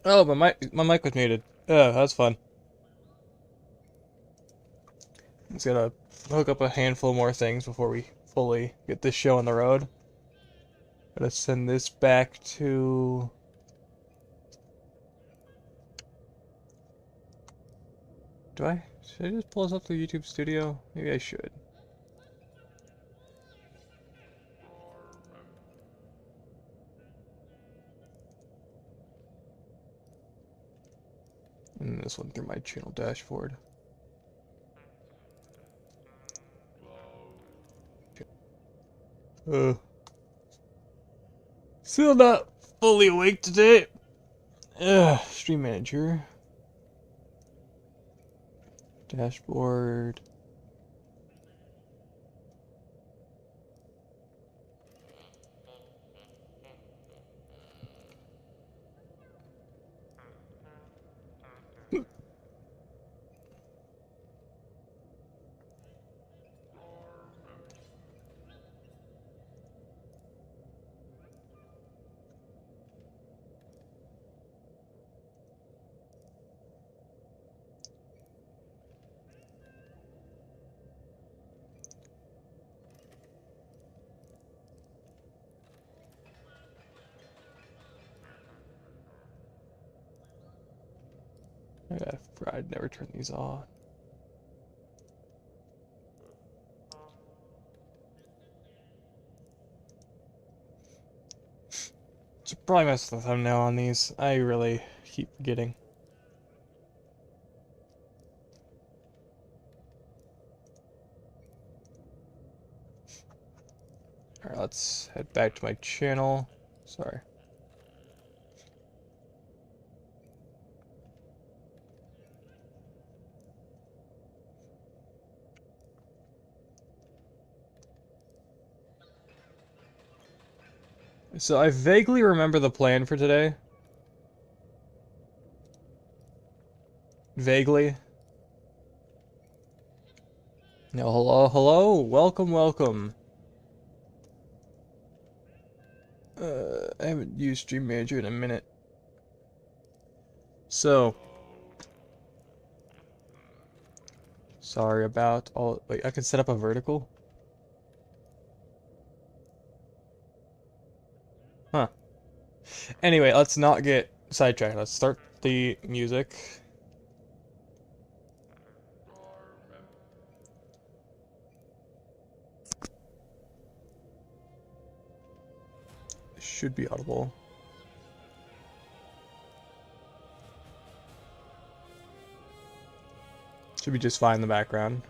Oh, my mic was muted. Yeah, that's fun. Just gotta hook up a handful more things before we fully get this show on the road. Gotta send this back to... Should I just pull this up to YouTube Studio? Maybe I should. And this one through my channel dashboard. Uh, Still not fully awake today. Stream manager. Dashboard. I'd never turn these on. Should probably mess with the thumbnail on these. I really keep forgetting. Alright, let's head back to my channel. Sorry. So I vaguely remember the plan for today. Vaguely. No, hello, welcome, welcome. I haven't used Stream Manager in a minute. So. Sorry about all. Wait, I can set up a vertical? Huh. Anyway, let's not get sidetracked. Let's start the music. Should be audible. Should be just fine in the background.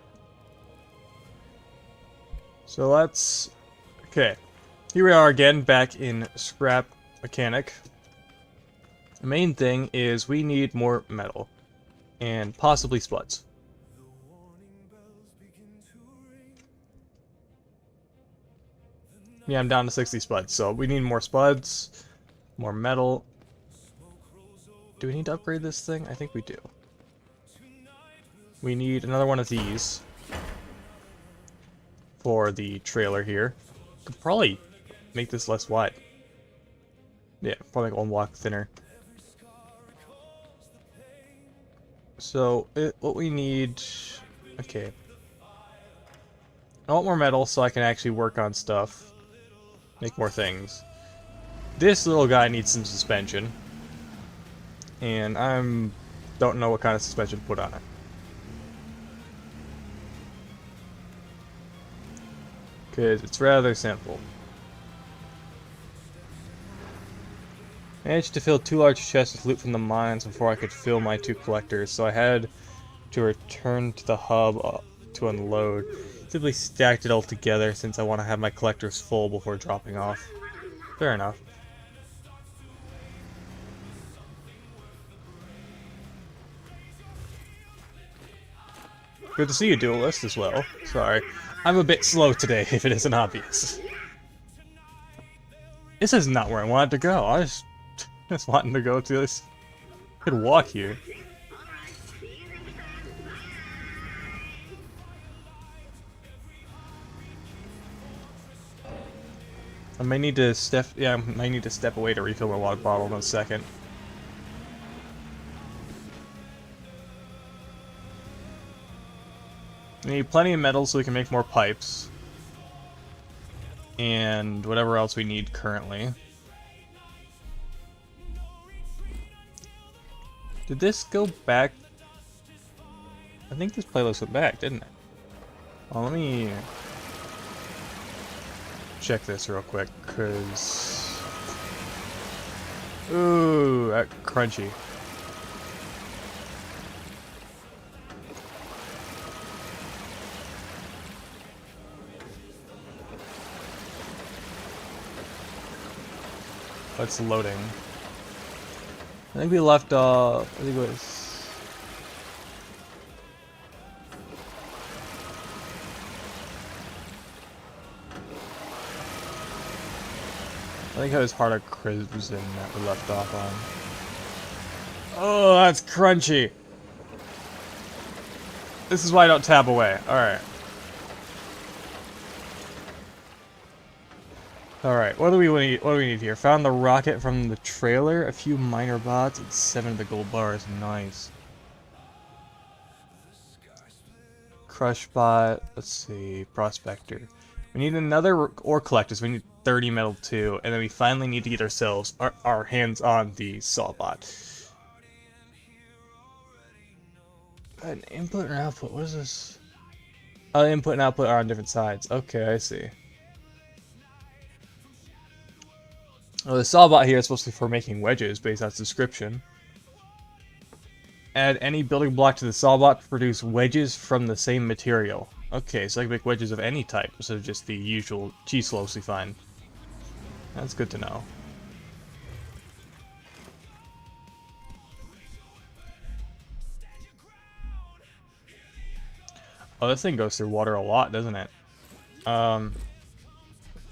So let's... Okay. Here we are again, back in ScrapMechanic. The main thing is we need more metal. And possibly spuds. Yeah, I'm down to 60 spuds, so we need more spuds, more metal. Do we need to upgrade this thing? I think we do. We need another one of these for the trailer here. Could probably make this less wide. Yeah, probably make one block thinner. So, what we need... Okay. I want more metal so I can actually work on stuff. Make more things. This little guy needs some suspension. And don't know what kind of suspension to put on it. Because it's rather simple. I managed to fill 2 large chests with loot from the mines before I could fill my 2 collectors, so I had to return to the hub to unload. Simply stacked it all together since I want to have my collectors full before dropping off. Fair enough. Good to see you, Duelist, as well. Sorry. I'm a bit slow today, if it isn't obvious. This is not where I wanted to go. I was just wanting to go to this. I could walk here. I may need to step. Yeah, I might need to step away to refill my water bottle in a second. We need plenty of metal so we can make more pipes. And whatever else we need currently. Did this go back? I think this playlist went back, didn't it? Well, let me check this real quick, because... Ooh, that crunchy. It's loading. I think we left I think it was... I think it was Heart of Crimson that we left off on. Oh, that's crunchy! This is why I don't tab away. Alright. Alright, what do we need here? Found the rocket from the trailer, a few minor bots, and 7 of the gold bars. Nice. Crush bot, let's see, prospector. We need another ore collector, so we need 30 metal too, and then we finally need to get ourselves our hands on the saw bot. An input and output, what is this? Oh, input and output are on different sides. Okay, I see. Well, the sawbot here is supposed to be for making wedges, based on its description. Add any building block to the sawbot to produce wedges from the same material. Okay, so I can make wedges of any type, instead of just the usual cheese loaves we find. That's good to know. Oh, this thing goes through water a lot, doesn't it? Am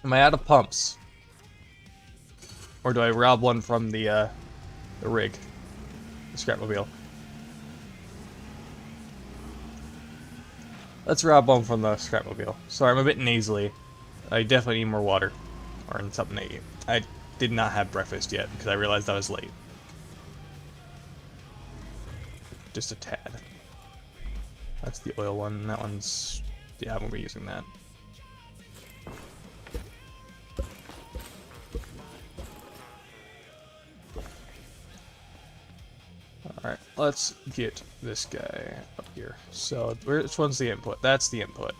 I out of pumps? Or do I rob one from the rig? The scrapmobile. Let's rob one from the scrapmobile. Sorry, I'm a bit nasally. I definitely need more water. Or something to eat. I did not have breakfast yet, because I realized I was late. Just a tad. That's the oil one. That one's... yeah, I won't be using that. Alright, let's get this guy up here. So, which one's the input? That's the input.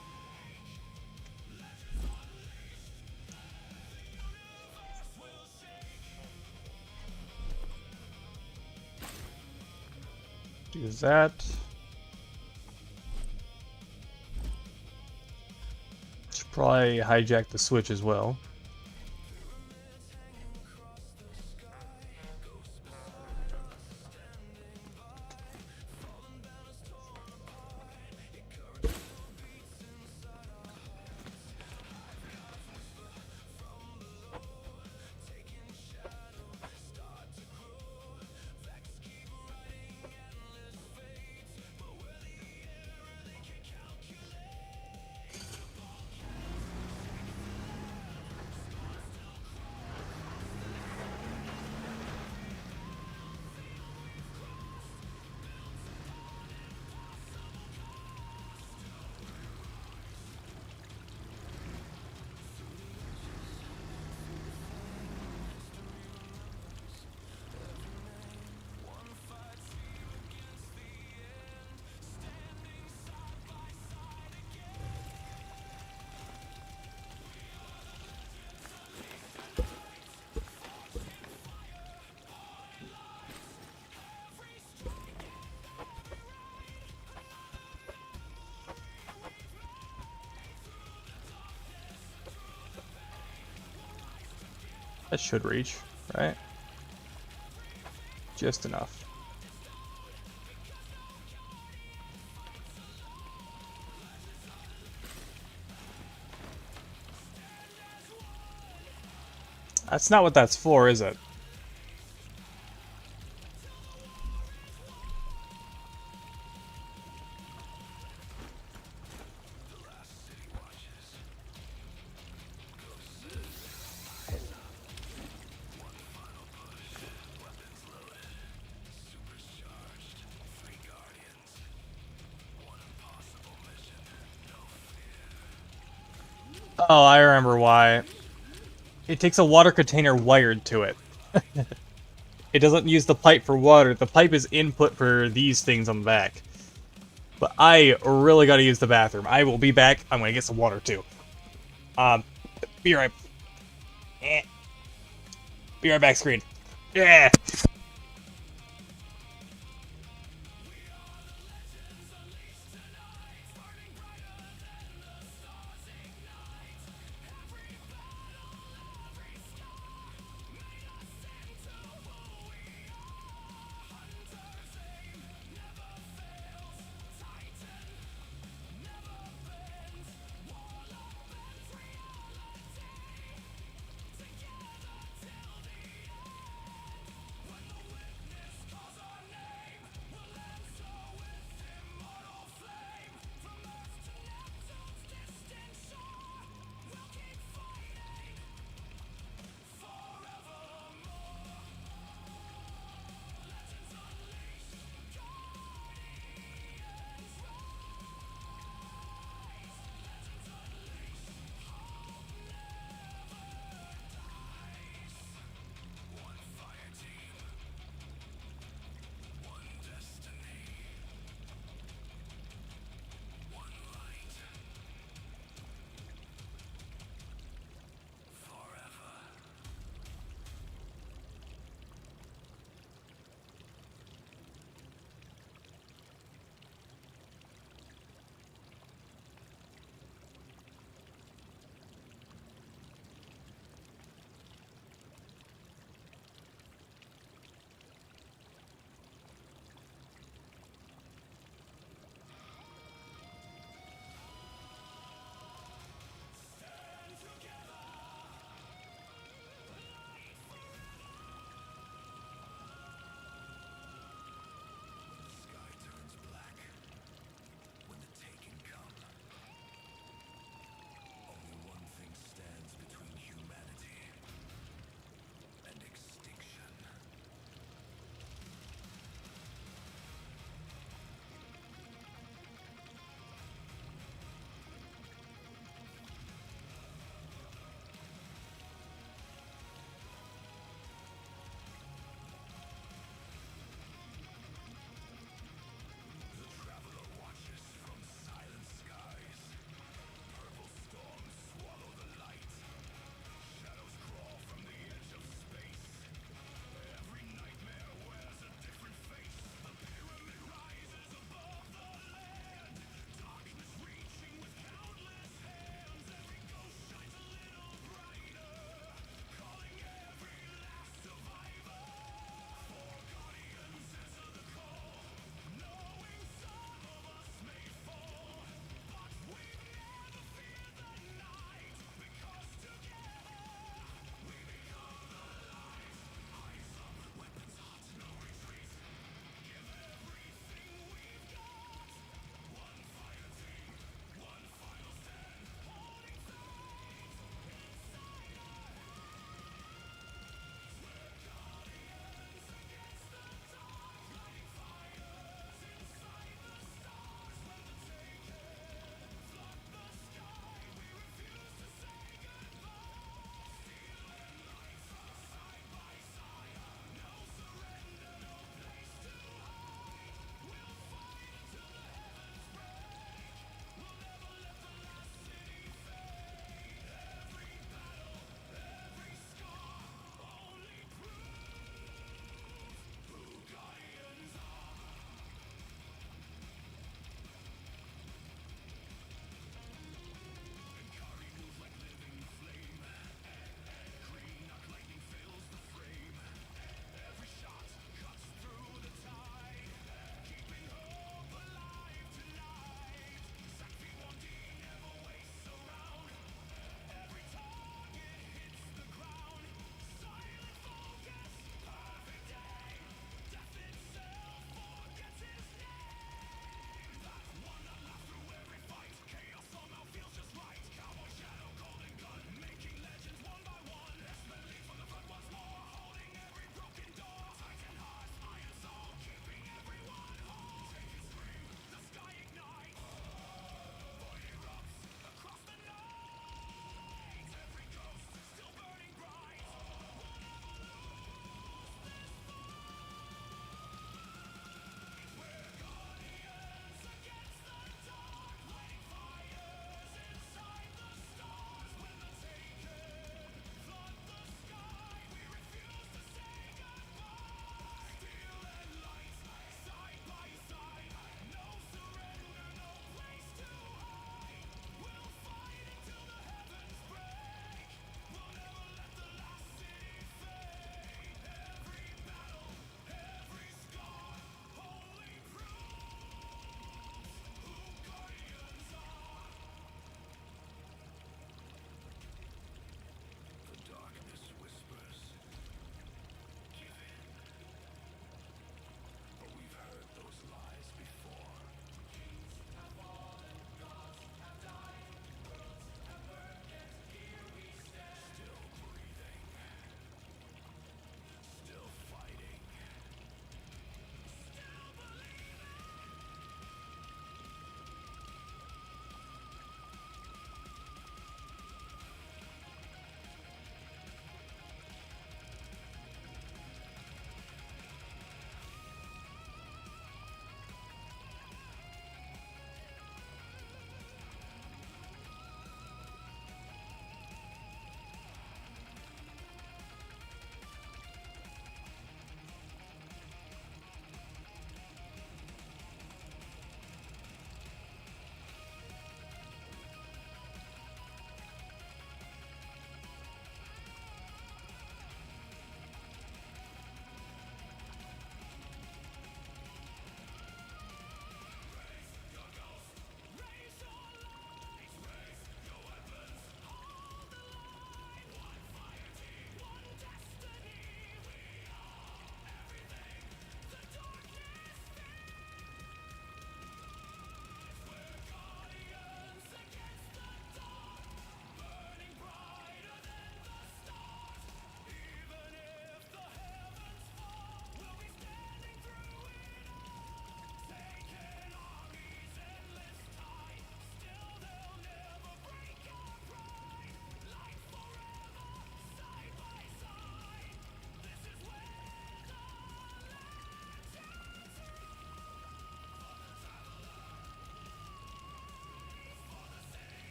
Do that. Should probably hijack the switch as well. That should reach, right? Just enough. That's not what that's for, is it? Oh, I remember why. It takes a water container wired to it. It doesn't use the pipe for water. The pipe is input for these things on the back. But I really gotta use the bathroom. I will be back. I'm gonna get some water too. Um, be right. Eh. Be right back, screen. Yeah.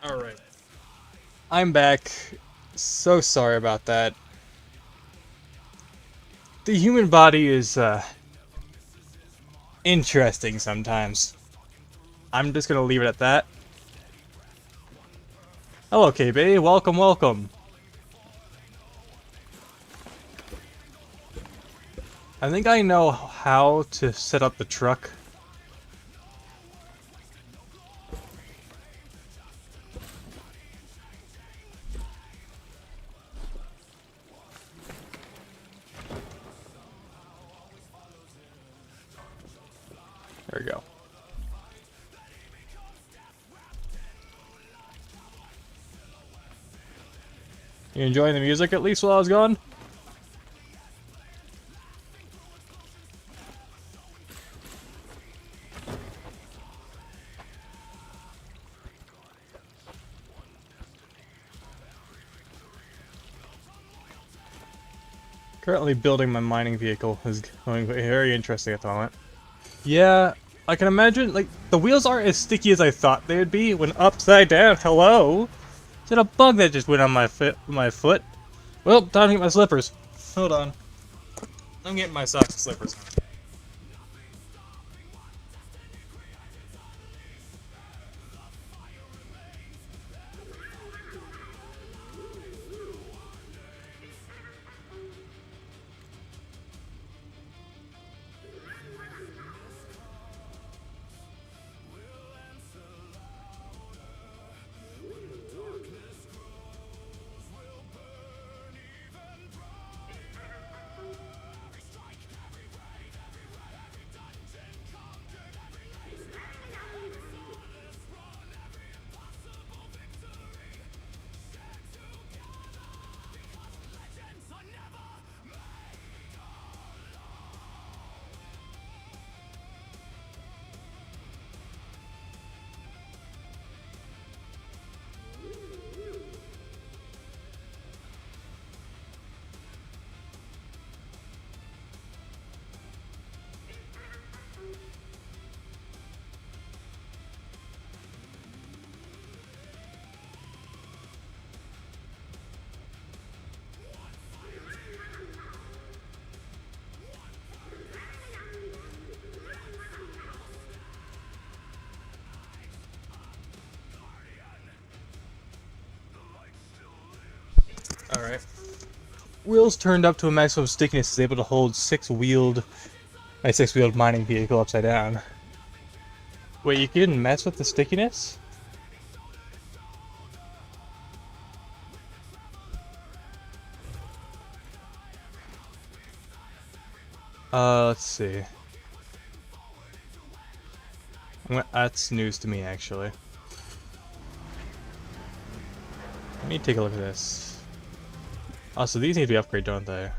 Alright. I'm back. So sorry about that. The human body is, interesting sometimes. I'm just gonna leave it at that. Hello, KB. Welcome, welcome. I think I know how to set up the truck. There we go. You enjoying the music at least while I was gone? Currently building my mining vehicle is going very interesting at the moment. Yeah, I can imagine, like, the wheels aren't as sticky as I thought they would be when upside down. Hello? Is it a bug that just went on my foot? Well, time to get my slippers. Hold on. I'm getting my socks and slippers on. Alright. Wheels turned up to a maximum stickiness is able to hold six-wheeled mining vehicle upside down. Wait, you can mess with the stickiness? Let's see. That's news to me, actually. Let me take a look at this. Oh, so these need to be upgraded, don't they?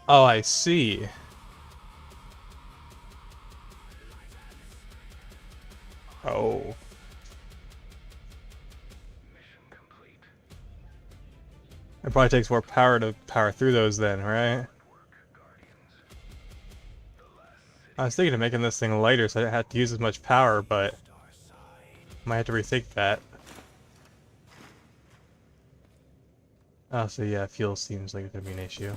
Oh, I see. Oh. It probably takes more power to power through those then, right? I was thinking of making this thing lighter so I didn't have to use as much power, but might have to rethink that. Oh, so yeah, fuel seems like it's gonna be an issue.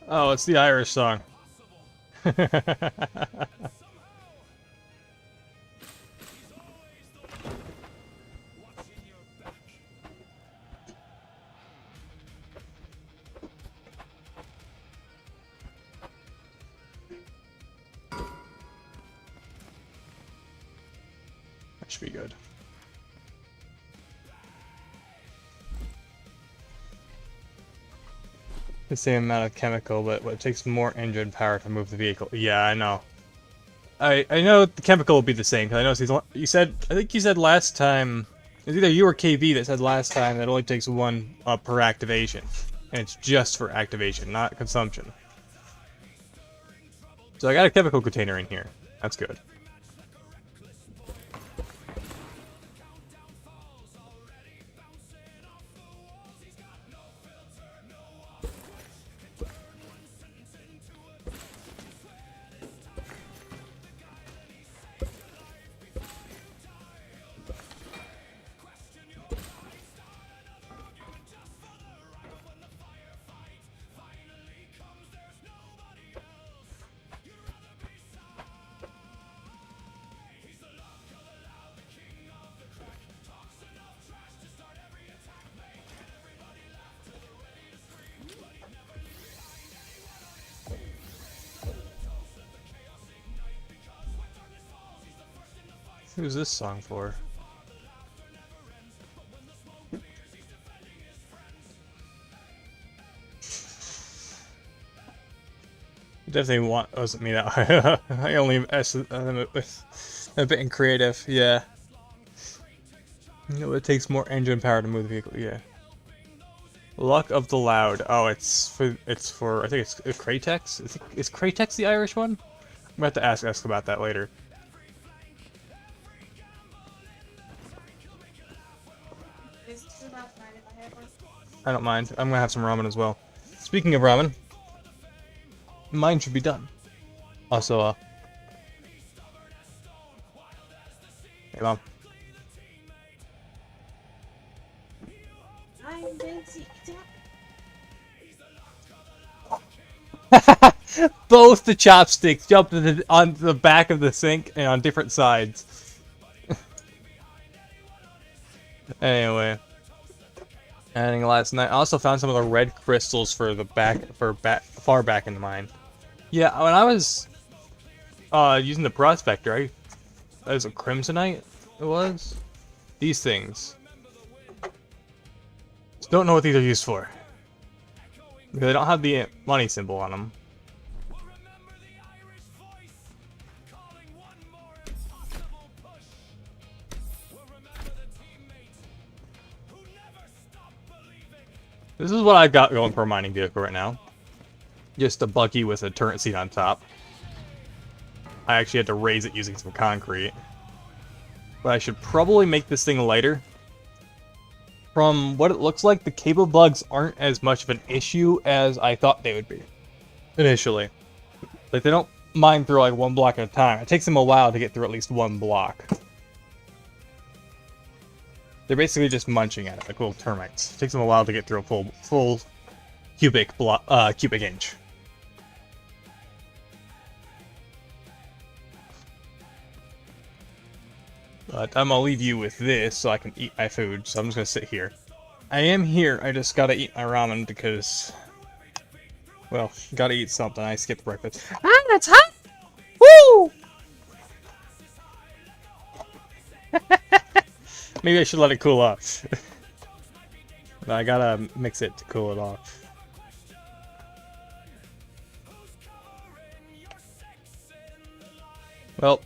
Oh, it's the Irish song. That should be good. the same amount of chemical, but it takes more engine power to move the vehicle. Yeah, I know. I know the chemical will be the same, because I know you said, I think you said last time, it was either you or KB that said last time that it only takes one per activation. And it's just for activation, not consumption. So I got a chemical container in here. That's good. Who's this song for? Definitely wasn't me that I only a bit in creative, yeah. You know, it takes more engine power to move the vehicle, yeah. Luck of the Loud. Oh, it's for I think it's Kratex? Is Kratex the Irish one? I'm gonna have to ask about that later. I don't mind. I'm gonna have some ramen as well. Speaking of ramen, mine should be done. Also, hey mom. Both the chopsticks jumped on the back of the sink and on different sides. Anyway. Adding last night. I also found some of the red crystals for the far back in mine. Yeah, when I was using the prospector, that was a crimsonite. It was these things. Just don't know what these are used for. They don't have the money symbol on them. This is what I've got going for a mining vehicle right now. Just a buggy with a turret seat on top. I actually had to raise it using some concrete. But I should probably make this thing lighter. From what it looks like, the cable bugs aren't as much of an issue as I thought they would be. Initially. Like, they don't mine through like one block at a time. It takes them a while to get through at least one block. They're basically just munching at it, like little termites. It takes them a while to get through a full cubic inch. But I'm gonna leave you with this so I can eat my food, so I'm just gonna sit here. I am here, I just gotta eat my ramen because, well, gotta eat something. I skipped breakfast. Ah, that's hot! Woo! Maybe I should let it cool off. But I gotta mix it to cool it off. Well,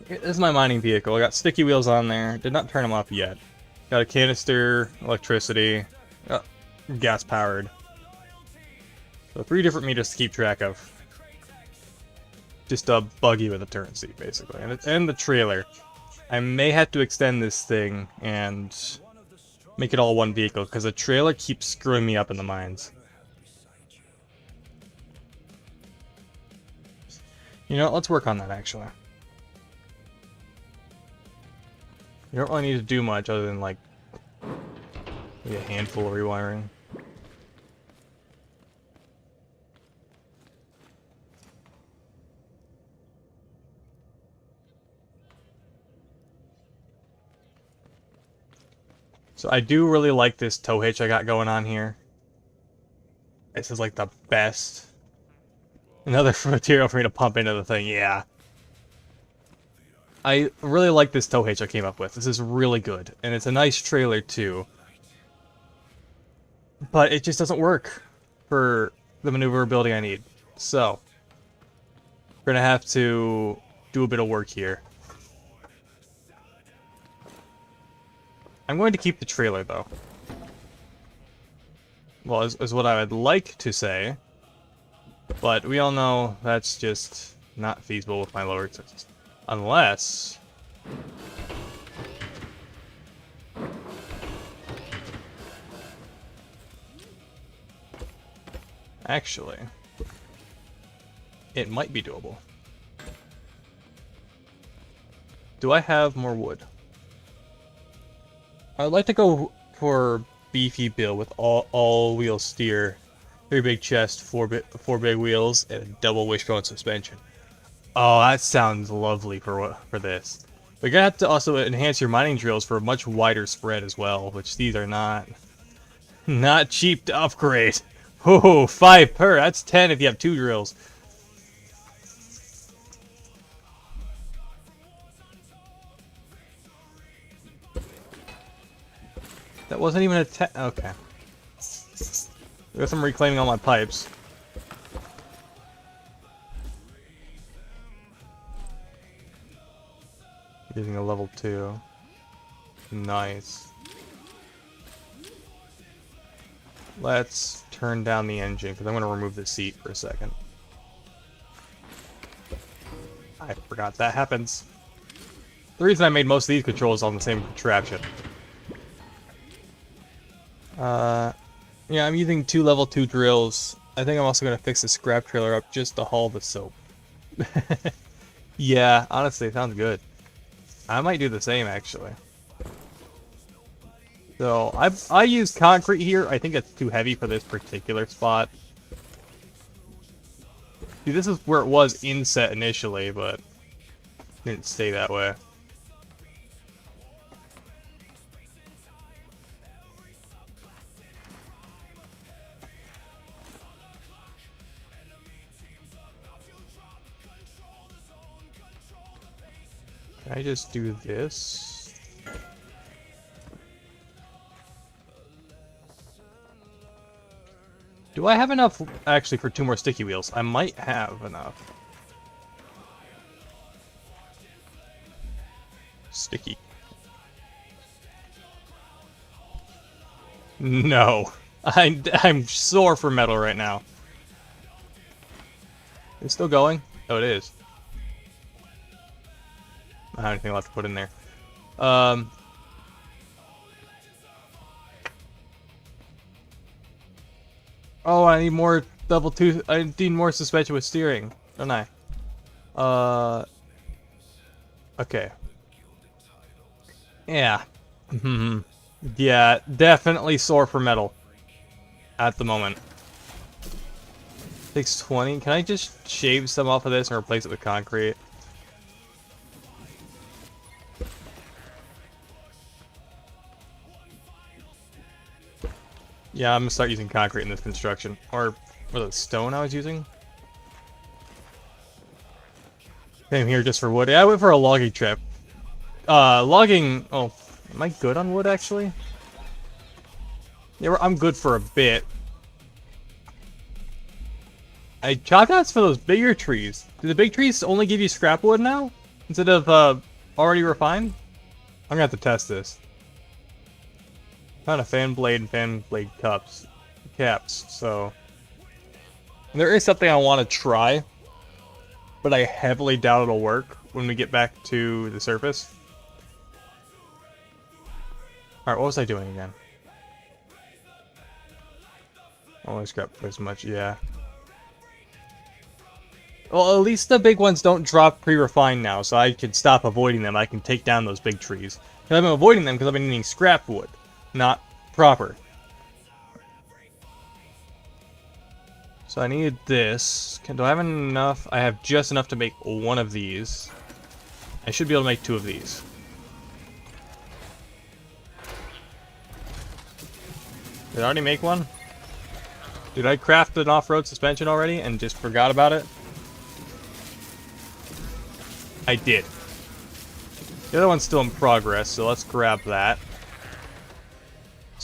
this is my mining vehicle. I got sticky wheels on there. Did not turn them off yet. Got a canister, electricity, gas powered. So 3 different meters to keep track of. Just a buggy with a turret seat, basically. And the trailer. I may have to extend this thing and make it all one vehicle, because the trailer keeps screwing me up in the mines. You know what, let's work on that, actually. You don't really need to do much other than, like, maybe a handful of rewiring. So I do really like this tow hitch I got going on here. This is like the best. Another material for me to pump into the thing, yeah. I really like this tow hitch I came up with. This is really good. And it's a nice trailer too. But it just doesn't work. for the maneuverability I need. So, we're gonna have to do a bit of work here. I'm going to keep the trailer, though. Well, is what I would like to say. But we all know that's just not feasible with my lower expenses. Unless... Actually, it might be doable. Do I have more wood? I'd like to go for beefy build with all-wheel steer, 3 big chest, 4 big wheels, and a double wishbone suspension. Oh, that sounds lovely for this. We're gonna have to also enhance your mining drills for a much wider spread as well, which these are not cheap to upgrade. Oh, 5 per. That's 10 if you have 2 drills. That wasn't even a okay. I guess I'm reclaiming all my pipes. Using a level 2. Nice. Let's turn down the engine, because I'm going to remove the seat for a second. I forgot that happens. The reason I made most of these controls on the same contraption. Yeah, I'm using 2 level 2 drills. I think I'm also going to fix the scrap trailer up just to haul the soap. Yeah, honestly, it sounds good. I might do the same, actually. So, I use concrete here. I think it's too heavy for this particular spot. See, this is where it was inset initially, but didn't stay that way. Can I just do this? Do I have enough, actually, for 2 more sticky wheels? I might have enough. Sticky. No. I'm sore for metal right now. It's still going? Oh, it is. I don't have anything left to put in there. Oh, I need more level 2. I need more suspension with steering, don't I? Okay. Yeah. Yeah, definitely sore for metal. At the moment. Takes 20. Can I just shave some off of this and replace it with concrete? Yeah, I'm gonna start using concrete in this construction. Or was it stone I was using? Came here just for wood. Yeah, I went for a logging trip. Logging... Oh, am I good on wood, actually? Yeah, I'm good for a bit. I chopped down some of those bigger trees. Do the big trees only give you scrap wood now? Instead of, already refined? I'm gonna have to test this. Found a fan blade and fan blade caps, so... There is something I want to try, but I heavily doubt it'll work when we get back to the surface. Alright, what was I doing again? Only scrap as much, yeah. Well, at least the big ones don't drop pre-refined now, so I can stop avoiding them. I can take down those big trees. Because I've been avoiding them because I've been needing scrap wood, not proper. So I need this. Do I have enough? I have just enough to make one of these. I should be able to make 2 of these. Did I already make one? Did I craft an off-road suspension already and just forgot about it? I did. The other one's still in progress, so let's grab that.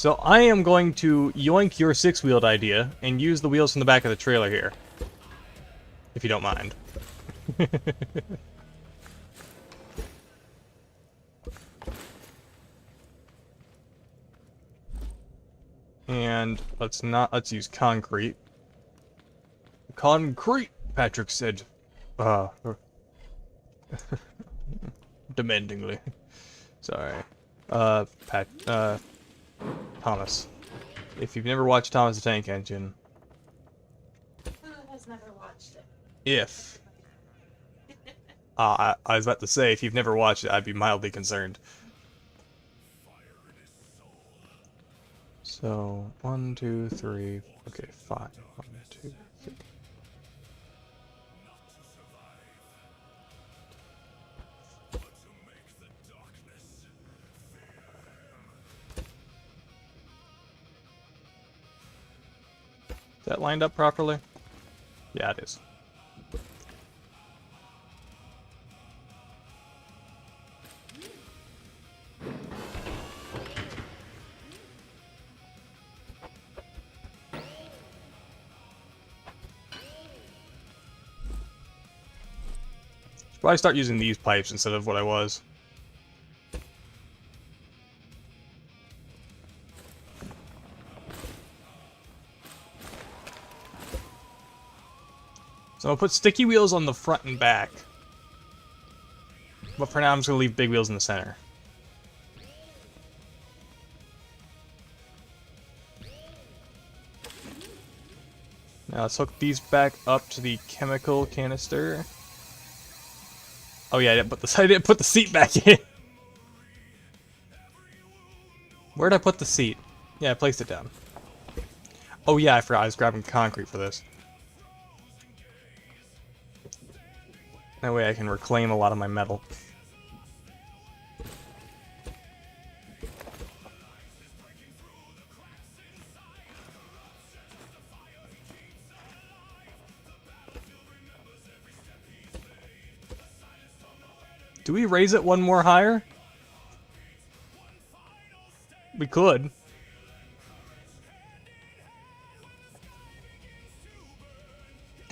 So I am going to yoink your six-wheeled idea and use the wheels from the back of the trailer here. If you don't mind. And let's use concrete. Concrete, Patrick said. Demandingly. Sorry. Thomas. If you've never watched Thomas the Tank Engine. Who has never watched it? If. I was about to say, if you've never watched it, I'd be mildly concerned. So, 1, 2, 3, okay, 5. 1, 2, 3. Is that lined up properly? Yeah, it is. Should probably start using these pipes instead of what I was. So I'll put sticky wheels on the front and back. But for now, I'm just going to leave big wheels in the center. Now let's hook these back up to the chemical canister. Oh yeah, I didn't put the seat back in. Where'd I put the seat? Yeah, I placed it down. Oh yeah, I forgot I was grabbing concrete for this. That way I can reclaim a lot of my metal. Do we raise it one more higher? We could.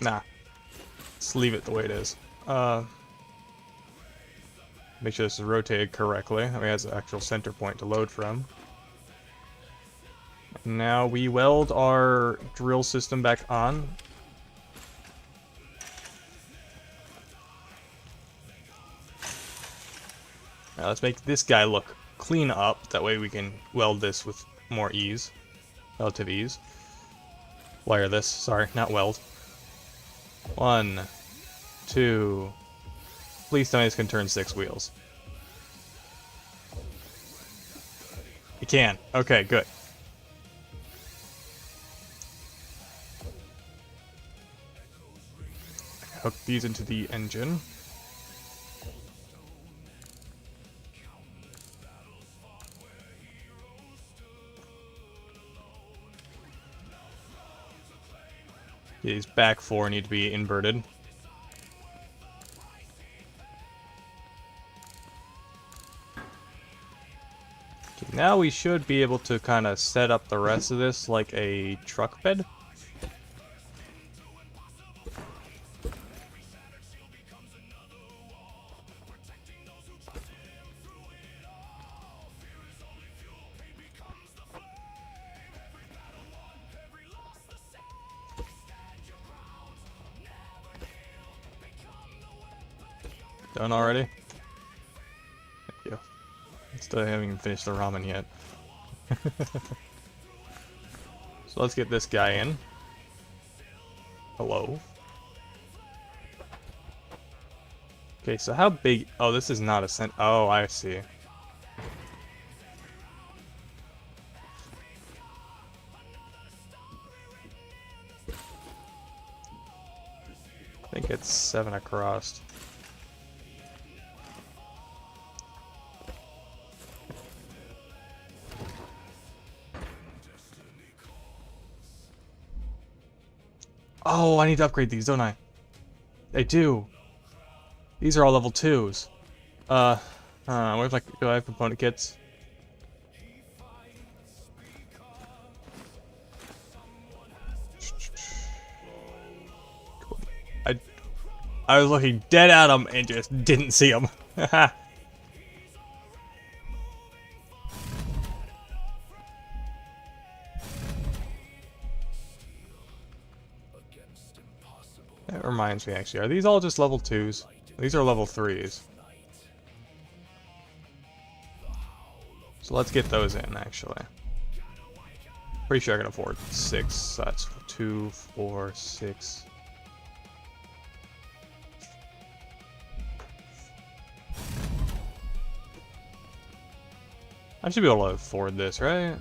Nah. Let's leave it the way it is. Make sure this is rotated correctly. That way it has an actual center point to load from. Now we weld our drill system back on. Now let's make this guy look clean up. That way we can weld this with more ease. Relative ease. Wire this. Sorry, not weld. 1, 2. Please tell me this can turn 6 wheels. You can. Okay, good. Hook these into the engine. These back 4 need to be inverted. Okay, now we should be able to kind of set up the rest of this like a truck bed. Done already? Thank you. Still haven't even finished the ramen yet. So let's get this guy in. Hello. Okay, so how big... Oh, this is not a cent... Oh, I see. I think it's 7 across. Oh, I need to upgrade these, don't I? I do. These are all level 2s. What if do I have component kits? I was looking dead at him and just didn't see him. That reminds me, actually. Are these all just level 2s? These are level 3s. So let's get those in, actually. Pretty sure I can afford 6. So that's 2, 4, 6. I should be able to afford this, right?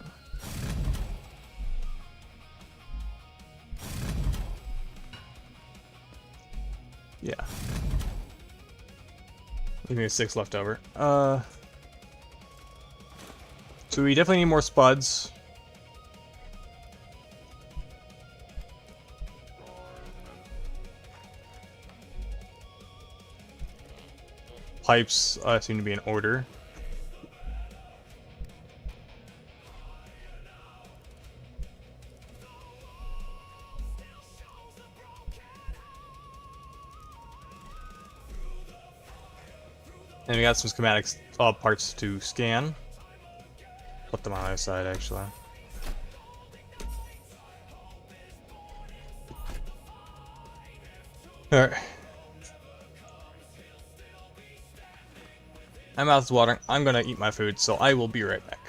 Yeah. Leave me 6 left over. So we definitely need more spuds. Pipes seem to be in order. And we got some schematics parts to scan. Put them on the other side, actually. Alright. My mouth's watering. I'm gonna eat my food, so I will be right back.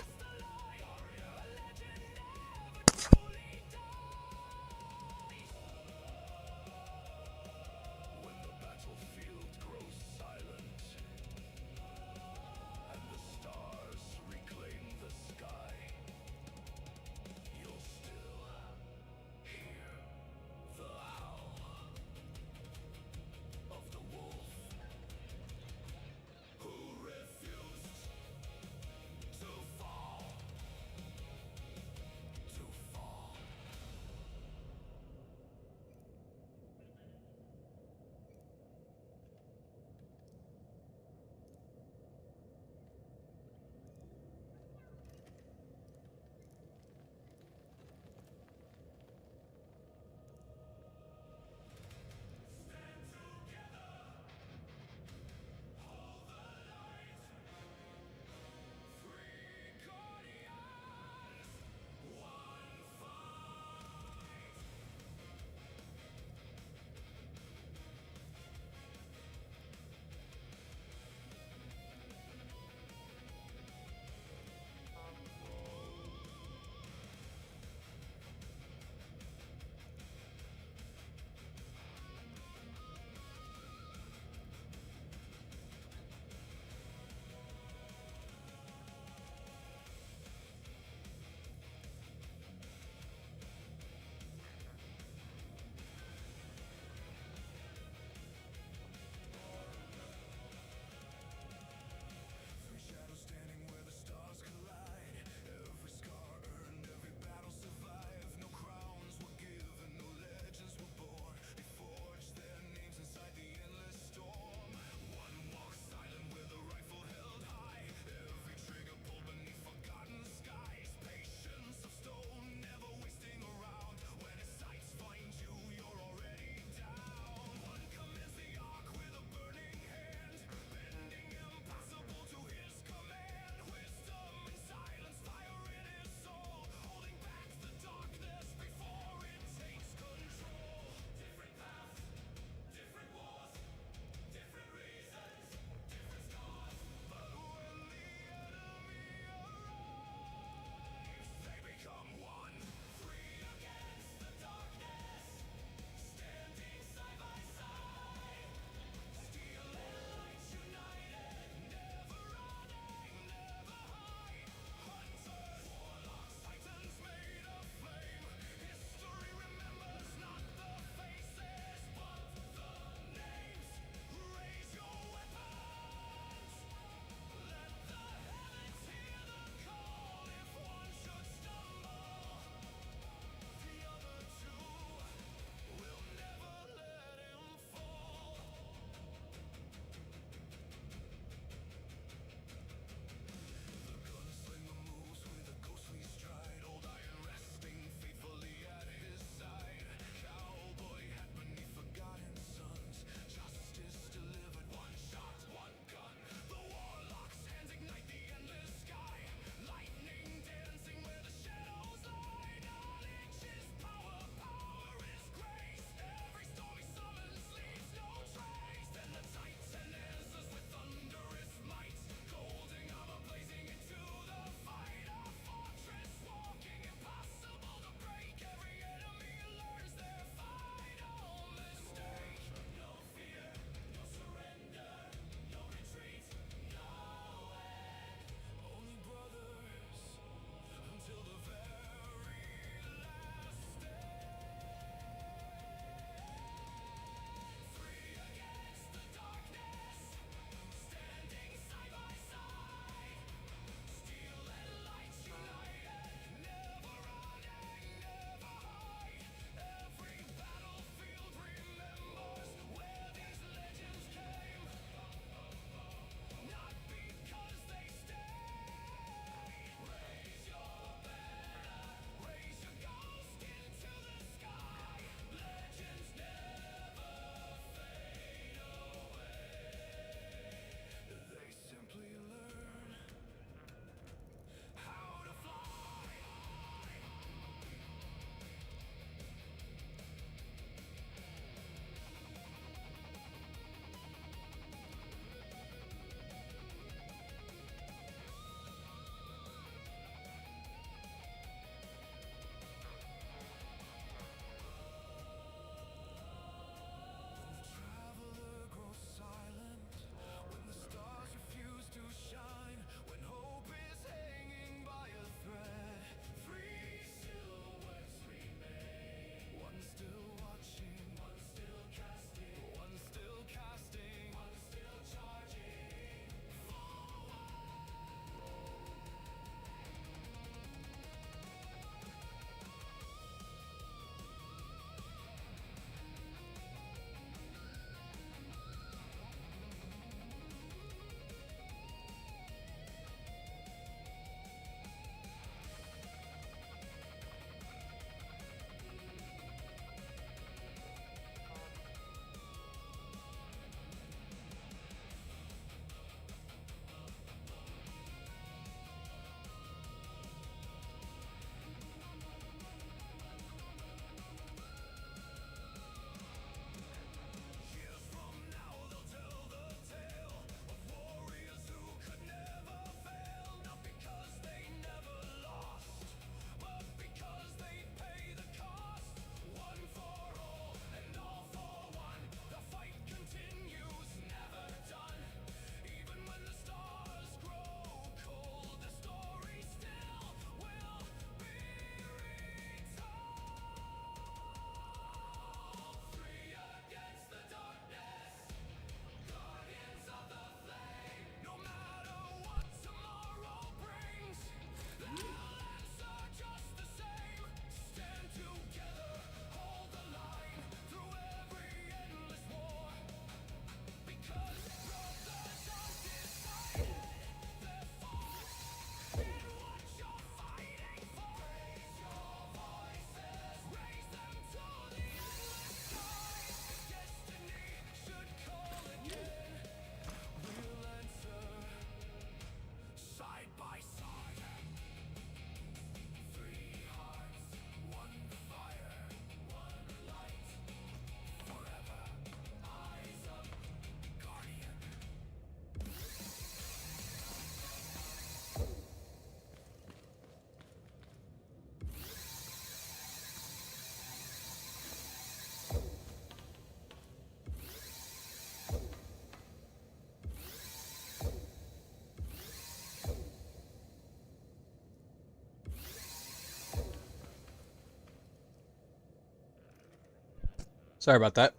Sorry about that.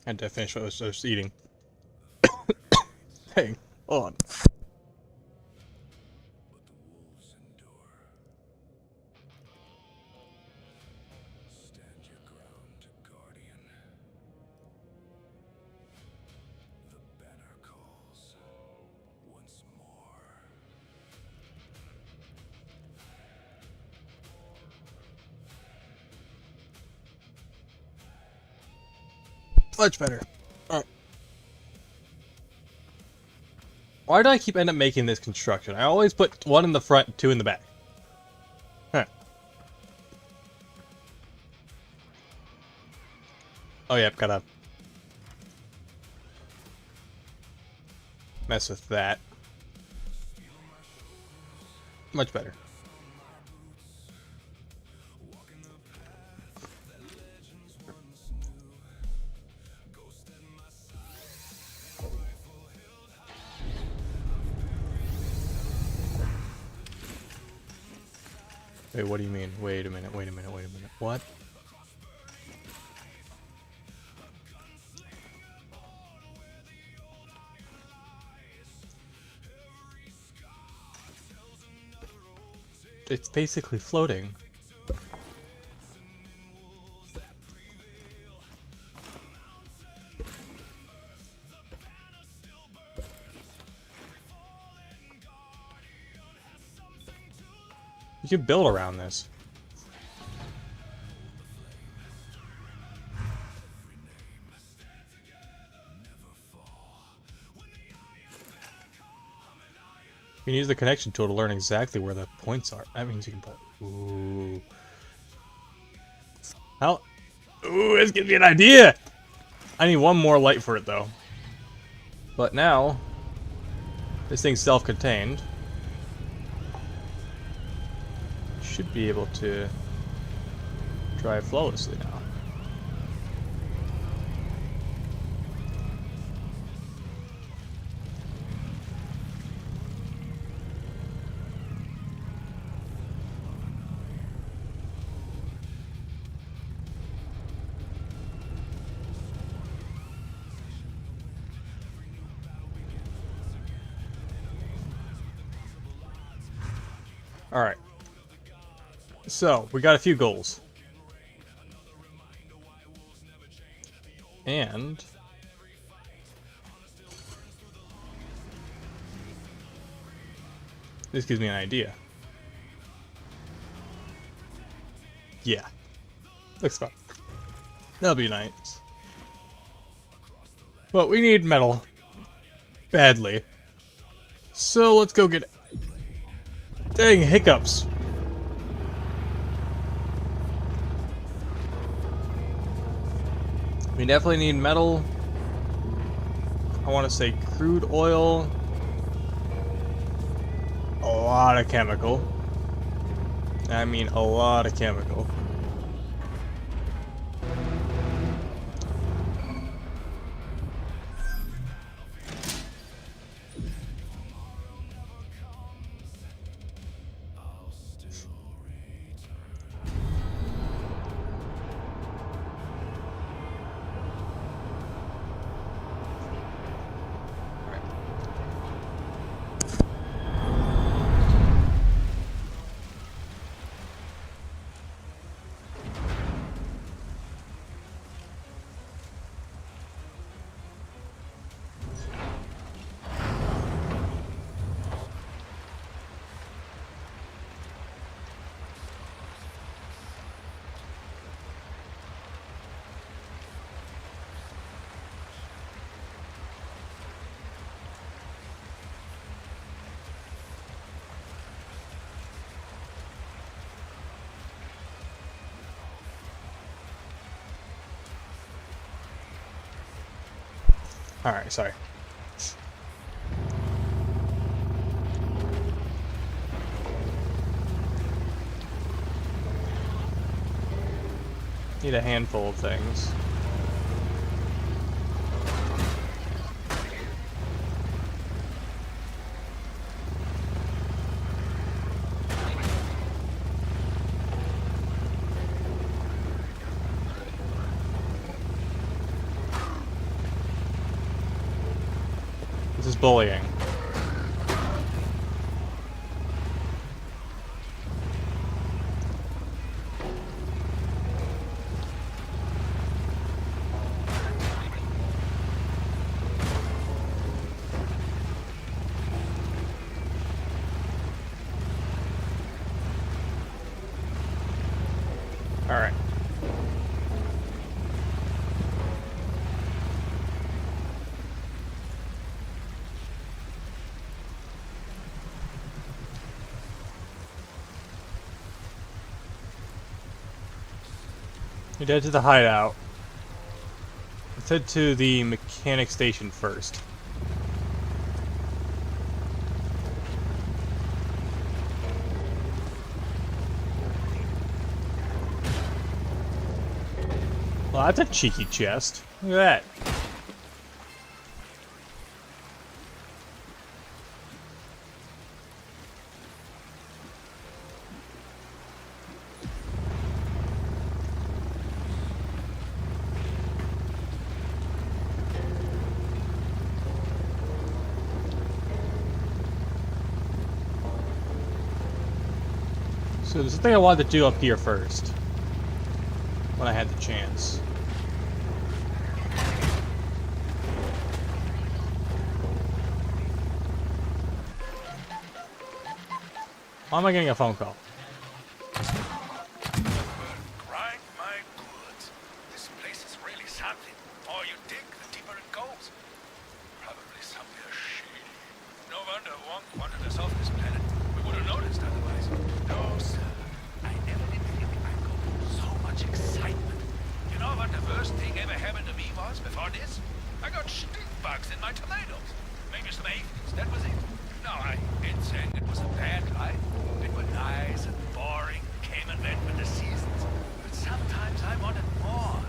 I had to finish what I was just eating. Hey, hold on. But the wolves endure. Stand your ground, Guardian. The banner calls once more. Much better. Alright. Why do I keep end up making this construction? I always put one in the front, two in the back. Huh. Oh yeah, gotta mess with that. Much better. Wait, what do you mean? Wait a minute, wait a minute, wait a minute. What? It's basically floating. You can build around this. You can use the connection tool to learn exactly where the points are. That means you can put. Ooh. How? Ooh, this gives me an idea! I need one more light for it, though. But now, this thing's self-contained. Should be able to drive flawlessly now. Alright. So, we got a few goals. And this gives me an idea. Yeah. Looks fun. That'll be nice. But we need metal. Badly. So let's go get it. Dang, hiccups. We definitely need metal. I want to say crude oil. A lot of chemical. I mean a lot of chemical. Alright, sorry. Need a handful of things. is bullying. Alright. We head to the hideout. Let's head to the mechanic station first. Well, that's a cheeky chest. Look at that. So there's something I wanted to do up here first. When I had the chance. Why am I getting a phone call? Grind my goods. This place is really something. The more you dig, the deeper it goes. Probably somewhere shady. No wonder Wong wanted us off this planet. We would have noticed otherwise. No, sir. I never did think I'd go through so much excitement. You know what the worst thing ever happened to me was before this? I got stink bugs in my tomatoes. Maybe some aphids, that was it. No, I ain't saying it was a bad life. It was nice and boring, came and went with the seasons. But sometimes I wanted more.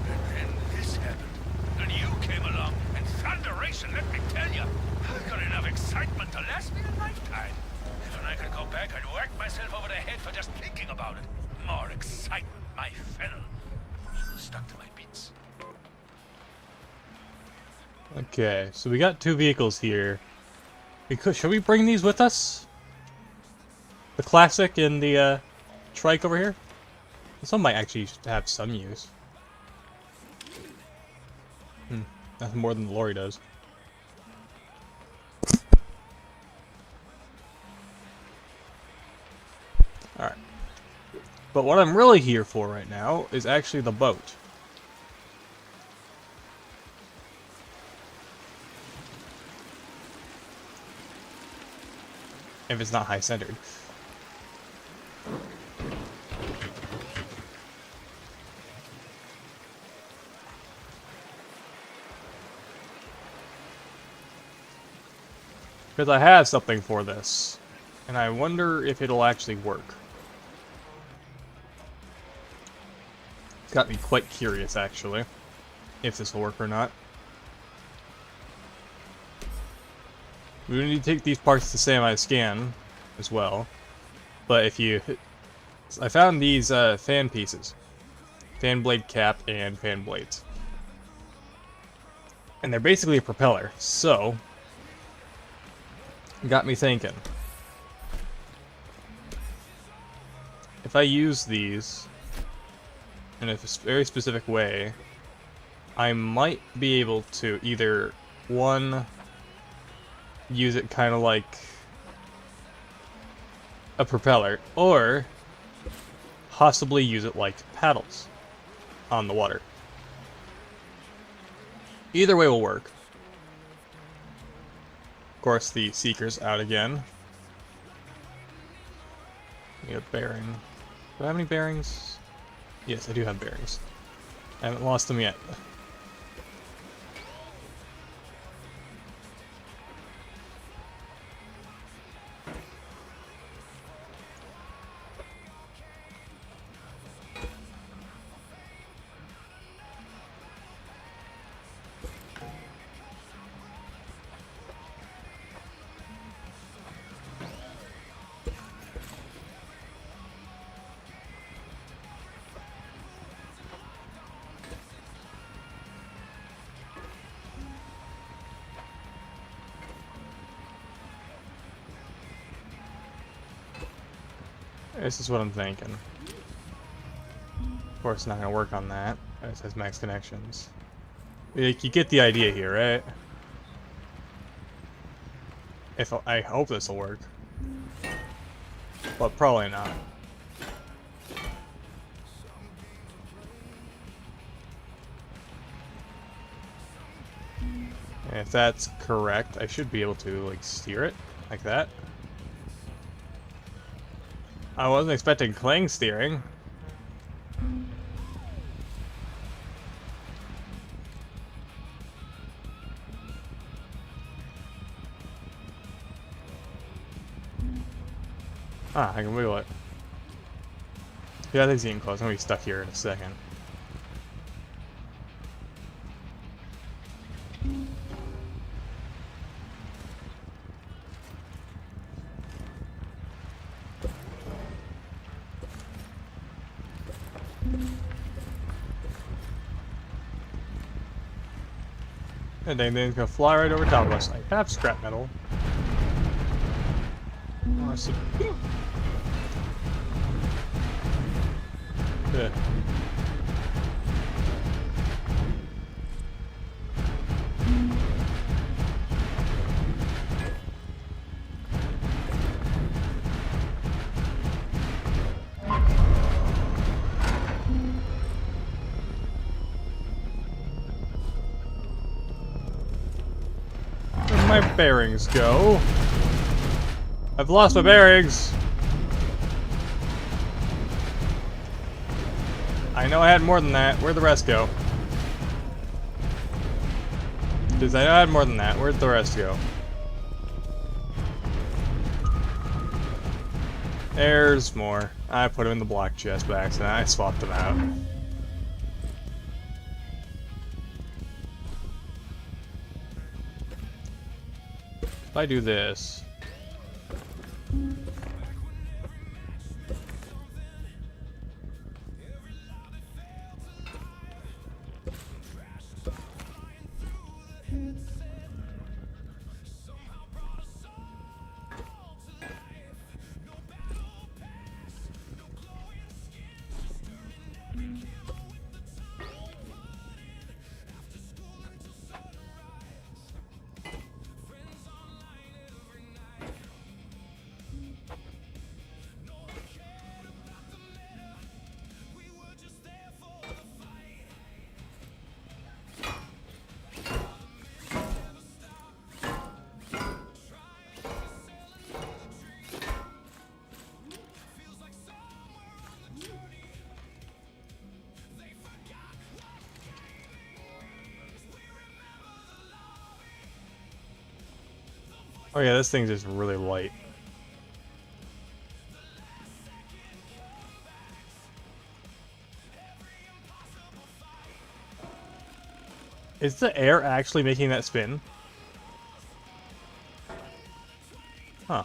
And then this happened. Then you came along, and thunderation, let me tell you, I got enough excitement to last me a lifetime. If I could go back, I'd whack myself over the head for just thinking about it. More excitement, my fellow. Stuck to my beats. Okay, so we got two vehicles here. Should we bring these with us? The classic and the trike over here? Some might actually have some use. Nothing more than the lorry does. Alright. But what I'm really here for right now is actually the boat. If it's not high-centered. Because I have something for this. And I wonder if it'll actually work. It's got me quite curious, actually. If this will work or not. We need to take these parts to semi-scan as well. But if you... I found these fan pieces. Fan blade cap and fan blades. And they're basically a propeller. So... got me thinking. If I use these in a very specific way, I might be able to either, one, use it kind of like a propeller, or possibly use it like paddles on the water. Either way will work. Of course, the Seeker's out again. Need a bearing. Do I have any bearings? Yes, I do have bearings. I haven't lost them yet. This is what I'm thinking. Of course, it's not gonna work on that. It has max connections. Like, you get the idea here, right? I hope this will work, but probably not. And if that's correct, I should be able to like steer it like that. I wasn't expecting clang steering. Ah, I can wiggle it. Yeah, I think it's getting close. I'm gonna be stuck here in a second. And dang thing's gonna fly right over top of us. I have scrap metal. Awesome. Yeah. Where'd my bearings go? I've lost my bearings. I know I had more than that. Where'd the rest go? Because I know I had more than that. Where'd the rest go? There's more. I put them in the block chest by accident. I swapped them out. If I do this... Oh yeah, this thing's just really light. Is the air actually making that spin? Huh.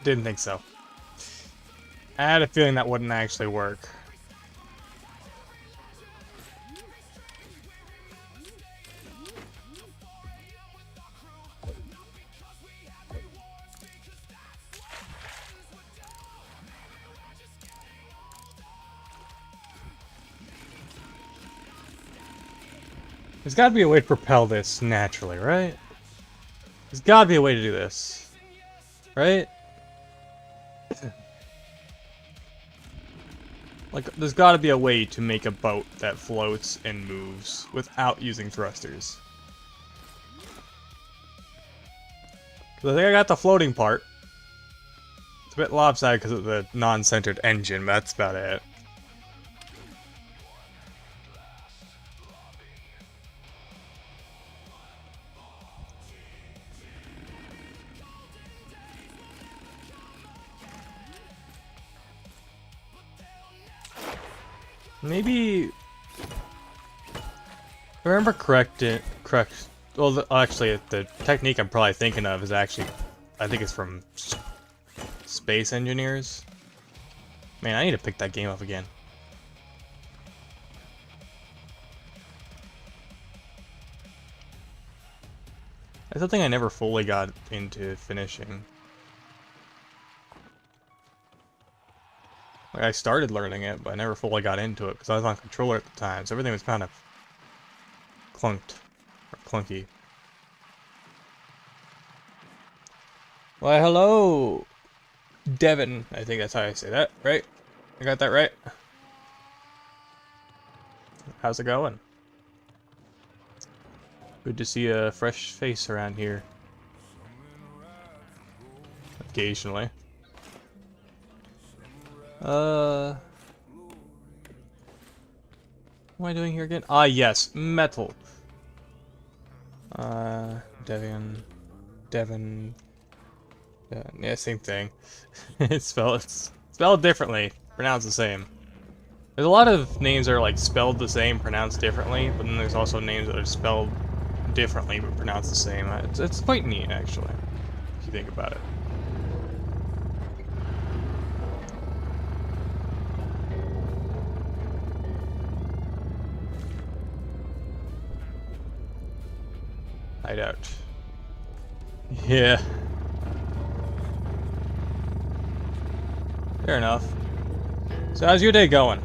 Didn't think so. I had a feeling that wouldn't actually work. There's gotta be a way to propel this naturally, right? There's gotta be a way to do this. Right? Like, there's gotta be a way to make a boat that floats and moves without using thrusters. 'Cause I think I got the floating part. It's a bit lopsided because of the non-centered engine, but that's about it. Maybe, if I remember correct. Well, actually, the technique I'm probably thinking of is actually, I think it's from Space Engineers. Man, I need to pick that game up again. That's something I never fully got into finishing. Like, I started learning it, but I never fully got into it because I was on controller at the time, so everything was kind of clunked or clunky. Why, hello, Devin. I think that's how I say that, right? I got that right. How's it going? Good to see a fresh face around here. Occasionally. What am I doing here again? Ah, yes, metal. Devin. Yeah, same thing. It's spelled differently, pronounced the same. There's a lot of names that are like spelled the same, pronounced differently, but then there's also names that are spelled differently but pronounced the same. It's quite neat, actually, if you think about it. Hideout. Yeah. Fair enough. So how's your day going?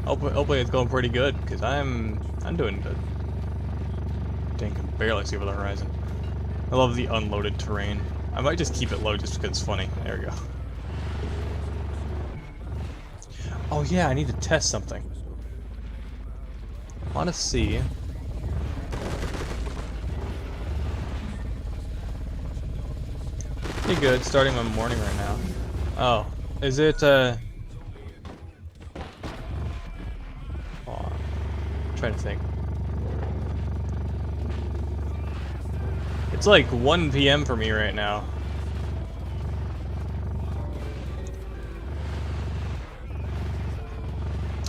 Hopefully it's going pretty good, because I'm doing good. Dang, can barely see over the horizon. I love the unloaded terrain. I might just keep it low just because it's funny. There we go. Oh yeah, I need to test something. I want to see. Pretty good, starting my morning right now. Oh, is it, oh, I'm trying to think. It's like 1 PM for me right now.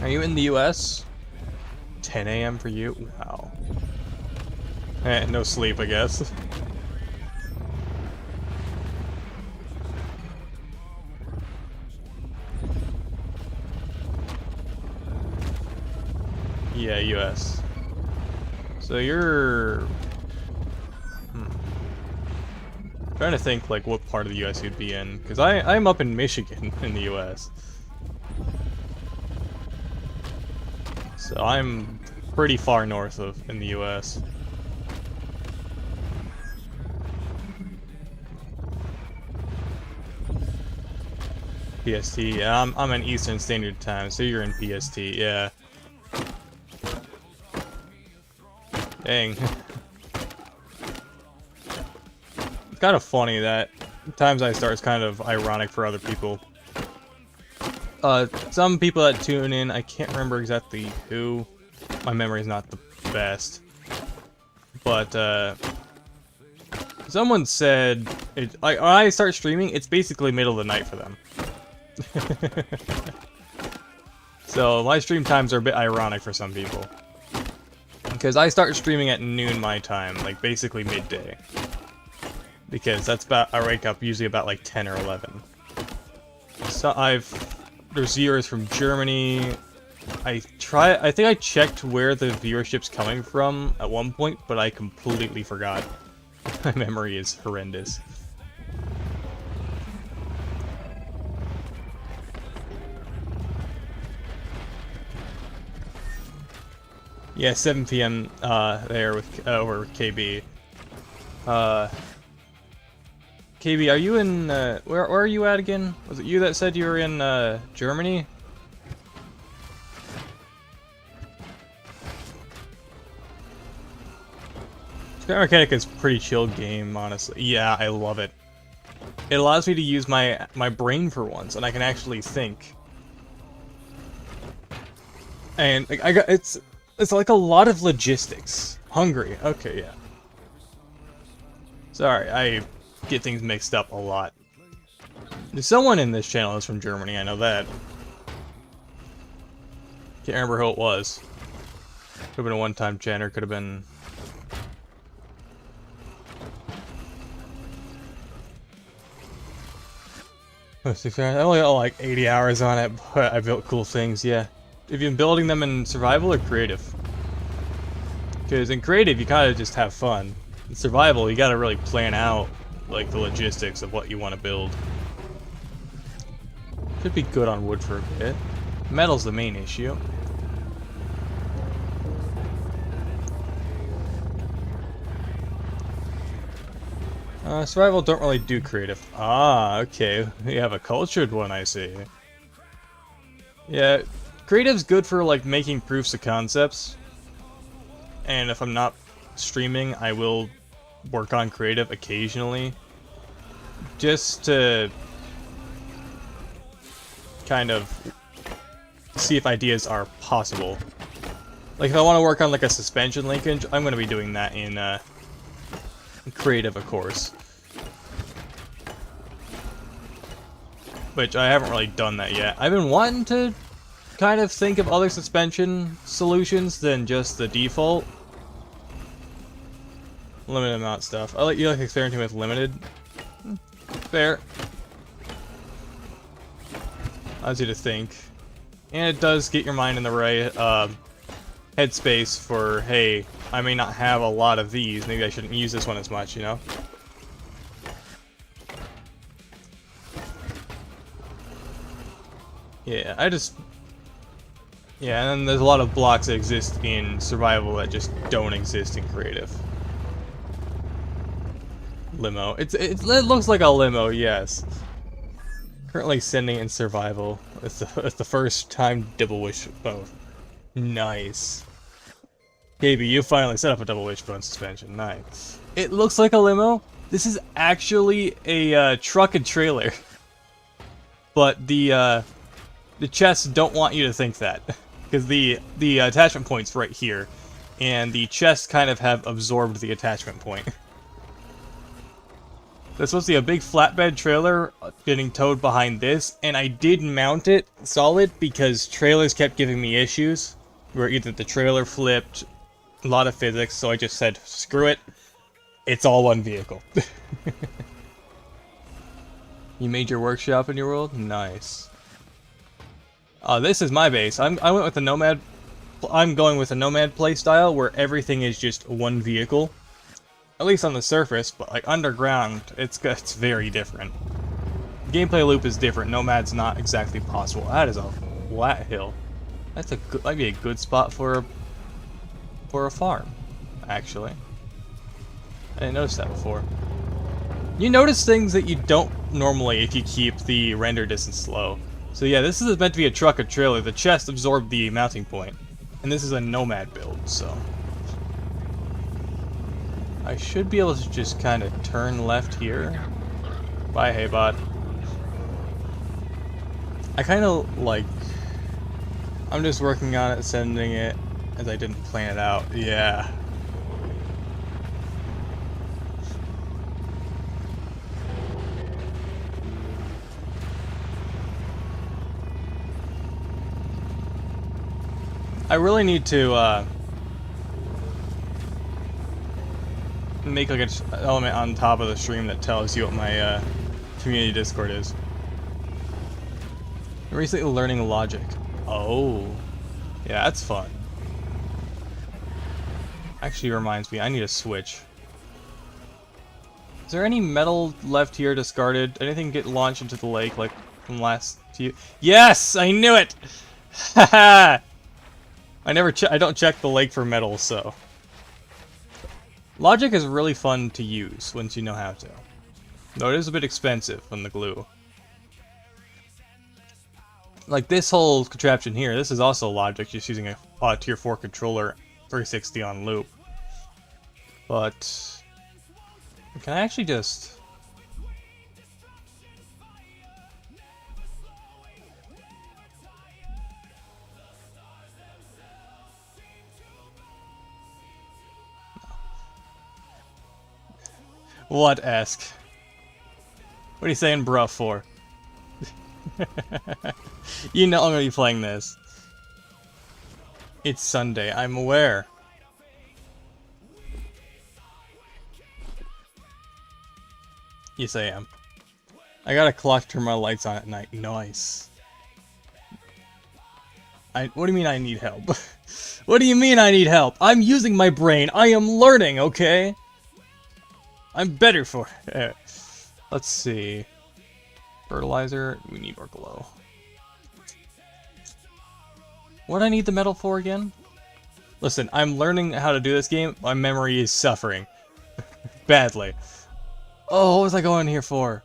Are you in the US? 10 AM for you? Wow. No sleep, I guess. Yeah, US. So you're... Trying to think like what part of the US you'd be in, because I'm up in Michigan in the US. So I'm pretty far north of in the US. PST, yeah, I'm in Eastern Standard Time, so you're in PST, yeah. Dang. It's kind of funny that times I start is kind of ironic for other people. Some people that tune in, I can't remember exactly who. My memory is not the best. But, someone said, when I start streaming, it's basically middle of the night for them. So, my stream times are a bit ironic for some people. Because I start streaming at noon my time, like basically midday. Because that's about, I wake up usually about like 10 or 11. So there's viewers from Germany. I think I checked where the viewership's coming from at one point, but I completely forgot. My memory is horrendous. Yeah, 7 p.m. There with over with KB. KB, are you in? Where are you at again? Was it you that said you were in Germany? ScrapMechanic is a pretty chill game, honestly. Yeah, I love it. It allows me to use my brain for once, and I can actually think. And I got it's like a lot of logistics. Hungary. Okay, yeah. Sorry, I get things mixed up a lot. Someone in this channel is from Germany, I know that. Can't remember who it was. Could have been a one-time chanter, could have been... I only got like 80 hours on it, but I built cool things, yeah. Have you been building them in survival or creative? Because in creative, you kind of just have fun. In survival, you gotta really plan out, like, the logistics of what you want to build. Should be good on wood for a bit. Metal's the main issue. Survival don't really do creative. Ah, okay. You have a cultured one, I see. Yeah, creative's good for, like, making proofs of concepts. And if I'm not streaming, I will work on creative occasionally. Just to kind of see if ideas are possible. Like, if I want to work on, like, a suspension linkage, I'm going to be doing that in creative, of course. Which I haven't really done that yet. I've been wanting to kind of think of other suspension solutions than just the default. Limited amount stuff. You like experimenting with limited? Fair. Allows you to think. And it does get your mind in the right headspace for, hey, I may not have a lot of these. Maybe I shouldn't use this one as much, you know? Yeah, yeah, and then there's a lot of blocks that exist in survival that just don't exist in creative. Limo. It looks like a limo, yes. Currently sending in survival. It's the first time double wishbone. Nice. KB, you finally set up a double wishbone suspension. Nice. It looks like a limo. This is actually a truck and trailer. But the chests don't want you to think that. Because the attachment point's right here. And the chests kind of have absorbed the attachment point. There's supposed to be a big flatbed trailer getting towed behind this, and I did mount it solid because trailers kept giving me issues, where either the trailer flipped, a lot of physics, so I just said, screw it, it's all one vehicle. You made your workshop in your world? Nice. This is my base. I went with the Nomad, I'm going with a Nomad playstyle where everything is just one vehicle. At least on the surface, but like underground, it's very different. Gameplay loop is different. Nomad's not exactly possible. That is a flat hill. That's a good, might be a good spot for a farm, actually. I didn't notice that before. You notice things that you don't normally if you keep the render distance low. So yeah, this is meant to be a truck or trailer. The chest absorbed the mounting point, and this is a Nomad build, so. I should be able to just kind of turn left here. Bye, hey bot. I kind of like... I'm just working on it, sending it, as I didn't plan it out. Yeah. I really need to, make like an element on top of the stream that tells you what my community Discord is. I'm recently learning logic. Oh, yeah, that's fun. Actually reminds me, I need a switch. Is there any metal left here discarded? Anything get launched into the lake like from last few? Yes, I knew it. Haha. I don't check the lake for metal, so. Logic is really fun to use once you know how to. Though it is a bit expensive on the glue. Like this whole contraption here, this is also logic, just using a tier 4 controller 360 on loop. But can I actually just... What, ask? What are you saying bruh for? You know I'm gonna be playing this. It's Sunday, I'm aware. Yes, I am. I got a clock to turn my lights on at night. Nice. What do you mean I need help? What do you mean I need help? I'm using my brain. I am learning, okay? I'm better for it. Let's see. Fertilizer. We need more glow. What do I need the metal for again? Listen, I'm learning how to do this game. My memory is suffering. Badly. Oh, what was I going here for?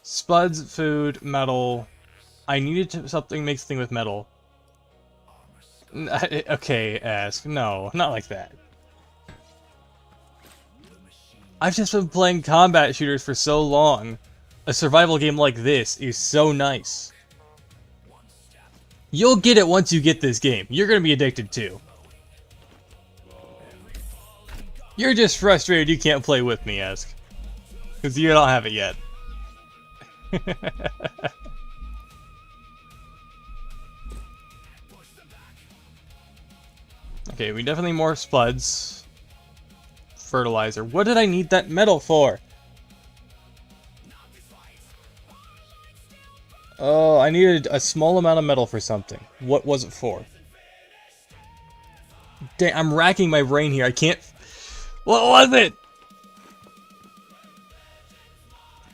Spuds, food, metal. I needed something make something with metal. Okay, ask. No, not like that. I've just been playing combat shooters for so long. A survival game like this is so nice. You'll get it once you get this game. You're gonna be addicted too. You're just frustrated you can't play with me, ask. Because you don't have it yet. Okay, we definitely need more spuds. Fertilizer. What did I need that metal for? Oh, I needed a small amount of metal for something. What was it for? Dang, I'm racking my brain here. I can't... What was it?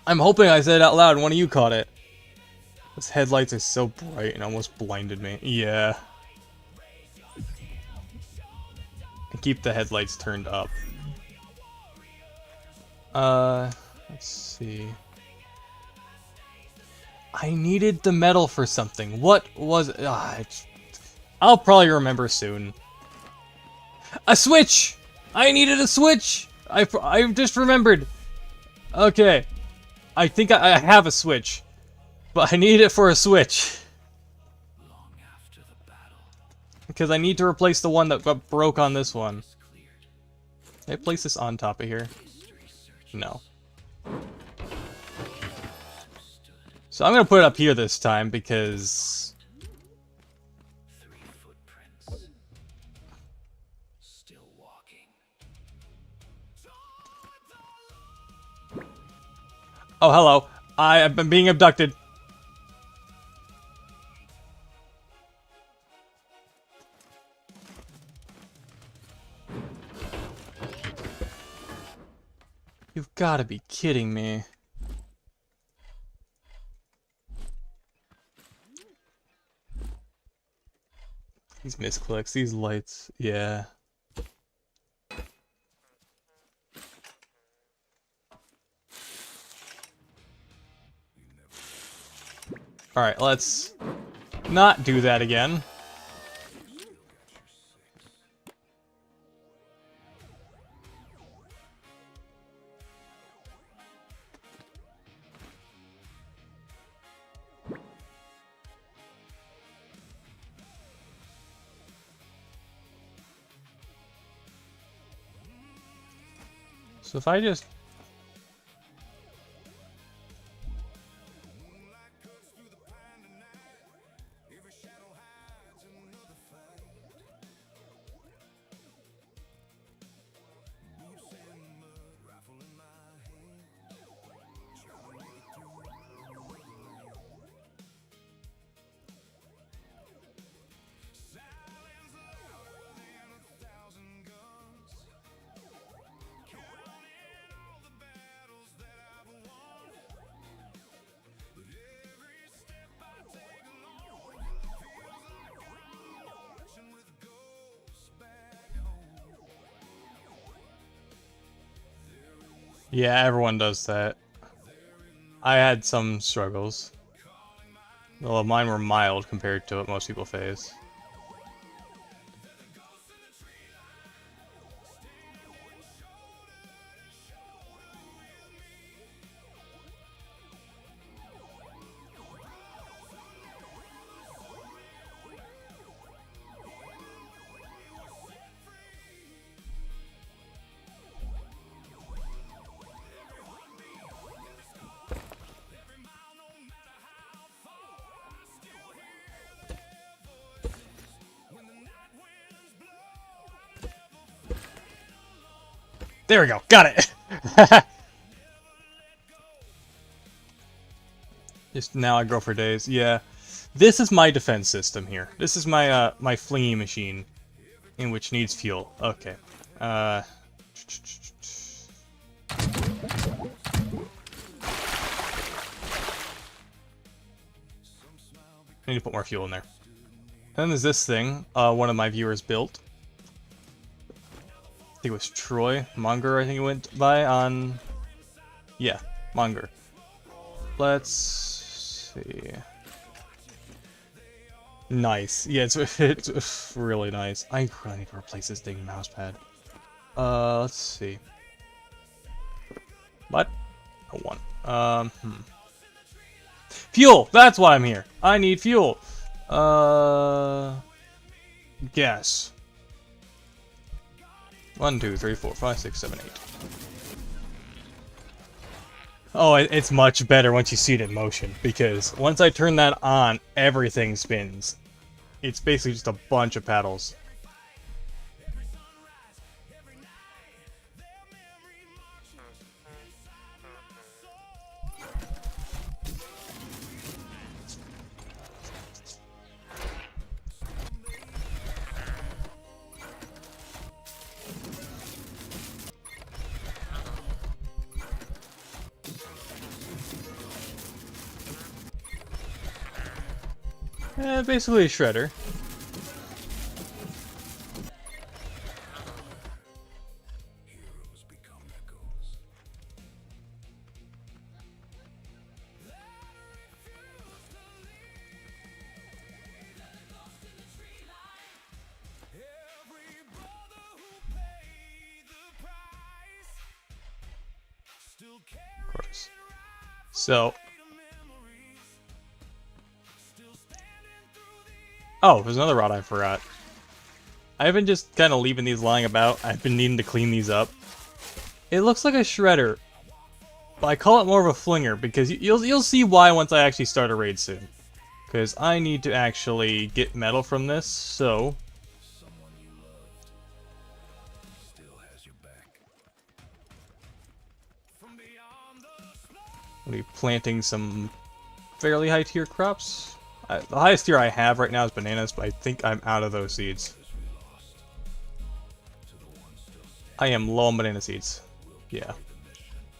I'm hoping I said it out loud and one of you caught it. Those headlights are so bright and almost blinded me. Yeah. And keep the headlights turned up. Let's see. I needed the metal for something. What was it? I'll probably remember soon. A switch! I needed a switch! I just remembered. Okay. I think I have a switch. But I need it for a switch. Because I need to replace the one that got broke on this one. Can I place this on top of here? No. So I'm gonna put it up here this time because... Oh, hello. I have been being abducted. You've got to be kidding me. These misclicks, these lights, yeah. Alright, let's not do that again. So if I just... Yeah, everyone does that. I had some struggles. Well, mine were mild compared to what most people face. There we go. Got it. Just now I grow for days. Yeah. This is my defense system here. This is my my flingy machine, in which needs fuel. Okay. I need to put more fuel in there. And then there's this thing. One of my viewers built. I think it was Troy Munger. I think it went by on. Yeah, Munger. Let's see. Nice. Yeah, it's really nice. I really need to replace this dang mouse pad. Let's see. What? Oh, one. Fuel! That's why I'm here. I need fuel. Gas. 1, 2, 3, 4, 5, 6, 7, 8. Oh, it's much better once you see it in motion, because once I turn that on, everything spins. It's basically just a bunch of paddles. Basically a shredder. Of course. So. Oh, there's another rod I forgot. I've been just kind of leaving these lying about. I've been needing to clean these up. It looks like a shredder, but I call it more of a flinger because you'll see why once I actually start a raid soon. Because I need to actually get metal from this, so I'll be planting some fairly high tier crops. The highest tier I have right now is bananas, but I think I'm out of those seeds. I am low on banana seeds. Yeah.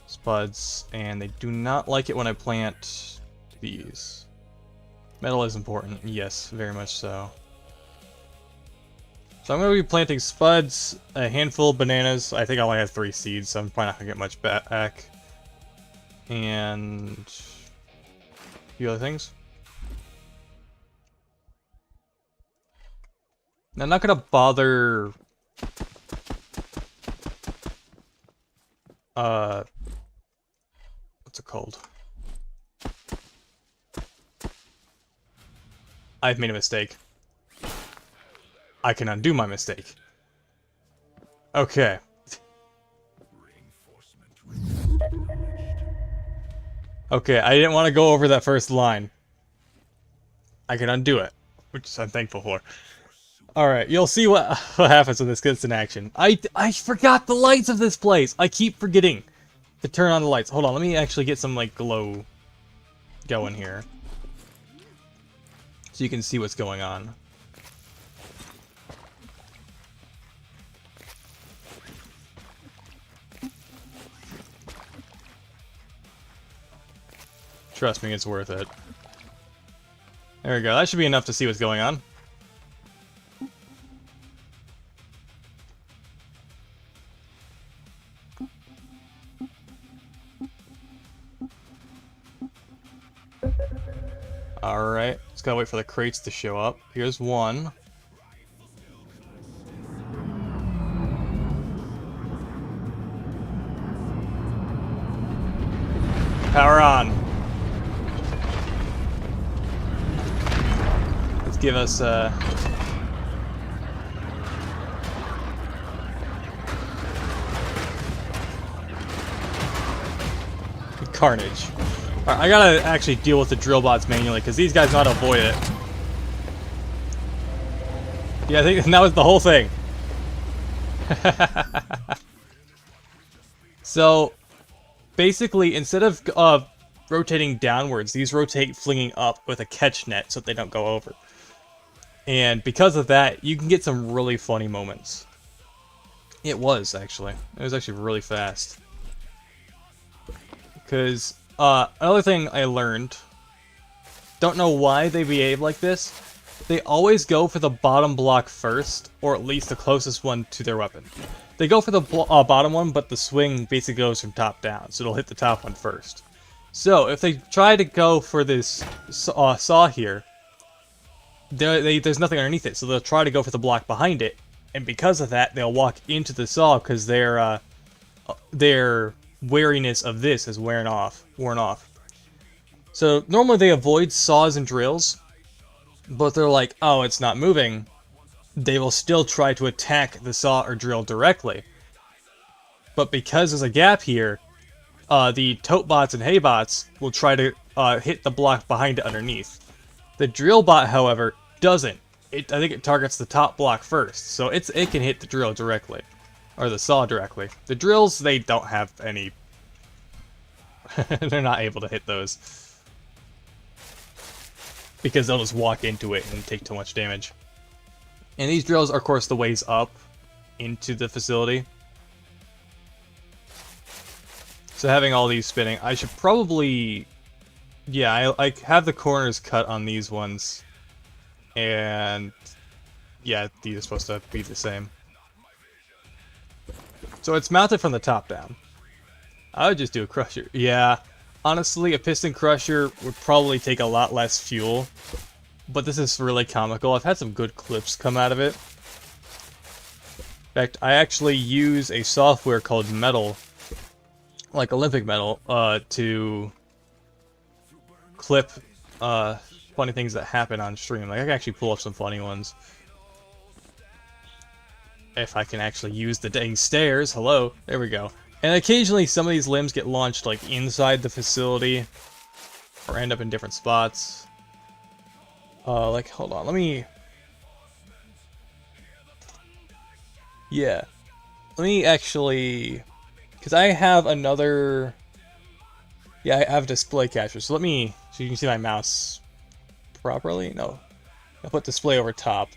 Spuds, and they do not like it when I plant these. Metal is important, yes, very much so. So I'm going to be planting spuds, a handful of bananas. I think I only have 3 seeds, so I'm probably not going to get much back. And a few other things. I'm not going to bother what's it called? I've made a mistake. I can undo my mistake. Okay. Okay, I didn't want to go over that first line. I can undo it, which I'm thankful for. Alright, you'll see what happens when this gets in action. I forgot the lights of this place! I keep forgetting to turn on the lights. Hold on, let me actually get some, like, glow going here. So you can see what's going on. Trust me, it's worth it. There we go, that should be enough to see what's going on. Alright, just gotta wait for the crates to show up. Here's one. Power on. Let's give us carnage. Alright, I gotta actually deal with the drill bots manually because these guys know how to avoid it. Yeah, I think that was the whole thing. So, basically, instead of rotating downwards, these rotate flinging up with a catch net so that they don't go over. And because of that, you can get some really funny moments. It was, actually. It was actually really fast. Because, another thing I learned, don't know why they behave like this, they always go for the bottom block first, or at least the closest one to their weapon. They go for the bottom one, but the swing basically goes from top down, so it'll hit the top one first. So, if they try to go for this saw here, there's nothing underneath it, so they'll try to go for the block behind it, and because of that, they'll walk into the saw because their wariness of this is worn off. So, normally they avoid saws and drills, but they're like, oh, it's not moving. They will still try to attack the saw or drill directly. But because there's a gap here, the tote bots and hay bots will try to hit the block behind it underneath. The drill bot, however, doesn't. I think it targets the top block first, so it can hit the drill directly. Or the saw directly. The drills, they don't have any... They're not able to hit those. Because they'll just walk into it and take too much damage. And these drills are, of course, the ways up into the facility. So having all these spinning, I should probably... Yeah, I have the corners cut on these ones. And... yeah, these are supposed to be the same. So it's mounted from the top down. I would just do a crusher. Yeah, honestly, a piston crusher would probably take a lot less fuel. But this is really comical. I've had some good clips come out of it. In fact, I actually use a software called Metal, like Olympic Metal, to clip funny things that happen on stream. Like, I can actually pull up some funny ones. If I can actually use the dang stairs. Hello. There we go. And occasionally some of these limbs get launched like inside the facility or end up in different spots. Like, hold on, let me... Yeah. Let me actually... Because I have another... Yeah, I have a display capture, so let me... So you can see my mouse properly? No. I'll put display over top.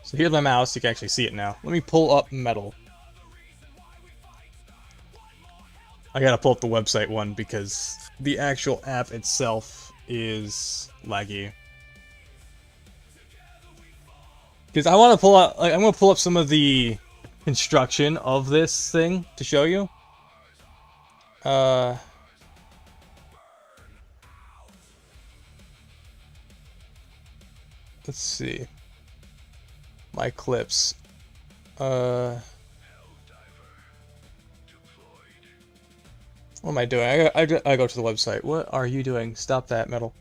So here's my mouse, you can actually see it now. Let me pull up Metal. I gotta pull up the website one because the actual app itself is laggy. Because I want to pull out, like, I'm gonna pull up some of the construction of this thing to show you. Let's see. My clips. What am I doing? I go to the website. What are you doing? Stop that, Metal.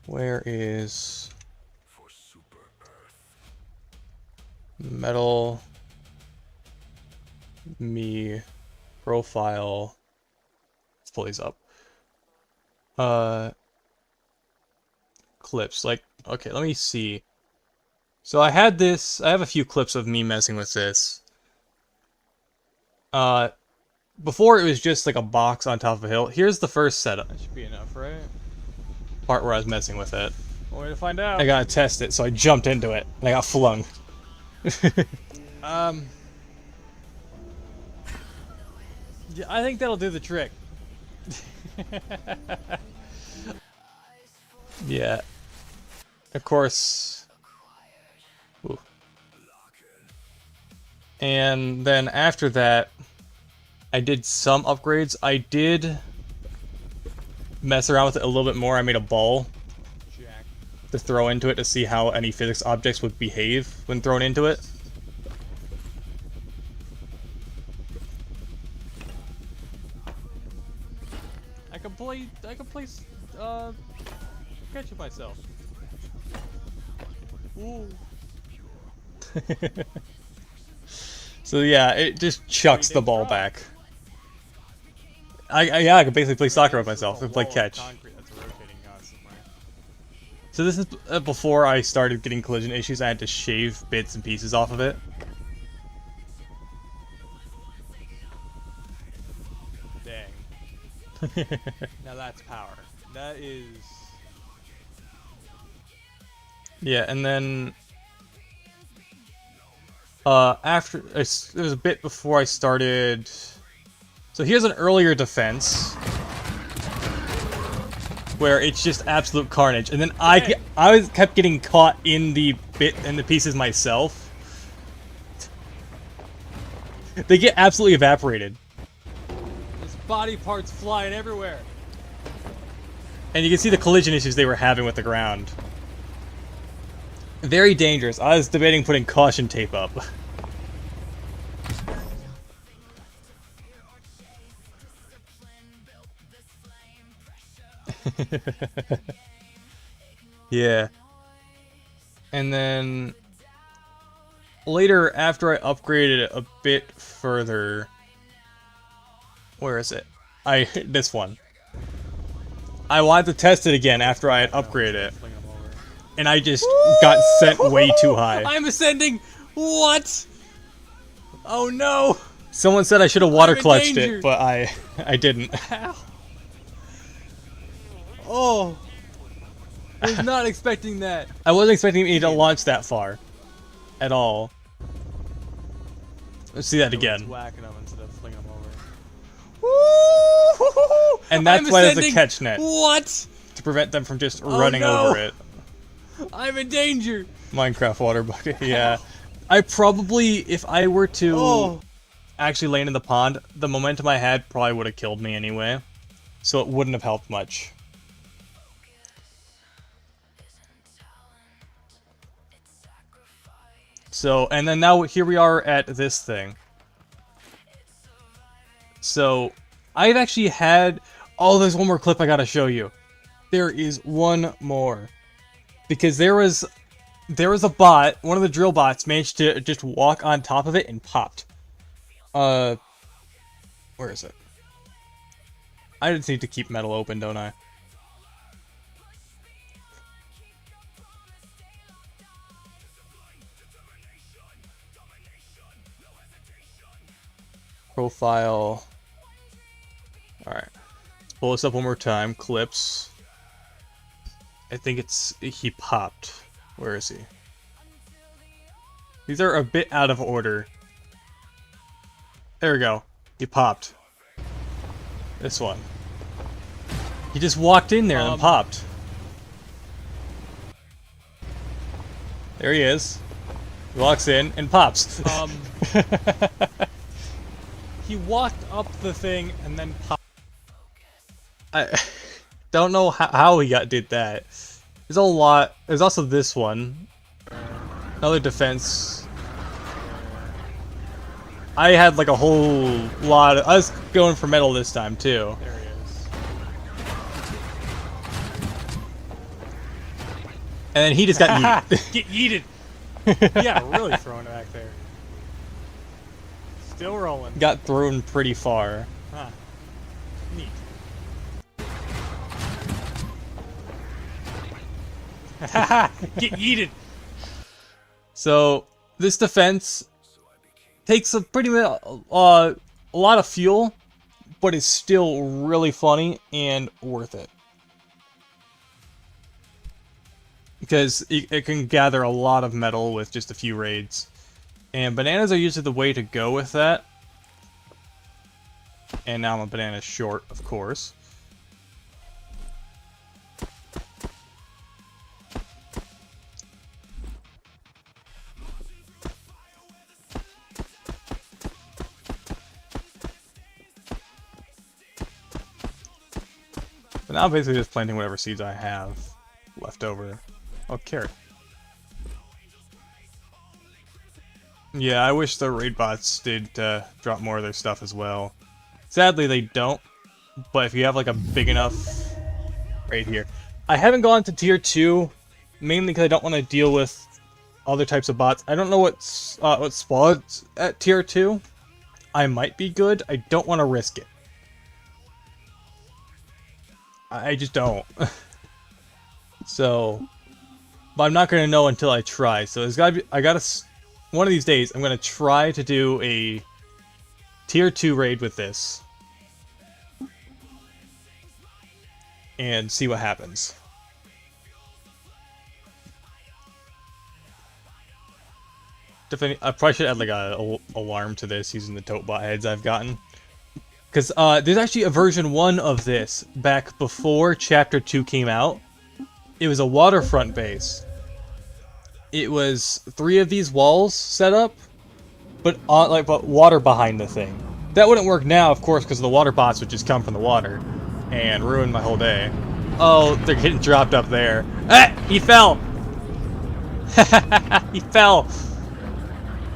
Where is Metal me profile? Let's pull these up. Clips. Like, okay, let me see. So I have a few clips of me messing with this. Before it was just like a box on top of a hill. Here's the first setup. That should be enough, right? Part where I was messing with it. Way to find out. I gotta test it, so I jumped into it, and I got flung. Yeah, I think that'll do the trick. Yeah. Of course. Ooh. And then after that, I did some upgrades. I did mess around with it a little bit more. I made a ball Jack. to throw into it to see how any physics objects would behave when thrown into it. I can play, catch it myself. Ooh. So yeah, it just chucks the didn't ball try. back. Yeah, I could basically play soccer with myself There's and a play wall of catch. concrete that's rotating constantly. So this is before I started getting collision issues. I had to shave bits and pieces off of it. Dang. Now that's power. That is. Yeah, and then after it was a bit before I started. So here's an earlier defense where it's just absolute carnage, and then I kept getting caught in the pieces myself. They get absolutely evaporated, There's body parts flying everywhere. and you can see the collision issues they were having with the ground. Very dangerous. I was debating putting caution tape up. Yeah. And then later, after I upgraded it a bit further, where is it? This one. I wanted to test it again after I had upgraded it, Fling 'em over. and I just got sent way too high. I'm ascending. What? Oh no! Someone said I should have water I'm in clutched danger. it, but I didn't. Ow. Oh. I was not expecting that. I wasn't expecting me to launch that far, at all. Let's see that I was again. whacking them instead of flinging them over. And that's I'm why there's a ascending. catch net, What? to prevent them from just Oh, running no. over it. I'm in danger. Minecraft water bucket, yeah. I probably, if I were to Oh. actually land in the pond, the momentum I had probably would have killed me anyway. So it wouldn't have helped much. So, and then now here we are at this thing. So, I've actually had... Oh, there's one more clip I gotta show you. There is one more. Because there was a bot, one of the drill bots managed to just walk on top of it and popped. Where is it? I just need to keep metal open, don't I? Profile. Alright. Pull this up one more time. Clips. I think he popped. Where is he? These are a bit out of order. There we go. He popped. This one. He just walked in there and popped. There he is. He walks in and pops. He walked up the thing and then popped. I don't know how he did that. There's a lot. There's also this one. Another defense. I had like a whole lot of... I was going for metal this time too. There he is. And then he just got yeeted. Get yeeted. Yeah, really throwing it back there. Still rolling. Got thrown pretty far. Huh. Neat. Get yeeted. So this defense takes a a lot of fuel, but is still really funny and worth it. Because it can gather a lot of metal with just a few raids. And bananas are usually the way to go with that. And now I'm a banana short, of course. But now I'm basically just planting whatever seeds I have left over. Oh, carrot. Yeah, I wish the raid bots did drop more of their stuff as well. Sadly, they don't. But if you have like a big enough raid here, I haven't gone to tier 2 mainly because I don't want to deal with other types of bots. I don't know what spawns at tier 2. I might be good. I don't want to risk it. I just don't. So, but I'm not gonna know until I try. So there's gotta be. One of these days, I'm gonna try to do a tier 2 raid with this, and see what happens. Definitely, I probably should add like a alarm to this using the tote bot heads I've gotten. Because there's actually a version 1 of this back before Chapter 2 came out. It was a waterfront base. It was 3 of these walls set up, but water behind the thing. That wouldn't work now, of course, because the water bots would just come from the water and ruin my whole day. Oh, they're getting dropped up there. Ah! He fell! He fell!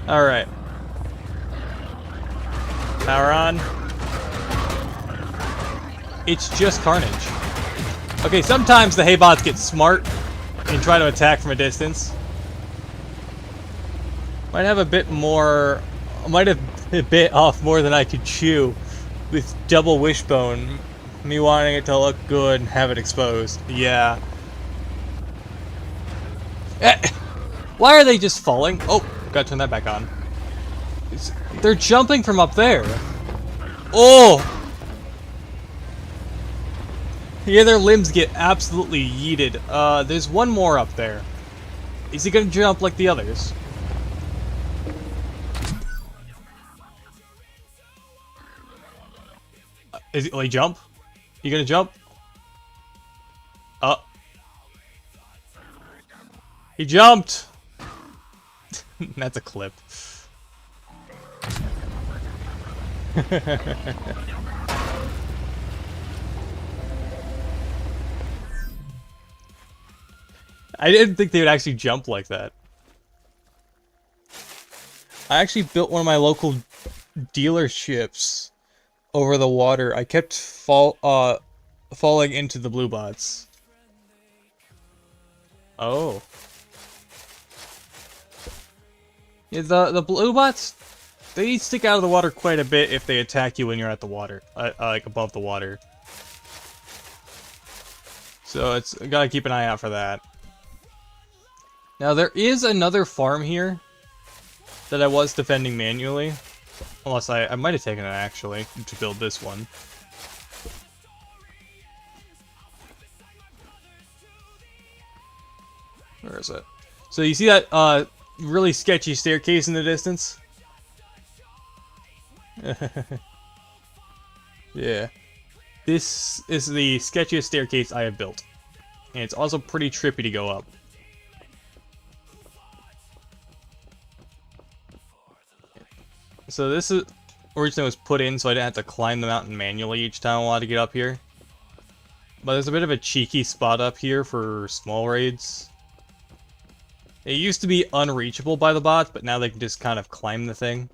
Alright. Power on. It's just carnage. Okay, sometimes the hay bots get smart and try to attack from a distance. Might have a bit more... Might have bit off more than I could chew with double wishbone. Me wanting it to look good and have it exposed. Yeah. Why are they just falling? Oh, gotta turn that back on. They're jumping from up there. Oh! Yeah, their limbs get absolutely yeeted. There's one more up there. Is he gonna jump like the others? Will he jump? You gonna jump? Oh. He jumped! That's a clip. I didn't think they would actually jump like that. I actually built one of my local dealerships over the water. I kept falling into the blue bots. Oh. Yeah, the blue bots, they stick out of the water quite a bit if they attack you when you're at the water, like above the water. So it's gotta keep an eye out for that. Now there is another farm here that I was defending manually. Unless I might have taken it actually to build this one. Where is it? So you see that really sketchy staircase in the distance? Yeah. This is the sketchiest staircase I have built. And it's also pretty trippy to go up. So this is originally was put in so I didn't have to climb the mountain manually each time I wanted to get up here. But there's a bit of a cheeky spot up here for small raids. It used to be unreachable by the bots, but now they can just kind of climb the thing.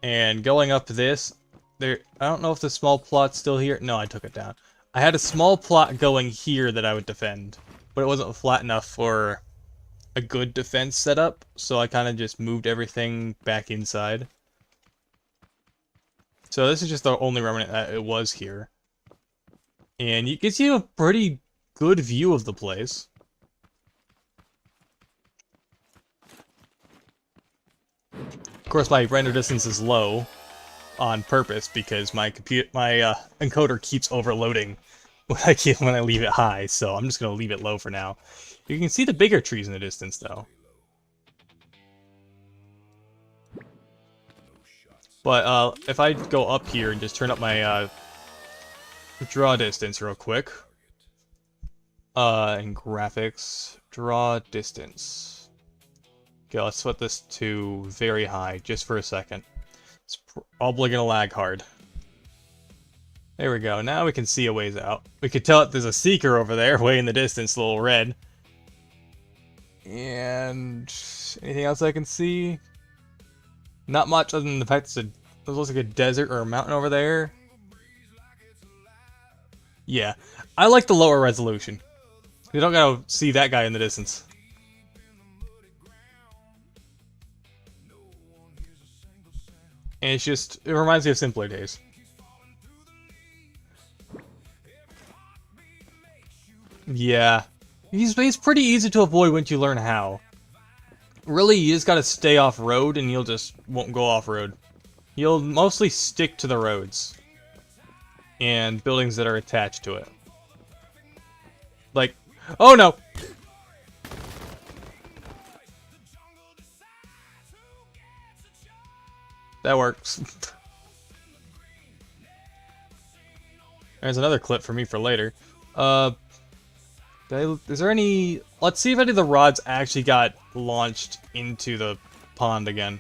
And going up this, I don't know if the small plot's still here. No, I took it down. I had a small plot going here that I would defend, but it wasn't flat enough for a good defense setup, so I kind of just moved everything back inside. So this is just the only remnant that it was here. And you can see a pretty good view of the place. Of course, my render distance is low on purpose because my encoder keeps overloading when I leave it high, so I'm just gonna leave it low for now. You can see the bigger trees in the distance, though. But if I go up here and just turn up my draw distance real quick, in graphics, draw distance. Okay, let's put this to very high, just for a second. It's probably gonna lag hard. There we go. Now we can see a ways out. We could tell that there's a seeker over there, way in the distance, a little red. And anything else I can see? Not much other than the fact that it looks like a desert or a mountain over there. Yeah, I like the lower resolution. You don't gotta see that guy in the distance. And it's just, it reminds me of simpler days. Yeah. He's pretty easy to avoid once you learn how. Really, you just gotta stay off-road and you'll just won't go off-road. You'll mostly stick to the roads. And buildings that are attached to it. Like, oh no! That works. There's another clip for me for later. Is there any... Let's see if any of the rods actually got launched into the pond again.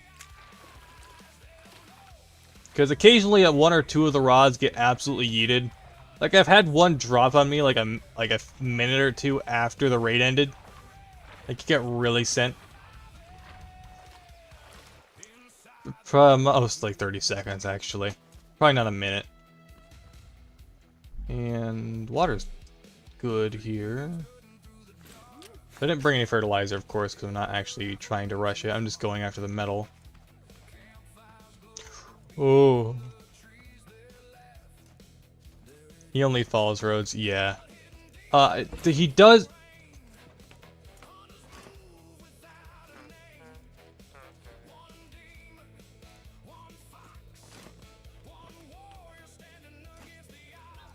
Because occasionally one or two of the rods get absolutely yeeted. Like, I've had one drop on me like a minute or two after the raid ended. Like, you get really sent. Most like 30 seconds, actually. Probably not a minute. And water's good here. I didn't bring any fertilizer, of course, because I'm not actually trying to rush it. I'm just going after the metal. Oh. He only follows roads, yeah. He does...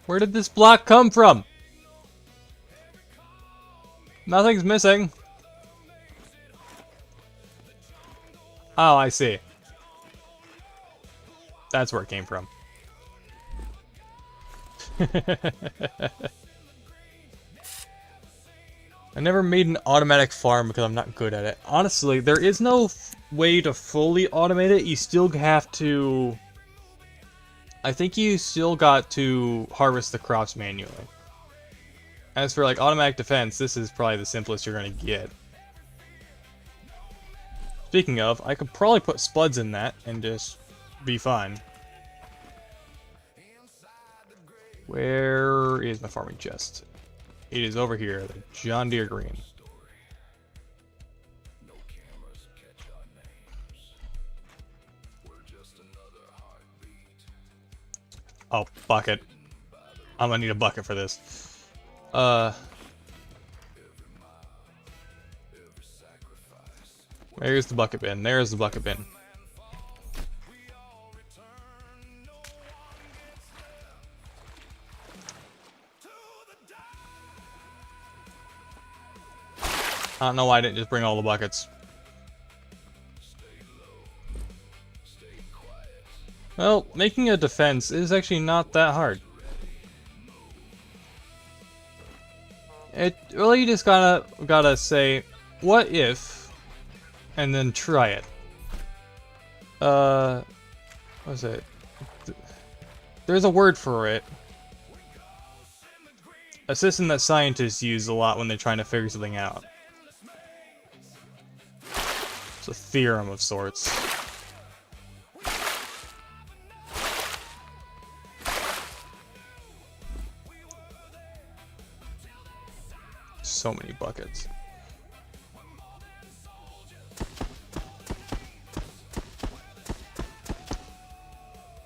Where did this block come from? Nothing's missing. Oh, I see. That's where it came from. I never made an automatic farm because I'm not good at it. Honestly, there is no way to fully automate it. You still have to... I think you still got to harvest the crops manually. As for like automatic defense, this is probably the simplest you're gonna get. Speaking of, I could probably put spuds in that and just be fine. Where is my farming chest? It is over here, the John Deere Green. Oh, bucket. I'm gonna need a bucket for this. There's the bucket bin. There's the bucket bin. I don't know why I didn't just bring all the buckets. Well, making a defense is actually not that hard. It really just gotta say, what if, and then try it. What is it? There's a word for it. A system that scientists use a lot when they're trying to figure something out. It's a theorem of sorts. So many buckets.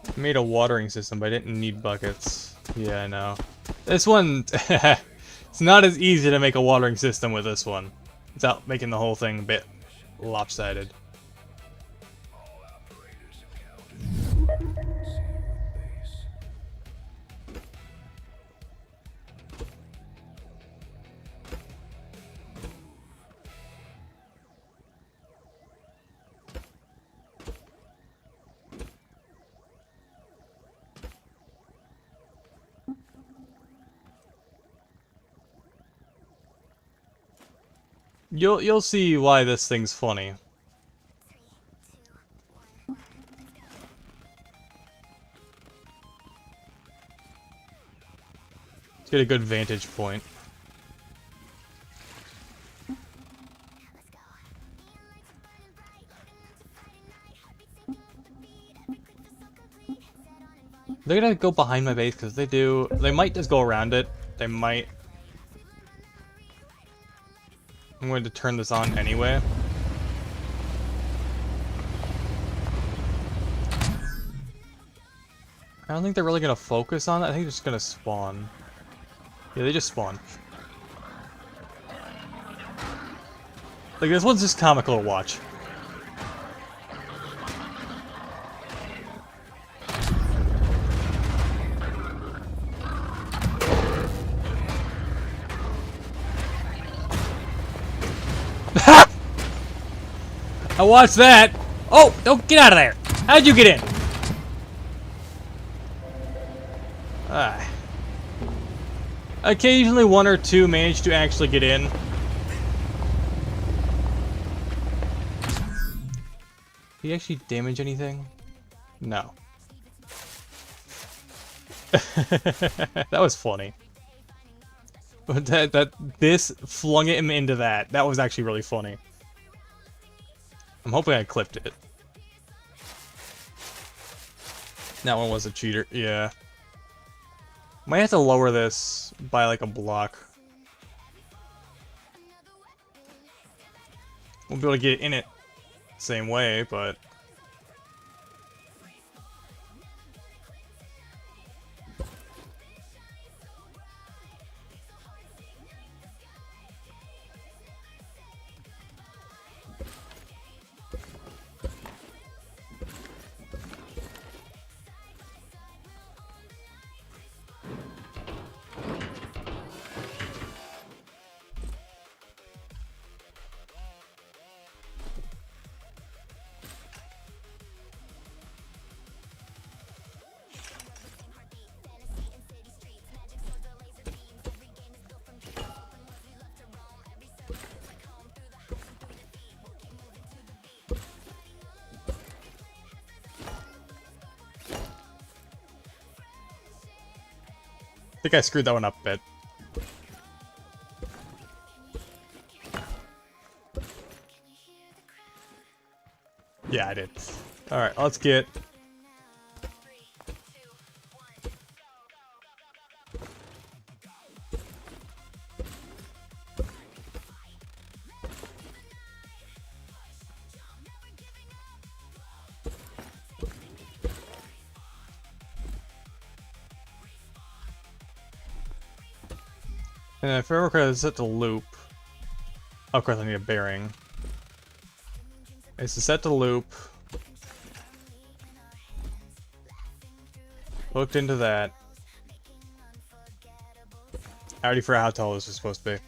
I made a watering system, but I didn't need buckets. Yeah, I know. This one, it's not as easy to make a watering system with this one, without making the whole thing a bit lopsided. You'll see why this thing's funny. Get a good vantage point. They're gonna go behind my base because they might just go around it. They might. I'm going to turn this on anyway. I don't think they're really gonna focus on it. I think they're just gonna spawn. Yeah, they just spawn. Like, this one's just comical to watch. I watched that! Oh! Don't get out of there! How'd you get in? Ah. Occasionally one or two manage to actually get in. Did he actually damage anything? No. That was funny. But this flung him into that. That was actually really funny. I'm hoping I clipped it. That one was a cheater. Yeah. Might have to lower this by like a block. Won't be able to get in it the same way, but... I think I screwed that one up a bit. Yeah, I did. Alright, let's get... And if I remember correctly, set the loop. Oh, of course, I need a bearing. It's to set the loop. Hooked into that. I already forgot how tall this is supposed to be.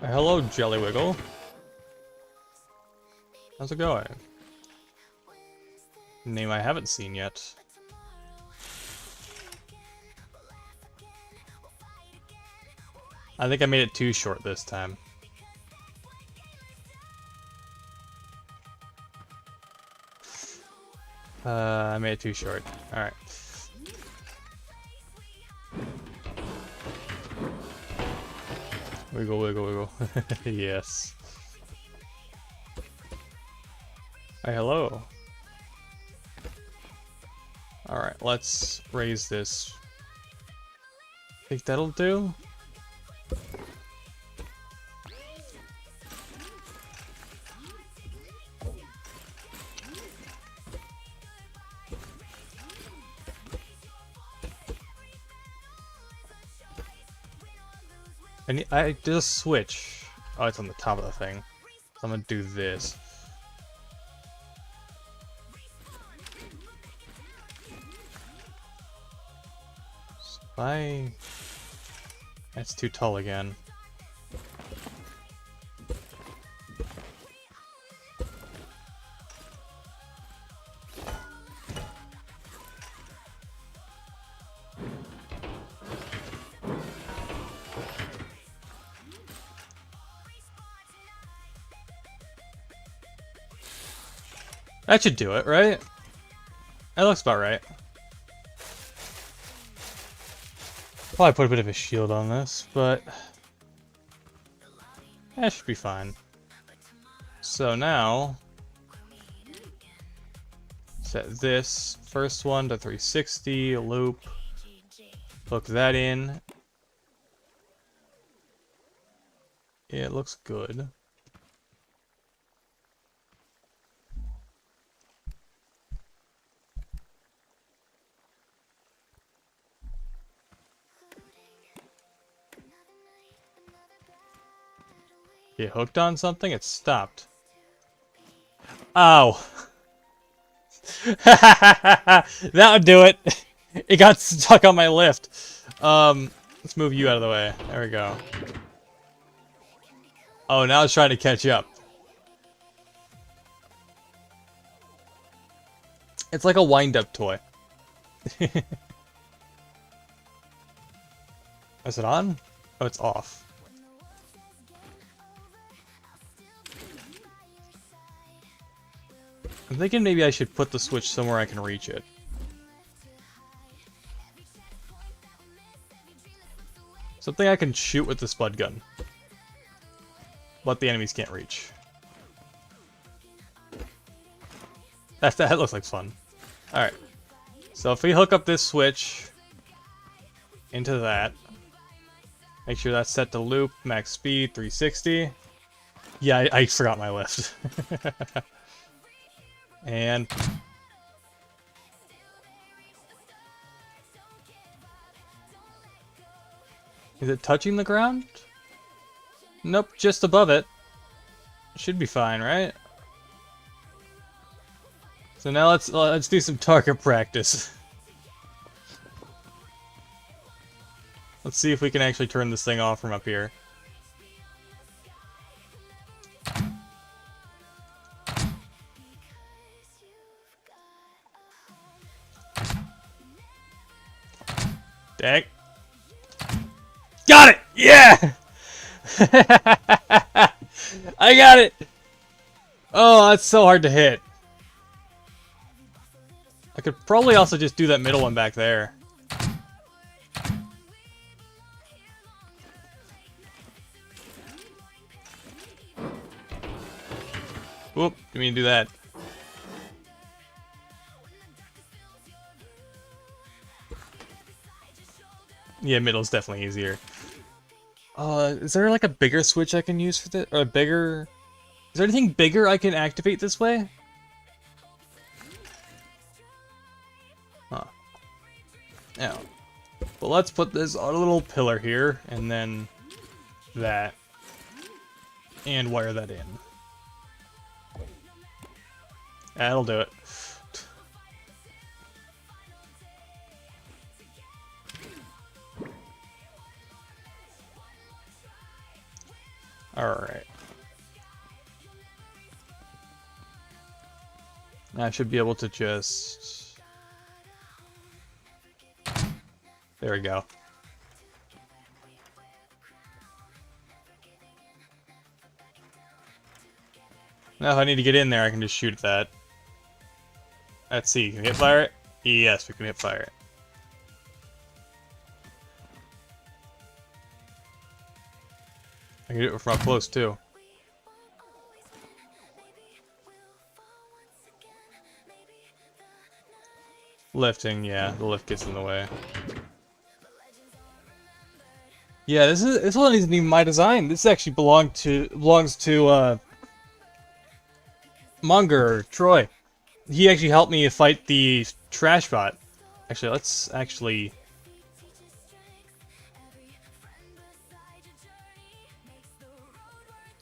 Hello, Jellywiggle. How's it going? Name I haven't seen yet. I think I made it too short this time. I made it too short. Alright. Wiggle, wiggle, wiggle. Yes. Hi, hello. Alright, let's raise this. Think that'll do? I did a switch. Oh, it's on the top of the thing. So I'm gonna do this. That's too tall again. That should do it, right? That looks about right. Probably put a bit of a shield on this, but that should be fine. So now, set this first one to 360, loop, hook that in. Yeah, it looks good. Get hooked on something? It stopped. Ow! That would do it! It got stuck on my lift. Let's move you out of the way. There we go. Oh, now it's trying to catch up. It's like a wind-up toy. Is it on? Oh, it's off. I'm thinking maybe I should put the switch somewhere I can reach it. Something I can shoot with the spud gun. But the enemies can't reach. That looks like fun. Alright. So if we hook up this switch into that, make sure that's set to loop, max speed, 360. Yeah, I forgot my lift. And is it touching the ground? Nope, just above it. Should be fine, right? So now let's do some target practice. Let's see if we can actually turn this thing off from up here. Dang. Got it! Yeah! I got it! Oh, that's so hard to hit. I could probably also just do that middle one back there. Whoop, didn't mean to do that. Yeah, middle's definitely easier. Is there like a bigger switch I can use for this? Or a bigger... Is there anything bigger I can activate this way? Huh. Yeah. Well, let's put this on a little pillar here, and then that. And wire that in. That'll do it. Alright. Now I should be able to just... There we go. Now if I need to get in there, I can just shoot at that. Let's see, can we hit fire it? Yes, we can hit fire it. I can do it from up close too. Lifting, yeah, the lift gets in the way. Yeah, this one isn't even my design. This actually belongs to Munger, Troy. He actually helped me fight the trash bot. Actually, let's actually...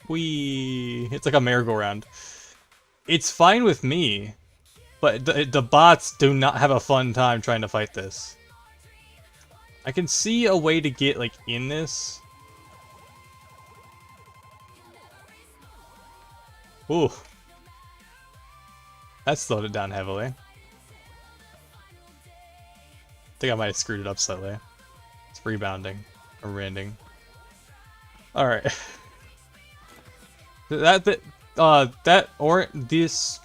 Whee! It's like a merry-go-round. It's fine with me, but the bots do not have a fun time trying to fight this. I can see a way to get, like, in this. Ooh. That slowed it down heavily. I think I might have screwed it up slightly. It's rebounding. Or rending. Alright. This...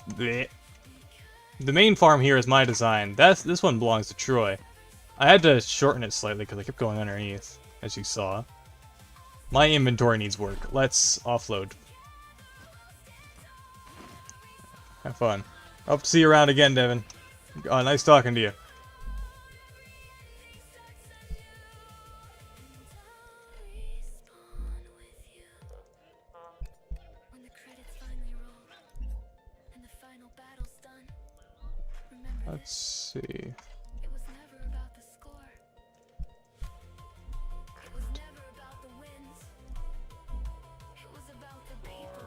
bleh. The main farm here is my design. This one belongs to Troy. I had to shorten it slightly because I kept going underneath, as you saw. My inventory needs work. Let's offload. Have fun. Hope to see you around again, Devin. Nice talking to you. Let's see. It was never about the score. It was never about the wins. It was about the people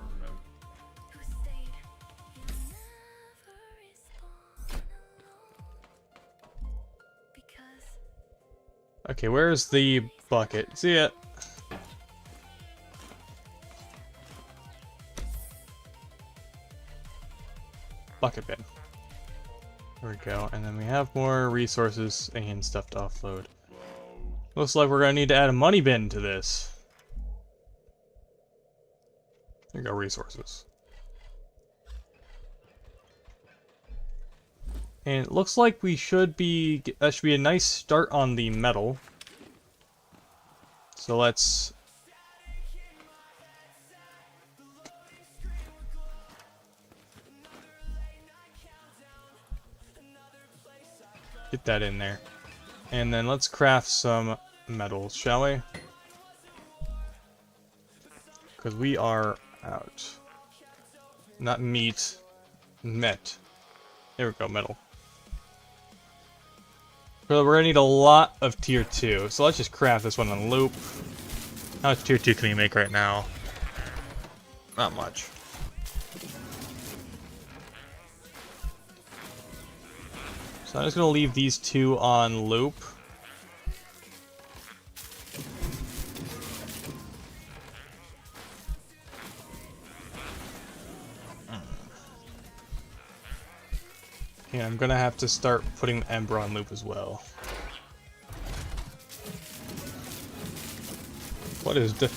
who stayed. You never respond alone. Because Okay, where's the bucket? See ya. Bucket bin. There we go, and then we have more resources and stuff to offload. Looks like we're gonna need to add a money bin to this. There you go, resources. And it looks like we should be, that should be a nice start on the metal. So let's get that in there. And then let's craft some metals, shall we? Because we are out. Not meat, met. There we go, metal. So we're gonna need a lot of tier 2. So let's just craft this one on loop. How much tier 2 can we make right now? Not much. So I'm just gonna leave these two on loop. Yeah, I'm gonna have to start putting Ember on loop as well. What is the...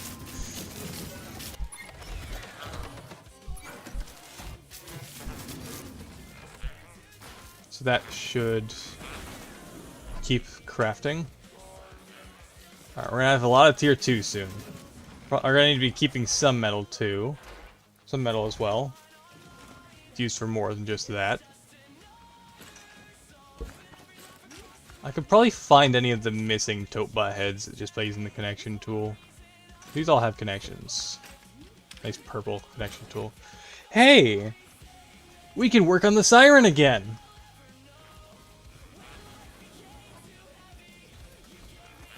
So that should keep crafting. Alright, we're gonna have a lot of tier 2 soon. We're gonna need to be keeping some metal too. Some metal as well. It's used for more than just that. I could probably find any of the missing tote bot heads just by using the connection tool. These all have connections. Nice purple connection tool. Hey! We can work on the siren again!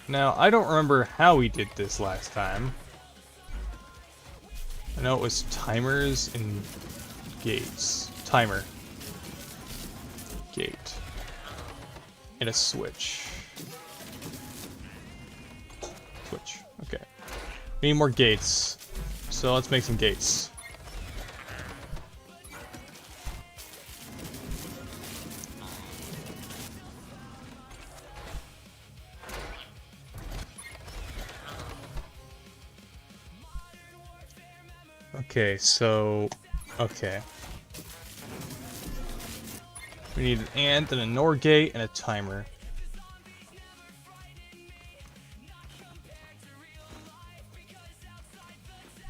Now, I don't remember how we did this last time. I know it was timers and gates. Timer. Gate. And a switch. Switch. Okay. We need more gates. So let's make some gates. Okay, so... Okay. We need an ant and a NOR gate and a timer.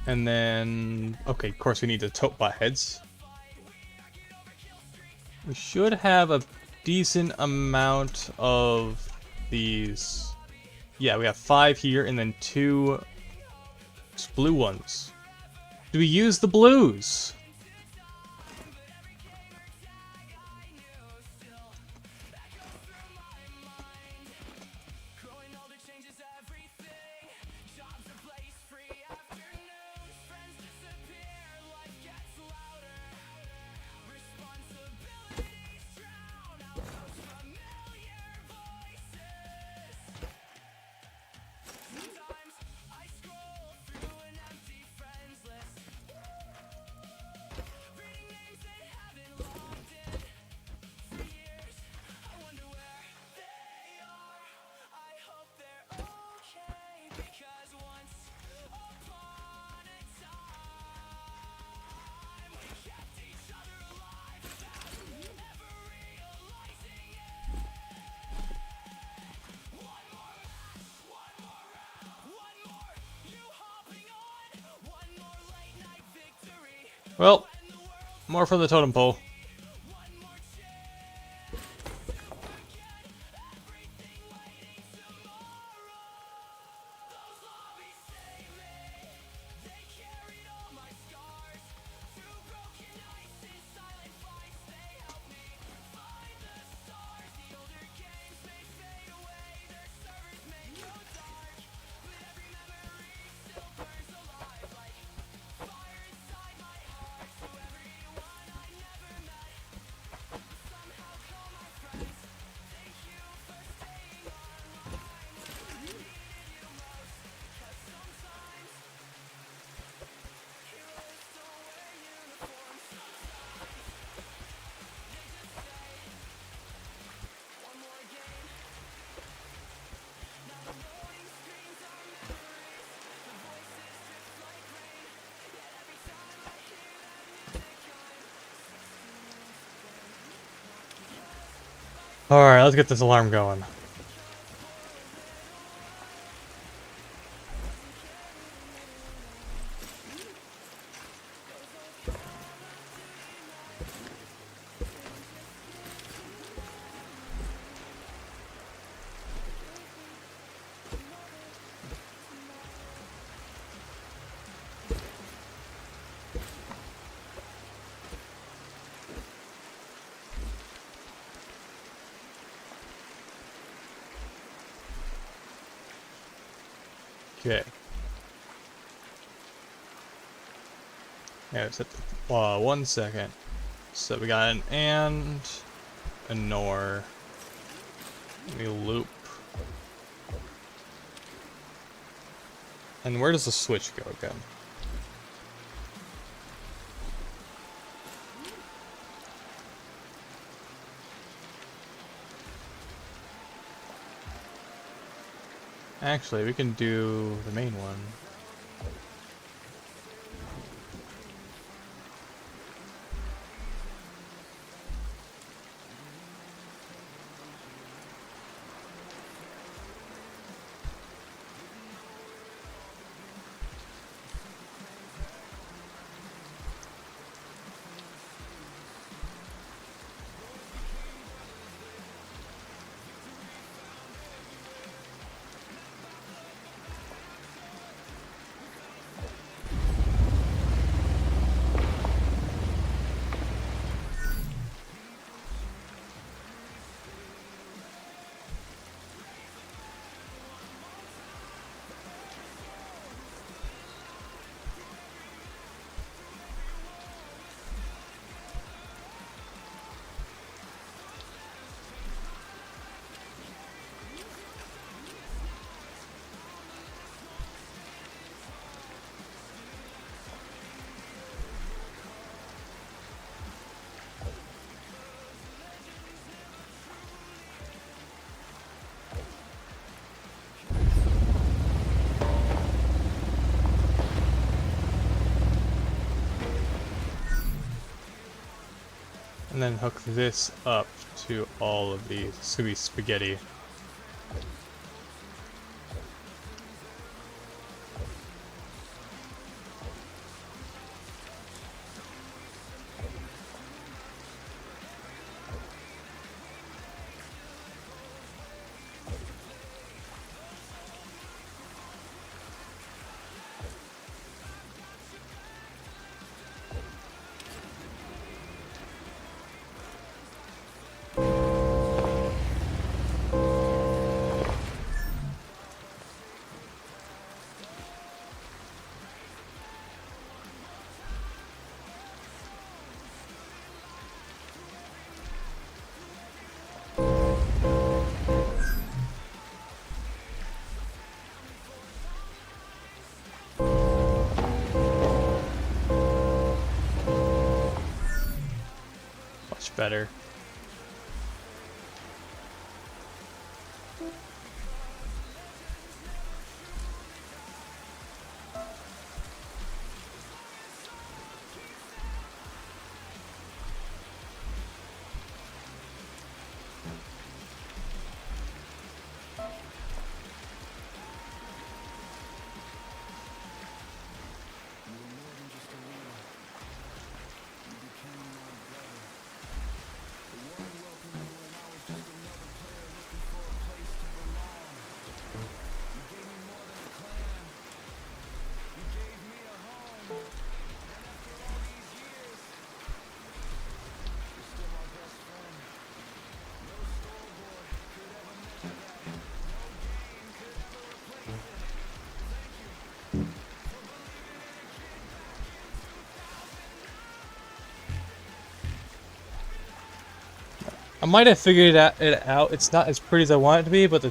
And then... Okay, of course we need the tote bot heads. We should have a decent amount of these. Yeah, we have 5 here and then 2 blue ones. Do we use the blues? Well, more from the totem pole. Alright, let's get this alarm going. Okay. Yeah, set 1 second. So we got an and, a nor. We loop. And where does the switch go again? Actually, we can do the main one. And then hook this up to all of these. It's gonna be spaghetti. Much better. I might have figured it out. It's not as pretty as I want it to be, but the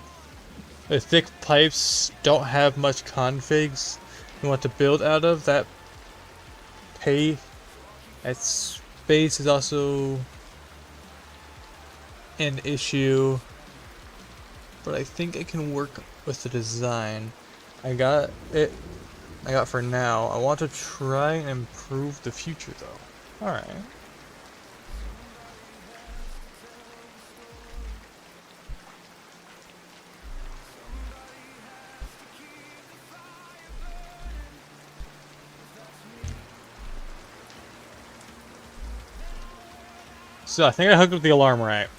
thick pipes don't have much configs you want to build out of. That space is also an issue, but I think I can work with the design. I got for now. I want to try and improve the future though. Alright. So I think I hooked up the alarm right.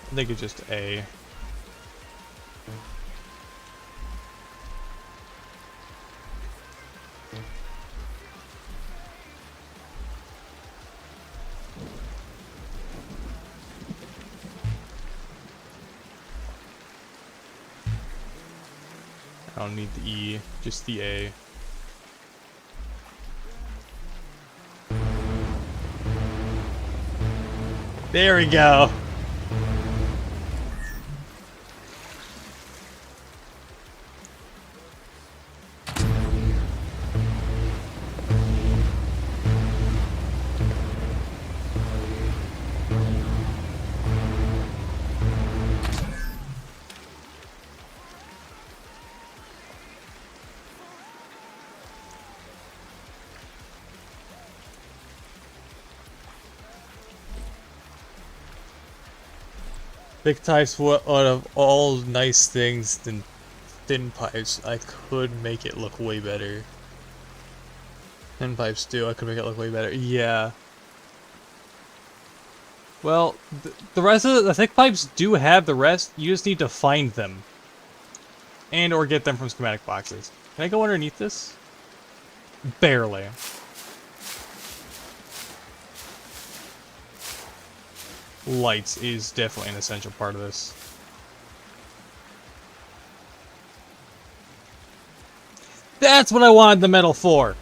I think it's just A. I don't need the E, just the A. There we go. Thick pipes, what out of all nice things than thin pipes, I could make it look way better. Thin pipes do, I could make it look way better. Yeah. Well, the rest of the thick pipes do have the rest, you just need to find them. And or get them from schematic boxes. Can I go underneath this? Barely. Lights is definitely an essential part of this. That's what I wanted the metal for!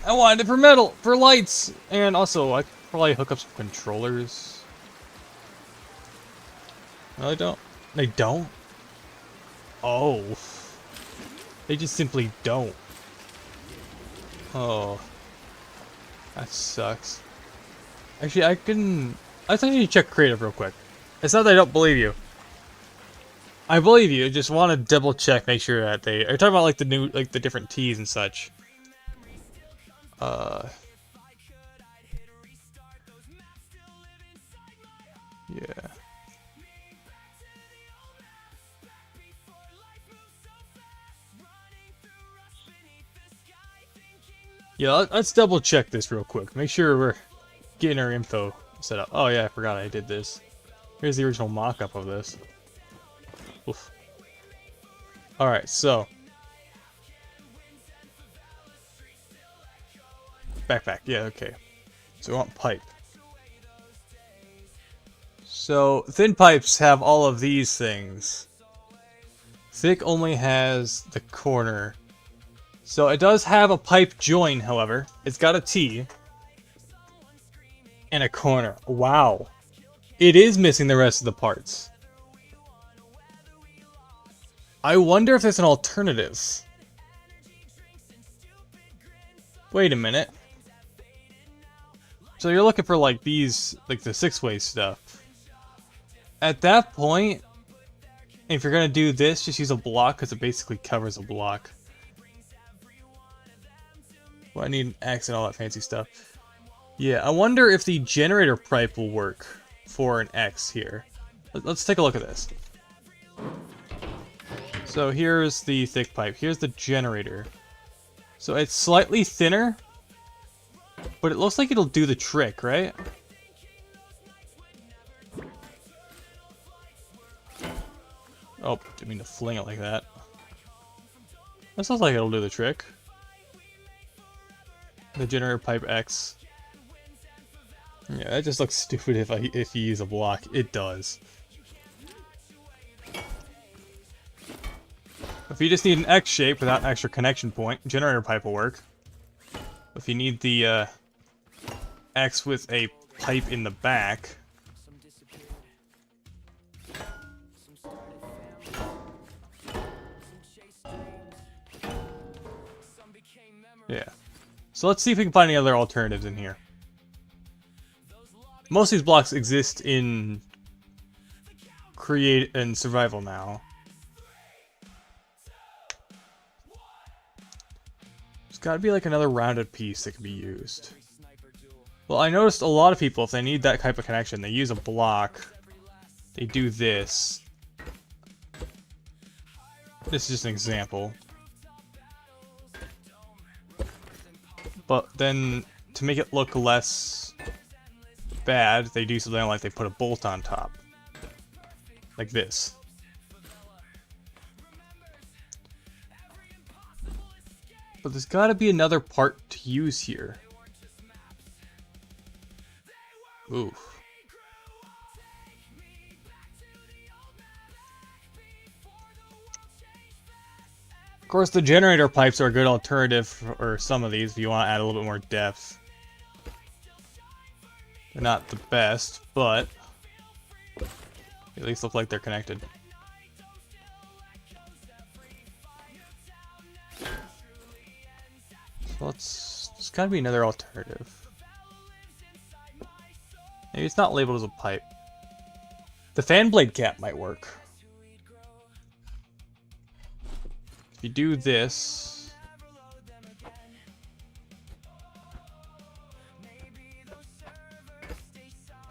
I wanted it for metal, for lights! And also, I could probably hook up some controllers. No, they don't. They don't? Oh. They just simply don't. Oh. That sucks. Actually, let's actually check creative real quick. It's not that I don't believe you. I believe you, I just want to double check, make sure that are you talking about like the different T's and such? Yeah. Yeah, let's double check this real quick. Make sure we're getting our info set up. Oh yeah, I forgot I did this. Here's the original mock-up of this. Oof. Alright, so. Backpack, yeah, okay. So we want pipe. So, thin pipes have all of these things. Thick only has the corner. So it does have a pipe join, however. It's got a T. And a corner. Wow. It is missing the rest of the parts. I wonder if there's an alternative. Wait a minute. So you're looking for like these, like the 6-way stuff. At that point, if you're gonna do this, just use a block because it basically covers a block. Well, I need an X and all that fancy stuff. Yeah, I wonder if the generator pipe will work for an X here. Let's take a look at this. So here's the thick pipe. Here's the generator. So it's slightly thinner, but it looks like it'll do the trick, right? Oh, didn't mean to fling it like that. That sounds like it'll do the trick. The generator pipe X. Yeah, that just looks stupid if you use a block. It does. If you just need an X shape without an extra connection point, generator pipe will work. If you need the X with a pipe in the back, yeah. So let's see if we can find any other alternatives in here. Most of these blocks exist in Create and Survival now. There's gotta be like another rounded piece that can be used. Well, I noticed a lot of people, if they need that type of connection, they use a block. They do this. This is just an example. But then, to make it look less bad, they do something like they put a bolt on top. Like this. But there's gotta be another part to use here. Oof. Of course, the generator pipes are a good alternative for some of these if you want to add a little bit more depth. They're not the best, but they at least look like they're connected. So there's gotta be another alternative. Maybe it's not labeled as a pipe. The fan blade cap might work. If you do this,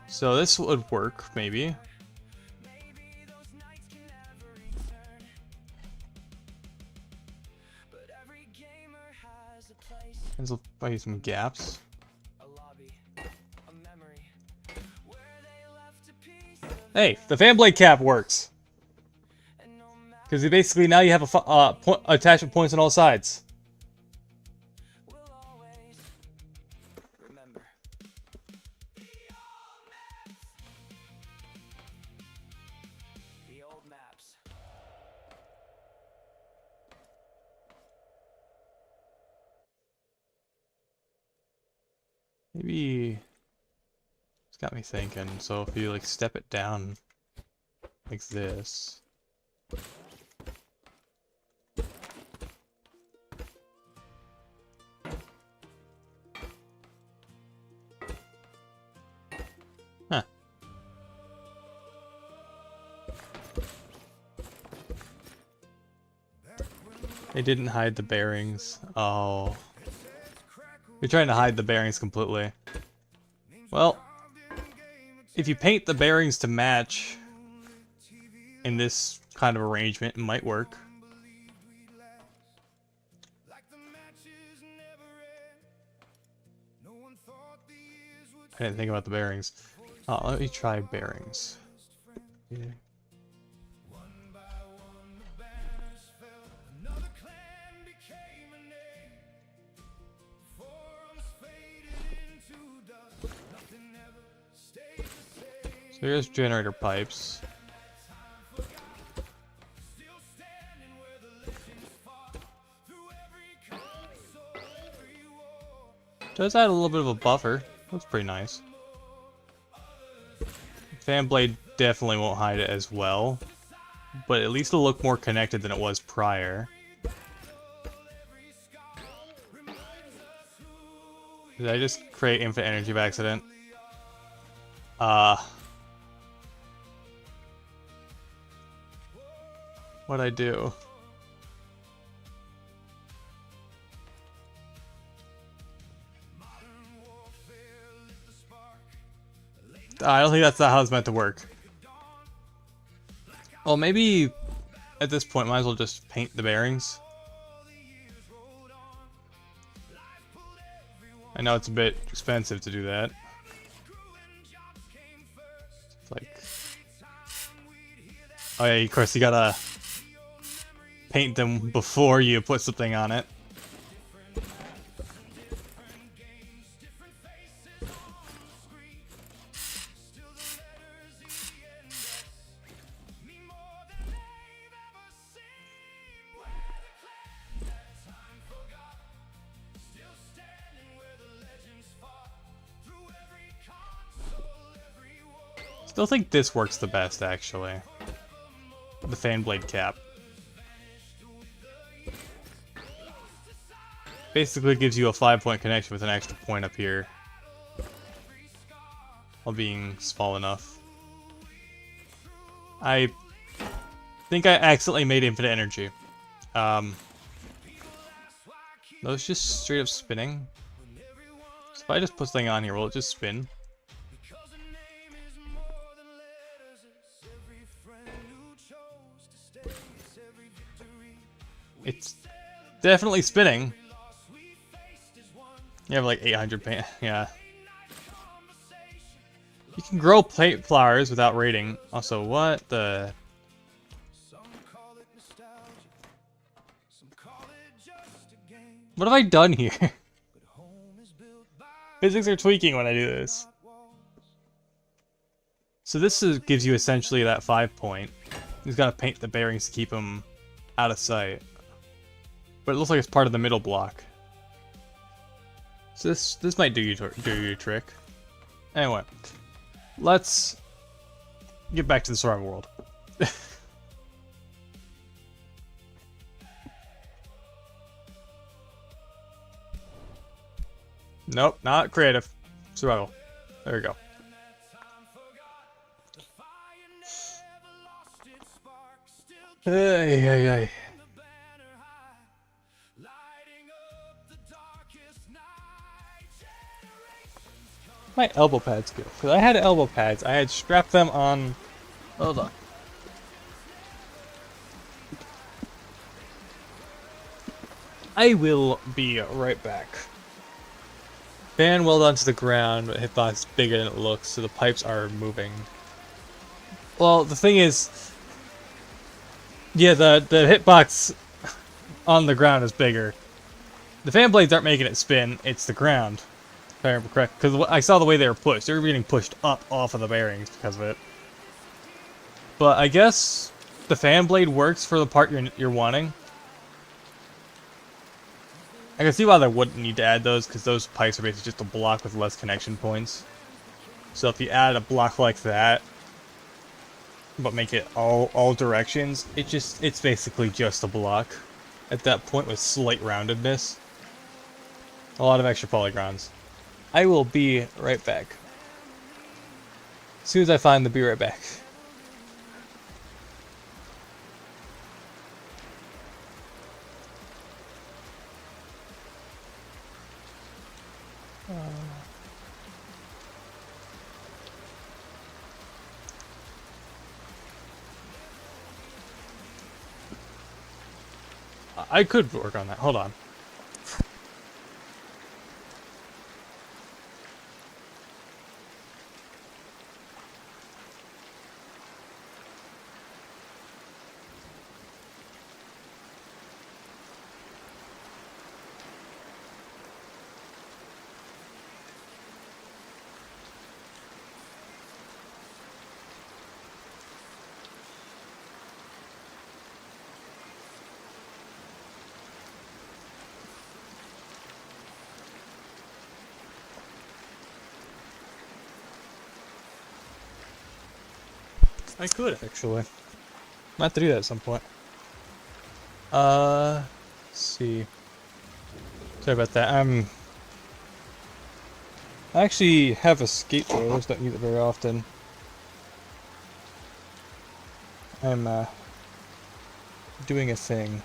so this would work, maybe. There's probably some gaps. Hey, the fan blade cap works. Because basically now you have attachment points on all sides. Maybe it's got me thinking. So if you like step it down like this. Huh. They didn't hide the bearings. Oh. You're trying to hide the bearings completely. Well, if you paint the bearings to match in this kind of arrangement, it might work. I didn't think about the bearings. Oh, let me try bearings. Yeah. So here's generator pipes. Does add a little bit of a buffer. Looks pretty nice. Fan blade definitely won't hide it as well, but at least it'll look more connected than it was prior. Did I just create infinite energy by accident? What'd I do? I don't think that's not how it's meant to work. Well, maybe at this point, might as well just paint the bearings. I know it's a bit expensive to do that. It's like, oh yeah, of course you gotta paint them before you put something on it. Still think this works the best, actually. The fan blade cap. Basically gives you a 5-point connection with an extra point up here. While being small enough. I think I accidentally made infinite energy. Those just straight up spinning. So if I just put something on here, will it just spin? It's definitely spinning. You have like 800 paint. Yeah. You can grow plate flowers without raiding. Also, what the? What have I done here? Physics are tweaking when I do this. So this gives you essentially that 5-point. He's got to paint the bearings to keep them out of sight. But it looks like it's part of the middle block. So this might do you trick. Anyway, let's get back to the survival world. Nope, not creative. Survival. There we go. Hey, hey, hey. My elbow pads go? Because I had elbow pads. I had strapped them on. Hold on. I will be right back. Fan weld onto the ground, but hitbox is bigger than it looks, so the pipes are moving. Well, the thing is, yeah, the hitbox on the ground is bigger. The fan blades aren't making it spin; it's the ground. If I remember correct, because I saw the way they were pushed. They were getting pushed up off of the bearings because of it. But I guess the fan blade works for the part you're wanting. I can see why they wouldn't need to add those, because those pipes are basically just a block with less connection points. So if you add a block like that, but make it all directions, it's basically just a block at that point with slight roundedness. A lot of extra polygons. I will be right back. As soon as I find the be right back. I could work on that. Hold on. I could, actually. Might have to do that at some point. Let's see. Sorry about that. I actually have a skateboard, I just don't use it very often. I'm, doing a thing.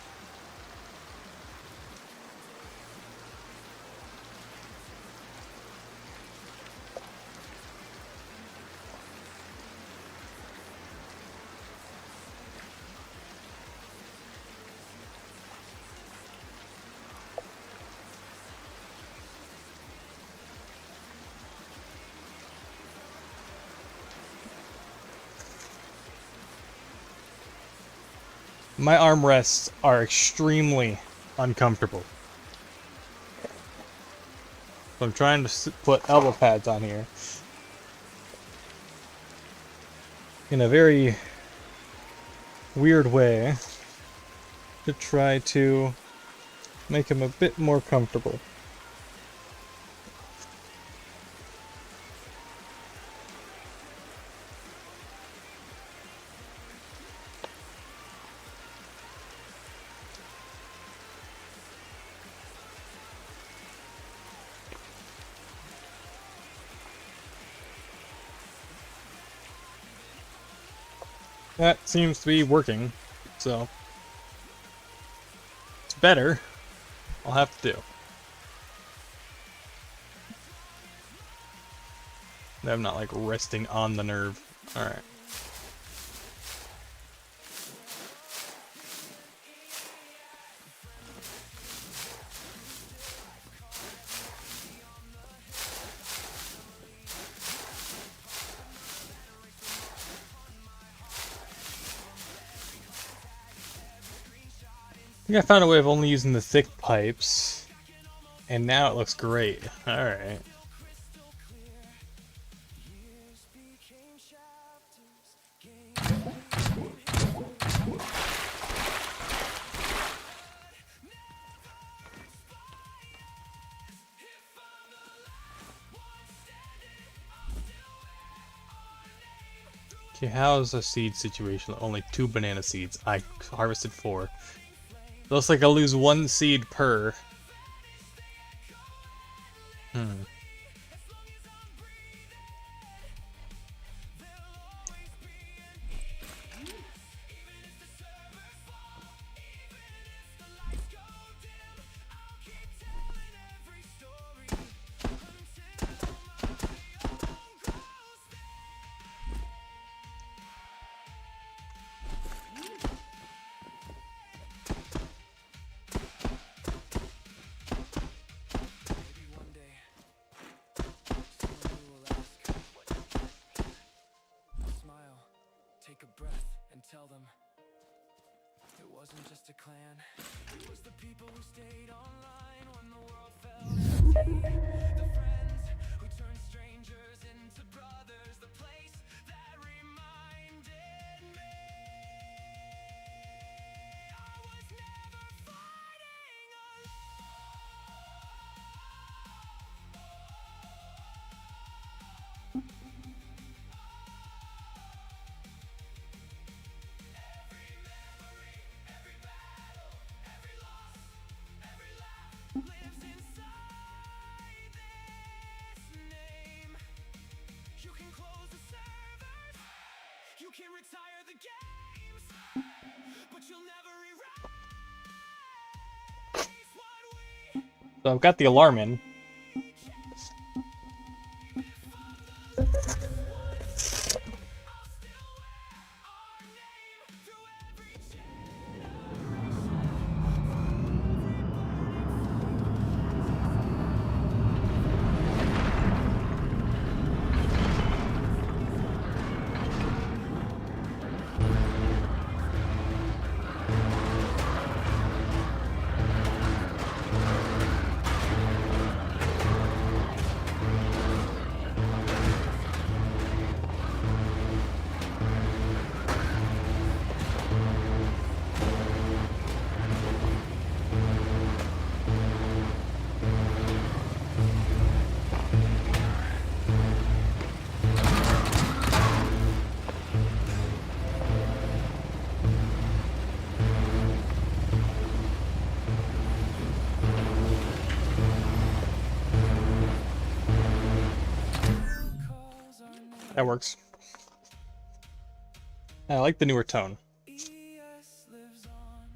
My armrests are extremely uncomfortable. So I'm trying to put elbow pads on here in a very weird way to try to make them a bit more comfortable. That seems to be working, so it's better. I'll have to do. I'm not like resting on the nerve. Alright. I think I found a way of only using the thick pipes, and now it looks great. Alright. Okay, how's the seed situation? Only 2 banana seeds. I harvested 4. Looks like I'll lose 1 seed per. Take a breath and tell them it wasn't just a clan. It was the people who stayed online when the world fell. The friends who turned strangers into brothers. The place that reminded me I was never fighting alone. Lives inside this name. You can close the servers, you can retire the games, but you'll never erase what we. So I've got the alarm in. That works. I like the newer tone. ES lives on.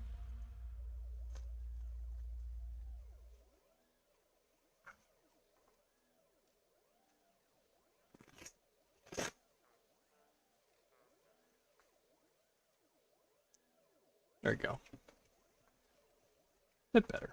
There we go. Bit better.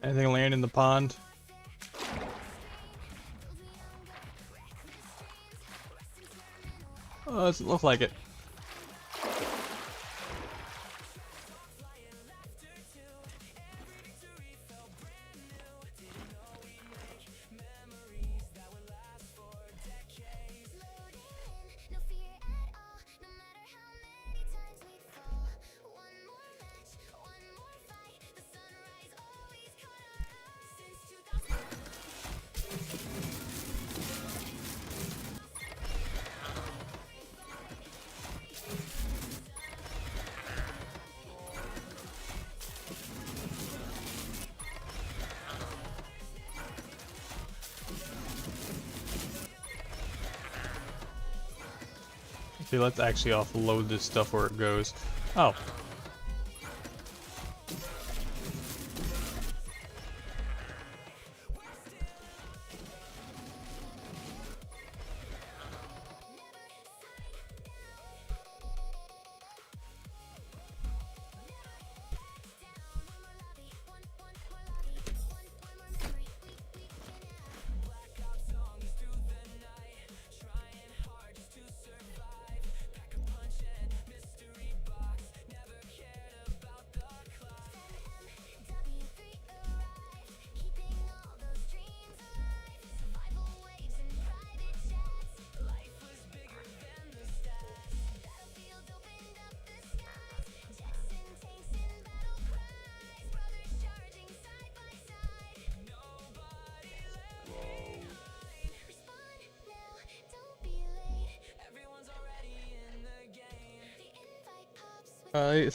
Anything land in the pond? Oh, doesn't look like it. No fear at all, no matter how many times we fall. One more match, one more fight. The sunrise always caught our eye. Since 2000. Okay, let's actually offload this stuff where it goes. Oh.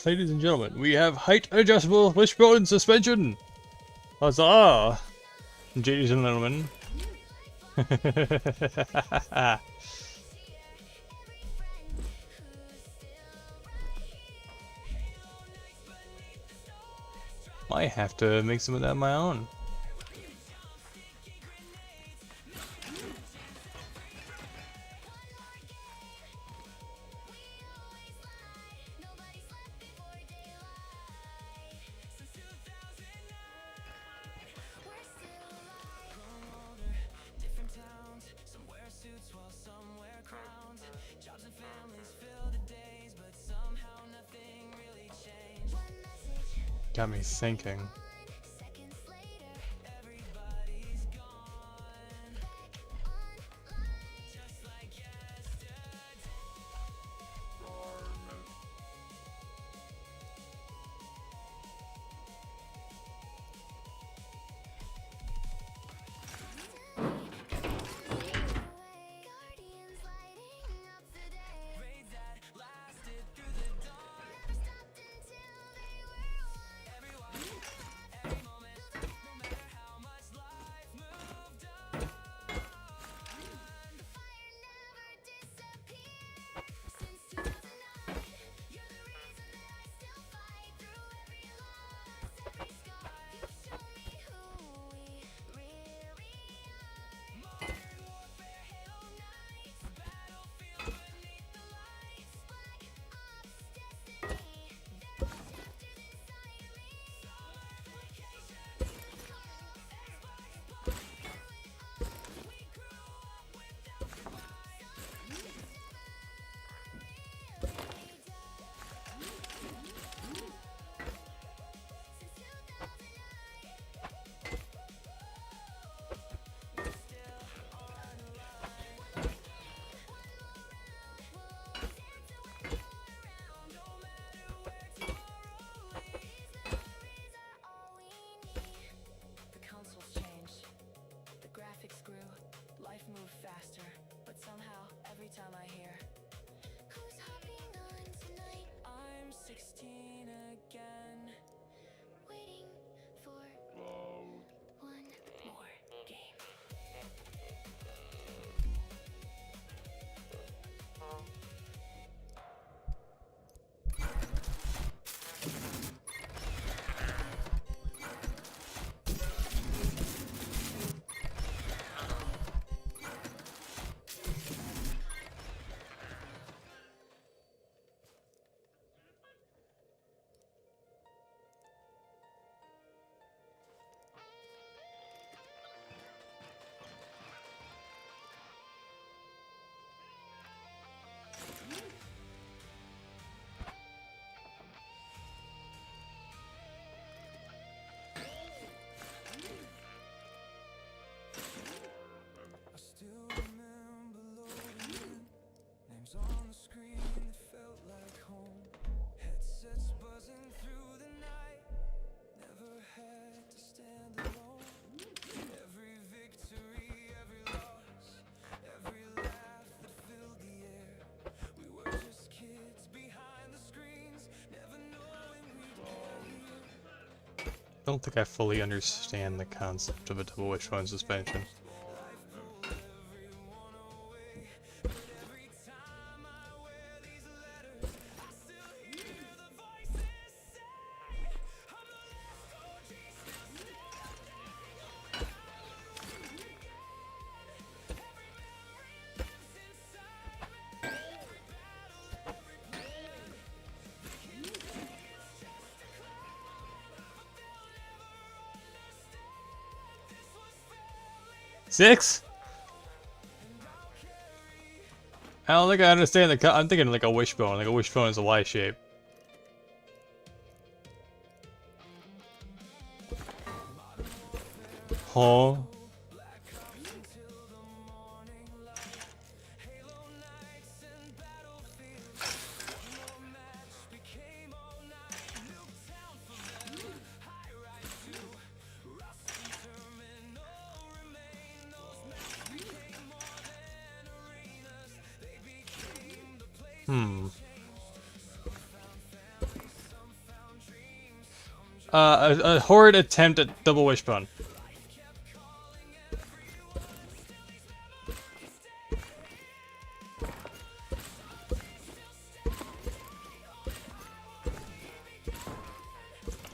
Ladies and gentlemen, we have height adjustable wishbone suspension. Huzzah! Ladies and gentlemen. Might have to make some of that my own. Got me thinking. don't think I fully understand the concept of a double wishbone suspension. Six? I don't think I understand I'm thinking like a wishbone. Like a wishbone is a Y shape. Huh? Hmm. A horrid attempt at double wishbone.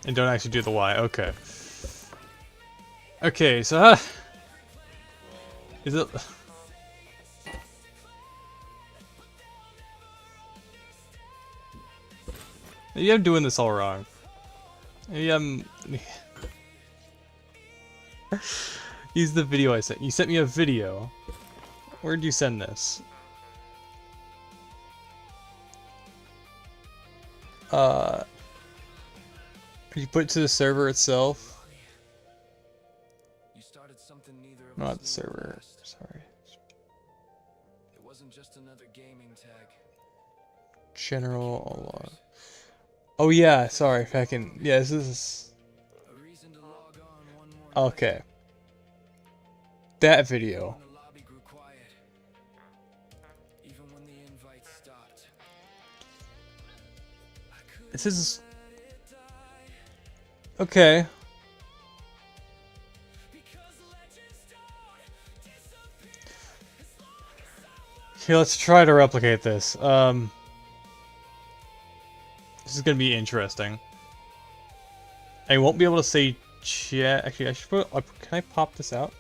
And don't actually do the Y. Okay. Okay, so is it? Maybe I'm doing this all wrong. Maybe I'm. Use the video I sent. You sent me a video. Where'd you send this? Did you put it to the server itself? You started something neither of Not us the knew server. would last. Sorry. It wasn't just another gaming tag. General. Oh yeah. Sorry. If I can. Yeah. This is. A reason to log on one more Okay. That video. night. The lobby grew quiet. Even when the invite stopped. This is. Okay. Okay, let's try to replicate this. This is gonna be interesting. I won't be able to say chat. Actually, I should put. Can I pop this out?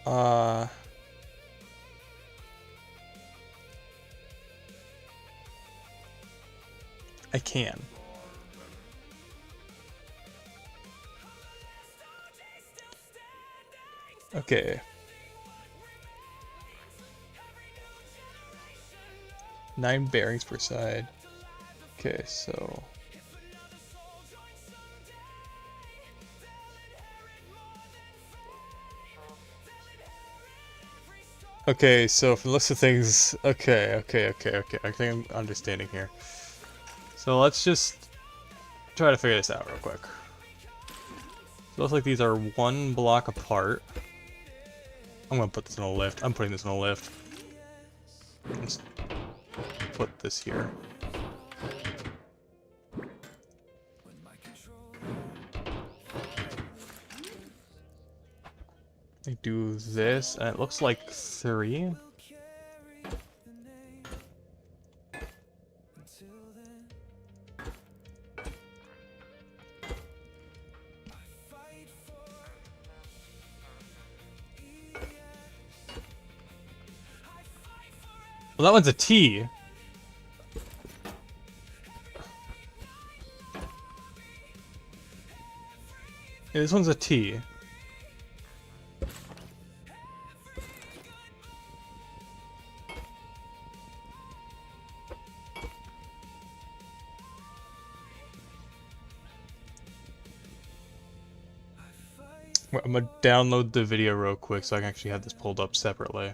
I can. Okay. 9 bearings per side. Okay, so. Okay, so from the list of things, okay. I think I'm understanding here. So let's just try to figure this out real quick. So it looks like these are 1 block apart. I'm gonna put this in a lift. I'm putting this in a lift. Let's put this here. I do this, and it looks like 3. Well, that one's a T. Yeah, this one's a T. I'm gonna download the video real quick so I can actually have this pulled up separately.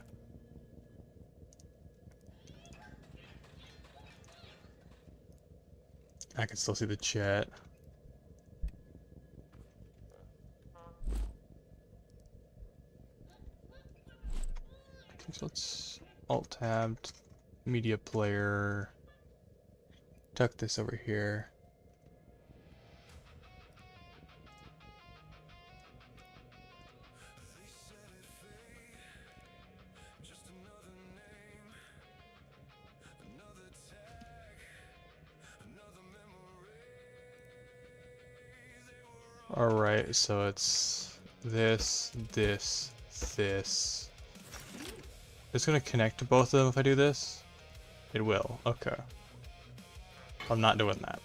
I can still see the chat. Okay, so let's Alt-Tab, Media Player, tuck this over here. Alright, so it's this, this, this. It's gonna connect to both of them if I do this? It will, okay. I'm not doing that.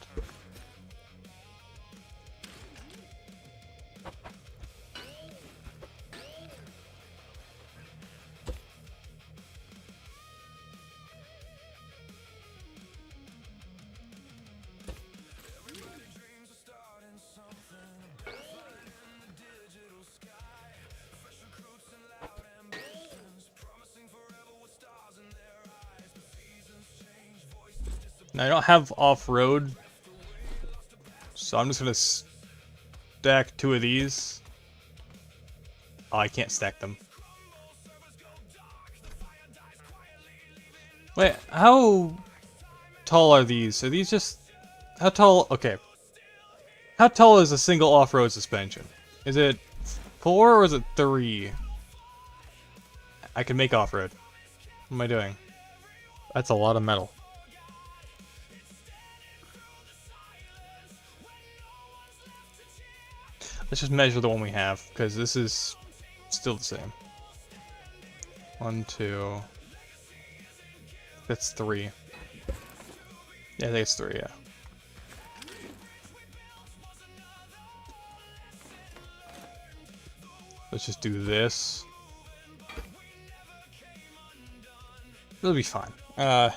Now I don't have off-road, so I'm just gonna stack 2 of these. Oh, I can't stack them. Wait, how tall are these? Are these just... How tall... Okay. How tall is a single off-road suspension? Is it 4 or is it 3? I can make off-road. What am I doing? That's a lot of metal. Let's just measure the one we have, because this is still the same. 1, 2... That's 3. Yeah, I think it's 3, yeah. Let's just do this. It'll be fine. And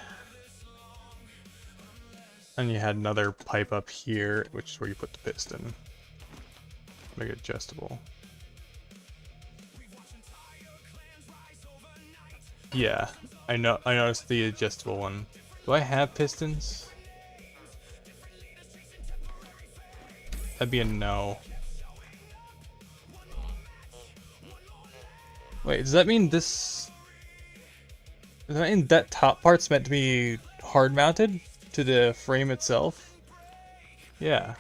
you had another pipe up here, which is where you put the piston. Make it adjustable. Yeah, I know. I noticed the adjustable one. Do I have pistons? That'd be a no. Wait, does that mean this... Does that mean that top part's meant to be hard mounted to the frame itself? Yeah.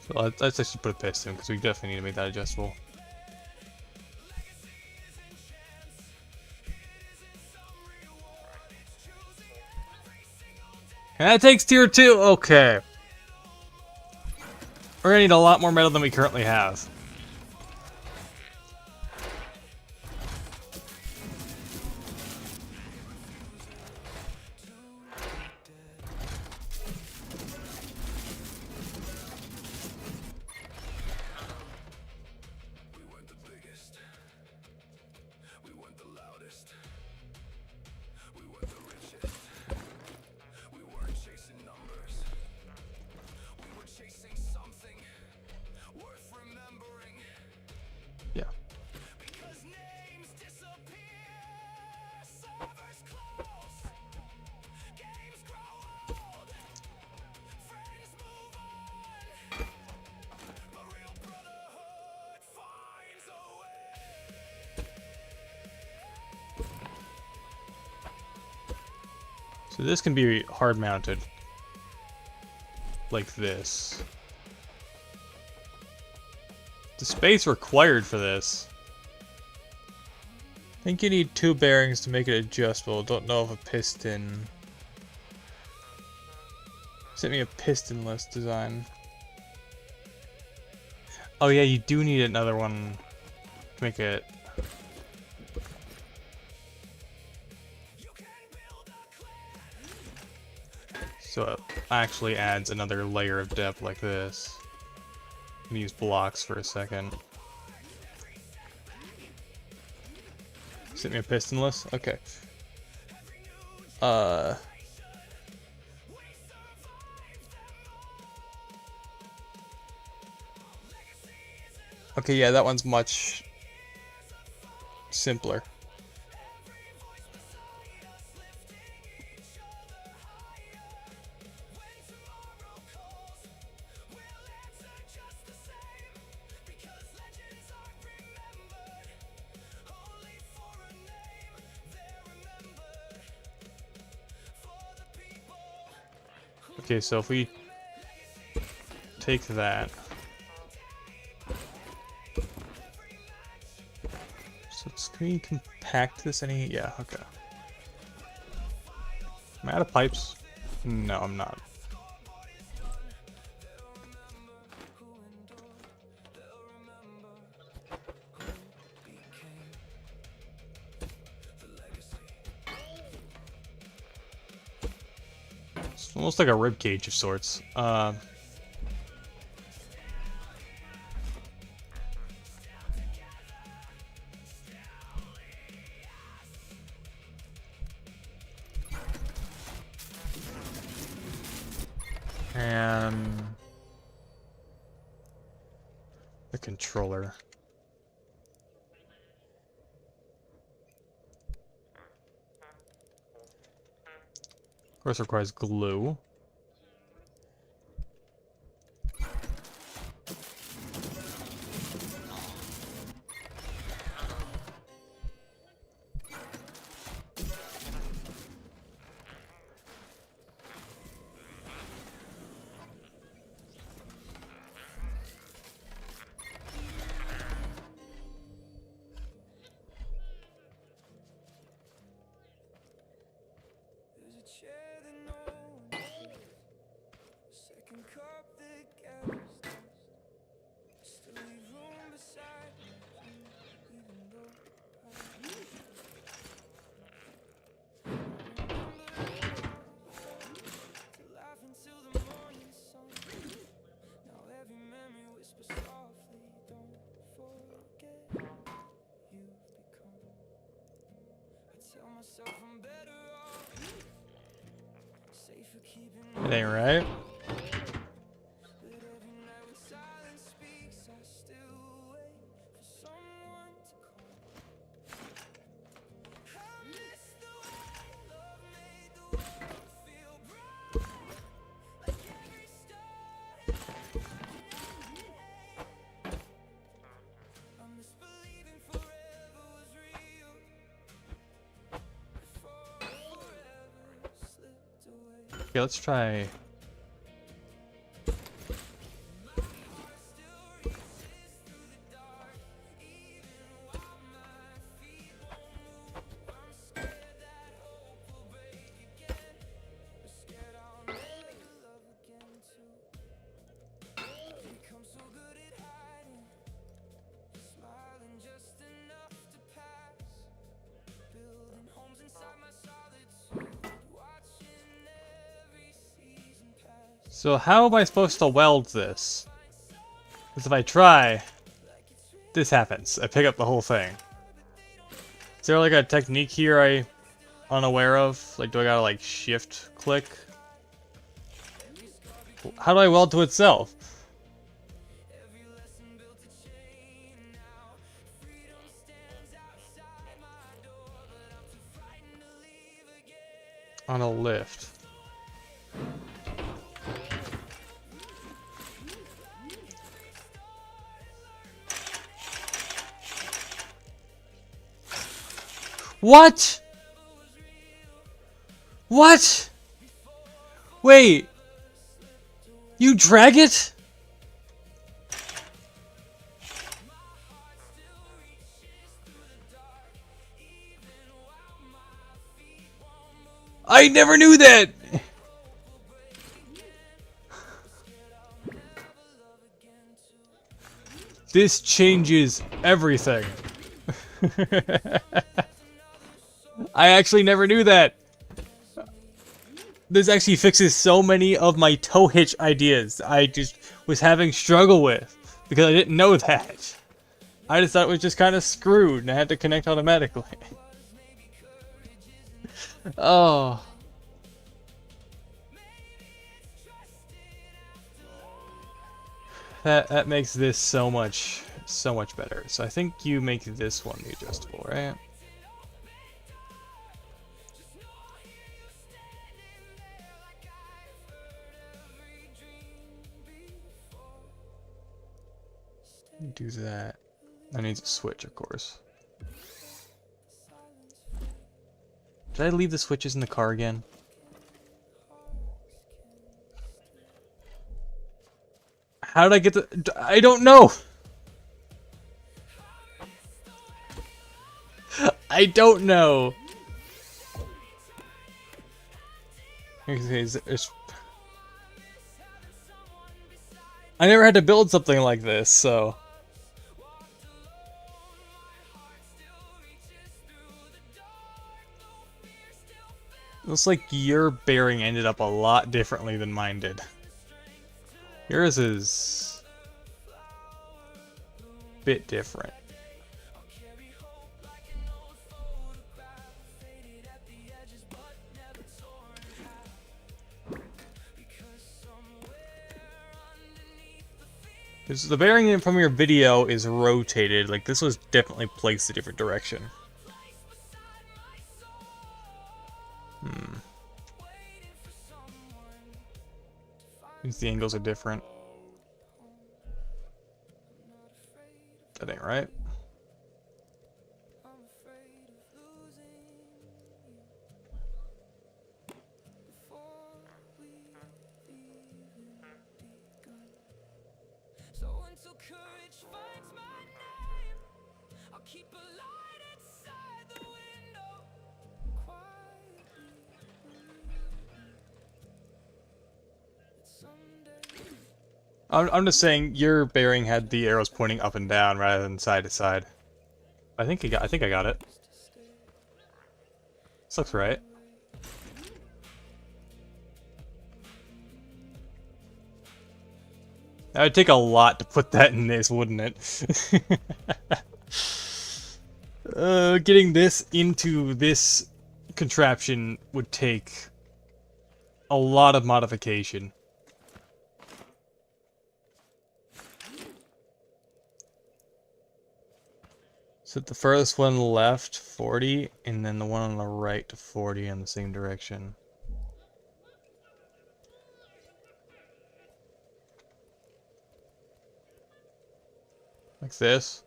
So let's actually put a piston, because we definitely need to make that adjustable. And that takes tier 2! Okay. We're gonna need a lot more metal than we currently have. Yeah. So this can be hard mounted. Like this. The space required for this. I think you need 2 bearings to make it adjustable. Don't know if a piston... Sent me a pistonless design. Oh yeah, you do need another one to make it... So it actually adds another layer of depth like this. I'm gonna use blocks for a second. Sent me a pistonless? Okay. Okay, yeah, that one's much simpler. Okay, so if we take that. So can we compact this any? Yeah, okay. Am I out of pipes? No, I'm not. It's almost like a rib cage of sorts. And the controller. Of course, requires glue. There's a chair that no one takes, a second cup that gathers dust. Still leave room beside you, even though to laugh until the morning sun. Now every memory whispers softly, don't forget you've become. I tell myself I'm better off, safer keeping It ain't right. but every night when silence speaks, I still wait for someone to call. I miss the way love made the world feel bright, like every star I miss believing forever was real, before forever slipped away. Okay, let's try. So how am I supposed to weld this? Because if I try, this happens. I pick up the whole thing. Is there like a technique here I unaware of? Like, do I gotta like shift click? How do I weld to itself? On a lift. What? What? Wait. You drag it? I never knew that. This changes everything. I actually never knew that. This actually fixes so many of my tow hitch ideas I just was having struggle with because I didn't know that. I just thought it was just kind of screwed and I had to connect automatically. Oh. That makes this so much better. So I think you make this one the adjustable, right? Do that. That needs a switch, of course. Did I leave the switches in the car again? How did I get the... I don't know! I don't know! I never had to build something like this, so... Looks like your bearing ended up a lot differently than mine did. Yours is... a bit different. The bearing from your video is rotated, like this was definitely placed a different direction. Means the angles are different. That ain't right. So until courage finds my name, I'll keep a light inside the window, quietly that someday. I'm just saying your bearing had the arrows pointing up and down rather than side to side. I think I got it. This looks right. That would take a lot to put that in this, wouldn't it? Getting this into this contraption would take a lot of modification. So the furthest one left, 40, and then the one on the right, 40 in the same direction. Like this.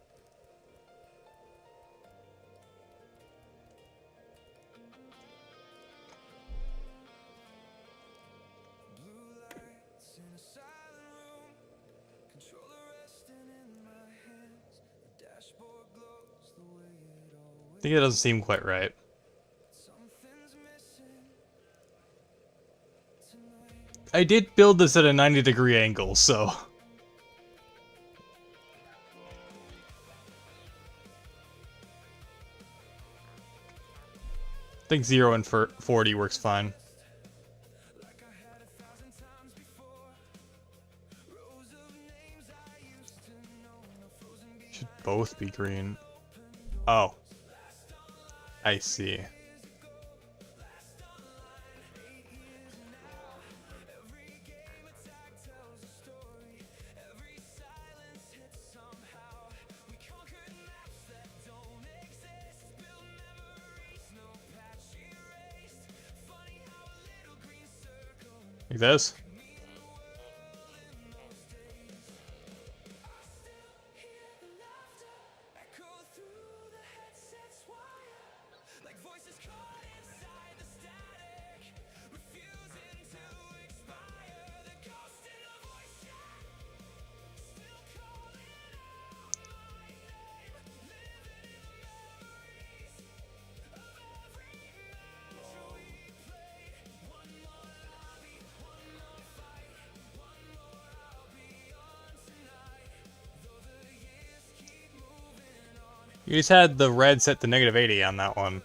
Blue lights in a silent room, controller resting in my hands. The dashboard glows the way it always. I think it doesn't seem quite right. Something's missing tonight. I did build this at a 90-degree angle, so... I think 0 and 40 works fine. Like I had 1,000 times before. Rows of names I used to know. No frozen beat. Should both be green. Oh. I see. Every game attack tells a story. Every silence hits somehow. We conquered maps that don't exist. Build memories, no patch erased. Funny how a little green circle Like this? mean the world in those days. I still hear laughter echo through the headset's wire, like voices caught inside the static, refusing to expire. The ghost in the voice chat, still calling out my name, living in the memories of every match we played. One more lobby, one more fight, one more I'll be on tonight. Though the years keep moving on, You just had the red set to -80 on that one.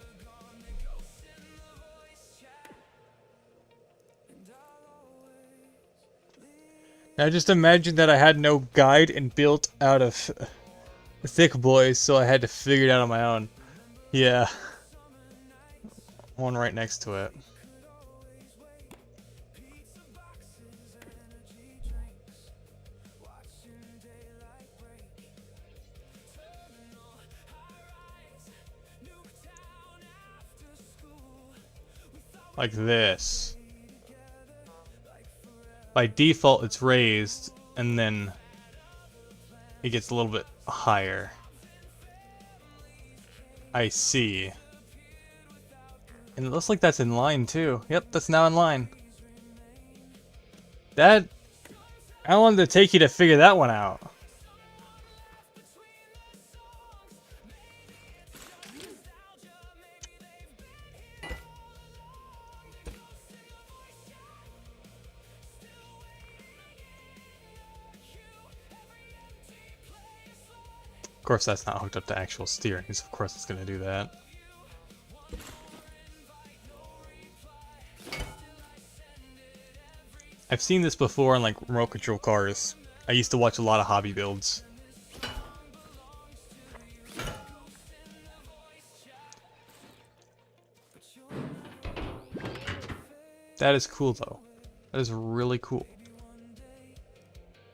ghosts in the voice chat, and I'll always Now just imagine that I had no guide and built out of thick boys, so I had to figure it out on my own. Yeah. One right next to it. pizza boxes, energy drinks, watching daylight break. Terminal high rise, Nuketown after school. We thought Like this. By default, it's raised, and then it gets a little bit higher. I see. And it looks like that's in line, too. Yep, that's now in line. That How long did it take you to figure that one out? Of course, that's not hooked up to actual steering, so of course it's going to do that. I've seen this before in like remote control cars. I used to watch a lot of hobby builds. That is cool though. That is really cool.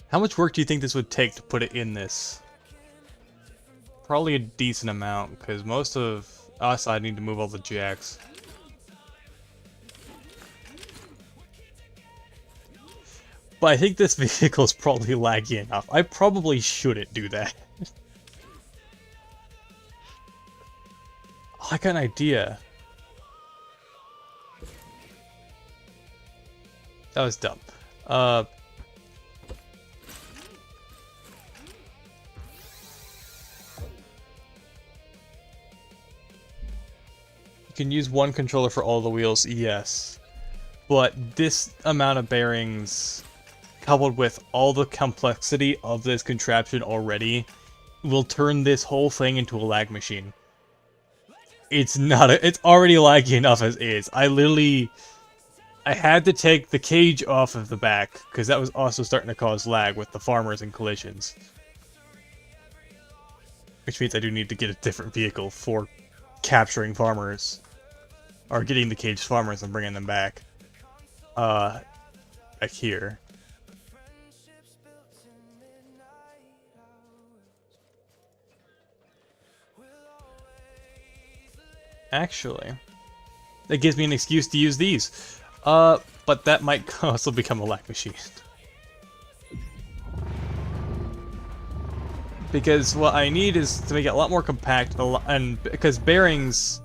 How much work do you think this would take to put it in this? Probably a decent amount, because most of us, I need to move all the jacks. But I think this vehicle is probably laggy enough. I probably shouldn't do that. Oh, I got an idea. That was dumb. You can use one controller for all the wheels, yes. But this amount of bearings, coupled with all the complexity of this contraption already, will turn this whole thing into a lag machine. It's not it's already laggy enough as is. I had to take the cage off of the back, because that was also starting to cause lag with the farmers and collisions. Which means I do need to get a different vehicle for capturing farmers. Or getting the caged farmers and bringing them back. Back here. Actually, that gives me an excuse to use these. But that might also become a lag machine. Because what I need is to make it a lot more compact, and because bearings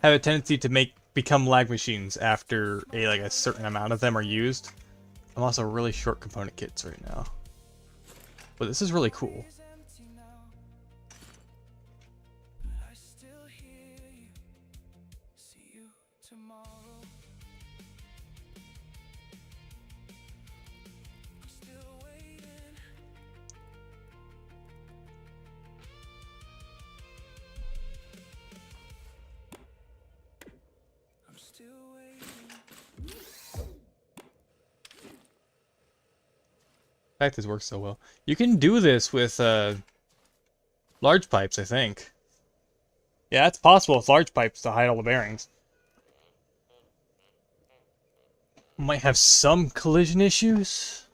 have a tendency to become lag machines after a certain amount of them are used. I'm also really short component kits right now. But this is really cool. I still hear you. See you tomorrow. I'm still waiting. I'm still waiting. In fact, this works so well. You can do this with large pipes, I think. Yeah, it's possible with large pipes to hide all the bearings. Might have some collision issues.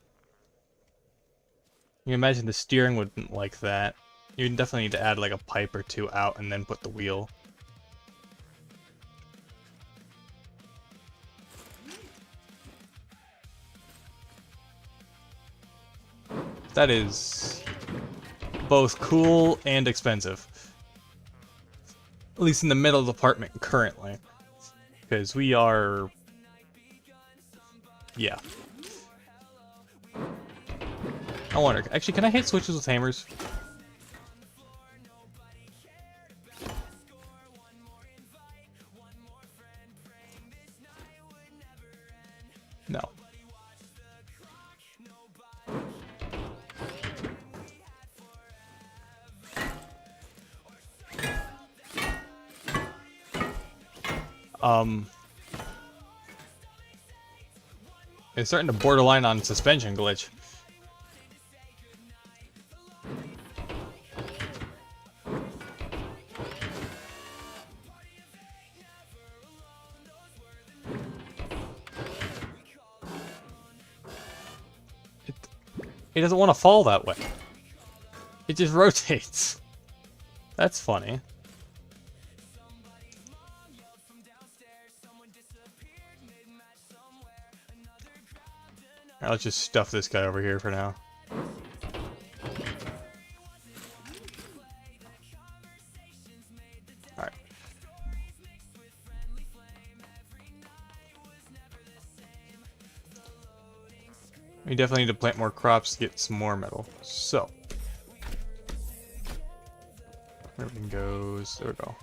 You imagine the steering wouldn't like that. You definitely need to add like a pipe or two out and then put the wheel. That is both cool and expensive. At least in the middle department currently. Because we are... yeah. I wonder, actually, can I hit switches with hammers? No. It's starting to borderline on suspension glitch. It doesn't want to fall that way. It just rotates. That's funny. Alright, let's just stuff this guy over here for now. Alright. We definitely need to plant more crops to get some more metal. So. Everything goes. There we go.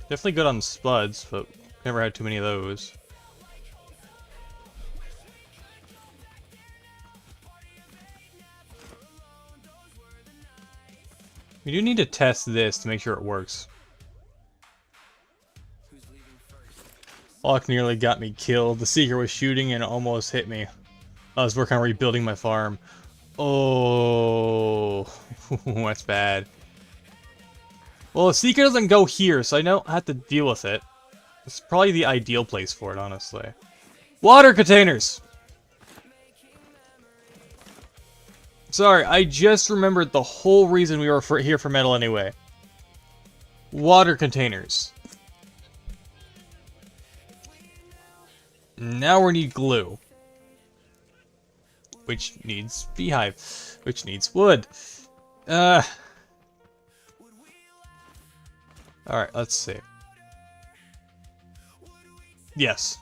Definitely good on spuds, but never had too many of those. We do need to test this to make sure it works. Hawk nearly got me killed. The Seeker was shooting and almost hit me. I was working on rebuilding my farm. Oh, that's bad. Well, the Seeker doesn't go here, so I don't have to deal with it. It's probably the ideal place for it, honestly. Water containers! Sorry, I just remembered the whole reason we were here for metal anyway. Water containers. Now we need glue. Which needs beehive. Which needs wood. Alright, let's see. Yes.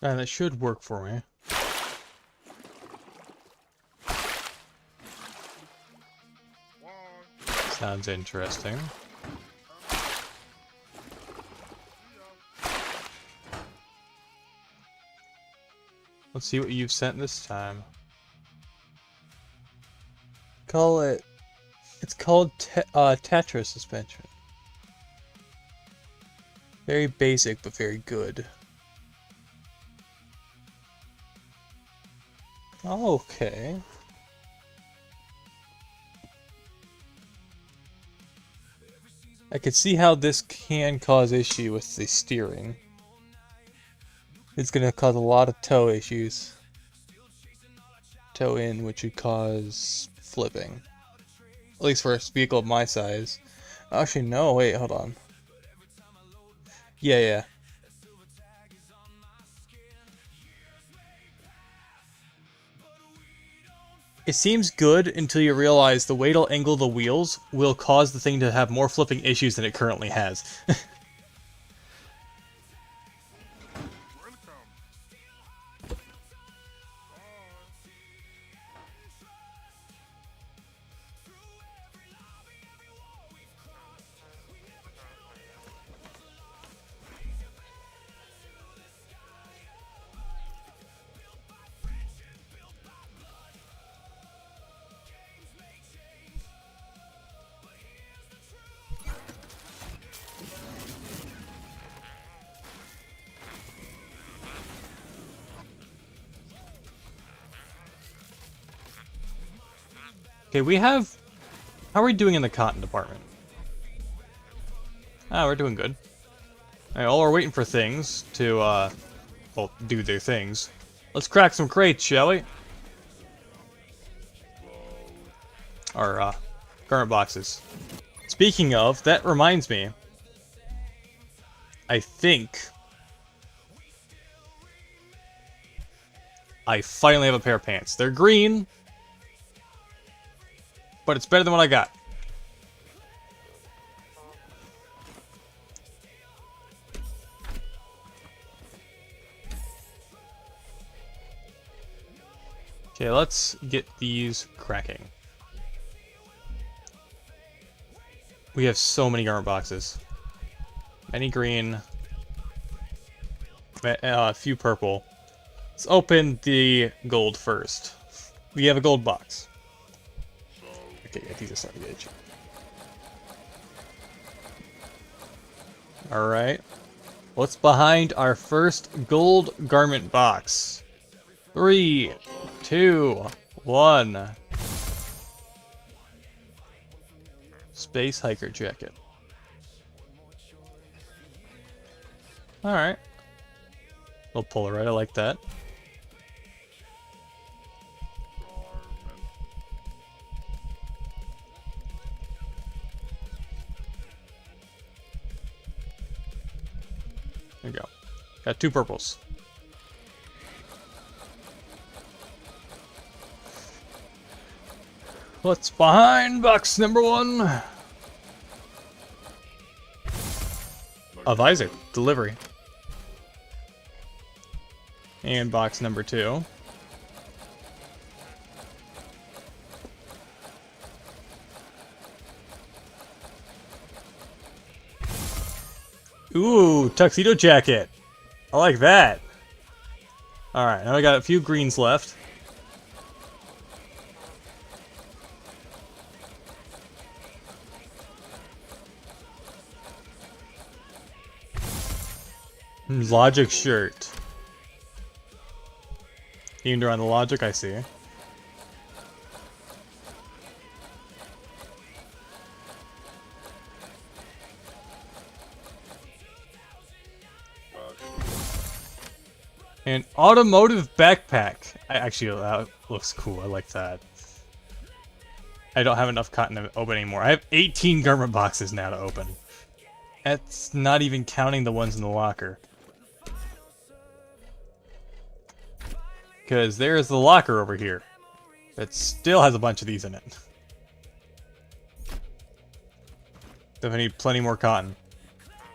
That should work for me. Sounds interesting. Let's see what you've sent this time. Call it... It's called Tetra suspension. Very basic, but very good. Okay. I could see how this can cause issue with the steering. It's gonna cause a lot of toe issues. Toe in, which would cause flipping. At least for a vehicle of my size. Actually, no, wait, hold on. Yeah. It seems good until you realize the way it'll angle the wheels will cause the thing to have more flipping issues than it currently has. Okay, we have... How are we doing in the cotton department? Ah, we're doing good. Alright, while we're waiting for things to, well, do their things, let's crack some crates, shall we? Or, garment boxes. Speaking of, that reminds me. I think... I finally have a pair of pants. They're green, but it's better than what I got. Okay, let's get these cracking. We have so many garment boxes. Many green. A few purple. Let's open the gold first. We have a gold box. Okay, yeah, these are starting to get itchy. Alright. What's behind our first gold garment box? 3, 2, 1. Space hiker jacket. Alright. Little Polaroid, I like that. There you go. Got 2 purples. What's behind box number 1? A visor. Delivery. And box number 2. Ooh, tuxedo jacket. I like that. Alright, now I got a few greens left. Logic shirt. Aimed around the logic, I see. An automotive backpack. Actually, that looks cool. I like that. I don't have enough cotton to open anymore. I have 18 garment boxes now to open. That's not even counting the ones in the locker. Because there's the locker over here. That still has a bunch of these in it. Definitely need plenty more cotton.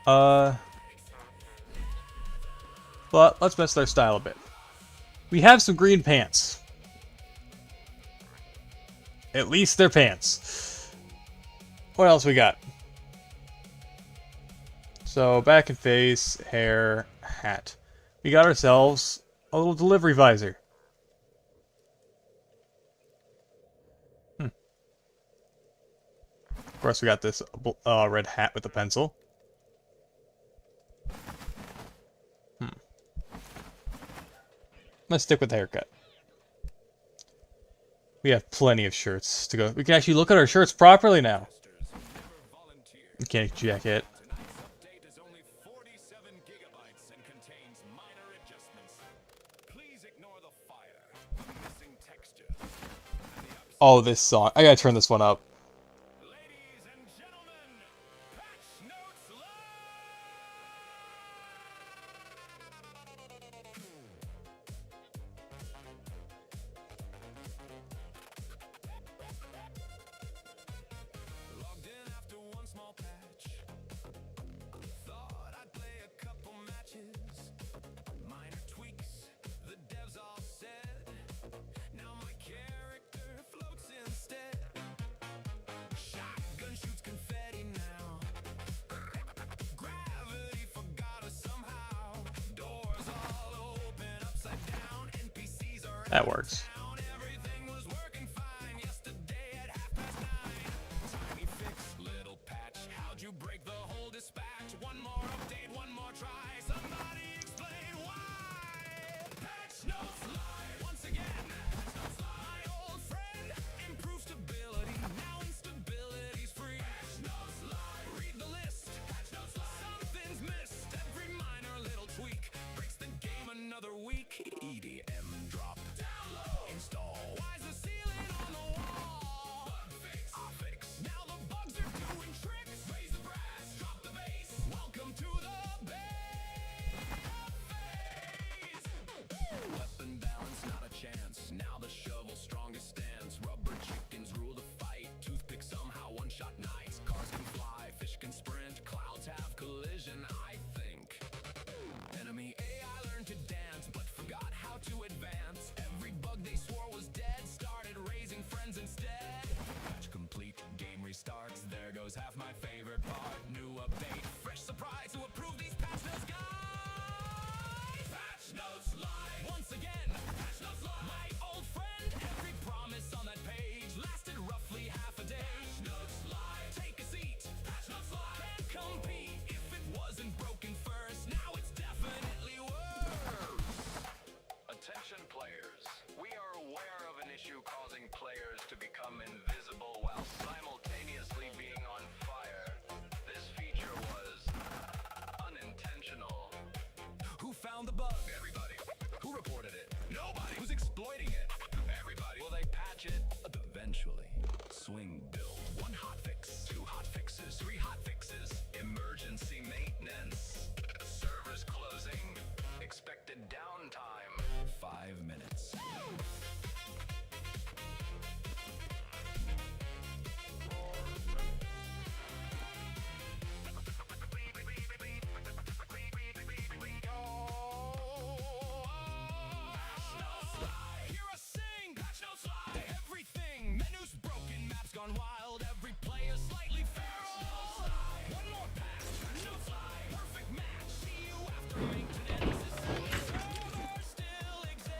But let's mess with our style a bit. We have some green pants. At least they're pants. What else we got? So, back and face, hair, hat. We got ourselves a little delivery visor. Of course, we got this red hat with a pencil. Let's stick with the haircut. We have plenty of shirts to go. We can actually look at our shirts properly now. Mechanic jacket. Update is only 47 gigabytes and contains minor adjustments. Please ignore the fire, the missing texture, and the Oh, this song. I gotta turn this one up. Ladies and gentlemen, Patch Notes Live! Logged in after one small patch. Thought I'd play a couple matches. Minor tweaks, the devs all said. Now my character floats instead. Shotgun shoots confetti now. Gravity forgot us somehow. Doors all open upside down. NPCs are That works. down. Everything was working fine yesterday at 9:30. Tiny fix, little patch. How'd you break the whole dispatch? One more update, one more try. Somebody explain why. Patch notes live once again. Patch notes live. My old friend improved stability. Now instability's free. Patch notes live. Read the list. Patch notes live. Something's missed. Every minor little tweak breaks the game another week. EDM drop. Download. There goes half my favorite part. New update, fresh surprise to approve these patch notes, guys. Patch notes live. Once again, patch notes live. My old friend, every promise on that page lasted roughly half a day. Patch notes live. Take a seat. Patch notes live. Can't compete if it wasn't broken first. Now it's definitely worse. Attention players, we are aware of an issue causing players to become invisible while simultaneously being on fire. This feature was unintentional. Who found the bug? Everybody. Who reported it? Nobody. Who's exploiting it? Everybody. Will they patch it? Eventually. Swing build. 1 hotfix. 2 hotfixes. 3 hotfixes. Emergency maintenance. Servers closing. Expected downtime. 5 minutes. Hear us sing! Patch notes live! Everything! Menus broken, maps gone wild, every player slightly feral! One more patch! Patch notes live! Perfect match! See you after maintenance! Server still exists!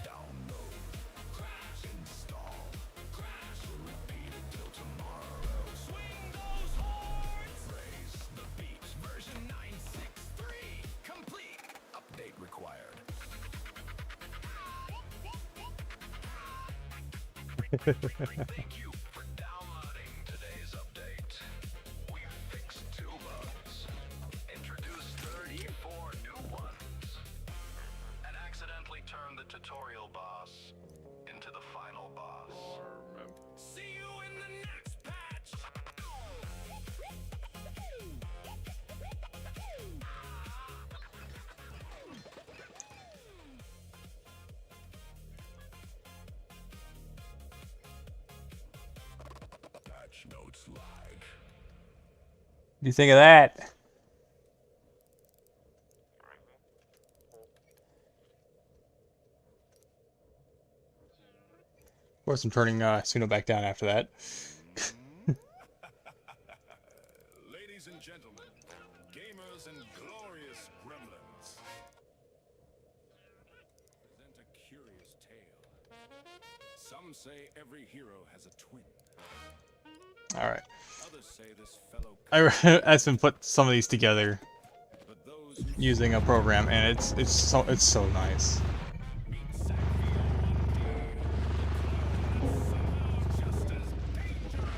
Download. Crash. Install. Crash. Repeat it till tomorrow. Swing those horns! Raise the beat. Version 963. Complete. Update required. Thank you for downloading today's update. We fixed 2 bugs, introduced 34 new ones, and accidentally turned the tutorial boss into the final boss. See you in the next patch! Patch notes lag. What do you think of that? Of course, I'm turning Suno back down after that. Ladies and gentlemen, gamers and glorious gremlins, present a curious tale. Some say every hero has a twin. All right, Others say this fellow I've been put some of these together but those who using a program, and it's so nice. meet Sackville one day, the clone somehow just as dangerous.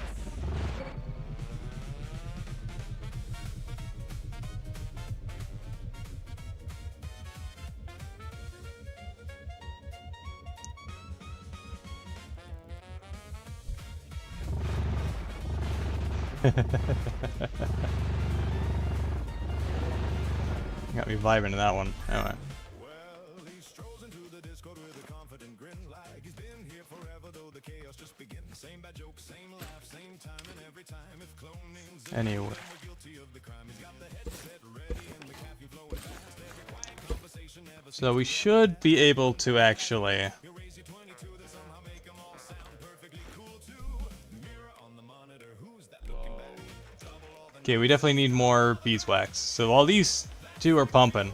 Got me vibing to that one. Anyway. Well, he strolls into the Discord with a confident grin, like he's been here forever, though the chaos just begins. Same bad joke, same laugh, same time, and every time if cloning's a Anyway. then we're guilty of the crime. He's got the headset ready and the caffeine flowing fast. Every quiet conversation never So we should be able to actually. he'll raise you 22 to somehow make them all sound perfectly cool too. Mirror on the monitor, who's that looking back? Double all the Okay, we definitely need more beeswax. So while these 2 are pumping.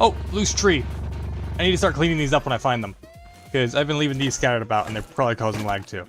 Oh, loose tree. I need to start cleaning these up when I find them. Because I've been leaving these scattered about and they're probably causing lag too.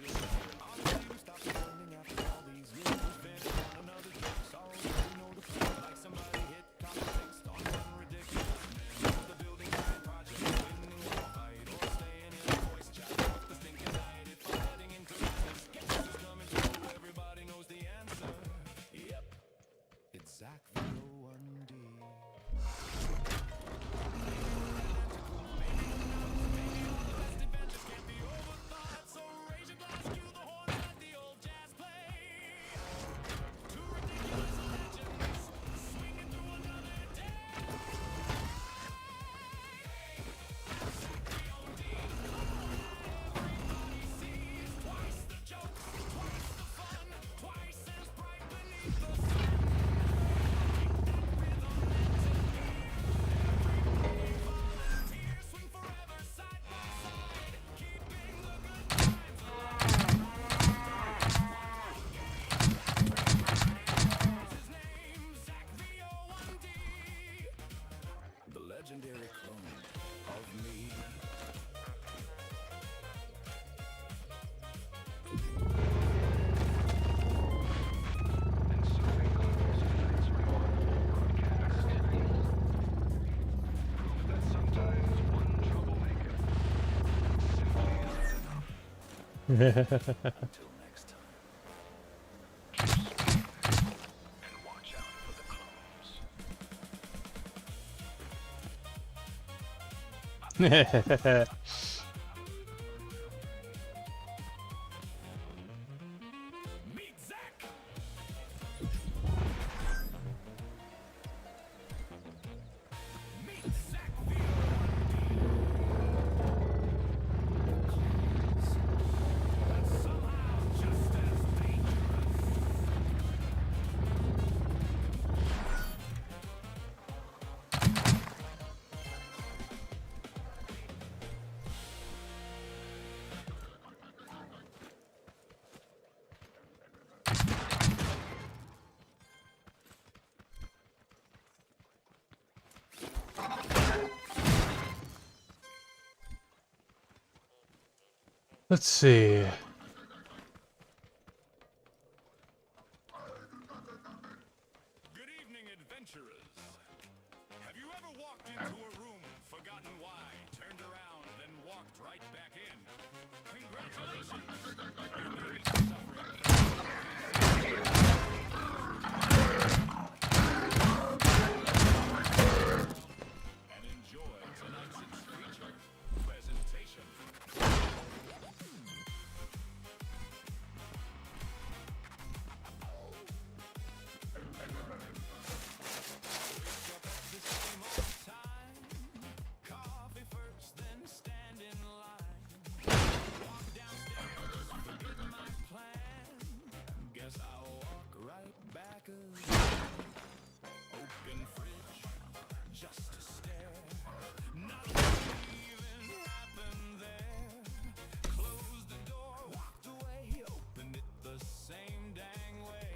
The legendary clone of mead. And so concludes tonight's remarkable broadcast. Proof that sometimes one troublemaker simply isn't enough. Until next time. Keep sweet and watch out for the clones. Meet Zach! Meet Zach That's somehow just as dangerous. Let's see. Good evening, adventurers. Have you ever walked into a room, forgotten why, turned around, then walked right back in? Congratulations! You may be suffering. And enjoy tonight's feature presentation. Coffee first, then stand in line. Walk downstairs, forget my plan. Guess I'll walk right back again. Open fridge, just to stare. Nothing even happened there. Closed the door, walked away, opened it the same dang way.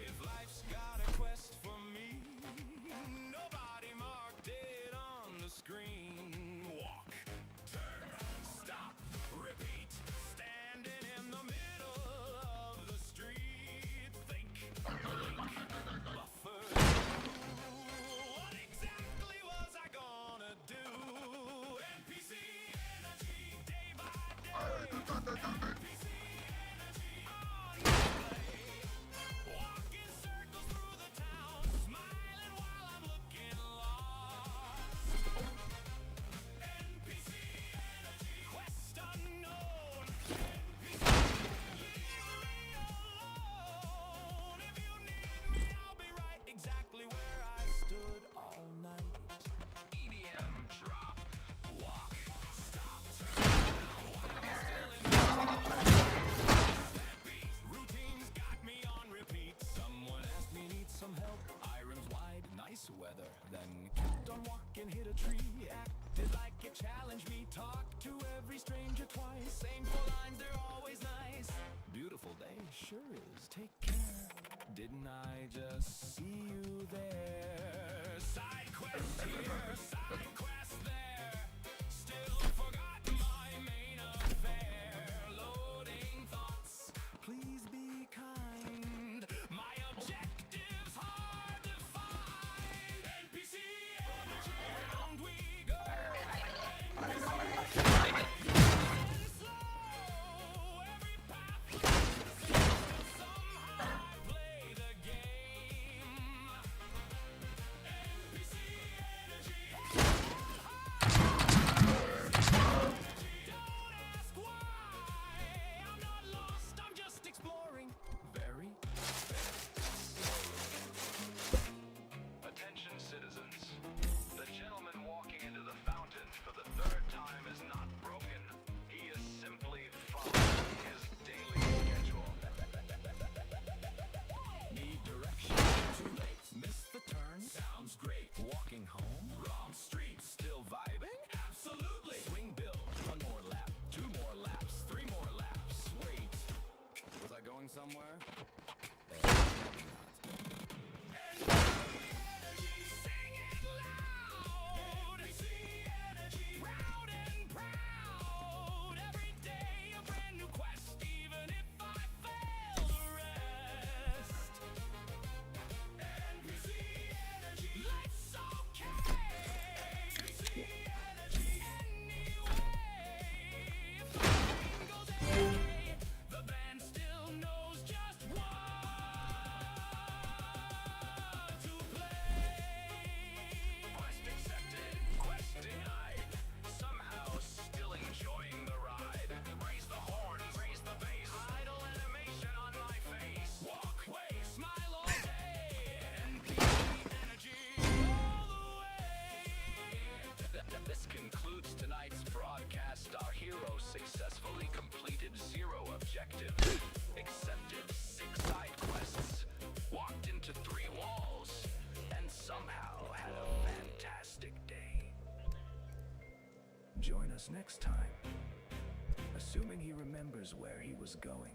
If life's got a quest for me, nobody marked it on the screen. Walk, turn, stop, repeat. Standing in the middle of the street. Think, blink, buffer. What exactly was I gonna do? NPC energy, day by day. NPC energy on display. Walking circles through the town, smiling while I'm looking lost. NPC energy, quest unknown. NPC, leave me alone. If you need me, I'll be right exactly where I stood all night. EDM drop, walk, stop, turn. Routines got me on repeat. Someone asked me, need some help. Irons wide, nice weather. Then kept on walking, hit a tree. Acted like it challenged me. Talked to every stranger twice. Same four lines, they're always nice. Beautiful day, sure is. Take care. Didn't I just see you there? Side quest here, side quest there. Still forgot my main affair. Loading thoughts, please be kind. My objective's hard to find. NPC energy, round we go. Attention citizens. The gentleman walking into the fountain for the third time is not broken. He is simply following his daily schedule. Need direction? Too late. Missed the turn? Sounds great. Walking home? Wrong street. Still vibing? Absolutely. Swing build. One more lap. Two more laps. Three more laps. Wait. Was I going somewhere? Quest accepted. Quest denied. Somehow still enjoying the ride. Raise the horn, raise the bass. Idle animation on my face. Walk, wait, smile all day. NPC energy all the way. This concludes tonight's broadcast. Our hero successfully completed 0 objectives, accepted 6 side quests, walked into 3 walls, and somehow had a fantastic day. Join us next time. Assuming he remembers where he was going.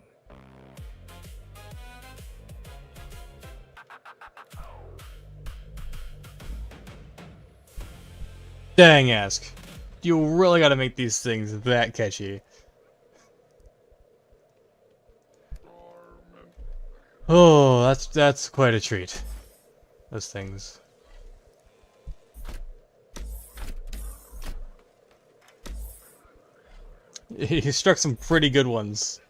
Dang, Ask. You really gotta make these things that catchy. Oh, that's quite a treat. Those things. He struck some pretty good ones.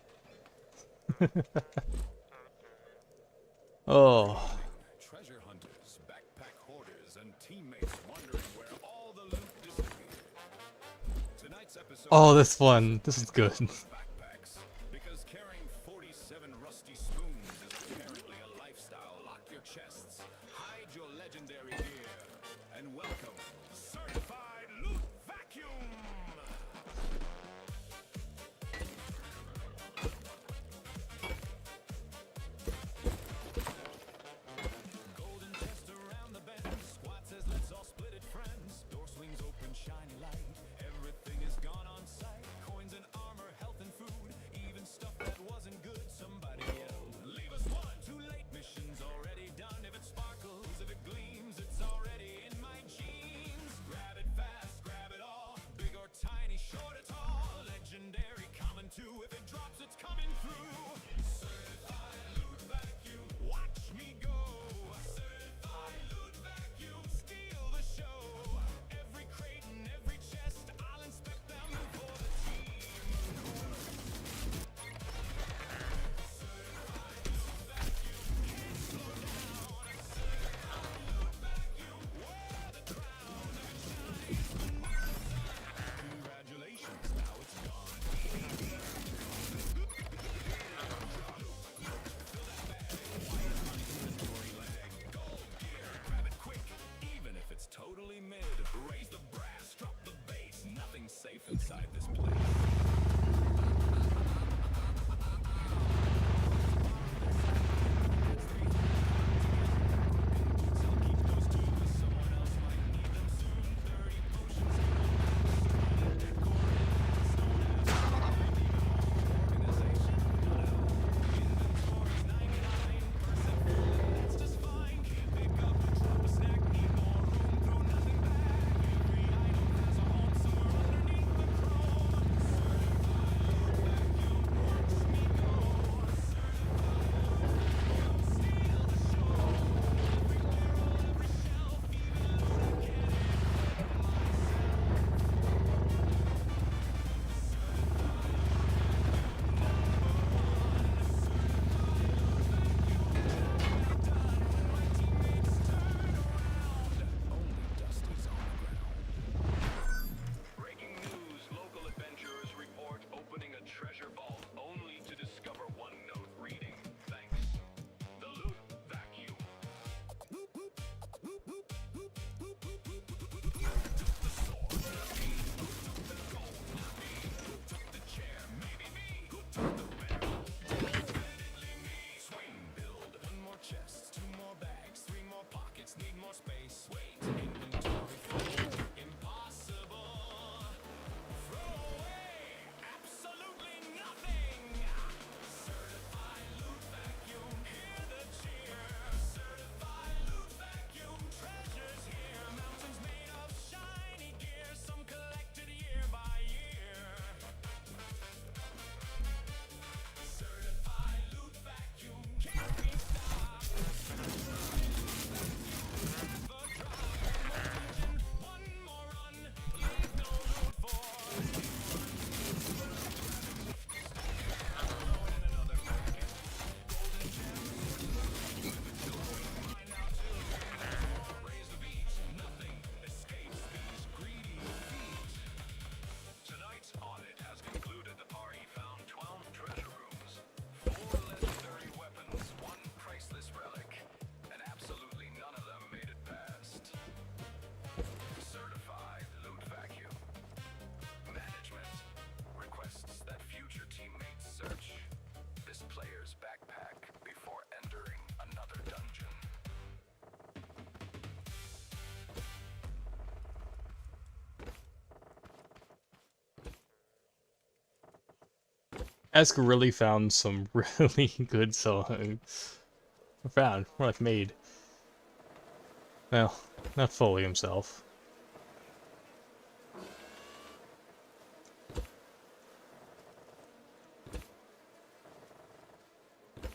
Oh. Treasure hunters, backpack hoarders, and teammates wondering where all the loot disappeared. Tonight's episode Oh, this one. This is good. backpacks, because carrying 47 rusty spoons is apparently a lifestyle. Lock your chests, hide your legendary gear, and welcome Certified Loot Vacuum! Golden chest around the bend. Squad says let's all split it, friends. Door swings open, shiny light. Everything is gone on sight. Coins and armor, health and Esk really found some really good songs. Found, more like made. Well, not fully himself.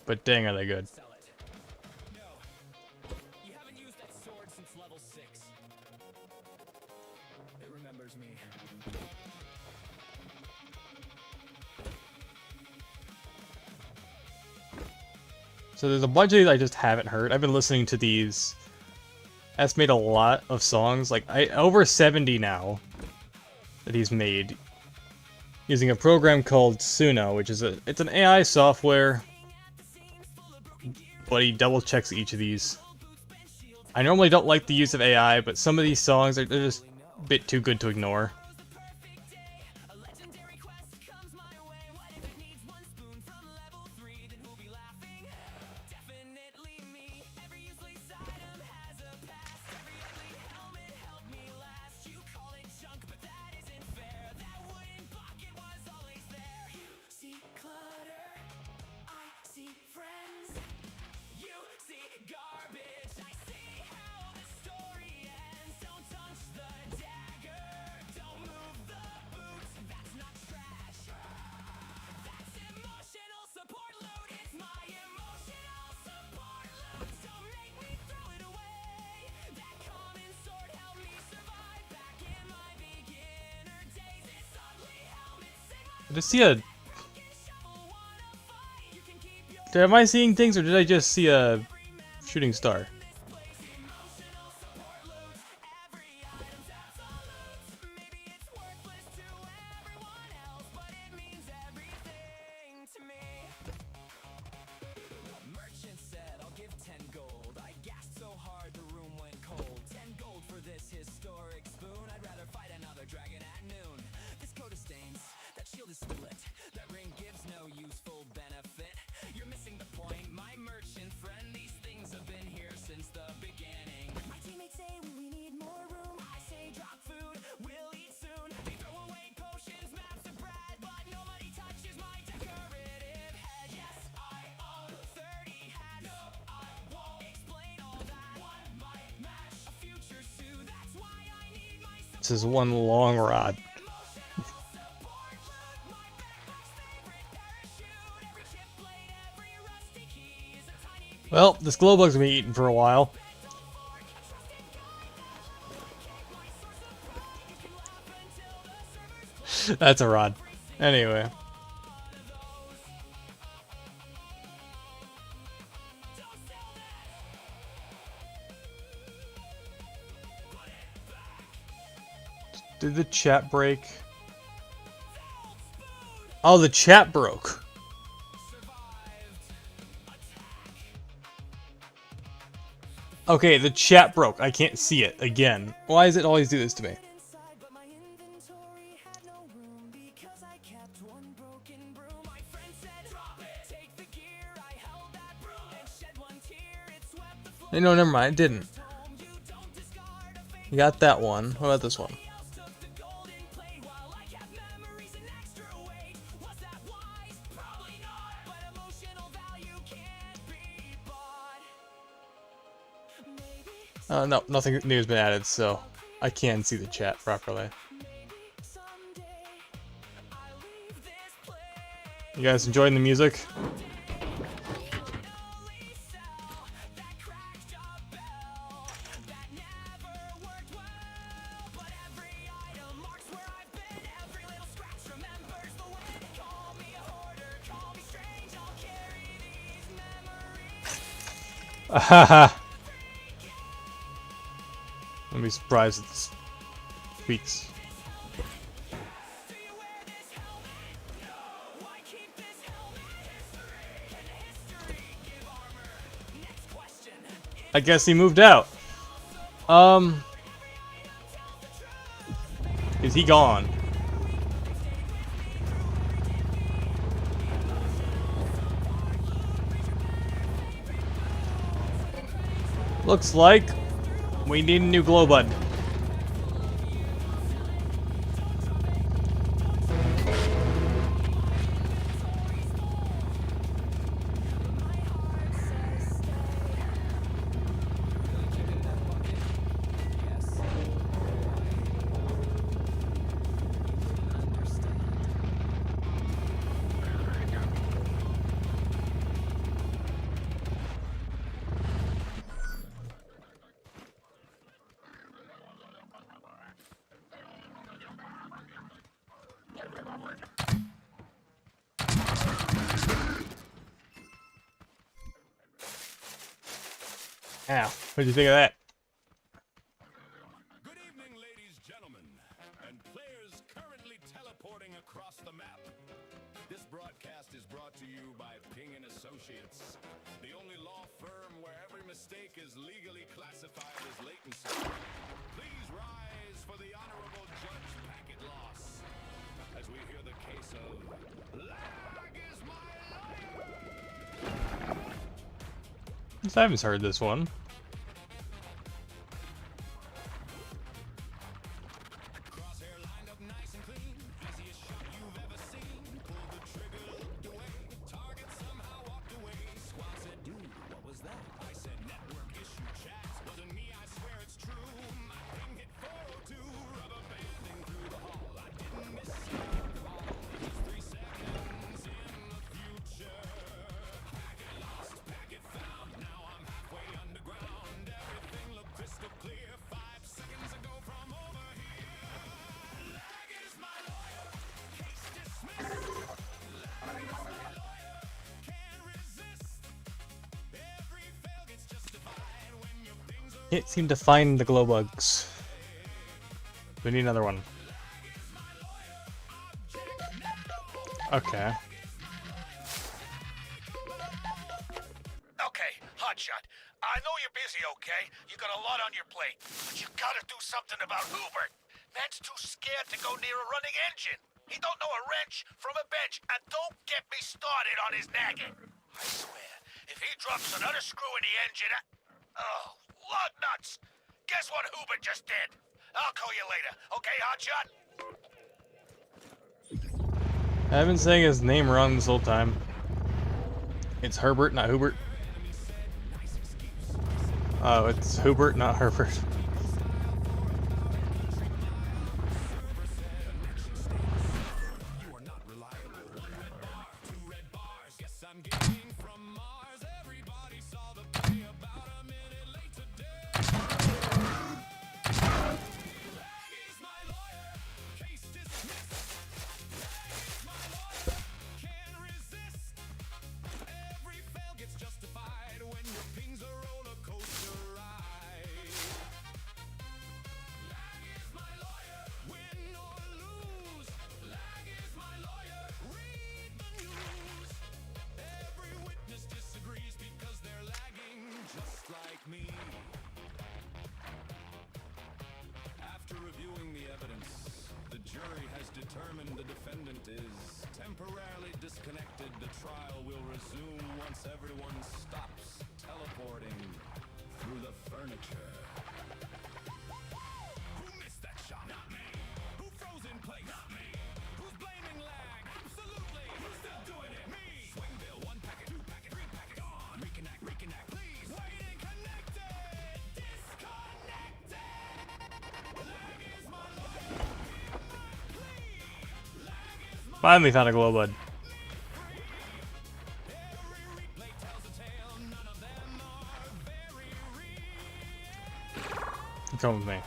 But dang, are they good. Sell it. No. You haven't used that sword since level 6. It remembers me. So there's a bunch of these I just haven't heard. I've been listening to these. That's made a lot of songs, like over 70 now that he's made using a program called Suno, which is it's an AI software, but he double checks each of these. I normally don't like the use of AI, but some of these songs they're just a bit too good to ignore. I just see a... Am I seeing things, or did I just see a shooting star? Merchant said, I'll give 10 gold. I gasped so hard the room went cold. 10 gold for this historic spoon. I'd rather fight another dragon at noon. This coat of stains, that shield is split. That ring gives no useful benefit. You're missing the point, my merchant friend. These things have been here since the beginning. My teammates say we need more room. I say drop food, we'll eat soon. They throw away potions, maps of bread, but nobody touches my decorative head. Yes, I own 30 heads. No, I won't explain all that. One might match a future suit. That's why I need my This is one long rod. Well, this glow bug's been eating for a while. That's a rod. Anyway. Did the chat break? Oh, the chat broke. Okay, the chat broke. I can't see it again. Why does it always do this to me? Hey, no, never mind. It didn't. You got that one. What about this one? No, nothing new has been added, so I can see the chat properly. You guys enjoying the music? Ahaha! I'd be surprised if this speaks. I guess he moved out. Is he gone? Looks like we need a new glow bud. Ow. What'd you think of that? Good evening, ladies, gentlemen, and players currently teleporting across the map. This broadcast is brought to you by Ping and Associates, the only law firm where every mistake is legally classified as latency. Please rise for the Honorable Judge Packet Loss as we hear the case of Lag is my liar. I haven't heard this one. Crosshair lined up nice and clean. Easiest shot you've ever seen. Pulled the trigger, looked away. Target somehow walked away. Squad said, dude, what was that? I said, network issue chats. Wasn't me, I swear it's true. My ping hit 402. Rubber banding through the hall. I didn't miss a call. Just 3 seconds in the future. Packet lost, packet found. Now I'm halfway underground. Everything looked crystal clear. 5 seconds ago from over here. Lag is my lawyer. Case dismissed. Lag is my lawyer. Can't resist. Every fail gets justified when your things are Can't seem to find the glow bugs. We need another one. Okay. Okay, Hotshot. I know you're busy, okay? You got a lot on your plate. But you gotta do something about Hubert. Man's too scared to go near a running engine. He don't know a wrench from a bench. And don't get me started on his nagging. I swear, if he drops another screw in the engine, oh, lug nuts! Guess what Hubert just did? I'll call you later, okay, Hotshot? I've been saying his name wrong this whole time. It's Herbert, not Hubert. Oh, it's Hubert, not Herbert. You are not reliable. 1 red bar, 2 red bars. Guess I'm getting from Mars. Everybody saw the play about a minute late today. Lag is my lawyer. Case dismissed. Lag is my lawyer. Can't resist. Every fail gets justified when your ping's a roller coaster ride. Lag is my lawyer. Win or lose. Lag is my lawyer. Read the news. Every witness disagrees because they're lagging just like me. After reviewing the evidence, the jury has determined the defendant is temporarily disconnected. The trial will resume once everyone stops teleporting through the furniture. Who missed that shot? Not me. Who froze in place? Not me. Who's blaming lag? Absolutely. Who's still doing it? Me. Swing bill, 1 packet, 2 packet, 3 packet, gone. Reconnect, reconnect, please. Waiting, connected. Disconnected. Lag is my lawyer. Please. Lag is my Finally found a glow bud. Every replay tells a tale. None of them are very real. Come with me.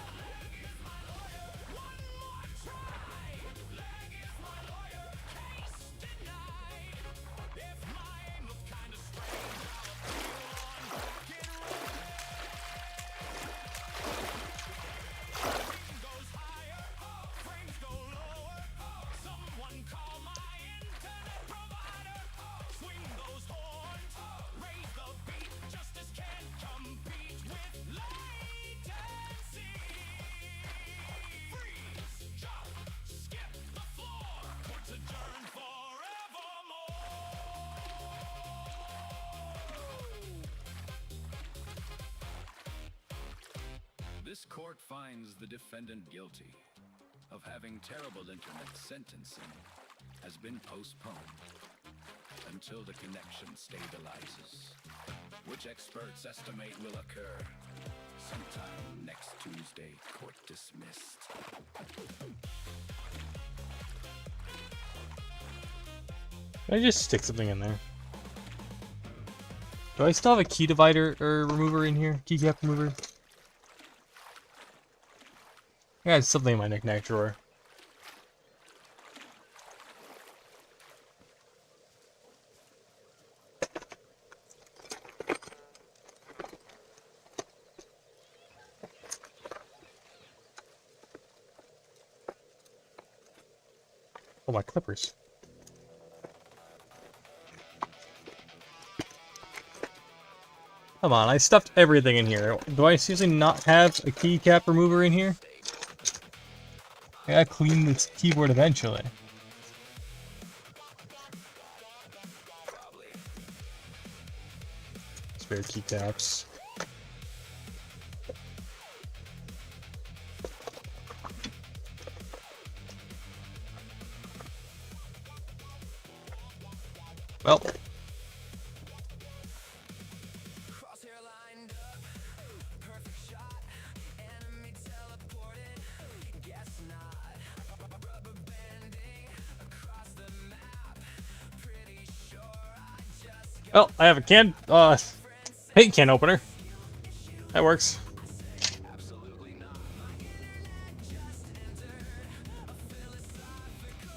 This court finds the defendant guilty of having terrible internet sentencing has been postponed until the connection stabilizes, which experts estimate will occur sometime next Tuesday. Court dismissed. Can I just stick something in there? Do I still have a key divider or remover in here? Keycap remover? I got something in my knick-knack drawer. Oh, my clippers. Come on, I stuffed everything in here. Do I seriously not have a keycap remover in here? I gotta clean this keyboard eventually. Spare keycaps. Well, Crosshair lined up, perfect shot, enemy teleported, guess not. Rubber banding across the map, pretty sure I just got well, I have a paint can opener. That works. absolutely not. Just entered a philosophical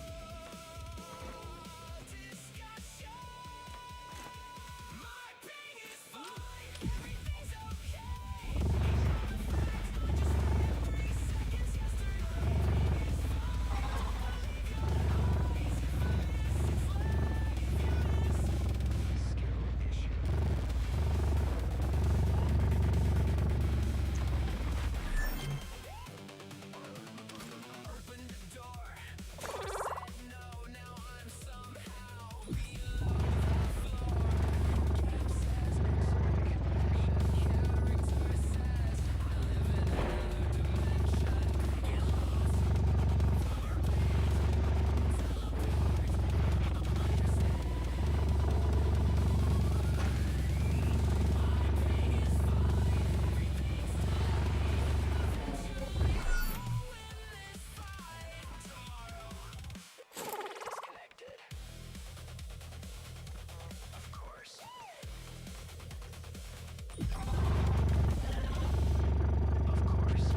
discussion. My pain is fine, everything's okay. Disconnected. Of course. Of course.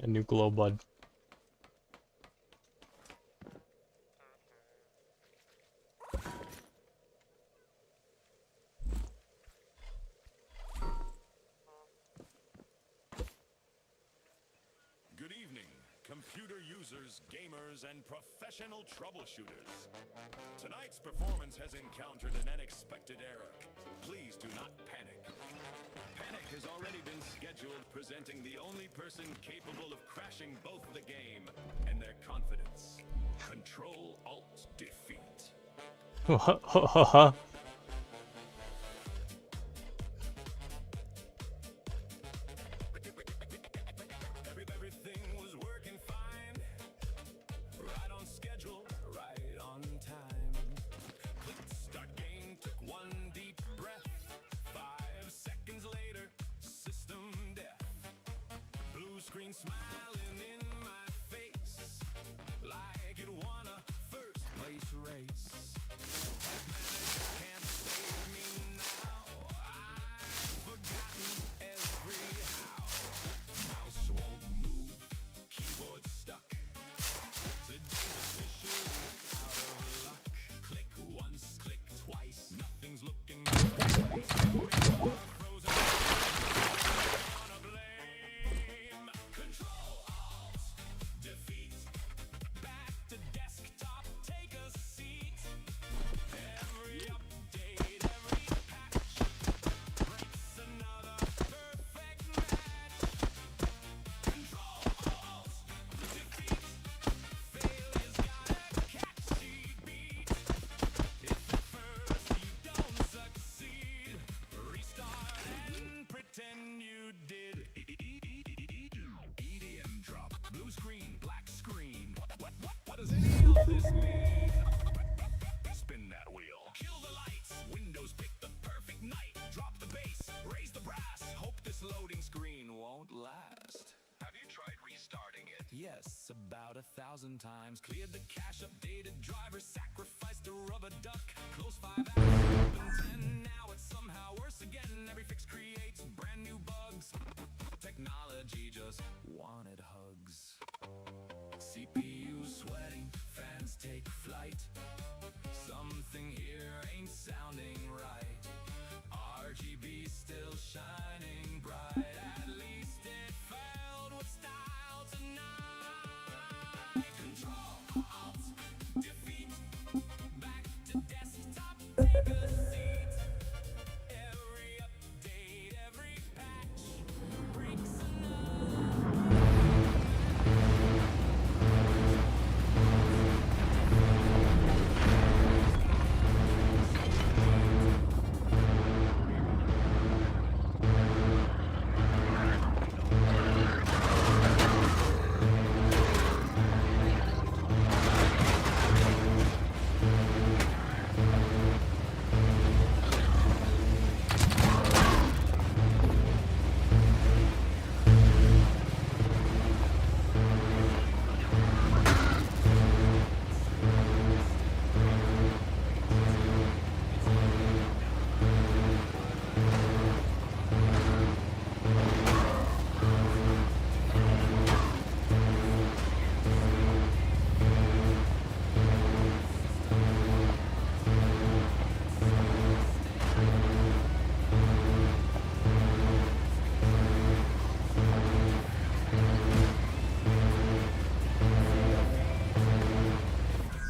A new glow bud. Good evening, computer users, gamers, and professional troubleshooters. Tonight's performance has encountered an unexpected error. Please do not panic. Panic has already been scheduled, presenting the only person capable of crashing both the game and their confidence. Control-Alt-Defeat. Everything was working fine. Right on schedule, right on time. Clicked start game, took one deep breath. 5 seconds later, system death. Blue screen smiling in my face, like it won a first place race. Can't save me now. I've forgotten every how. Mouse won't move, keyboard stuck. Today's officially out of luck. Click once, click twice, nothing's looking right. Frozen. Wanna blame? Control Alt Defeat. Back to desktop, take a seat. Every update, every patch breaks another perfect match. Control Alt Defeat. Failure's got a catchy beat. If at first you don't succeed, restart and pretend you did. EDM drop, blue screen, black screen. What does any of this mean? Spin that wheel. Kill the lights. Windows pick the perfect night. Drop the bass, raise the brass. Hope this loading screen won't last. Have you tried restarting it? Yes, about 1,000 times. Cleared the cache, updated driver, sacrificed a rubber duck. Close 5 apps, open 10. Now it's somehow worse again. Every fix creates brand new bugs. technology just wanted hugs. CPU sweating, fans take flight. Something here ain't sounding right. RGB still shining bright. At least it felt with style tonight. Control, Alt, Defeat. Back to desktop, take a seat. Every update, every patch breaks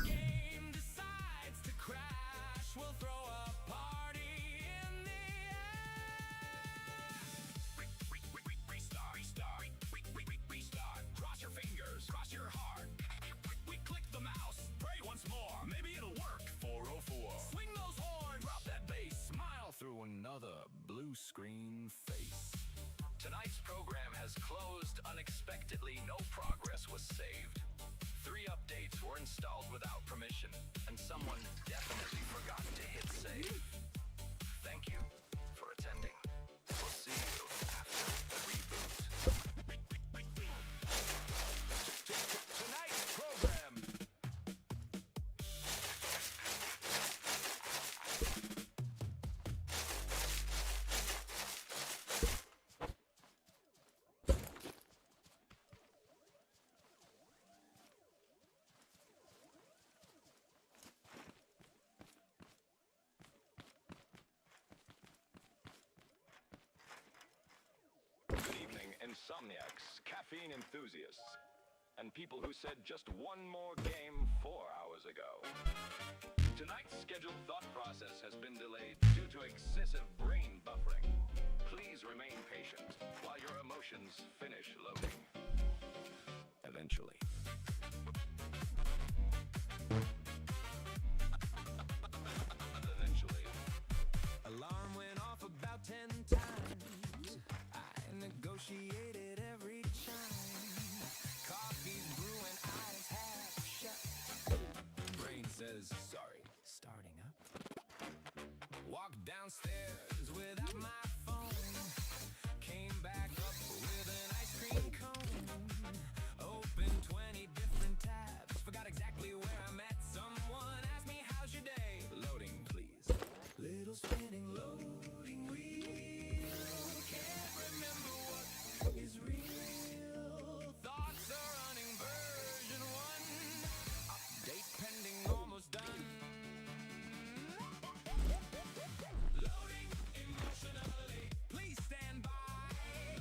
game decides to crash. We'll throw a party in the Restart. Cross your fingers, cross your heart. We click the mouse, pray once more. Maybe it'll work. 404. Swing those horns, drop that bass, smile through another blue screen face. Tonight's program has closed unexpectedly. No progress was saved. 3 updates were installed without permission, and someone definitely forgot to hit save. Thank you for attending. We'll see you after the reboot. Tonight's program. Good evening, insomniacs, caffeine enthusiasts, and people who said just one more game 4 hours ago. Tonight's scheduled thought process has been delayed due to excessive brain buffering. Please remain patient while your emotions finish loading. Eventually. Eventually. Alarm went off about 10 times. I negotiated every chime. Coffee's brewing, eyes half shut. Brain says, sorry, starting up. Walked downstairs without my phone. Came back up with an ice cream cone. Opened 20 different tabs. Forgot exactly where I met someone. Asked me, how's your day? Loading, please. Little spinning loading wheel. Can't remember what is real. Thoughts are running version 1. Update pending, almost done. Loading emotionally. Please stand by.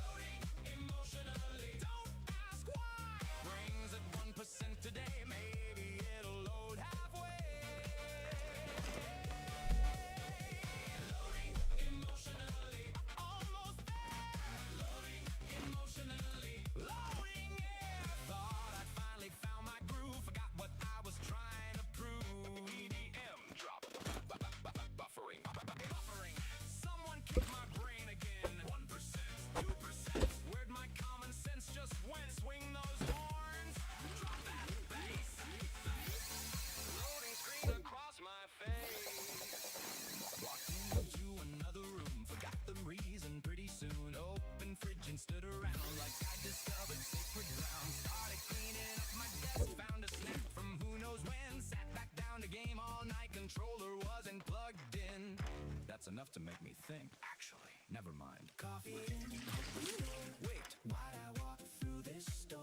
Loading emotionally. Don't ask why. Brings at 1% today. Maybe it'll load halfway. Loading emotionally. Almost there. Loading emotionally. Loading, yeah. Thought I'd finally found my groove. Forgot what I was trying to prove. EDM drop. Buffering. Buffering. Someone kick my brain again. 1%, 2%. Where'd my common sense just went? Swing those horns. Drop that bass. Loading screen across my face. Walked into another room. Forgot the reason pretty soon. Open fridge and stood around like I discovered sacred ground. Started cleaning up my desk. Found a snack from who knows when. Sat back down to game all night. Controller wasn't plugged in. That's enough to make me think. Actually, never mind. Coffee in. Wait, Why I walk through this door.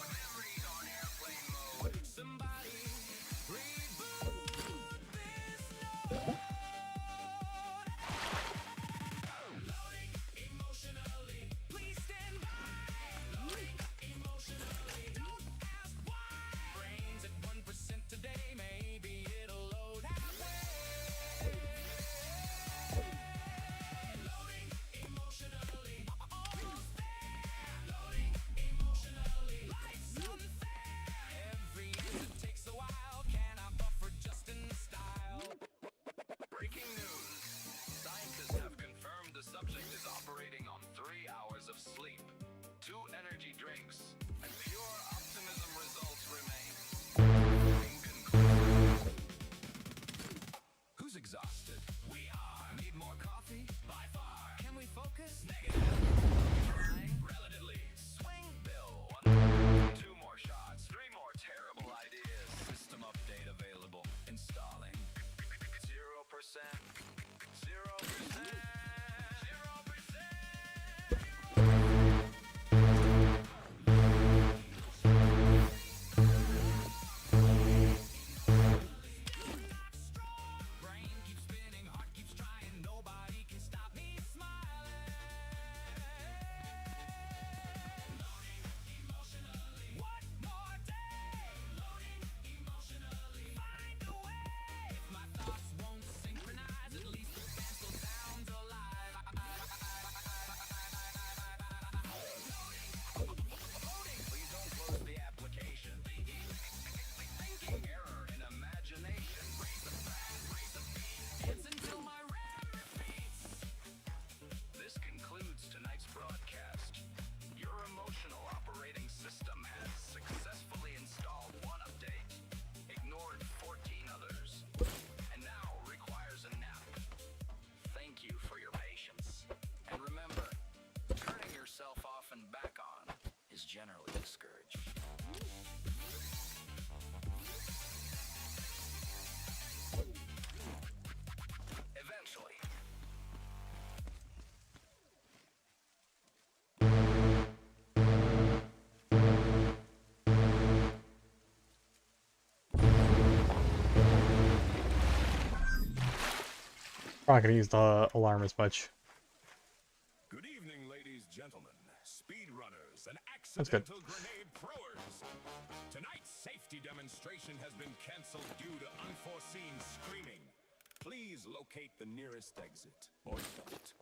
Memories on airplane mode. Somebody reboot this note. Loading emotionally. Please stand by. Loading emotionally. Don't ask why. Brains at 1% today. Maybe it'll load halfway. Loading emotionally. Almost there. Loading emotionally. Life's unfair. Every answer takes a while. Can I buffer just in style? Breaking news. Scientists have confirmed the subject is operating on 3 hours of sleep, 2 energy drinks, and pure optimism results remain. Inconclusive. Who's exhausted? We are. Need more coffee? By far. Can we focus? Negative. Fine. Relatively. Swing. Bill. 2 more shots. 3 more terrible ideas. System update available. Installing. 0%. 0%. 0%. Brain keeps spinning, heart keeps trying. Nobody can stop me smiling. Loading emotionally. One more day. Loading emotionally. Find a way. If my thoughts won't synchronize, at least the band still sounds alive. Loading. Please don't close the application. Thinking error in imagination. It's until my RAM repeats. This concludes tonight's broadcast. Your emotional operating system has successfully installed one update, ignored 14 others, and now requires a nap. Thank you for your patience. And remember, turning yourself off and back on is generally discouraged. Eventually. I'm not gonna use the alarm as much. Good evening, ladies, gentlemen, speedrunners, and That's good. accidental grenade throwers. Tonight's safety demonstration has been canceled due to unforeseen screaming. Please locate the nearest exit, or don't.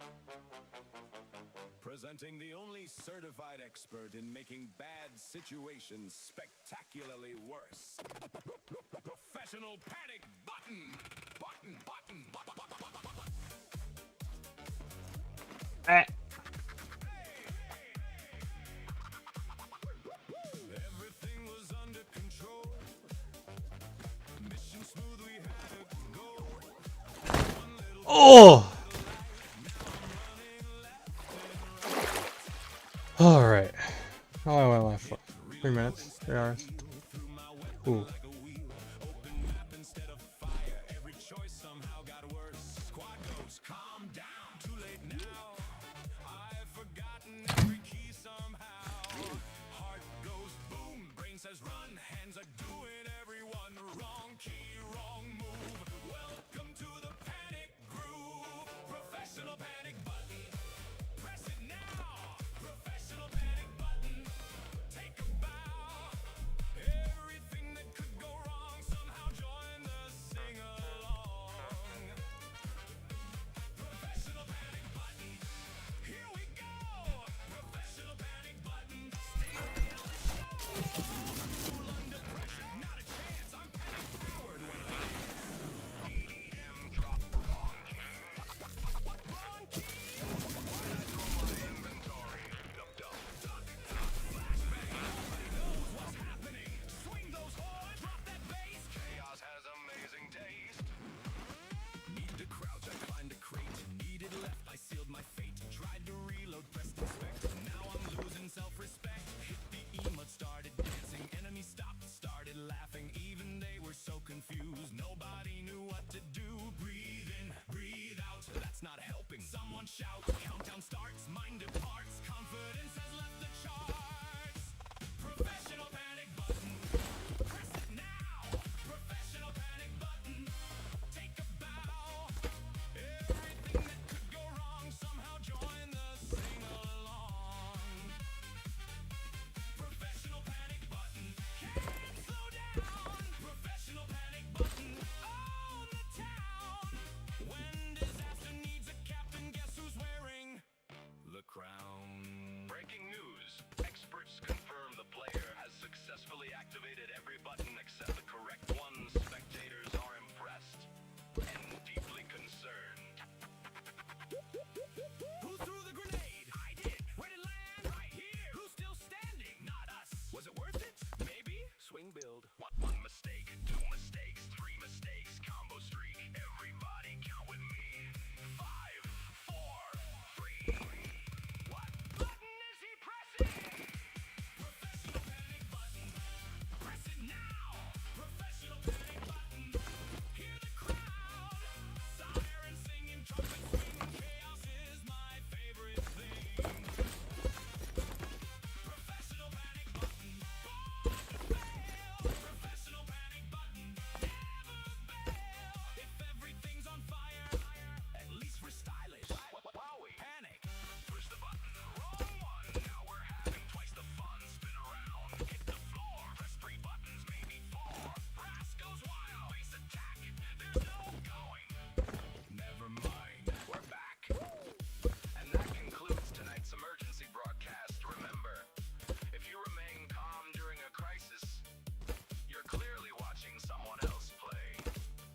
Presenting the only certified expert in making bad situations spectacularly worse. Professional Panic Button! Button, button, button, button, button, button. Everything was under control. Mission smooth, we had it go. Oh! Alright. How long am I left? 3 minutes? 3 hours? Ooh. Open map instead of fire. Every choice somehow got worse. Squad goes, calm down. Too late now. I've forgotten every key somehow. Heart goes boom. Brain says run. Hands are doing everyone wrong. Key, wrong move. Welcome to the panic groove. Professional panic button. Press it now. Professional panic button. Take a bow. Everything that could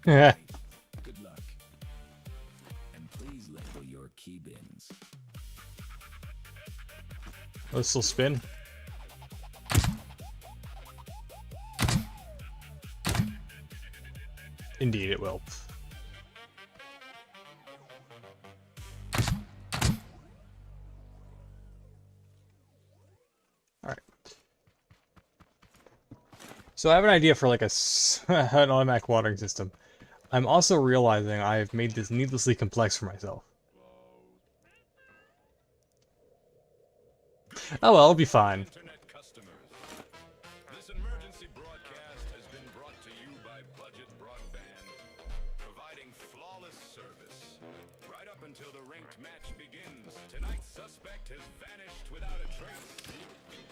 Good luck. And please label your key bins. Let's still spin. Indeed, it will. Alright. So I have an idea for like an automatic watering system. I'm also realizing I've made this needlessly complex for myself. Oh well, it'll be fine. Internet customers. This emergency broadcast has been brought to you by Budget Broadband, providing flawless service. Right up until the ranked match begins, tonight's suspect has vanished without a trace.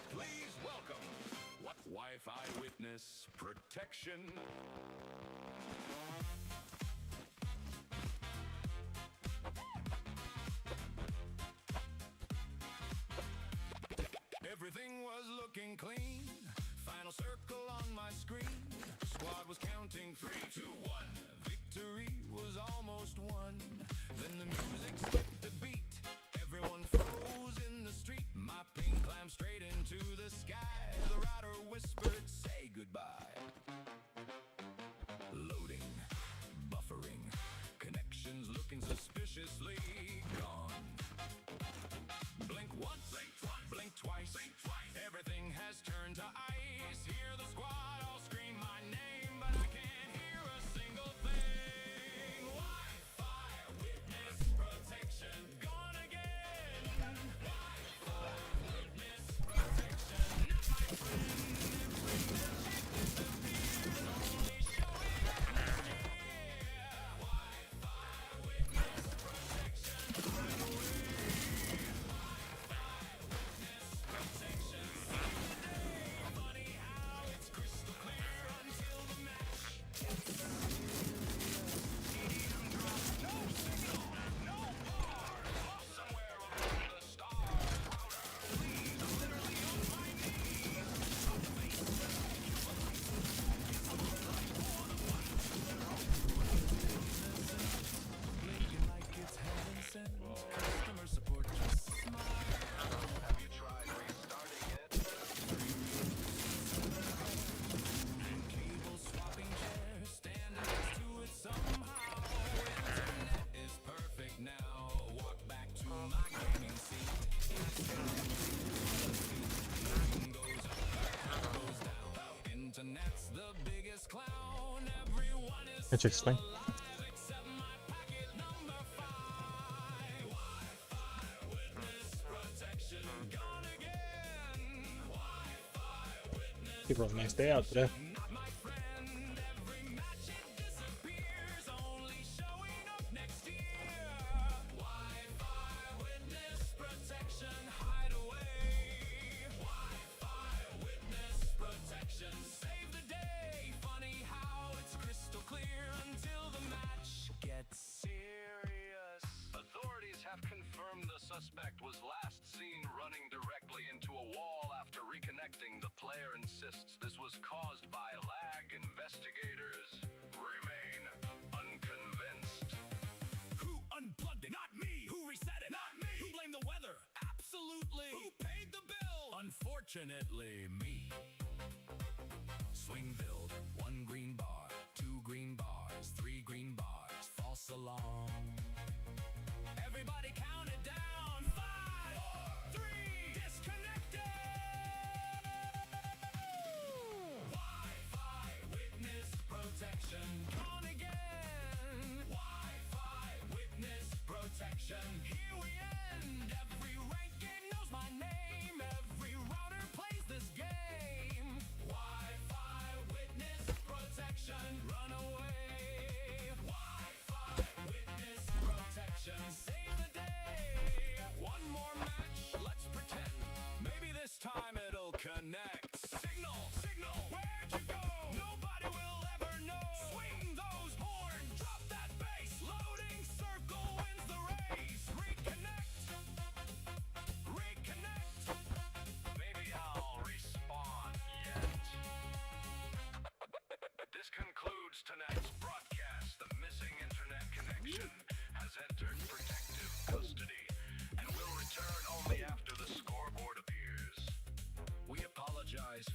Please welcome Wi-Fi Witness Protection. Everything was looking clean. Final circle on my screen. Squad was counting 3, 2, 1. Victory was almost won. Then the music skipped a beat. Everyone froze in the street. My ping climbed straight into the sky. The router whispered, "Say goodbye." Loading, buffering, connections looking suspiciously gone. Blink once, blink twice. Everything has turned to ice. Hear the squad all scream my name, but I can't hear a single thing. Wi-Fi witness protection gone again. Wi-Fi witness protection, not my friend. Only showing up next year. Wi-Fi witness protection right away. Customer support just smile. Have you tried restarting it? Cable swapping chair, standing next to it somehow. Internet is perfect now. Walk back to my gaming seat. Screen goes up, goes down. Internet's the biggest clown. Everyone is Can you explain? alive except my packet number 5. Wi-Fi witness protection gone again. Wi-Fi witness. People have a nice day out today. Not my friend. Every match it disappears, only showing up next year. Wi-Fi witness protection hideaway. Wi-Fi witness protection save the day. Funny how it's crystal clear until the match gets serious. Authorities have confirmed the suspect was last seen running directly into a wall after reconnecting. The player insists this was caused by lag. Investigators remain unconvinced. Who unplugged it? Not me. Who reset it? Not me. Who blamed the weather? Absolutely. Who paid the bill? Unfortunately, me. Swing build, 1 green bar, 2 green bars, 3 green bars, false alarm. Everybody count it down. 5, 4, 3, disconnected. Wi-Fi witness protection gone again. Wi-Fi witness protection. Here we end. Every rank game knows my name. Every router plays this game.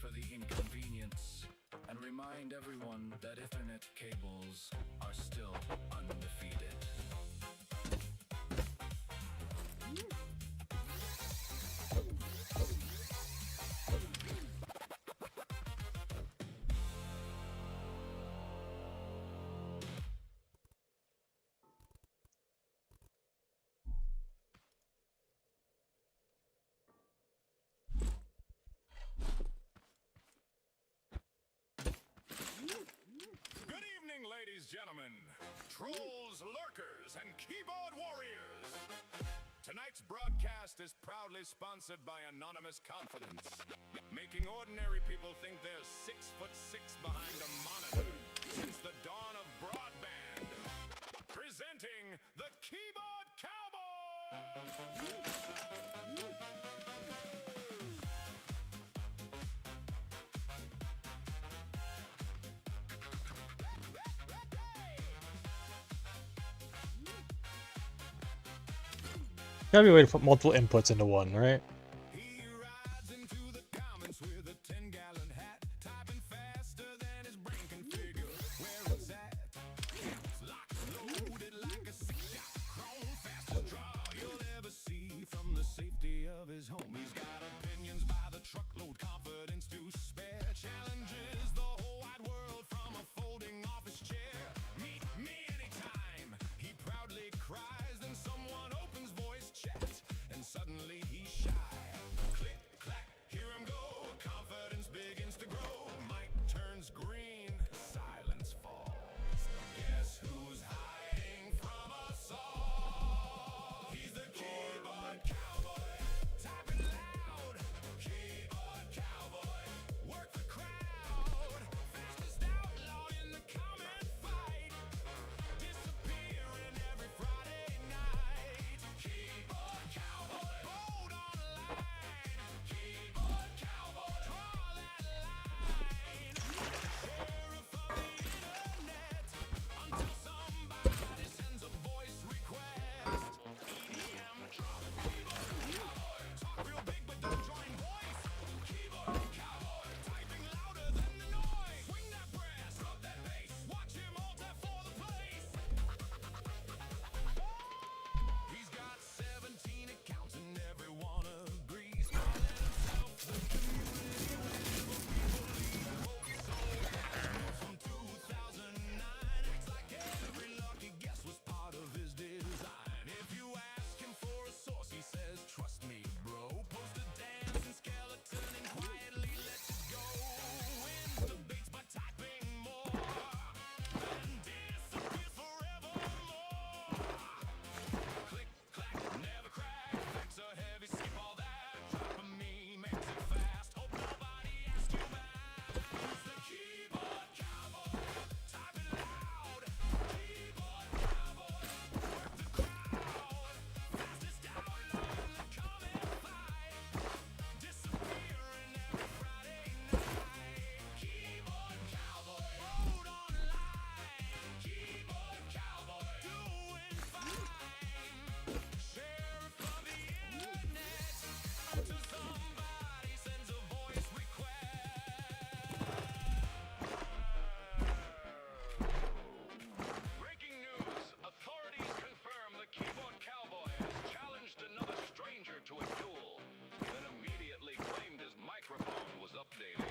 for the inconvenience and remind everyone that Ethernet cables are still undefeated. Good evening, ladies, gentlemen, trolls, lurkers, and keyboard warriors. Tonight's broadcast is proudly sponsored by Anonymous Confidence, making ordinary people think they're 6'6" behind a monitor since the dawn of broadband. Presenting the Keyboard Cowboy! Gotta be a way to put multiple inputs into one, right? He rides into the comments with a 10-gallon hat, typing faster than his brain can figure where it's at. It's locked, loaded like a six-shot chrome, fastest draw you'll ever see from the safety of his home. He's got opinions by the truckload, confidence to spare, challenges the whole wide world from a folding office chair. Meet me anytime, he proudly cries, then someone opens voice chat, and suddenly he's shy. Click, clack, hear him go, confidence begins to grow. Mic turns green, silence falls. Guess who's hiding from us all? He's the keyboard cowboy, typing loud. Keyboard cowboy, work the crowd. Fastest outlaw in the comment fight, disappearing every Friday night. Keyboard cowboy, bold online. Keyboard cowboy, draw that line. Sheriff of the internet, until somebody sends a voice request. EDM drop, keyboard cowboy, talk real big but don't join voice. Keyboard cowboy, typing louder than the noise. Swing that brass, rub that bass, watch him alter for the place. He's got 17 accounts and everyone agrees. Calling himself the community whenever people leave. Quote sold out from 2009. Acts like every lucky guess was part of his design. If you ask him for a source, he says, trust me, bro. Post a dancing skeleton and quietly lets it go. Wins debates by typing more, then disappears forevermore. Click, clack, never crack. Fix a heavy sleep, all that. Dropping me makes it fast. Hope nobody asks you back. It's the keyboard cowboy, typing loud. Keyboard cowboy, work the crowd. Fastest outlaw in the comment fight, disappearing every Friday night. Keyboard cowboy, bold online. Keyboard cowboy, doing fine. Sheriff of the internet, until somebody sends a voice request. Breaking news. Authorities confirm the keyboard cowboy has challenged another stranger to a duel, then immediately claimed his microphone was updating.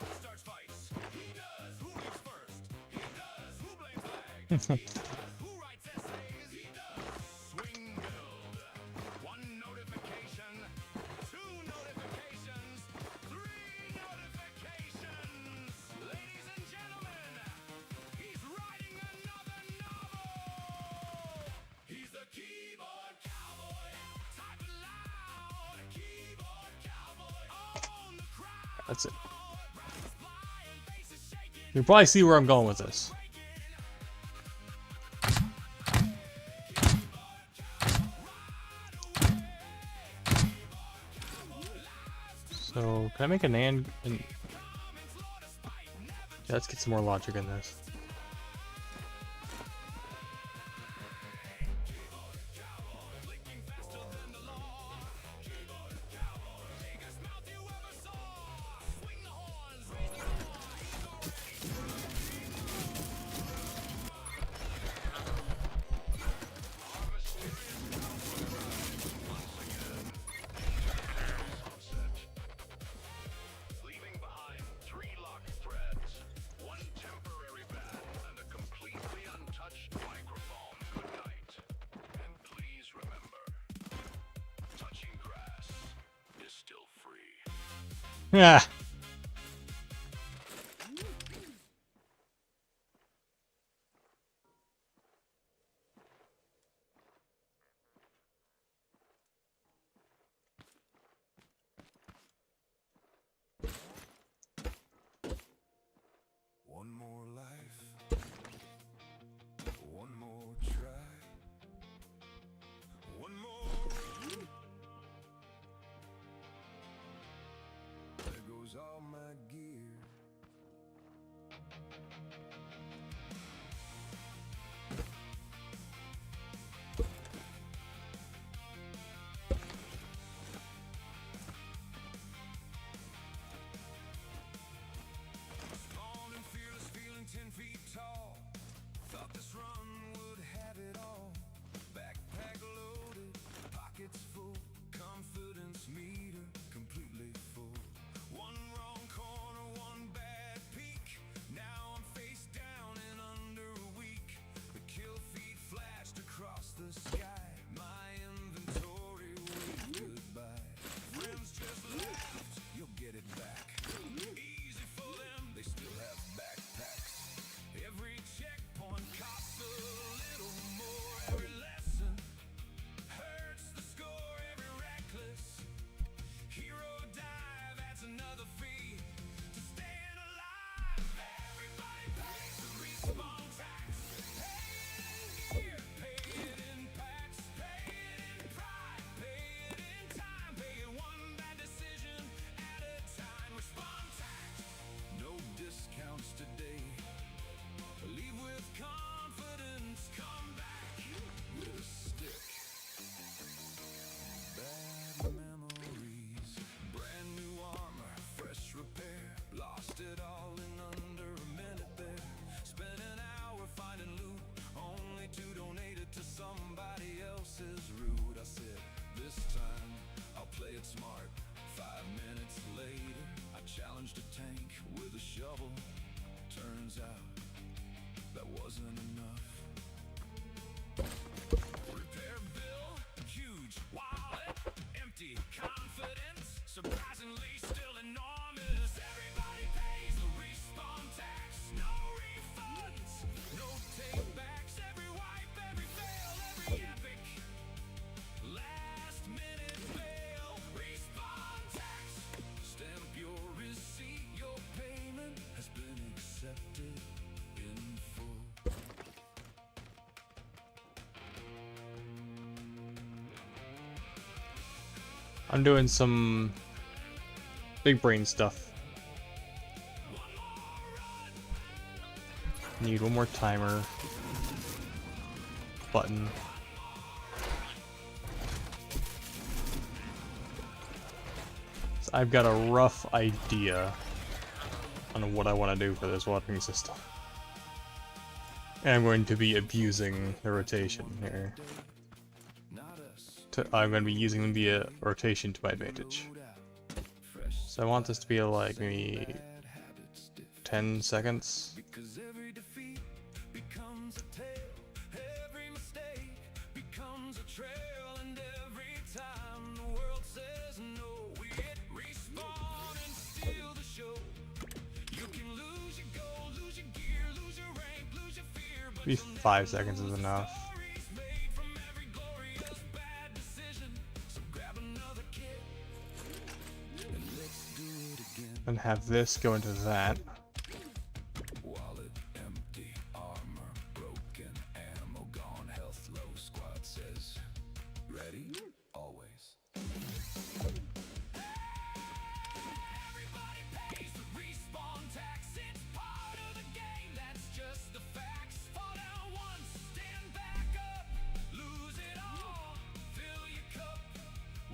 Who starts fights? He does. Who leaps first? He does. Who blames lag? He does. Who writes essays? He does. Swing build. 1 notification. 2 notifications. 3 notifications. Ladies and gentlemen, he's writing another novel. He's the keyboard cowboy, typing loud. Keyboard cowboy, on the crowd. That's it. Brass flying, faces shaking. You can probably see where I'm going with this. So, can I make an and? Yeah, let's get some more logic in this. Biggest mouth you ever saw. Yeah. One more life, one more try, one more run. There goes all my gear. Strong and fearless, feeling 10 feet tall. Thought this run would have it all. Backpack loaded, pockets full. Confidence meter completely full. One wrong corner, one bad peek. Now I'm face down in under a week. The kill feed flashed across the sky. My inventory waved goodbye. Friends just laughed, you'll get it back. Easy for them, they still have backpacks. Every checkpoint costs a little more. Every lesson hurts the score. Every reckless hero dive adds another fee to staying alive. Everybody pays the respawn tax. Pay it in gear, pay it in packs, pay it in pride, pay it in time, pay it one bad decision at a time. Respawn tax, no discounts today. Leave with confidence, come back with a stick. Bad memories, brand new armor, fresh repair. Lost it all in under a minute there. Spent an hour finding loot, only to donate it to somebody else's route. I said, this time I'll play it smart. 5 minutes later, I challenged a tank with a shovel. Turns out that wasn't enough. Repair bill, huge. Wallet, empty. Confidence, surprisingly still enormous. Everybody pays the respawn tax. No refunds, no takebacks. Every wipe, every fail, every epic last minute fail. Respawn tax. Stamp your receipt. Your payment has been accepted in full. I'm doing some big brain stuff. Need one more timer. Button. So I've got a rough idea on what I want to do for this watering system. And I'm going to be abusing the rotation here. I'm going to be using the rotation to my advantage. So I want this to be like maybe 10 seconds. Because every defeat becomes a tale, every mistake becomes a trail, and every time the world says no, we hit respawn and steal the show. You can lose your gold, lose your gear, lose your rank, lose your fear, but Maybe 5 seconds is enough. stories made from every glorious bad decision. So grab another kit and let's do it again. And have this go into that. Wallet empty, armor broken, ammo gone, health low. Squad says, ready? Always. Everybody pays the respawn tax. It's part of the game. That's just the facts. Fall down once, stand back up, lose it all, fill your cup.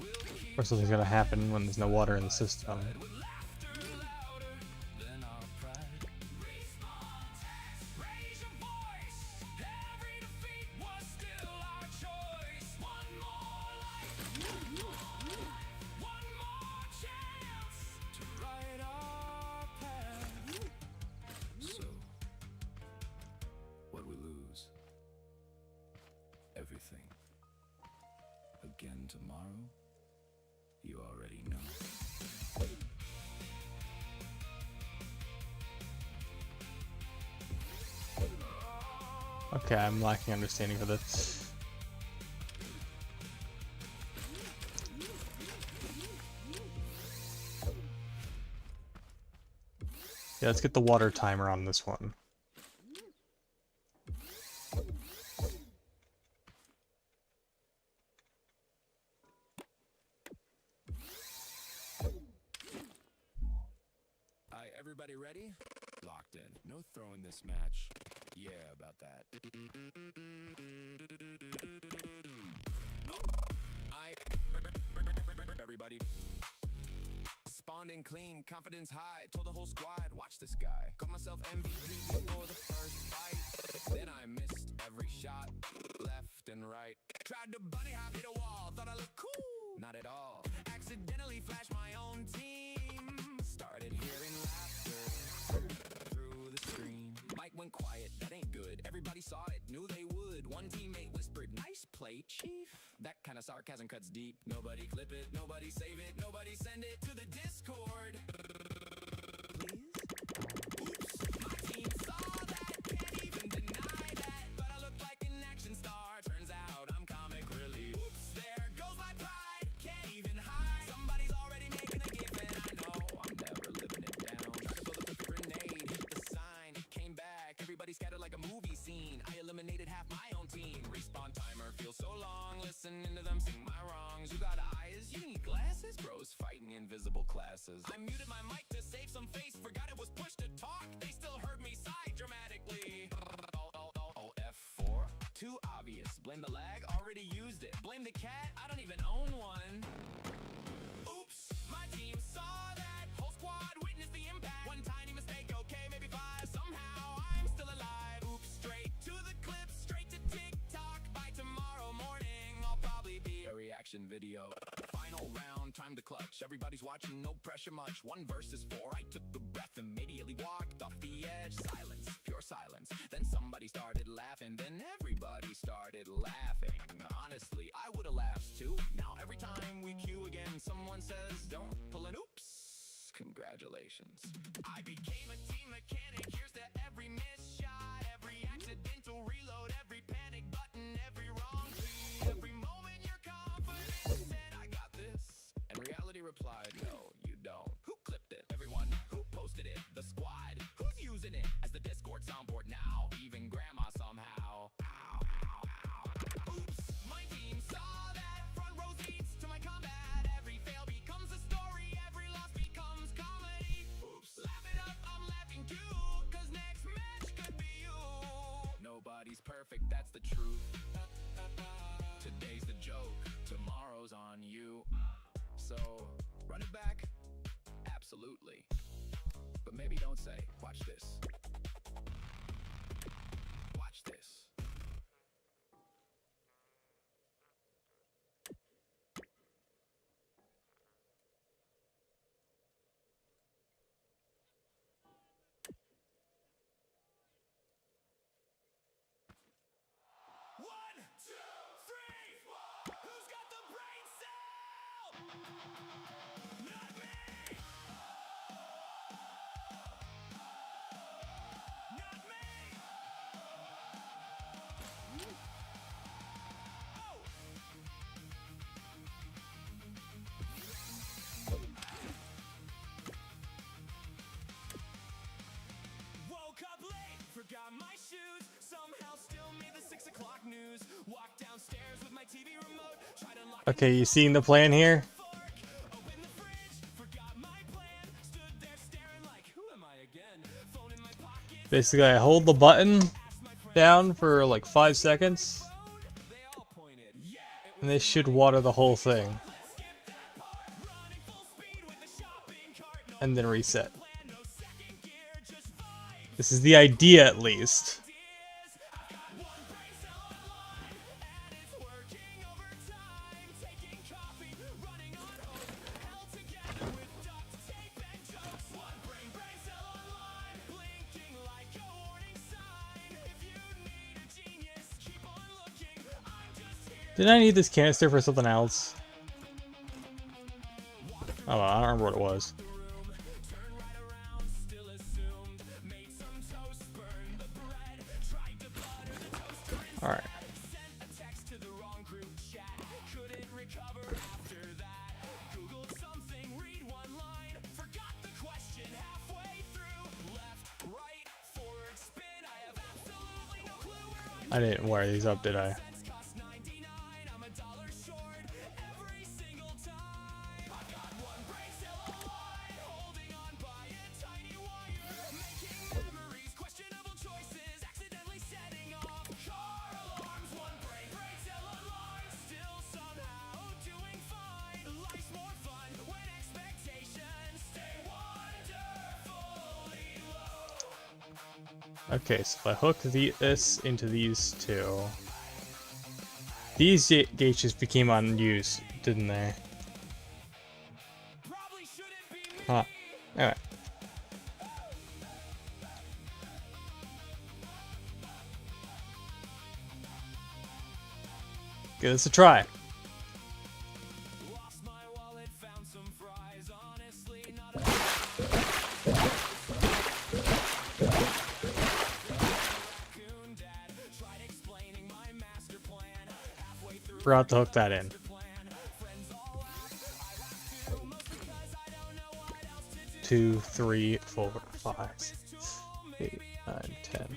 We'll keep Or something's gonna happen when there's no water in the system. laughter louder than our pride. Respawn tax, raise your voice. Every defeat was still our choice. One more life, one more chance to right our path. So, what we lose? Everything. Again tomorrow? You already know. Okay, I'm lacking understanding for this. Yeah, let's get the water timer on this one. Everybody ready? Locked in. No throwing this match. Yeah, about that. Everybody. Spawned in clean, confidence high. Told the whole squad, watch this guy. Called myself MVP before the first fight. Then I missed every shot, left and right. Tried to bunny hop, hit a wall. Thought I looked cool. Not at all. Accidentally flashed my own team. Started hearing laughter through the screen. Mic went quiet, that ain't good. Everybody saw it, knew they would. One teammate whispered, nice play, chief. That kind of sarcasm cuts deep. Nobody clip it, nobody save it, nobody send it to the Discord. Please? Oops, my team saw that, can't even deny that. But I look like an action star, turns out I'm comic relief. Oops, there goes my pride, can't even hide. Somebody's already making a gift and I know I'm never living it down. Tried to build up a grenade, hit the sign, came back. Everybody scattered like a movie scene. I eliminated half my own team. Respawn timer feels so long, listening to them sing my wrongs. You got eyes, you need glasses? Bros fighting invisible classes. I muted my mic to save some face, forgot it was pushed to talk. They still heard me sigh dramatically. Oh, F4? Too obvious. Blame the lag, already used it. Blame the cat, I don't even own one. Oops, my team saw that. Whole squad witnessed the impact. One tiny mistake, okay, maybe five. Somehow I'm still alive. Oops, straight to the clip, straight to TikTok. By tomorrow morning, I'll probably be a reaction video. Final round, time to clutch. Everybody's watching, no pressure much. 1 versus 4, I took a breath, immediately walked off the edge. Silence, pure silence. Then somebody started laughing, then everybody started laughing. Honestly, I would've laughed too. Now every time we queue again, someone says, don't pull an oops. Congratulations. I became a team mechanic. Here's to every missed shot, every accidental reload, every panic button, every wrong tweet, every moment your confidence said, I got this. And reality replied, no, you don't. Who clipped it? Everyone. Who posted it? The squad. Who's using it as the Discord soundboard now? Even grandma somehow. Ow, ow, ow. Oops, my team saw that. Front row seats to my combat. Every fail becomes a story. Every loss becomes comedy. Oops, laugh it up, I'm laughing too. Cause next match could be you. Nobody's perfect, that's the truth. Today's the joke, tomorrow's on you. So, run it back? Absolutely. But maybe don't say, watch this. Watch this. One, two, three. Who's got the brain cell? Not me. Not me. Oh. Woke up late, forgot my shoes. Somehow still made the 6 o'clock news. Walked downstairs with my TV remote. Tried unlocking Okay, you seeing the plan here? fork. Opened the fridge, forgot my plan. Stood there staring like, who am I again? Phone in my pocket. Basically, I hold the button down for like 5 seconds, They all pointed. Yeah, it and this should water the whole thing, running full speed with the shopping cart. No and then reset. plan, no second gear, just vibes. This is the idea, at least. I've got one brain cell online, and it's working overtime. Taking coffee, running on hope, held together with duct tape and jokes. One brain cell online, blinking like a warning sign. If you need a genius, keep on looking. I'm just here. Didn't I need this canister for something else? Oh, I don't remember what it was. Turn right around, still assumed. Made some toast, burned the bread. Tried to butter the toast All right. I didn't wire these up, did I? Okay, so if I hook this into these two, these gates just became unused, didn't they? Huh. Alright. Give this a try. Forgot to hook that in. 2, 3, 4, 5, 8, 9, 10.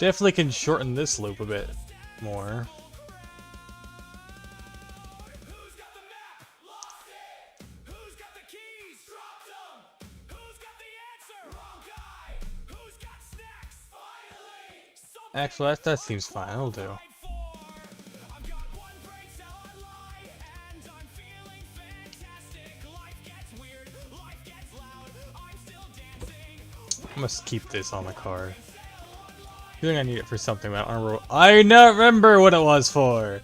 Definitely can shorten this loop a bit more. Actually, that seems fine. It'll do. I must keep this on the card. I think I need it for something, but I don't remember what it was for.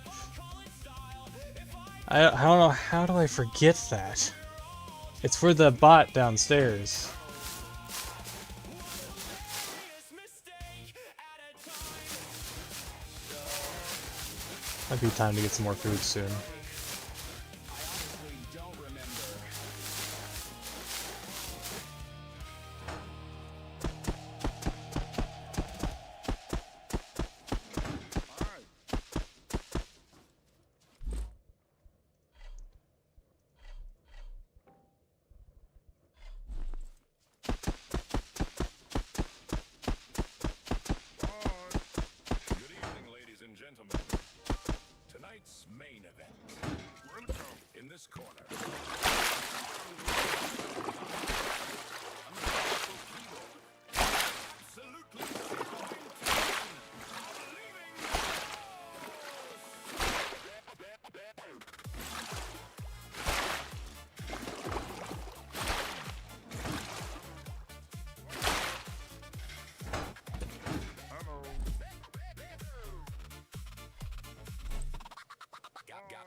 I don't know. How do I forget that? It's for the bot downstairs. Might be time to get some more food soon. Good evening, ladies and gentlemen. Tonight's main event. In this corner.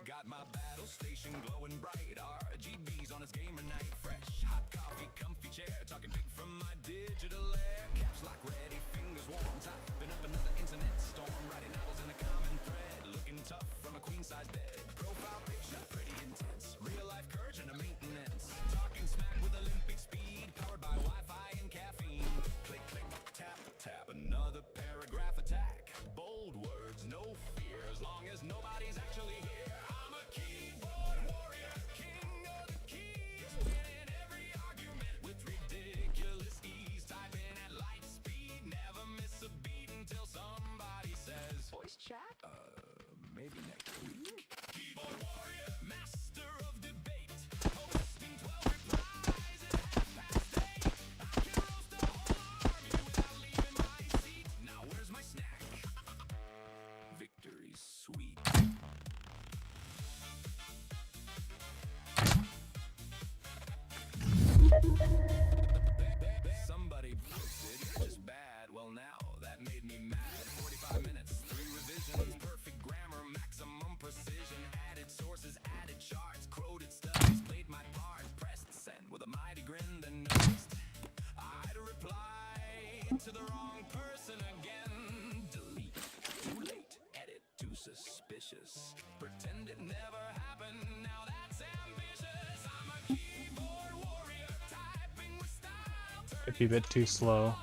Got my battle station glowing bright. RGB's on its gamer night. Fresh, hot coffee, comfy chair. Talking big from my digital air. Caps lock ready, fingers warm. Typing up another internet storm. Writing novels in a common thread. Looking tough from a queen size bed. Profile picture, pretty intense. Real life courage and a maintenance. Talking smack with Olympic speed. Powered by Wi-Fi and caffeine. Click, click, tap, tap. Another paragraph attack. Bold words, no fear. As long as nobody's actually here. Chat? Maybe next week. Keyboard warrior, master of debate, posting 12 replies at half-past 8. I can roast a whole army without leaving my seat. Now where's my snack? Victory's sweet. Somebody posted, "You're just bad." Well, now that made me mad. 45 minutes, 3 revisions, perfect grammar, maximum precision, added sources, added charts, quoted studies, played my part, pressed send with a mighty grin, then noticed I'd reply to the wrong person again. Delete, too late, edit, too suspicious, pretend it never happened, now that's ambitious. I'm a keyboard warrior, type Might be a bit too slow.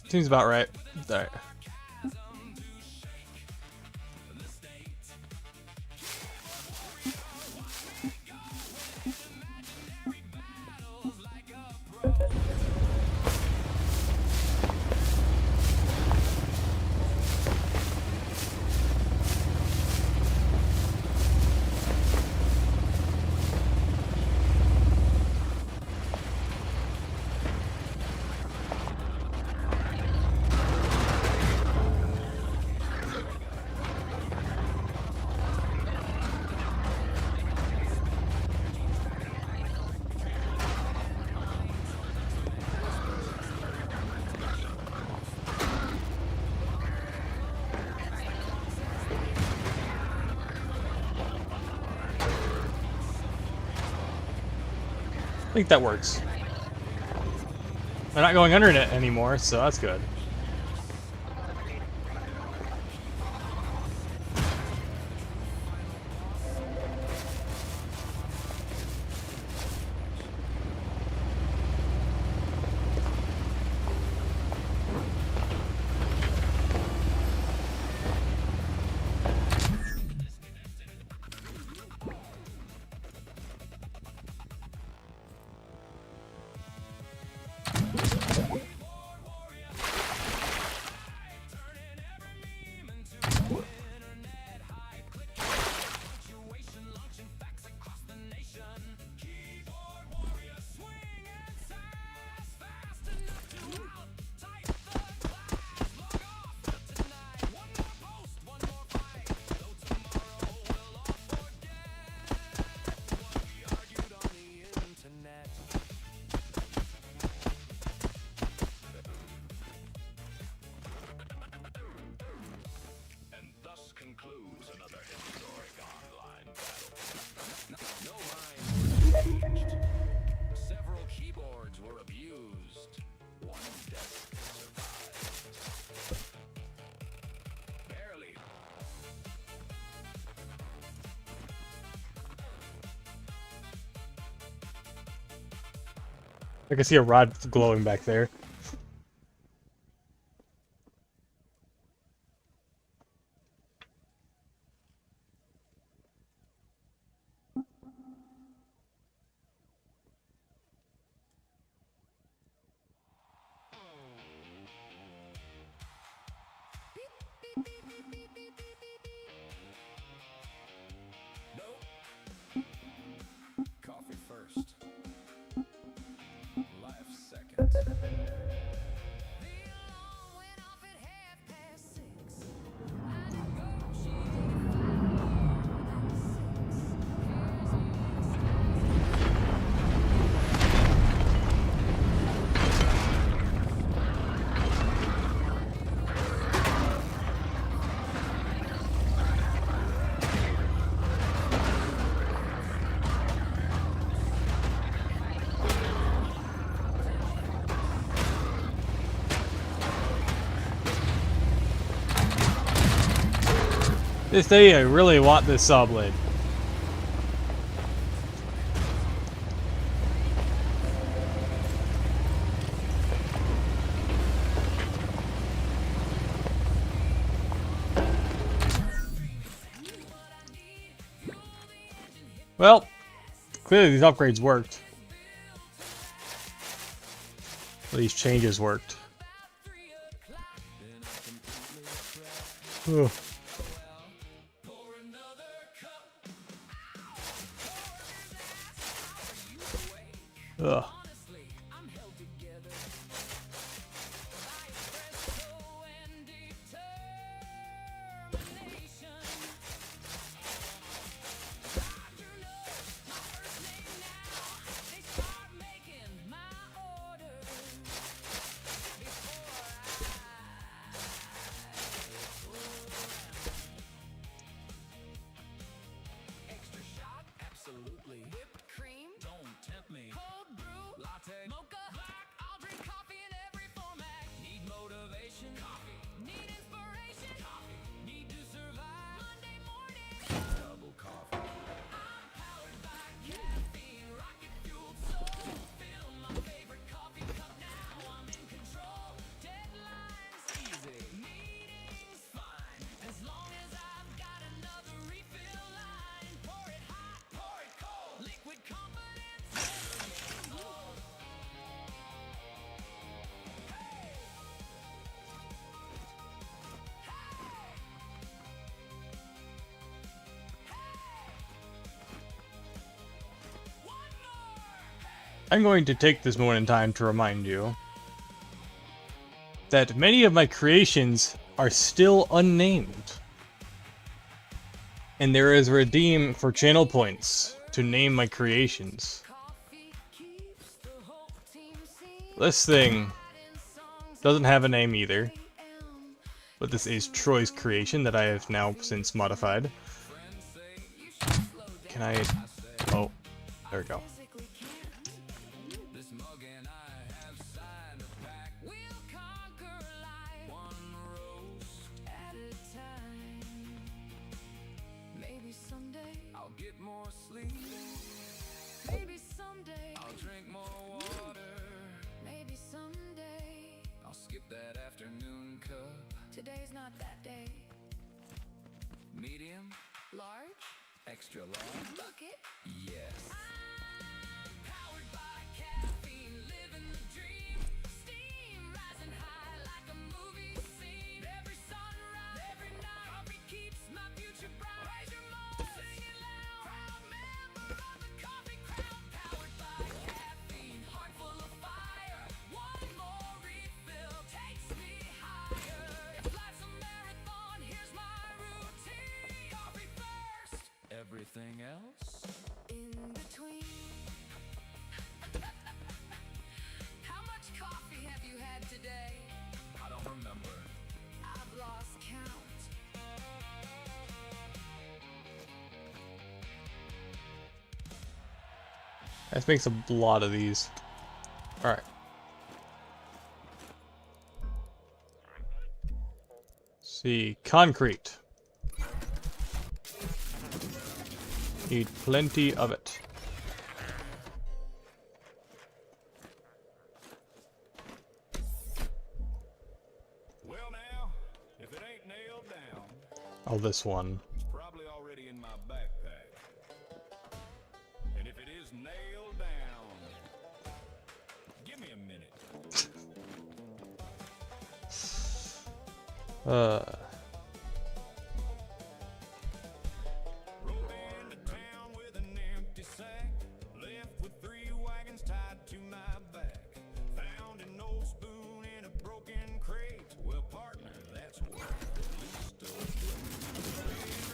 Seems about right. Alright. I think that works. They're not going under it anymore, so that's good. And thus concludes another historic online battle. No lines were changed. Several keyboards were abused. One desk survived. Barely. I can see a rod glowing back there. Coffee first. Life second. This day I really want this saw blade. Well, clearly these upgrades worked. These changes worked. Ugh. Ugh. Extra shot, absolutely. Whipped cream, don't tempt me. Cold brew, I'm going to take this moment in time to remind you that many of my creations are still unnamed. And there is a redeem for channel points to name my creations. This thing doesn't have a name either, but this is Troy's creation that I have now since modified. Can I... Oh, there we go. This mug and I have signed a pact. We'll conquer life one roast at a time. Maybe someday I'll get more sleep. Maybe someday I'll drink more water. Maybe someday I'll skip that afternoon cup. Today's not that day. Medium, large, extra large. Bucket. Yes. Powered by caffeine, living the dream. Steam rising high like a movie scene. Every sunrise, every night, coffee keeps my future bright. Raise your mug, sing it loud. Proud member of the coffee crowd. Powered by caffeine, heart full of fire. One more refill takes me higher. If life's a marathon, here's my routine. Coffee first, everything else in between. How much coffee have you had today? I don't remember. I've lost count. That makes a lot of these. Alright. See, concrete. Need plenty of it. Well now, if it ain't nailed down, Oh, this one. it's probably already in my backpack. And if it is nailed down, give me a minute. Rode into town with an empty sack, left with 3 wagons tied to my back. Found an old spoon in a broken crate. Well, partner, that's worth at least a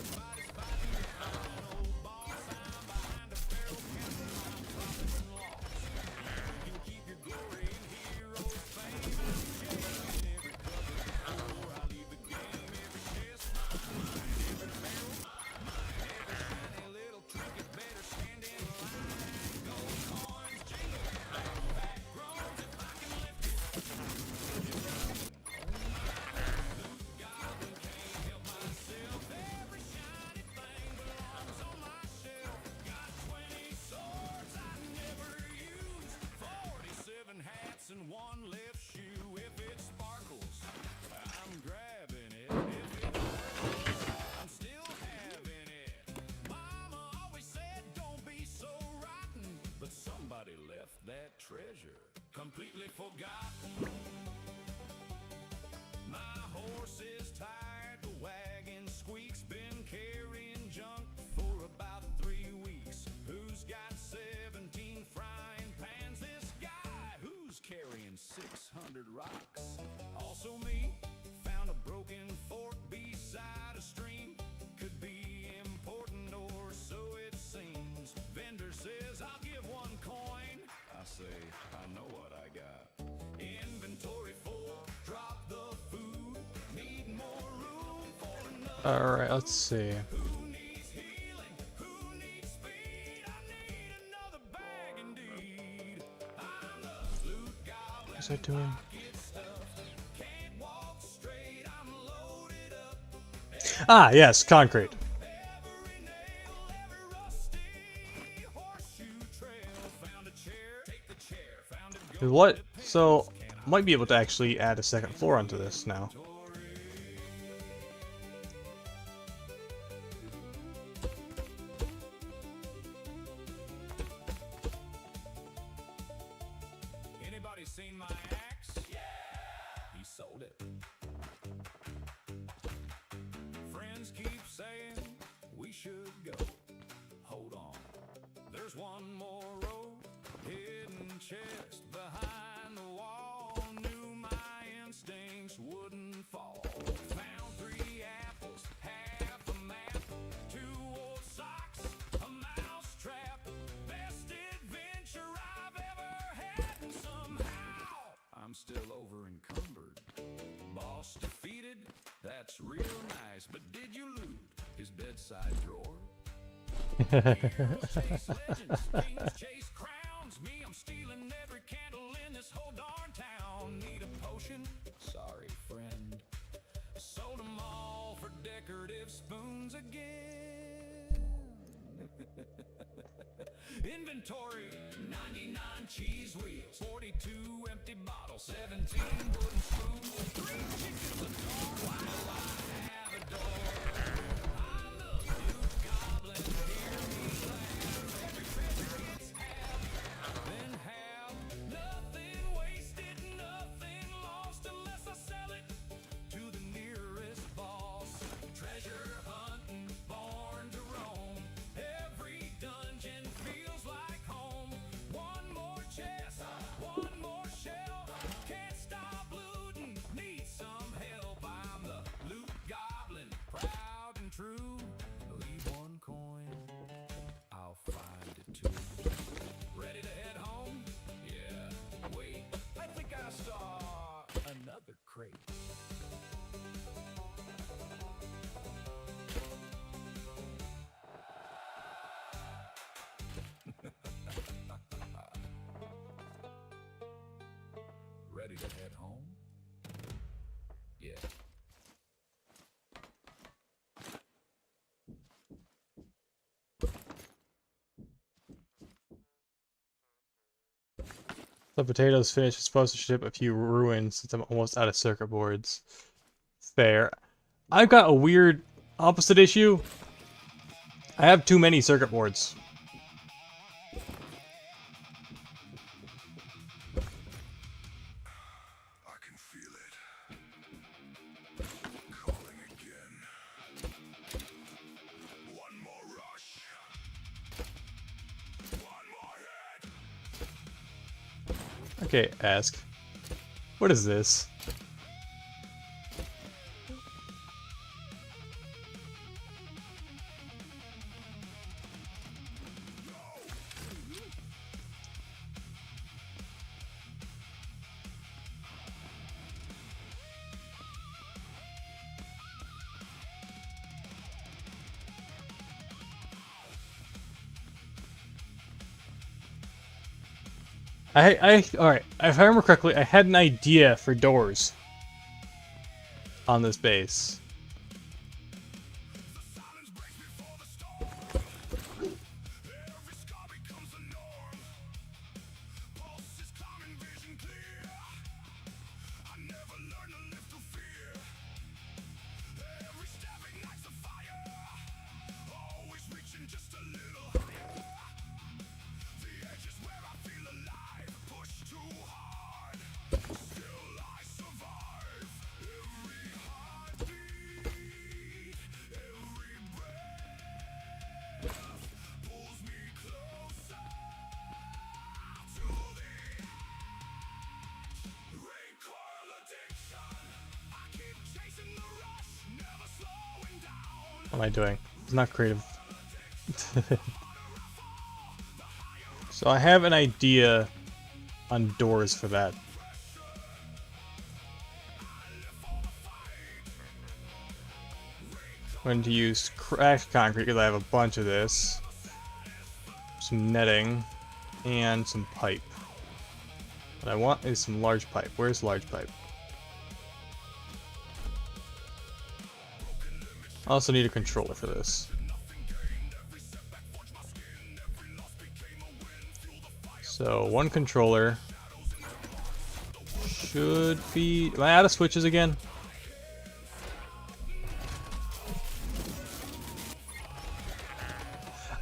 everybody's fighting to find an old boss. I'm behind a barrel counting my profits and loss. You can keep your glory and hero fame. Shaking every cover before I leave the game. Every chest, mine, every barrel, mine, every shiny little trinket better stand in line. Gold coins jingle, backpack groans if I can lift it. Loot goblin can't help myself. Every shiny thing belongs on my shelf. Got 20 swords I never use, 47 hats and 1 left shoe. If it sparkles, I'm grabbing it. If it burns, I'm still having it. Mama always said don't be so rotten, but somebody left that treasure completely forgotten. My horse is tired, the wagon squeaks. Been carrying junk for about 3 weeks. Who's got 17 frying pans? This guy. Who's carrying 600 rocks? Also me. Found a broken fork beside a stream. Could be important or so it seems. Vendor says I'll give 1 coin. I say I know what I got. Inventory full. Drop the food. Need more room for another. Alright, let's see. Who needs healing? Who needs speed? I need another bag indeed. I'm the loot goblin. What's that doing? Get stuffed. Can't walk straight. I'm loaded up. Ah, yes, concrete. Every nail, every rusty horseshoe trail. Found a chair. Take the chair. Found a gold. What? So, might be able to actually add a second floor onto this now. Anybody seen my axe? Yeah. He sold it. Friends keep saying we should go. Hold on. There's one more road heading chest behind the wall. Knew my instincts wouldn't fall. Found 3 apples, half a map, 2 old socks, a mouse trap. Best adventure I've ever had, and somehow I'm still over encumbered. Boss defeated, that's real nice. But did you loot his bedside drawer? Heroes chase legends, kings chase crowns. Me, I'm stealing every candle in this whole darn town. Need a potion? Sorry, friend. Sold them all for decorative spoons again. Inventory: 99 cheese wheels, 42 empty bottles, 17 wooden spoons, 3 chickens, a door. Why do I have a door? I'm the blue goblin. Hear me laugh. Every treasure gets half, then half. Nothing wasted, nothing lost, unless I sell it to the nearest boss. Treasure hunting, born to roam. Every dungeon feels like home. One more chest, one more shelf. Can't stop looting, need some help. I'm the loot goblin, proud and true. Leave 1 coin, I'll find it too. Ready to head home? Yeah, wait, I think I saw another crate. Ready to head home? Yeah. The potatoes finished. It's supposed to ship a few ruins since I'm almost out of circuit boards. Fair. I've got a weird opposite issue. I have too many circuit boards. I can feel it. Calling again. One more rush. One more hit. Okay, ask. What is this? Alright, if I remember correctly, I had an idea for doors on this base. What am I doing? It's not creative. So I have an idea on doors for that. I'm going to use cracked concrete because I have a bunch of this. Some netting and some pipe. What I want is some large pipe. Where's large pipe? I also need a controller for this. So 1 controller should be... Am I out of switches again?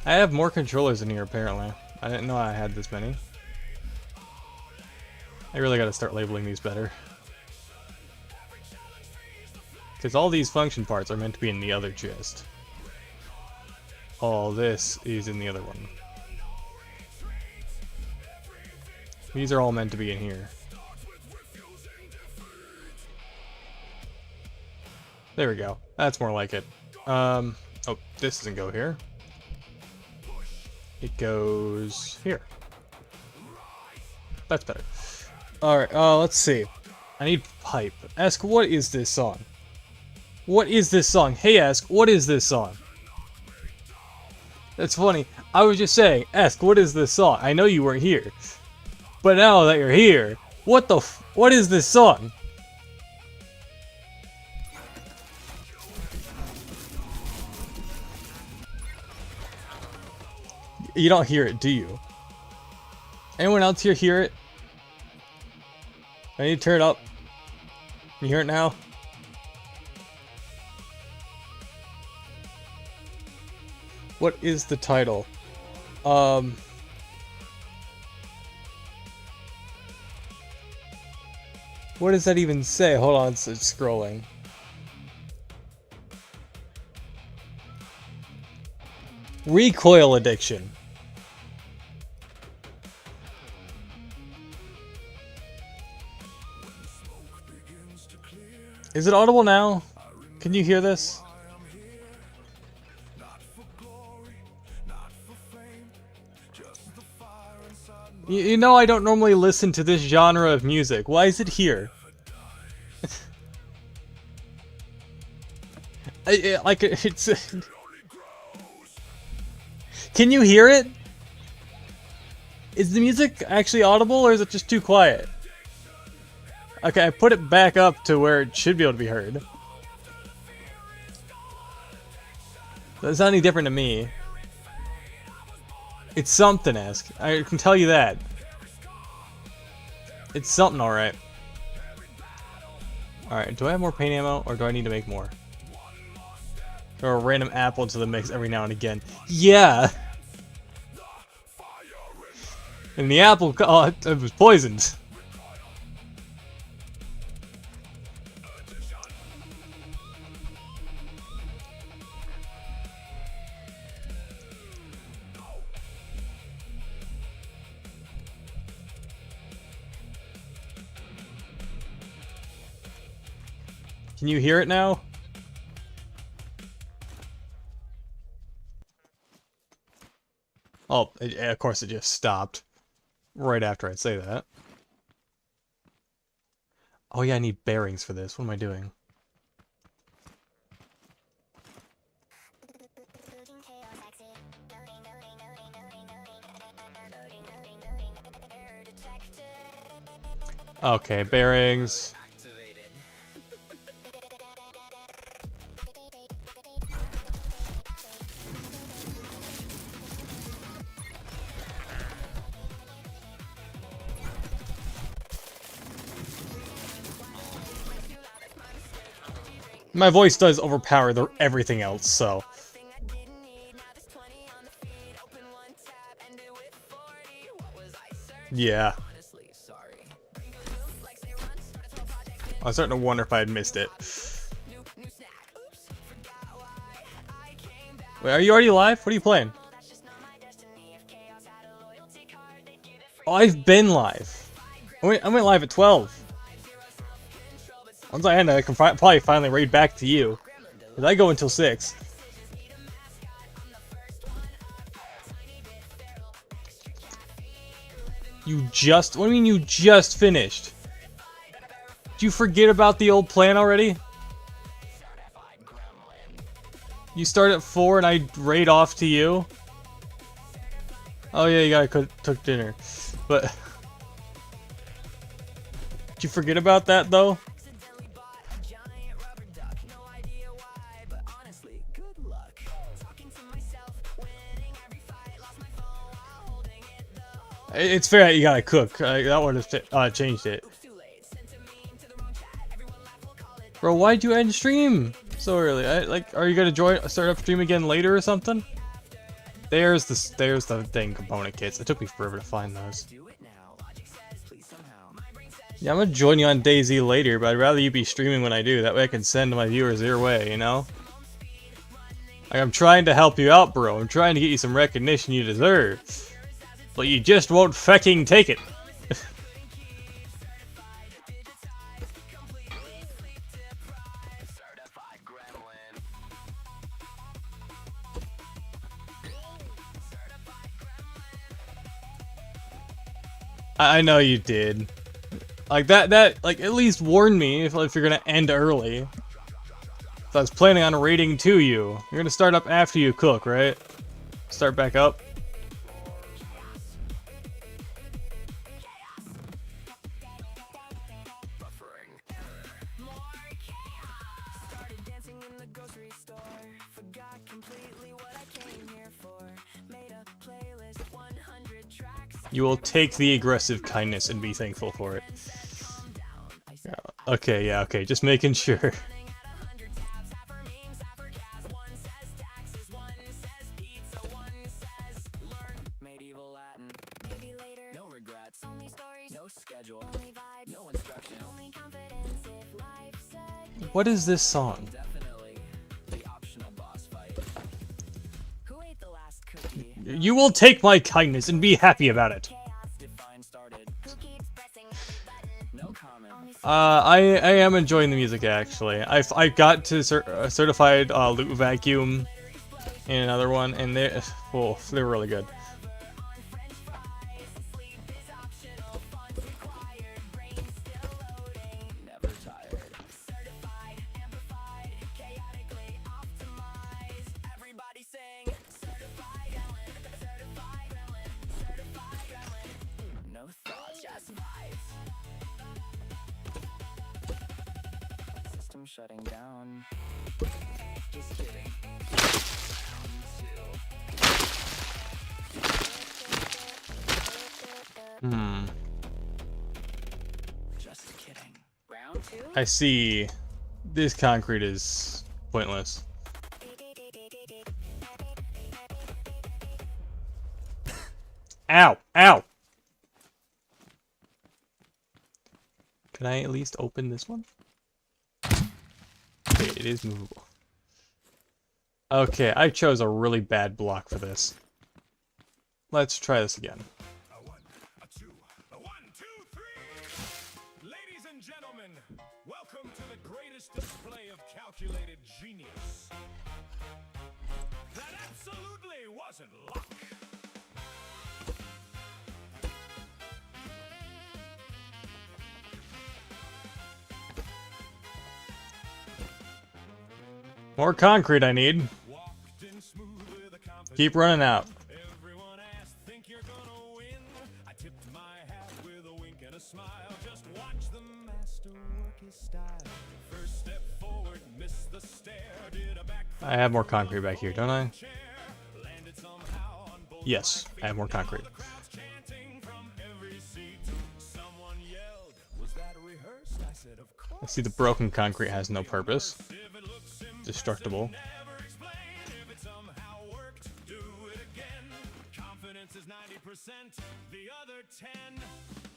I have more controllers in here apparently. I didn't know I had this many. I really gotta start labeling these better. Because all these function parts are meant to be in the other chest. All this is in the other one. These are all meant to be in here. There we go. That's more like it. Oh, this doesn't go here. It goes here. That's better. Alright, let's see. I need pipe. Ask, what is this song? What is this song? Hey, Ask, what is this song? That's funny. I was just saying, Ask, what is this song? I know you weren't here. But now that you're here, what is this song? You don't hear it, do you? Anyone else here hear it? I need to turn it up. You hear it now? What is the title? What does that even say? Hold on, it's scrolling. Recoil addiction. Is it audible now? Can you hear this? You know I don't normally listen to this genre of music. Why is it here? Like it's. Can you hear it? Is the music actually audible or is it just too quiet? Okay, I put it back up to where it should be able to be heard. That's not any different to me. It's something, Ask. I can tell you that. It's something, alright. Alright, do I have more paint ammo or do I need to make more? Throw a random apple into the mix every now and again. Yeah! And the apple, oh, it was poisoned. Can you hear it now? Oh, of course it just stopped. Right after I'd say that. Oh yeah, I need bearings for this. What am I doing? Okay, bearings. My voice does overpower everything else, so. Yeah. I was starting to wonder if I had missed it. Wait, are you already live? What are you playing? Oh, I've been live. I went live at 12. Once I end it, I can probably finally raid back to you. Cause I go until 6. You just... What do you mean you just finished? Did you forget about the old plan already? You start at 4 and I raid off to you? Oh yeah, you gotta cook dinner. But... Did you forget about that though? It's fair that you gotta cook. That would have changed it. Bro, why'd you end stream so early? Are you gonna start up stream again later or something? There's the thing component kits. It took me forever to find those. Yeah, I'm gonna join you on DayZ later, but I'd rather you be streaming when I do. That way I can send my viewers your way, you know? Like, I'm trying to help you out, bro. I'm trying to get you some recognition you deserve. But you just won't fucking take it. I know you did. Like like at least warn me if you're gonna end early. So I was planning on raiding to you. You're gonna start up after you cook, right? Start back up. Started dancing in the grocery store. Forgot completely what I came here for. Made a playlist, 100 tracks. You will take the aggressive kindness and be thankful for it. Yeah, okay, yeah, okay. Just making sure. Running at 100 tabs. Half for memes, half for gas. One says taxes, one says pizza, one says learn medieval Latin. Maybe later. No regrets, Only stories. no schedule, Only vibes. no instruction. Only confidence if life said. What is this song? Definitely the optional boss fight. Who ate the last cookie? You will take my kindness and be happy about it. Define started. Who keeps pressing every button? No comment. Only I am enjoying the music actually. I got to certified loot vacuum in another one, and they were really good. French fries. Sleep is optional. Funds required. Brain still loading. Never tired. Certified, amplified, chaotically optimized. Everybody sing. Certified Ellen, certified Ellen, certified Ellen. No thoughts, just vibes. System shutting down. Just kidding. Just kidding. Round two? I see. This concrete is pointless. Ow! Ow! Can I at least open this one? Okay, it is movable. Okay, I chose a really bad block for this. Let's try this again. A one, a two, a 1, 2, 3. Ladies and gentlemen, welcome to the greatest display of calculated genius. That absolutely wasn't luck. More concrete I need. Walked in smooth with a confidence. Keep running out. Everyone asked, think you're gonna win? I tipped my hat with a wink and a smile. Just watch the master work his style. First step forward, missed the stair. Did a back I have more concrete back here, don't I? chair. Landed somehow on both Yes, I have more concrete. crowds chanting from every seat. Someone yelled, was that rehearsed? I said, of course. I see the broken concrete has no purpose. If it looks Destructible. never explain if it somehow worked. Do it again. Confidence is 90%. The other 10,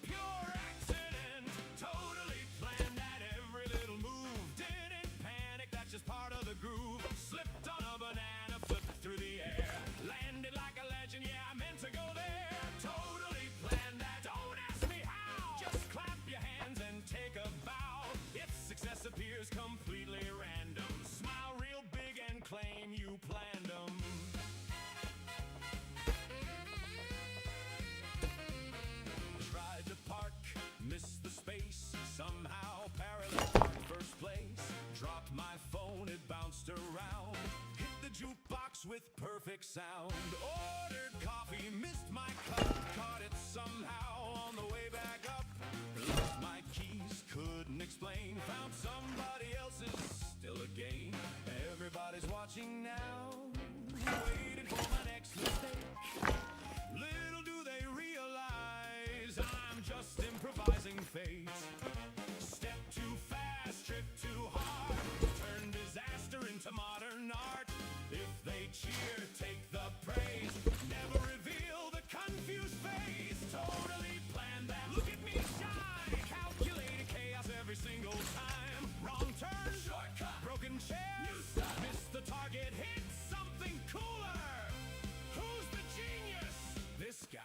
pure accident. Totally planned at every little move. Didn't panic. That's just part of the groove. Slipped on a banana, flipped through the air. Landed like a legend. Yeah, I meant to go there. Totally planned that. Don't ask me how. Just clap your hands and take a bow. If success appears completely random, smile real big and claim you planned them. Tried to park, missed the space. Somehow parallel parked first place. Dropped my phone, it bounced around. Hit the jukebox with perfect sound. Ordered coffee, missed my cup. Caught it somehow on the way back up. Lost my keys, couldn't explain. Found somebody else's, still a game. Everybody's watching now, waiting for my next mistake. Little do they realize I'm just improvising fate. Step too fast, trip too hard. Turn disaster into modern art. If they cheer, take the praise. Never reveal the confused face. Totally planned that. Look at me shine. Calculated chaos every single time. Wrong turn, shortcut, broken chair. Missed the target, hit something cooler. Who's the genius? This guy.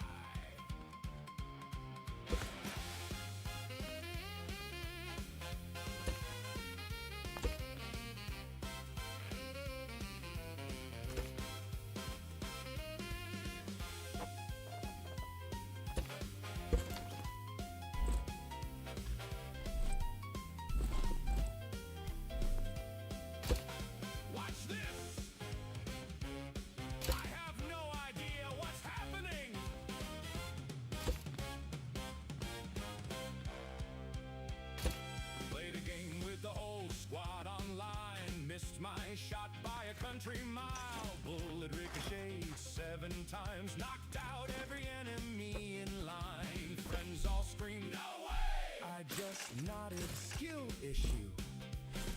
shot by a country mile. Bullet ricocheted 7 times, knocked out every enemy in line. Friends all screamed, no way! I just nodded, skill issue.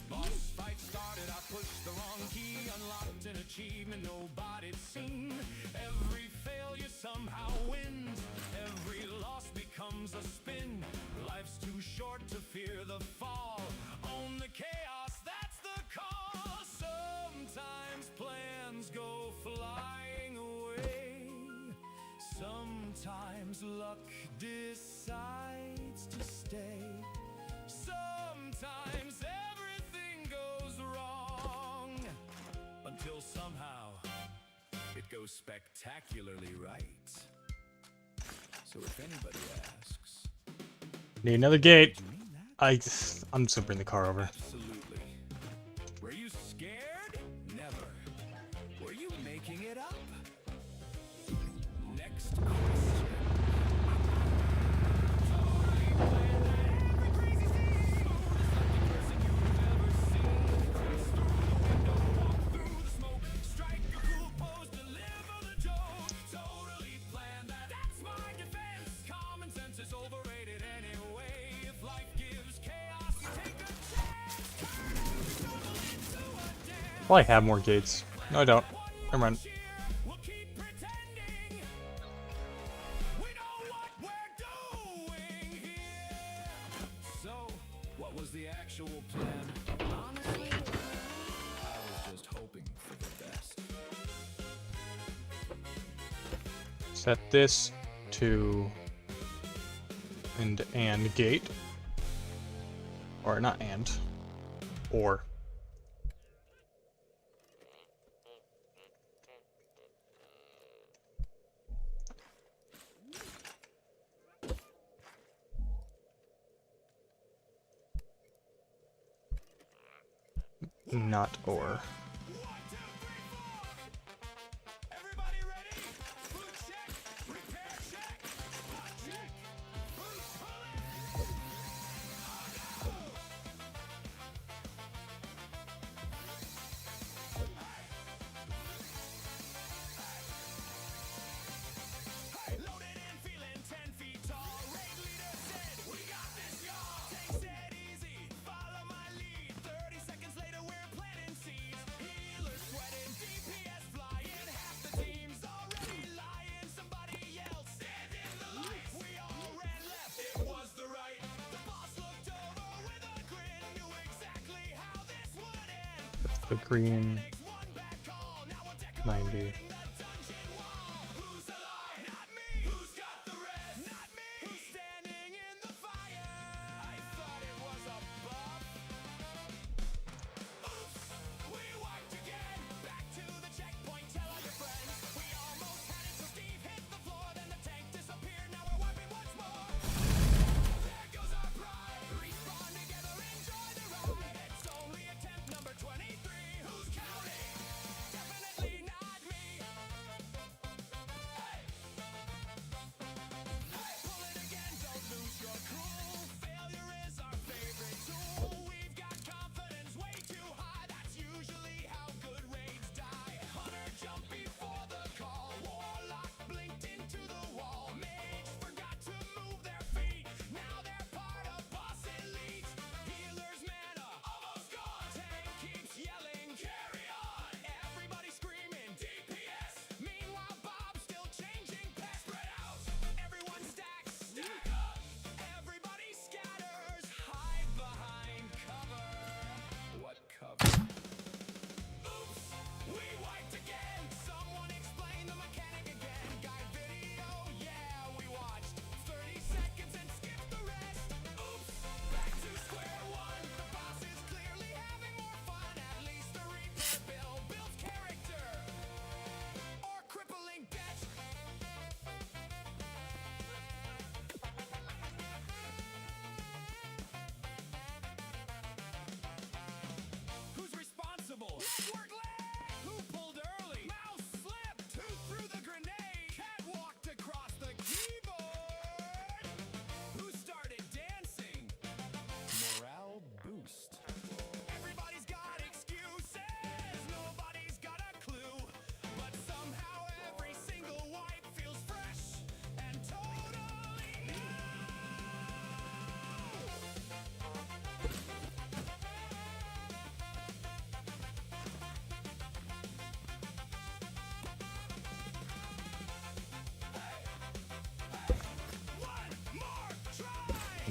Boss fight started, I pushed the wrong key, unlocked an achievement nobody'd seen. Every failure somehow wins, every loss becomes a spin. Life's too short to fear the fall, own the chaos, that's the call. Sometimes plans go flying away, sometimes luck decides to stay. Sometimes everything goes wrong, until somehow it goes spectacularly right. So if anybody asks, Need another gate. do you mean that? I'm just gonna bring the car over. Absolutely. Were you scared? Never. Were you making it up? Next question. Totally planned that every crazy scene. Smooth as like the person you've ever seen. Trace through the window, walk through the smoke. Strike a cool pose, deliver the joke. Totally planned that. That's my defense. Common sense is overrated anyway. If life gives chaos, you take a chance. Turn every struggle into a dance. Well, I have more gates. No, I don't. Never mind. Cheer, we'll keep pretending we know what we're doing here. So, what was the actual plan? Honestly, I was just hoping for the best. Set this to and gate. Or not and. Or. Not or. 1, 2, 3, 4. Everybody ready? Food check, repair check, spot check. Who's pulling? Hey, loaded and feeling 10 feet tall. Raid leader said, we got this, y'all. Takes it easy, follow my lead. 30 seconds later, we're planting seeds. Healers sweating, DPS flying. Half the team's already lying. Somebody yelled, stand in the light. We all ran left, it was the right. The boss looked over with a grin. Knew exactly how this would end. The green Takes one back call. Now we're 90. decorating the dungeon wall. Who's alive? Not me. Who's got the rest? Not me. Who's standing in the fire? I thought it was a buff. Oops, we wiped again. Back to the checkpoint. Tell all your friends. We almost had it, so Steve hit the floor. Then the tank disappeared. Now we're wiping once more. There goes our pride. Respawn together. Enjoy the ride. It's only attempt number 23. Who's counting? Definitely not me.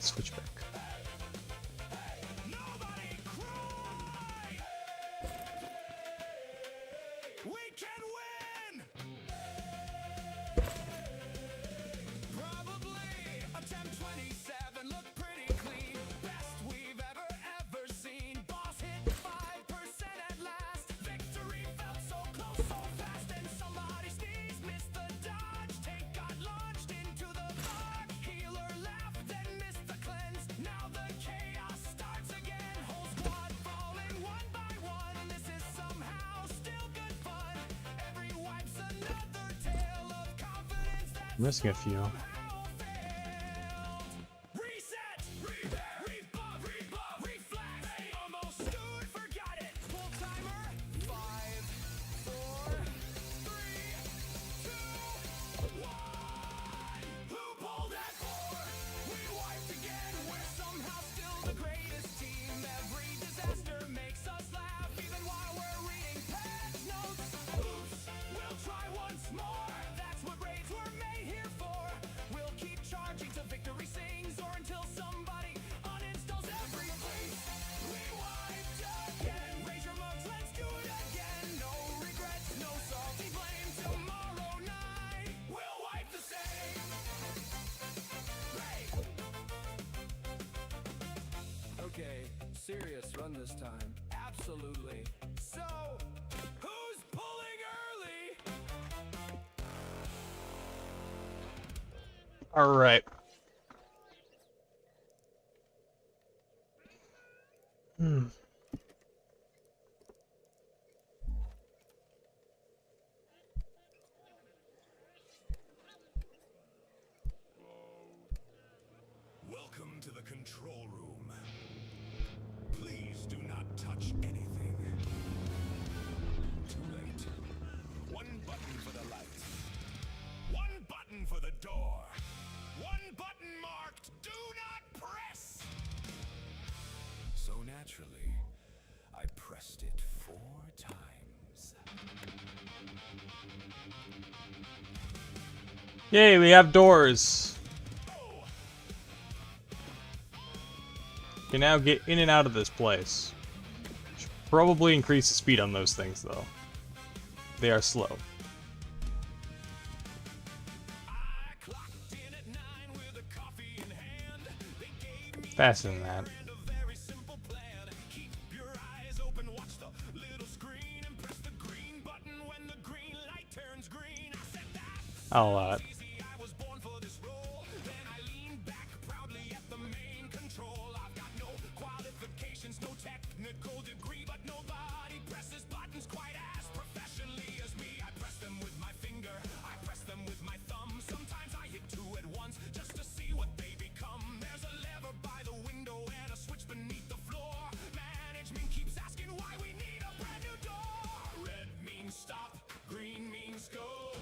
and switch back. Nobody cry! We can win! Probably attempt 27 looked pretty clean. Best we've ever seen. Boss hit 5% at last. Victory felt so close, so fast. And somebody sneezed, missed the dodge. Tank got launched into the fog. Healer left and missed the cleanse. Now the chaos starts again. Whole squad falling one by one. This is somehow still good fun. Every wipe's another tale of confidence that I'm missing a few. reset, reflex, almost stood, forgot it. Full timer, 5, 4, 3, 2, 1. Who pulled that board? We wiped again. We're somehow still the greatest team. Every disaster makes us laugh, even while we're reading patch notes. Oops, we'll try once more. That's what raids were made here for. We'll keep charging till victory sings, or until somebody uninstalls everything. We wiped again. Raise your mugs, let's do it again. No regrets, no salty blame. Tomorrow night, we'll wipe the same. Right. Okay, serious run this time. Absolutely. So, who's pulling early? All right. Welcome to the control room. Please do not touch anything. Too late. One button for the lights. One button for the door. One button marked "Do not press." So naturally, I pressed it 4 times. Yay, we have doors. You can now get in and out of this place. Should probably increase the speed on those things, though. They are slow. I clocked in at 9 with a coffee in hand. They gave me Faster than that. a very simple plan. Keep your eyes open, watch the little screen, and press the green button when the green light turns green. I said that A lot. easy, I was born for this role. Then I leaned back proudly at the main control. I've got no qualifications, no technical degree, but nobody presses buttons quite as professionally as me. I press them with my finger, I press them with my thumb. Sometimes I hit 2 at once just to see what they become. There's a lever by the window and a switch beneath the floor. Management keeps asking why we need a brand new door. Red means stop, green means go,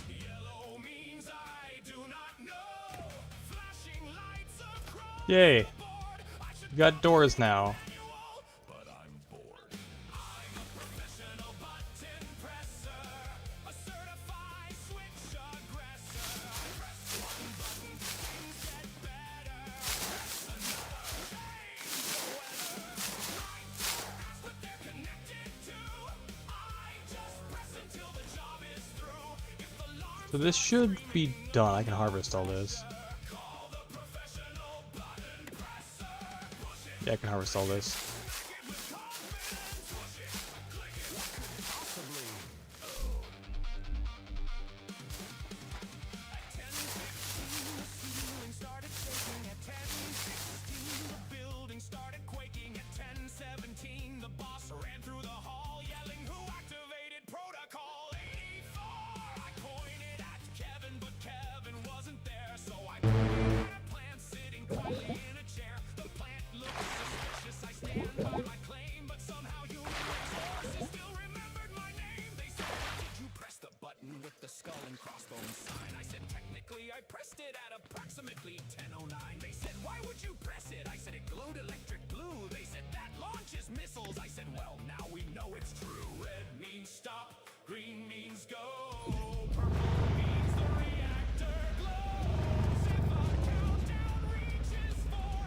yellow means I do not know. Flashing lights across Yay. the board. I should We got doors now. manual, but I'm bored. I'm a professional button presser, a certified switch aggressor. I press one button, things get better. Press another, change the weather. Right door, ask what they're connected to. I just press until the job is through. If the alarm So this should be done. I can harvest all this. call the professional button presser. Push it, Yeah, I can harvest all this. click it with confidence. Push it, click it. What could it possibly? At 10:15, the ceiling started shaking. At 10:16, the building started quaking. At 10:17, the boss ran through the hall, yelling, "Who activated protocol 84?" I pointed at Kevin, but Kevin wasn't there, so I pointed at a plant sitting quietly in a chair. The plant looked suspicious. I stand by my claim, but somehow human resources still remembered my name. They said, "Did you press the button with the skull and crossbones sign?" I said, "Technically, I pressed it at approximately 10:09. They said, "Why would you press it?" I said, "It glowed electric blue." They said, "That launches missiles." I said, "Well, now we know it's true. Red means stop, green means go, purple means the reactor glows. If a countdown reaches 4,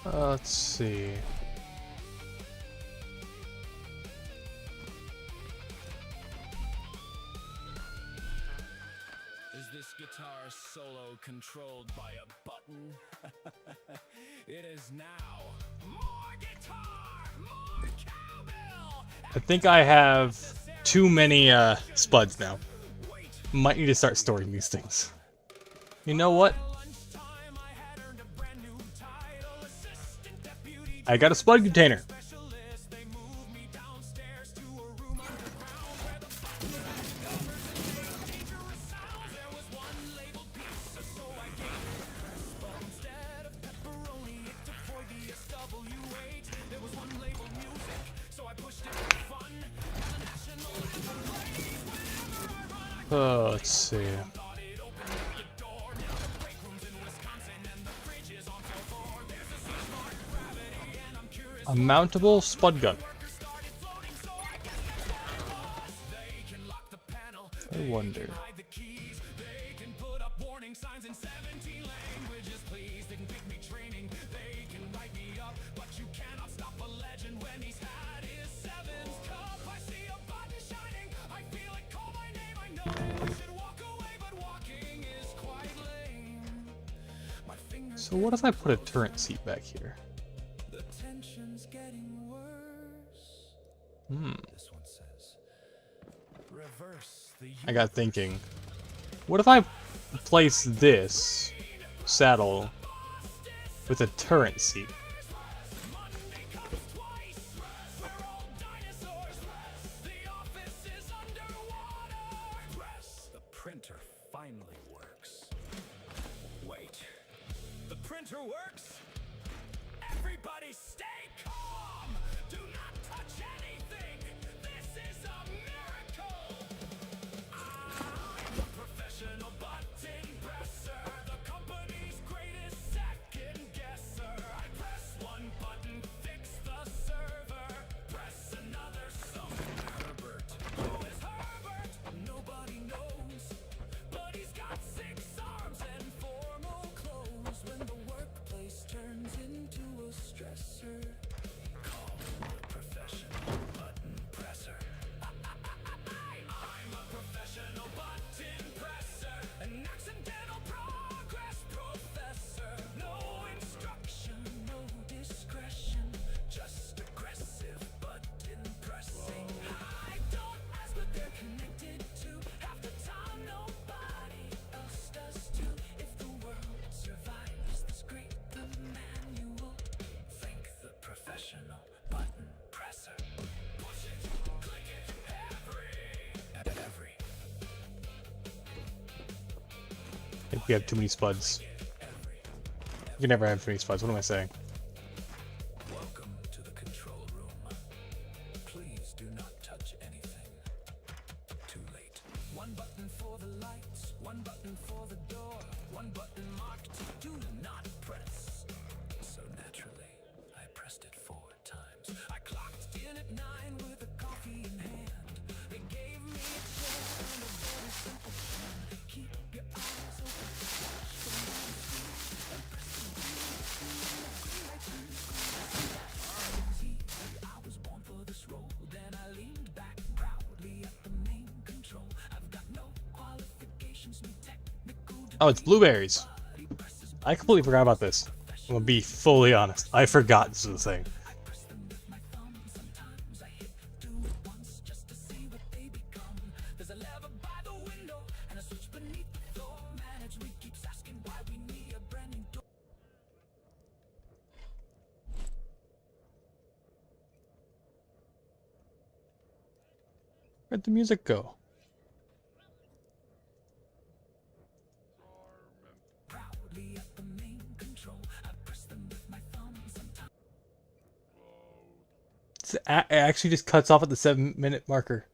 Let's see. Is this guitar solo controlled by a button? It is now. More guitar, more cowbell. I think I have too many spuds now. Might need to start storing these things. You know what? Lunchtime, I had earned a brand new title, assistant deputy I got a spud container. specialist. They moved me downstairs to a room underground where the buttons covers and dangerous sounds. There was one labeled pizza, so I gave it a press. But instead of pepperoni, it took for the SW8. There was one labeled music, so I pushed it for fun. Now the national anthem plays whenever I run. Let's see. Thought it opened the door. Now the break room's in Wisconsin and the fridge is on floor 4. There's a smart gravity and I'm curious. A mountable spud gun. Started floating, so I guess that's what it was. They can lock the panel. I wonder. Hide the keys. They can put up warning signs in 17 languages. Please, they can pick me training. They can write me up, but you cannot stop a legend when he's had his sevens cup. I see a button shining. I feel it call my name. I know I should walk away, but walking is quite lame. My fingers. So what if I put a turret seat back here? The tension's getting worse. This one says, reverse the I got thinking. What if I place this saddle with a turret seat? Monday comes twice. We're all dinosaurs. The office is underwater. Press. The printer finally works. Wait. The printer works? Everybody stay calm. Do not touch anything. This is a miracle. I'm a professional button presser. The company's greatest second guesser. I press one button, fix the server. Press another, summon Herbert. Who is Herbert? Nobody knows. But he's got 6 arms and formal clothes. When the workplace turns into a stressor, call a professional button presser. I'm a professional button presser, an accidental progress professor. No instruction, no discretion, just aggressive button pressing. I don't ask what they're connected to. Half the time, nobody else does too. If the world survives this great manual, thank the professional button presser. Push it, click it, every. I think we have too many spuds. You can never have too many spuds. What am I saying? Welcome to the control room. Please do not touch anything. Too late. One button for the lights, one button for the door, one button marked do not press. So naturally, I pressed it 4 times. I clocked in at 9 with a coffee in hand. They gave me a chair and a very simple plan. Keep your eyes open, watch the movie, and press the I was born for this role. Then I leaned back proudly at the main control. I've got no qualifications, no technical. Oh, it's blueberries. I completely forgot about this. I'm gonna be fully honest. I forgot this was a thing. Press them with my thumb. Sometimes I hit do it once just to see what they become. There's a lever by the window and a switch beneath the floor. Management keeps asking why we need a brand new door. Where'd the music go? Proudly at the main control. I press them with my thumb. Sometimes. It actually just cuts off at the 7-minute marker.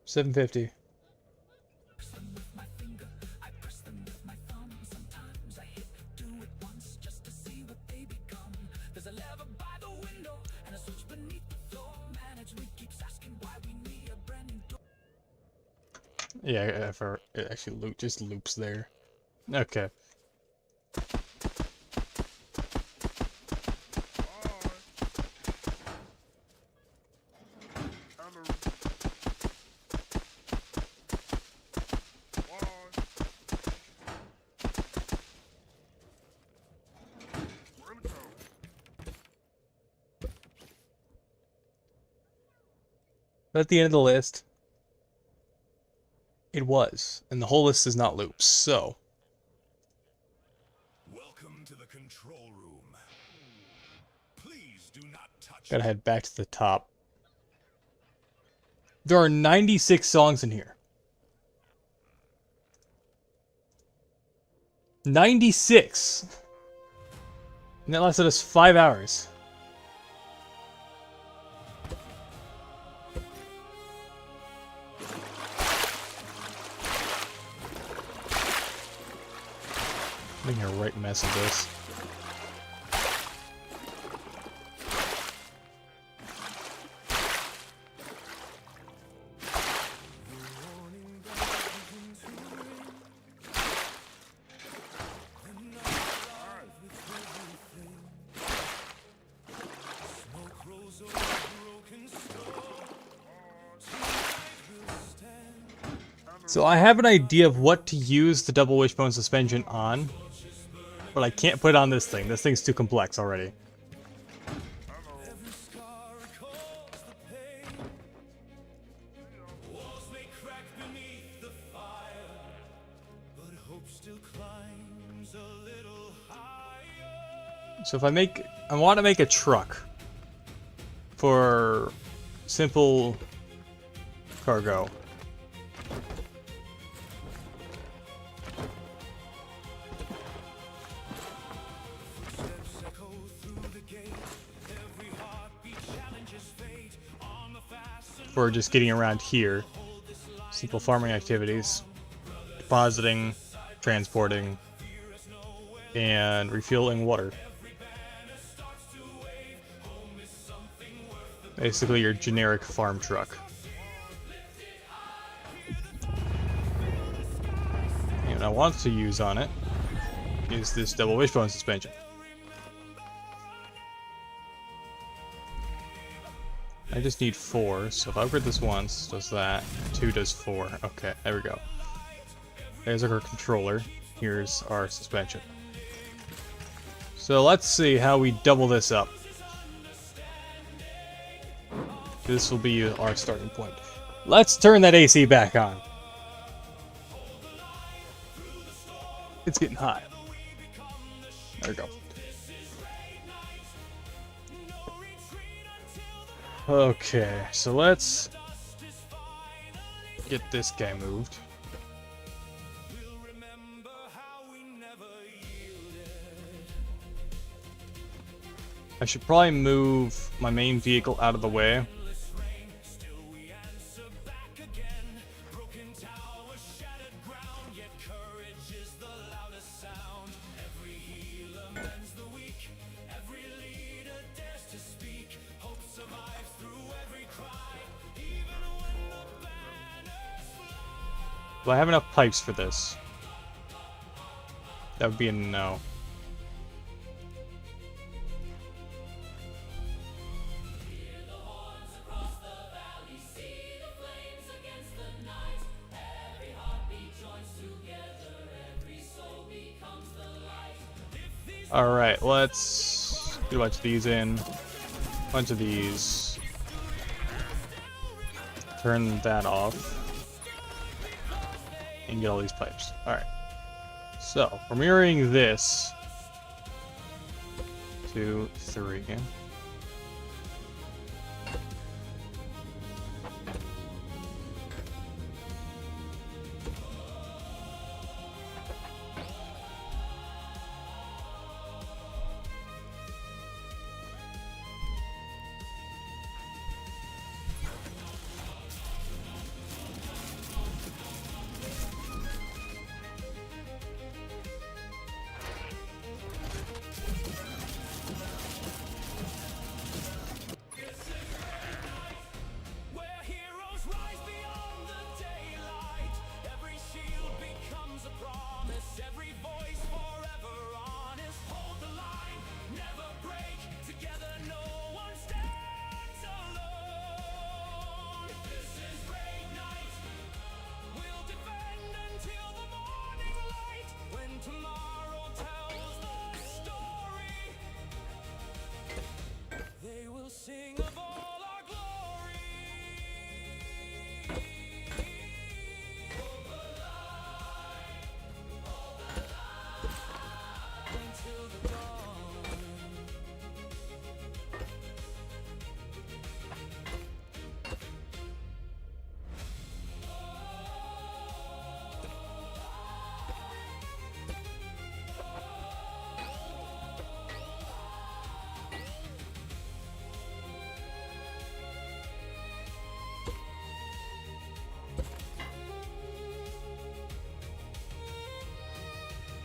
7:50. Press them with my finger, I press them with my thumb. Sometimes I hit do it once just to see what they become. There's a lever by the window and a switch beneath the floor. Management keeps asking why we need a brand new door. Yeah, for it actually just loops there. Okay. But at the end of the list, it was. And the whole list is not loops, so. Welcome to the control room. Please do not touch Gotta head back to the top. There are 96 songs in here. 96! And that lasted us 5 hours. Making a right mess of this. So I have an idea of what to use the double wishbone suspension on, but I can't put it on this thing. This thing's too complex already. So if I want to make a truck for simple cargo. For just getting around here. Simple farming activities. Depositing, transporting, and refueling water. Basically your generic farm truck. And what I want to use on it is this double wishbone suspension. I just need 4, so if I upgrade this once, does that. 2 does 4. Okay, there we go. There's our controller. Here's our suspension. So let's see how we double this up. This will be our starting point. Let's turn that AC back on. It's getting hot. There we go. Okay, so let's get this guy moved. I should probably move my main vehicle out of the way. Do I have enough pipes for this? That would be a no. Alright, let's get a bunch of these in. A bunch of these. Turn that off. And get all these pipes. Alright. So, we're mirroring this. 2, 3.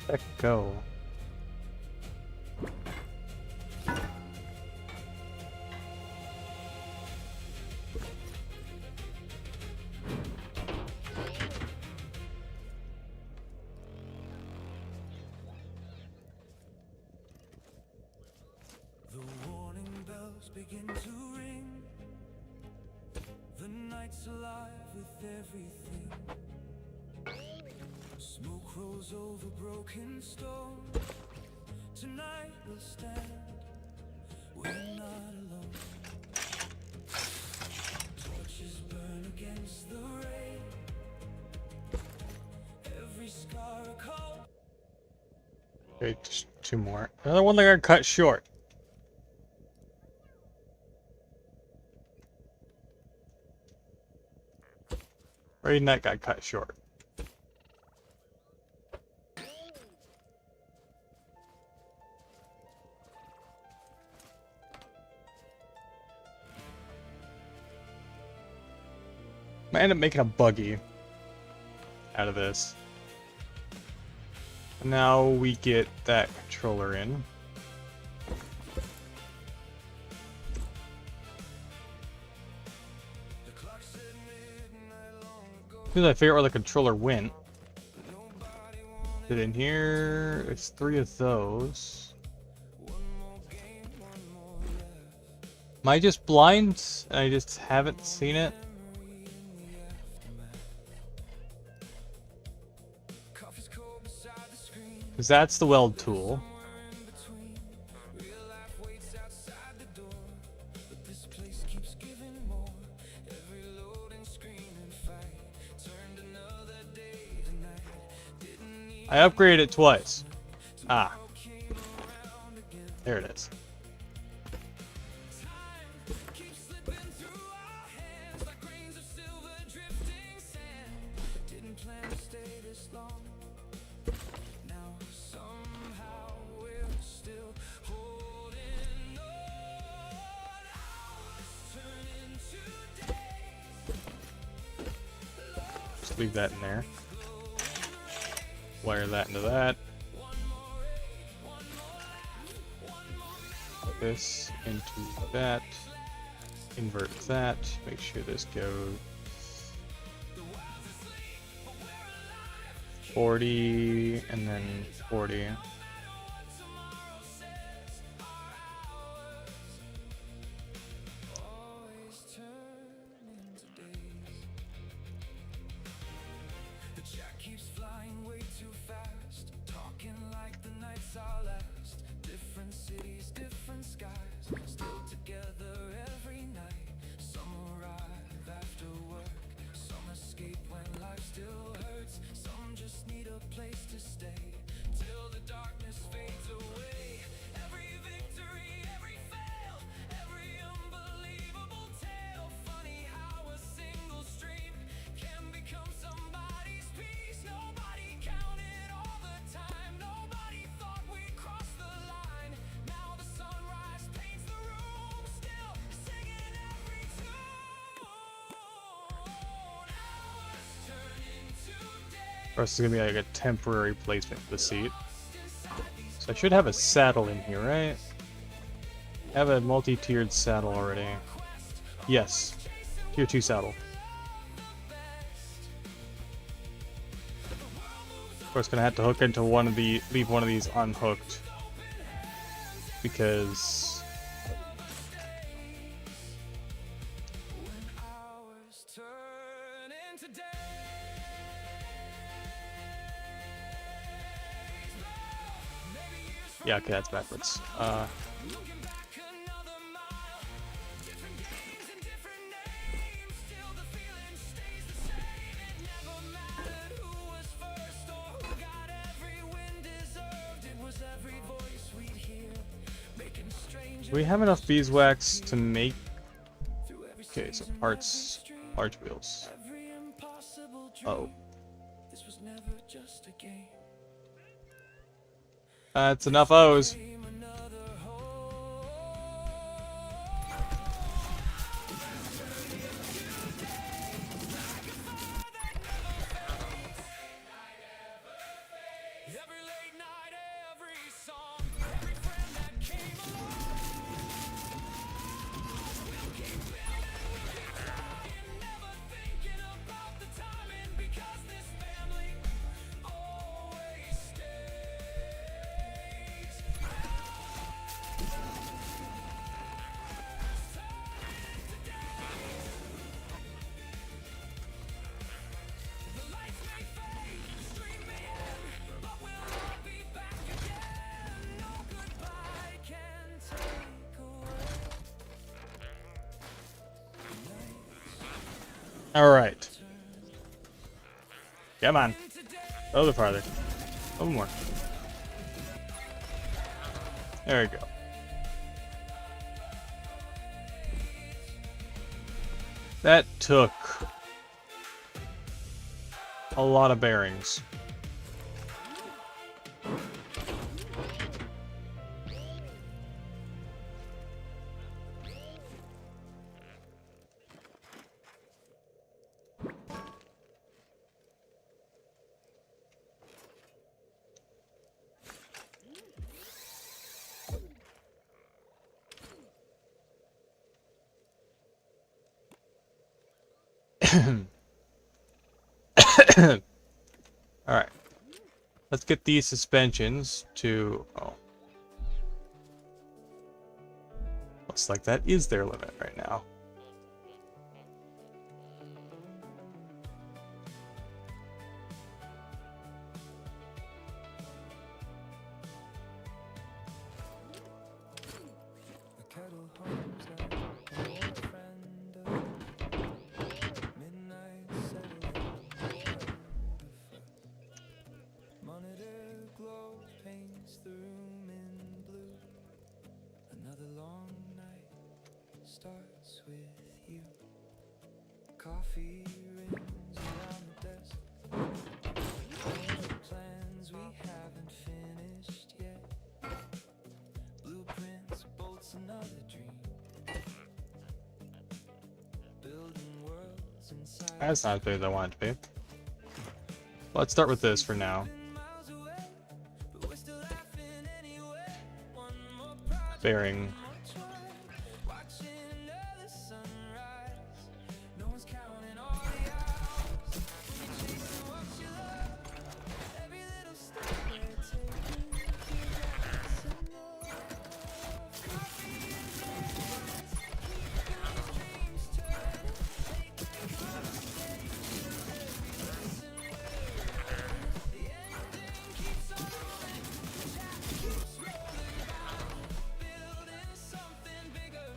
Heck, go. The warning bells begin to ring. The night's alive with everything. Smoke rolls over broken stone. Tonight we'll stand. We're not alone. Torches burn against the rain. Every scar a call. Okay, just 2 more. Another one that got cut short. Right, and that got cut short. Might end up making a buggy out of this. Now we get that controller in. As soon as I figure out where the controller went. Is it in here? It's 3 of those. Am I just blind? I just haven't seen it? Because that's the weld tool. I upgraded it twice. Ah. There it is. Just leave that in there. Wire that into that. Put this into that. Invert that. Make sure this goes 40 and then 40. Or this is gonna be like a temporary placement for the seat. So I should have a saddle in here, right? I have a multi-tiered saddle already. Yes. Tier 2 saddle. Of course, gonna have to hook into one of the leave one of these unhooked. Because yeah, okay, that's backwards. Do we have enough beeswax to make... Okay, so parts, large wheels. Oh. That's enough O's. Alright. Come on. A little farther. A little more. There we go. That took a lot of bearings. Alright. Let's get these suspensions to... Oh. Looks like that is their limit right now. The kettle hums like an old friend of midnight settling. Monitor glow paints the room in blue. Another long night starts with you. Coffee rings around the desk. Plans we haven't finished yet. Blueprints, bolts, another dream. Building worlds inside. That's not as big as I want it to be. Let's start with this for now. Miles away, but we're still laughing anyway. One more project, Bearing. more toil, watching another sunrise. No one's counting all the hours. You're chasing what you love. Every little step we're taking feels like some more. Coffee and berries, keeping these dreams turning. Late night conversations, every lesson we're learning. The engine keeps on rolling, the chat keeps rolling by. Building something bigger,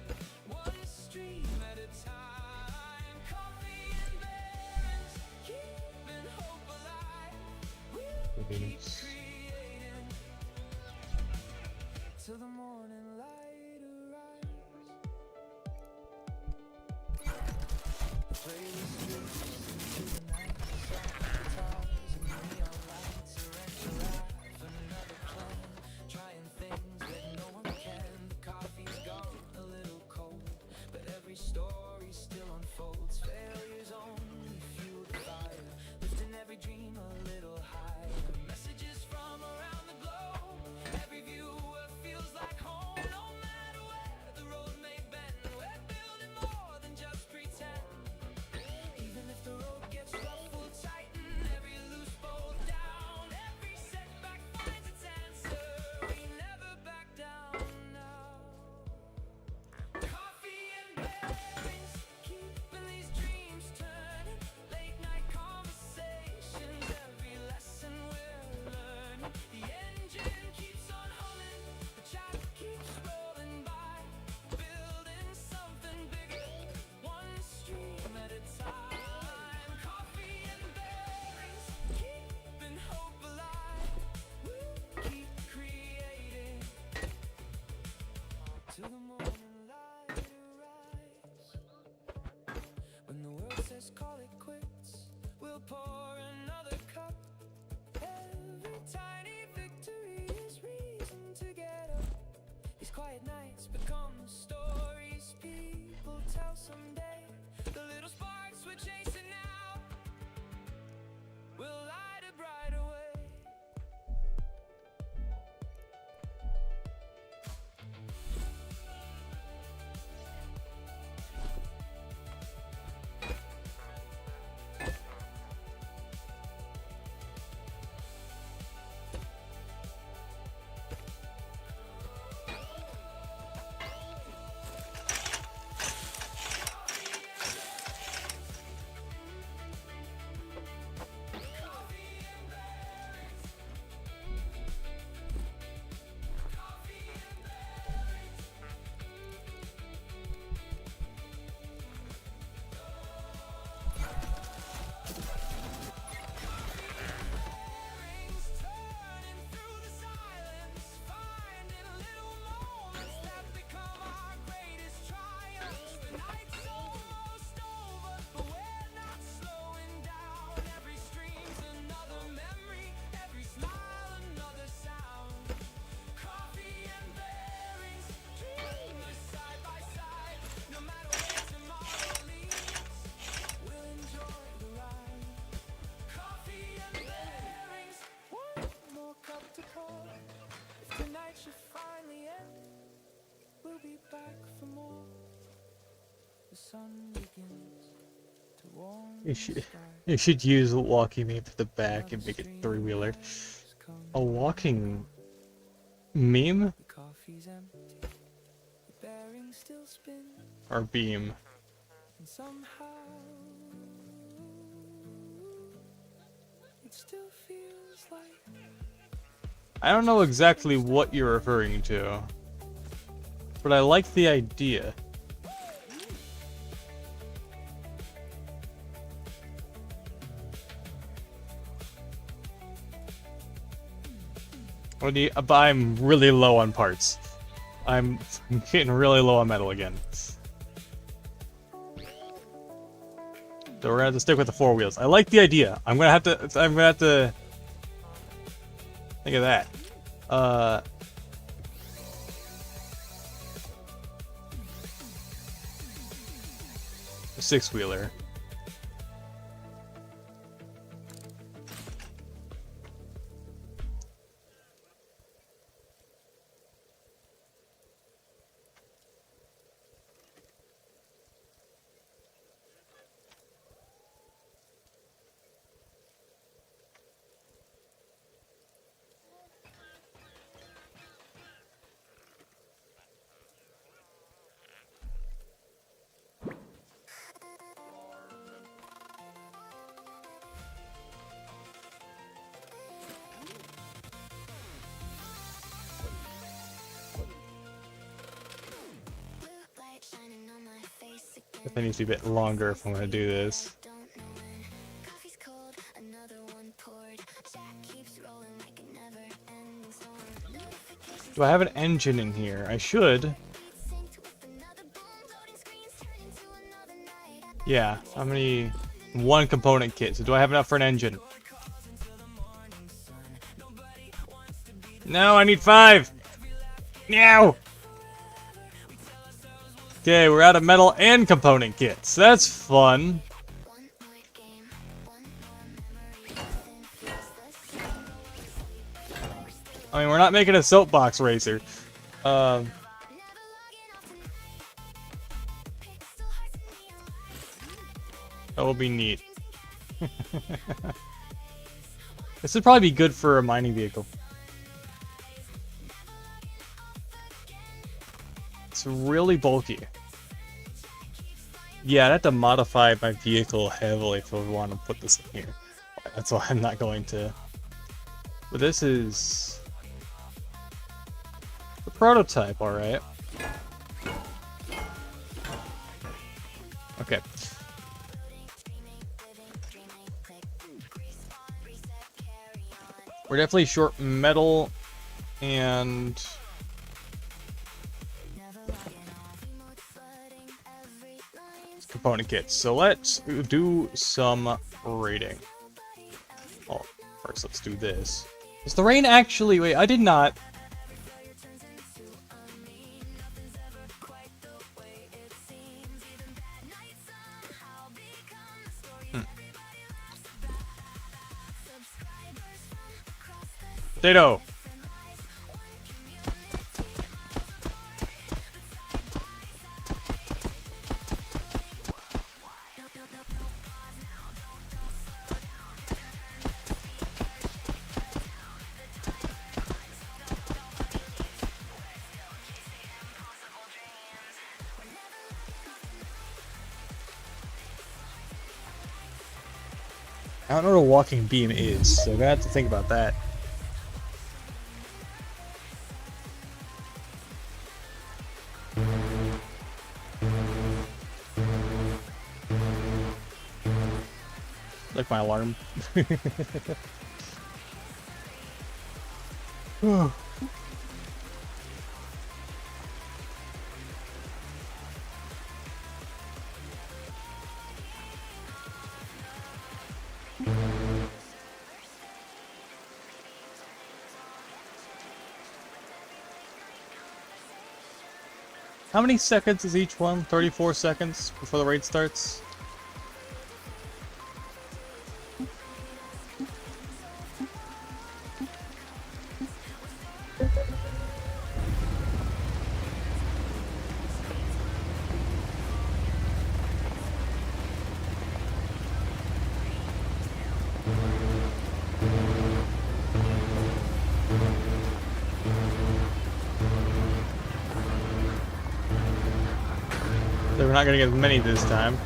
one stream at a time. Coffee and berries, keeping hope alive. We'll keep creating till the morning light arrives. The playlist drifts into the night. Soft guitars and neon lights. A retro life, another plan. Trying things that no one can. The coffee's gone a little cold, but every story still unfolds. Failure's only fuel the fire, lifting every dream a little higher. Messages from around the globe, every viewer feels like home. No matter where the road may bend, we're building more than just pretend. Even if the road gets rough, we'll tighten every loose bolt down. Every setback finds its answer. We never back down now. Coffee and berries, keeping these dreams turning. Late night conversations, every lesson we're learning. The engine keeps on humming, the chat keeps rolling by. Building something bigger, one stream at a time. Coffee and berries, keeping hope alive. We'll keep creating till the morning light arrives. When the world says call it quits, we'll pour another cup. Every tiny victory is reason to get up. These quiet nights become the stories people tell someday. The little sparks we're chasing now will light a brighter way. be back for more. The sun begins to warm You the should, sky. you should use a walking meme for the back and Another make it stream three-wheeler. has come A to walking run. meme The coffee's empty, the bearing still spins, or beam? and somehow it still feels like I don't know exactly what you're referring to, but I like the idea. But I'm really low on parts. I'm getting really low on metal again. So we're gonna have to stick with the 4 wheels. I like the idea. I'm gonna have to think of that. A 6-wheeler. Light shining on my face again. If it needs to be a bit longer if I'm gonna do this. Don't know when. Coffee's cold, another one poured. Jack keeps rolling like a never-ending storm. Notifications Do I have an engine in here? I should. synced with another boom. Loading screens turn into another night. Yeah. How many? 1 component kit. So do I have enough for an engine? No, I need 5. Now. Okay, we're out of metal and component kits. That's fun. One more game, one more memory. Nothing feels the same. I mean, we're not making a soapbox racer. Never logging off tonight. Pixel hearts and neon lights. That will be neat. This would probably be good for a mining vehicle. It's really bulky. Yeah, I'd have to modify my vehicle heavily if I would want to put this in here. That's why I'm not going to. But this is the prototype, alright. Okay. We're definitely short metal and component kits. So let's do some rating. Oh, first let's do this. Is the rain actually... Wait, I did not... Potato! I don't know what a walking beam is, so I'm gonna have to think about that. Like my alarm. How many seconds is each one? 34 seconds before the raid starts? we're not gonna get as many this time.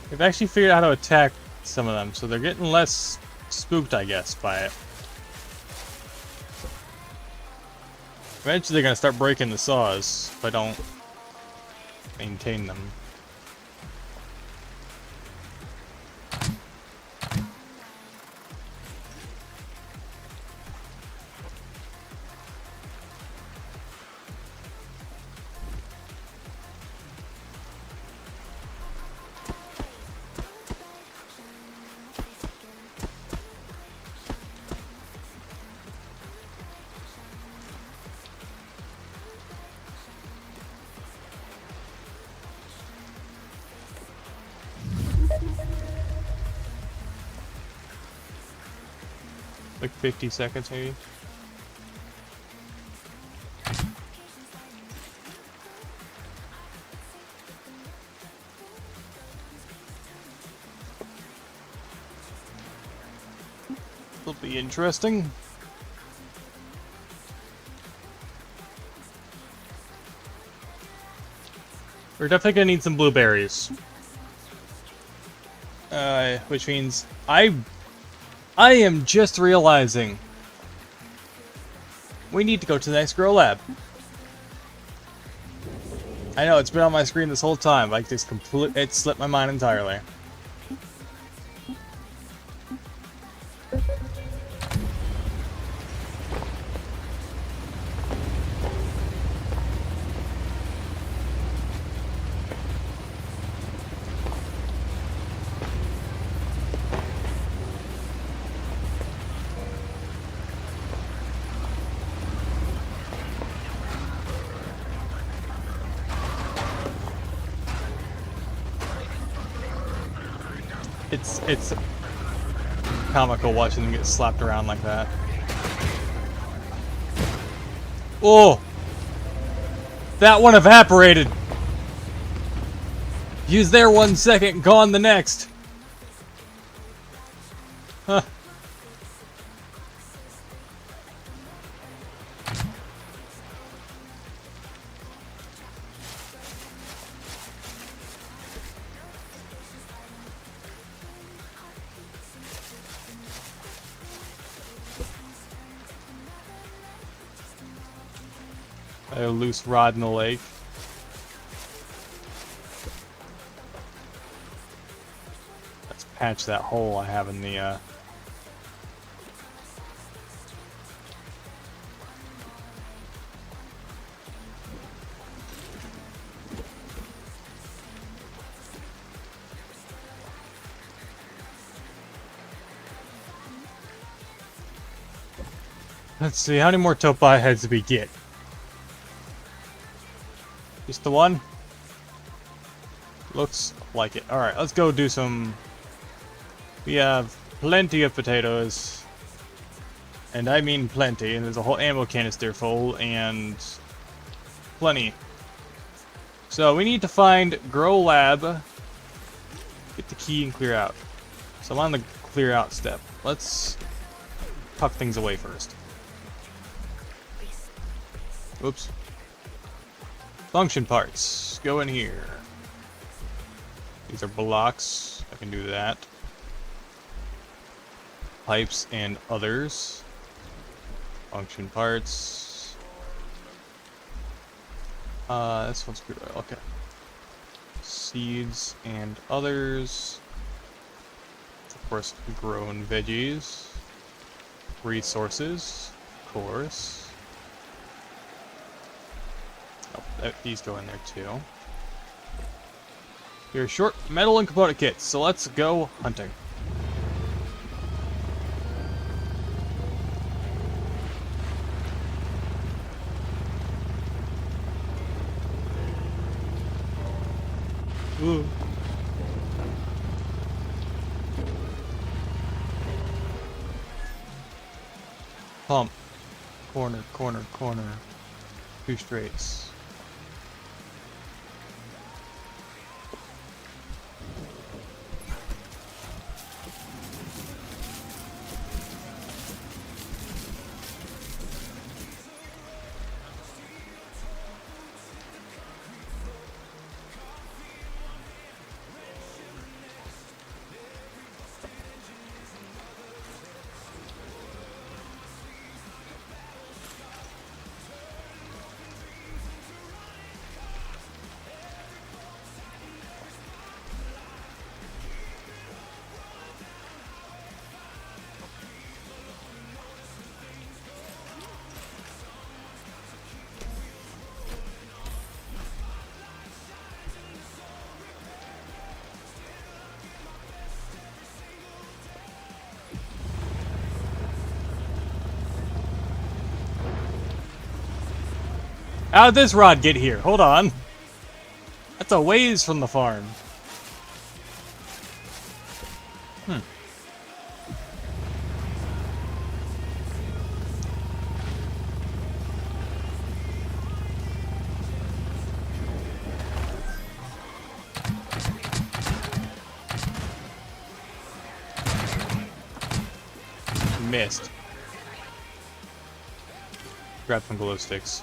They've actually figured out how to attack some of them, so they're getting less spooked, I guess, by it. Eventually they're gonna start breaking the saws if I don't maintain them. Like 50 seconds maybe. It'll be interesting. We're definitely gonna need some blueberries. Which means I am just realizing we need to go to the next grow lab. I know it's been on my screen this whole time, like this it slipped my mind entirely. It's comical watching them get slapped around like that. Oh! That one evaporated! Use there 1 second, gone the next! Huh. A loose rod in the lake. Let's patch that hole I have in the Let's see, how many more topi heads do we get? Just the one? Looks like it. Alright, let's go do some... We have plenty of potatoes. And I mean plenty. And there's a whole ammo canister full and... plenty. So we need to find Grow Lab. Get the key and clear out. So I'm on the clear out step. Let's tuck things away first. Oops. Function parts. Go in here. These are blocks. I can do that. Pipes and others. Function parts. This one's good. Okay. Seeds and others. Of course, grown veggies. Resources. Of course. Oh, these go in there too. Here's short metal and component kits, so let's go hunting. Ooh. Pump. Corner, corner, corner. 2 straights. How'd this rod get here? Hold on. That's a ways from the farm. Missed. Grab some glow sticks.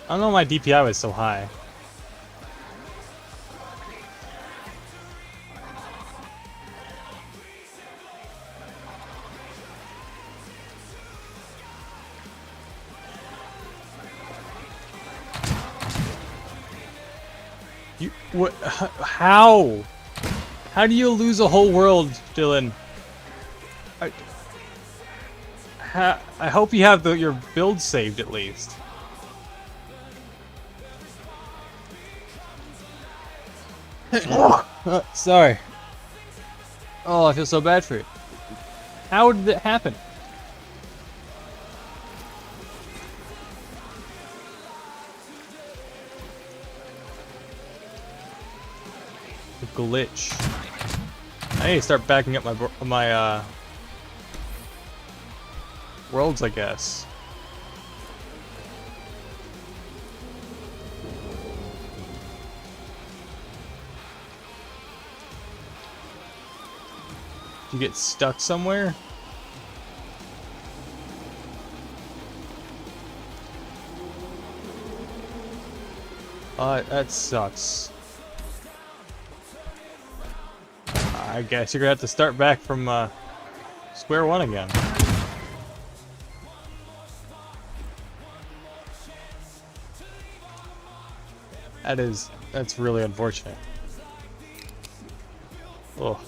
I don't know why my DPI was so high. You what? How? How do you lose a whole world, Dylan? I hope you have your build saved at least. Sorry. Oh, I feel so bad for you. How did it happen? The glitch. I need to start backing up my worlds, I guess. You get stuck somewhere? That sucks. I guess you're gonna have to start back from square one again. That's really unfortunate. Oh.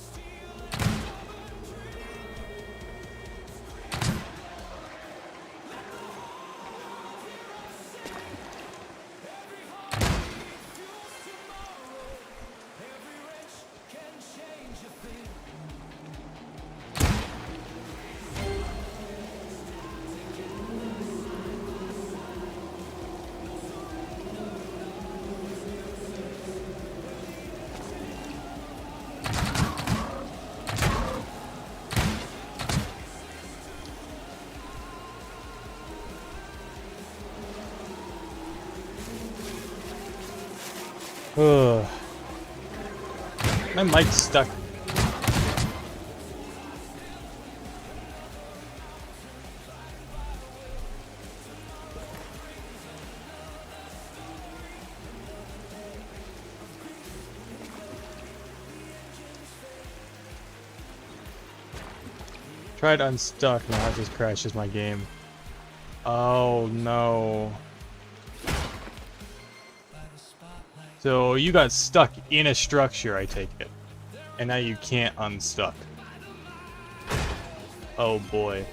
Ugh. My mic's stuck. Tried unstuck, now it just crashes my game. Oh no. So you got stuck in a structure, I take it. And now you can't unstuck. Oh boy.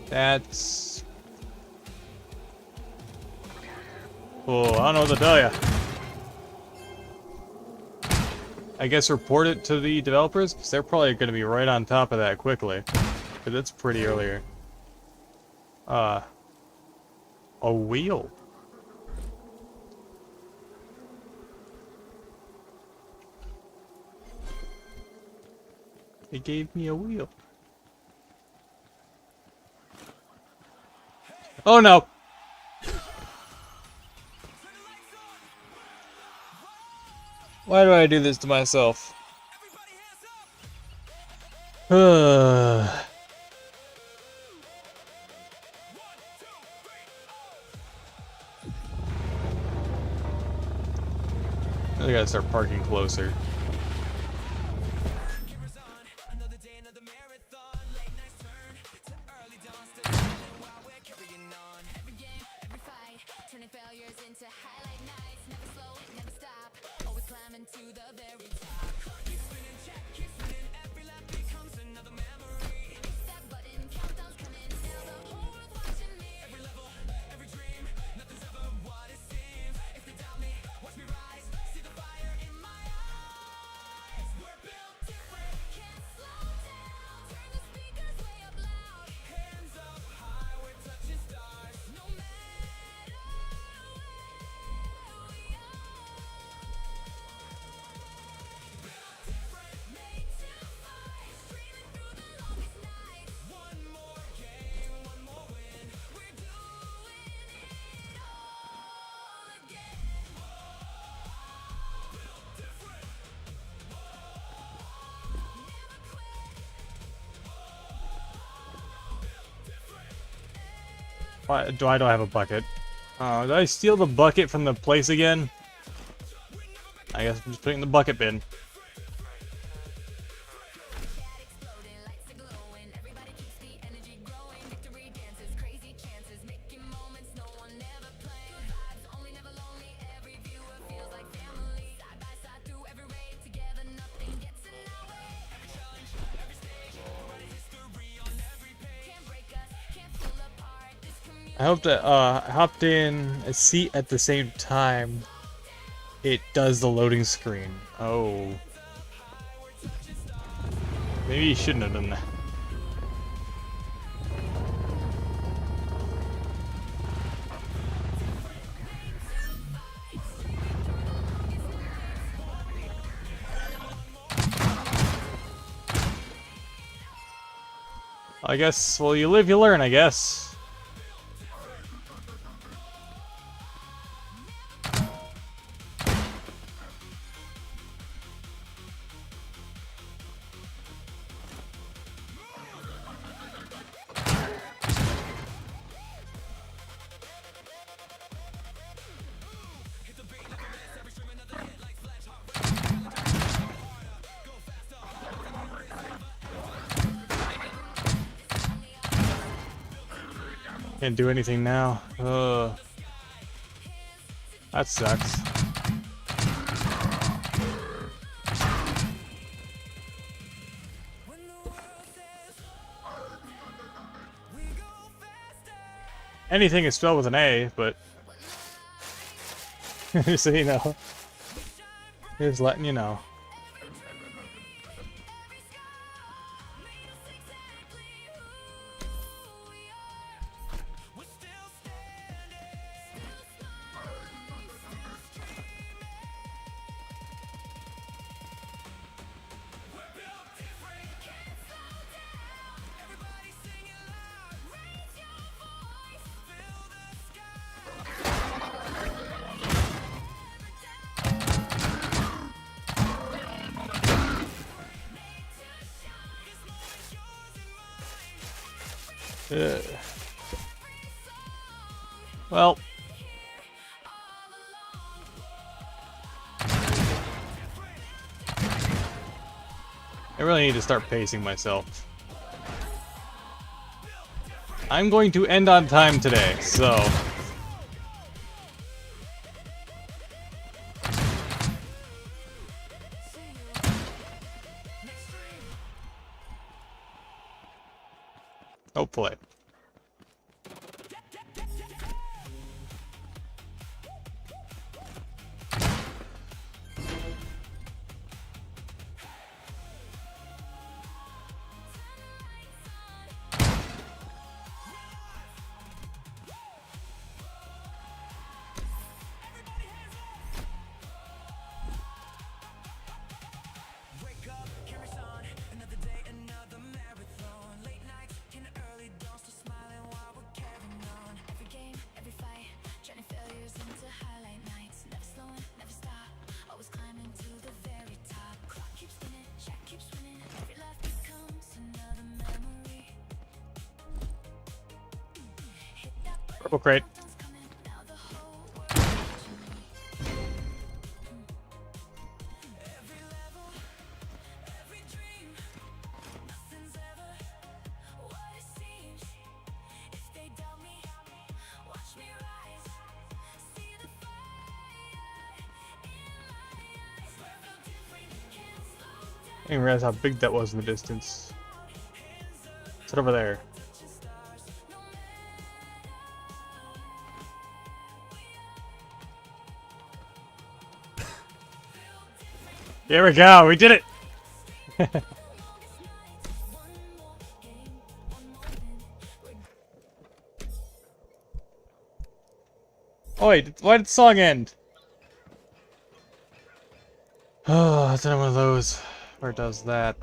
That's... Oh, I don't know what to tell ya. I guess report it to the developers, because they're probably going to be right on top of that quickly. Because it's pretty earlier. A wheel. It gave me a wheel. Oh no! Why do I do this to myself? I gotta start parking closer. Why do I don't have a bucket? Oh, did I steal the bucket from the place again? I guess I'm just putting it in the bucket bin. I hope that hopped in a seat at the same time. It does the loading screen. Oh. Maybe you shouldn't have done that. I guess, well, you live, you learn, I guess. Can't do anything now. Ugh. That sucks. Anything is spelled with an A, but so you know. Just letting you know. Ugh. Well. I really need to start pacing myself. I'm going to end on time today, so... Hopefully. Wake up, cameras on, another day, another marathon. Late nights in the early dawn, still smiling while we're carrying on. Every game, every fight, turning failures into highlight nights. Never slowing, never stop, always climbing to the very top. Clock keeps spinning, check keeps winning. Every life becomes another memory. Hit that button, Purple crate. countdown's coming, now the whole world's watching me. Every level, every dream, nothing's ever what it seems. If they doubt me, watch me rise. See the fire in my eyes. We're built different, can't slow down. I didn't realize how big that was in the distance. It's over there. There we go, we did it! Oh wait, why did the song end? Oh, it's another one of those where it does that.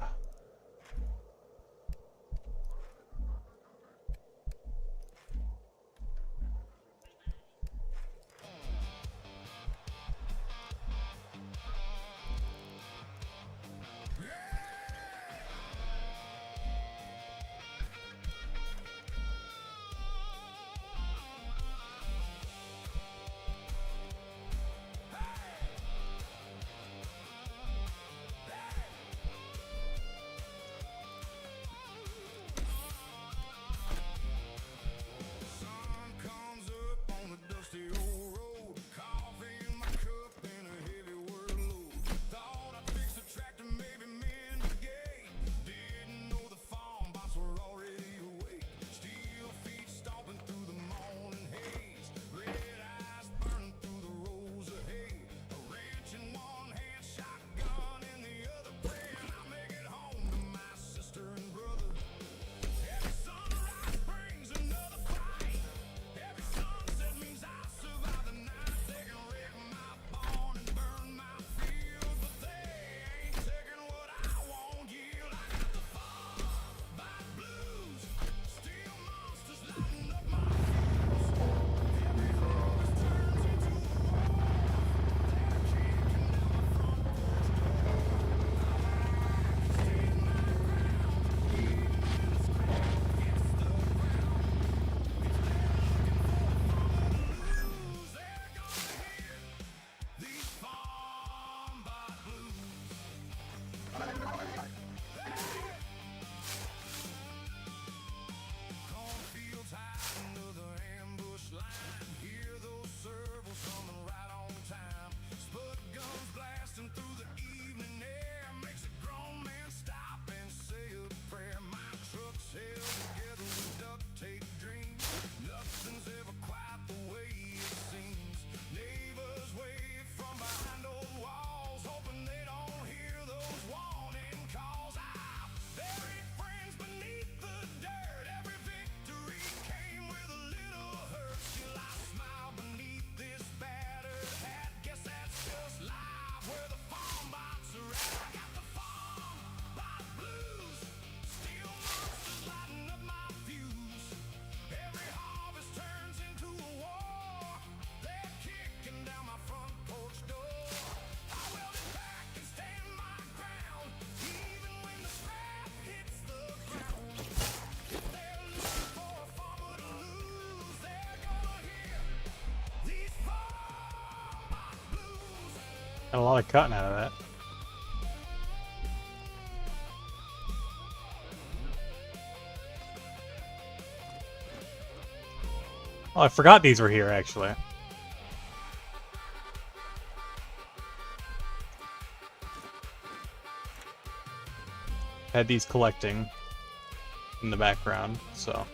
Got a lot of cotton out of that. Oh, I forgot these were here, actually. Had these collecting in the background, so...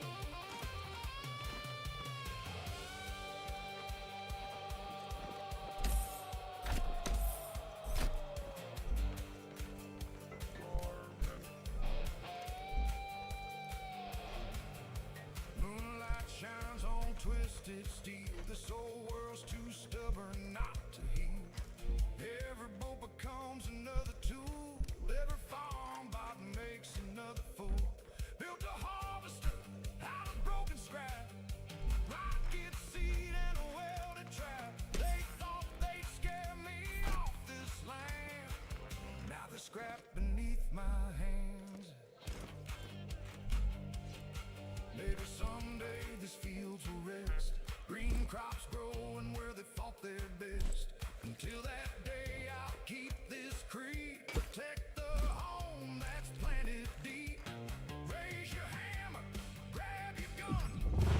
Moonlight shines on twisted steel. This old world's too stubborn not to heal. Every boat becomes another tool. Every farm bot makes another fool. Built a harvester out of broken scrap. Rocket seed and a welded trap. They thought they'd scare me off this land. Now the scrap beneath my hands. Maybe someday this fields will rest. Green crops growing where they fought their best. Until that day, I'll keep this creed. Protect the home that's planted deep. Raise your hammer, grab your gun.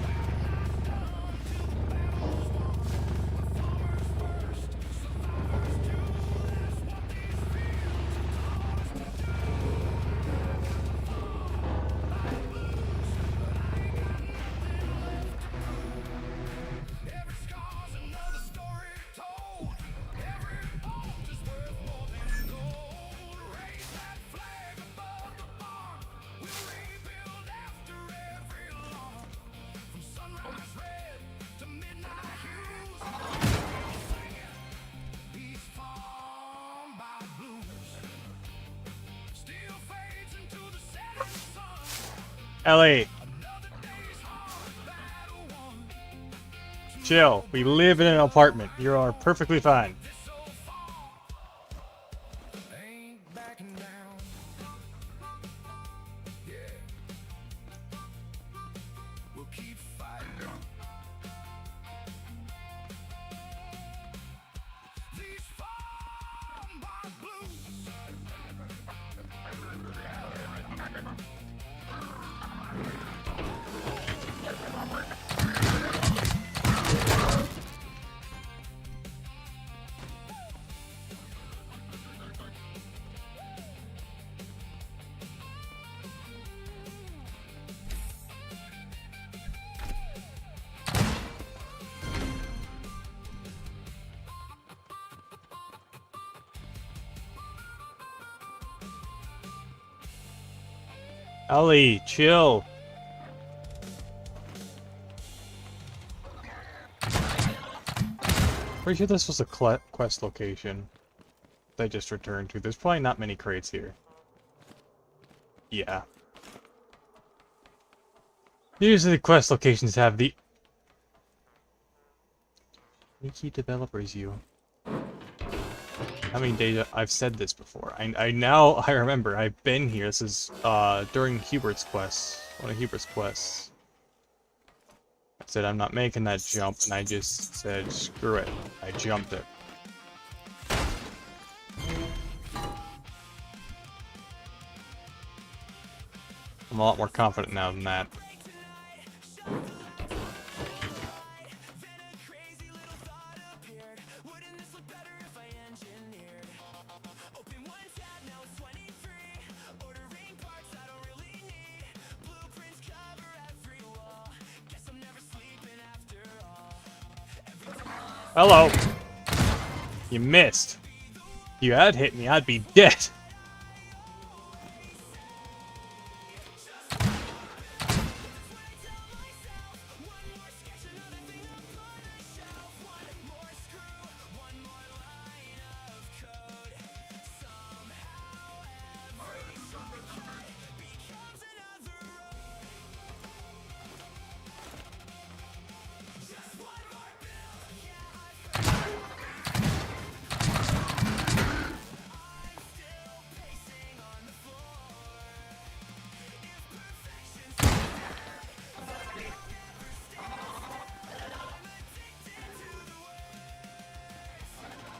Battle's not done till the battle's won. The farmers first, survivors too. That's what these fields have taught us to do. Like blues, but I ain't got nothing left to prove. Every scar's another story told. Every bolt is worth more than gold. Raise that flag above the barn. We'll rebuild after every alarm. From sunrise red to midnight hues, singing these farm by blues. Still fades into the setting sun. Ellie, Another day's hard battle won. chill. We live in an apartment. You are perfectly fine. This old farm ain't backing down. Yeah, we'll keep fighting. These farm by blues. Ellie, chill. Pretty sure this was a quest location they just returned to. There's probably not many crates here. Yeah. Usually quest locations have the... Wiki developers, you. How many days I've said this before? I remember. I've been here. This is during Hubert's quest. One of Hubert's quests. I said I'm not making that jump, and I just said screw it. I jumped it. I'm a lot more confident now than that. Hello. You missed. If you had hit me, I'd be dead.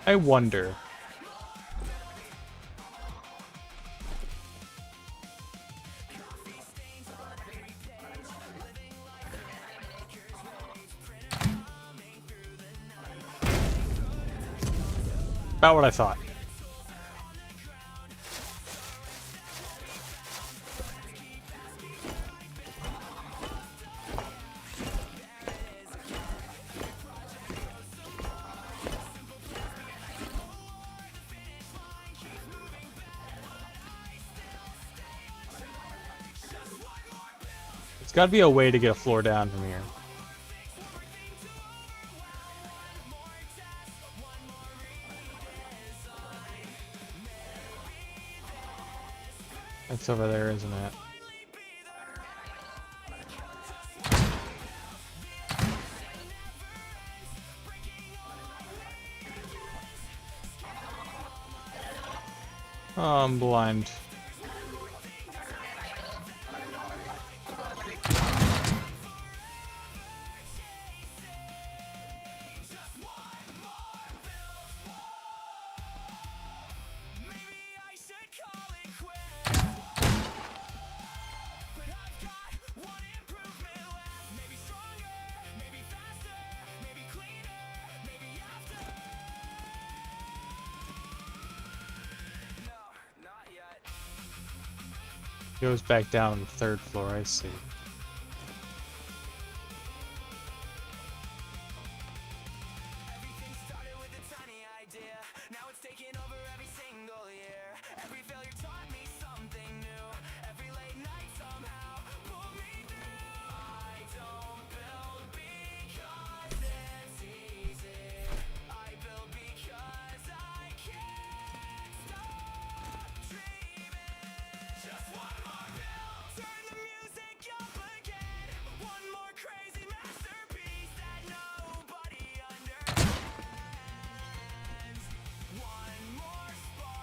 I wonder, About what I thought. There's got to be a way to get a floor down from here. It's over there, isn't it? Oh, I'm blind. Goes back down on the third floor, I see.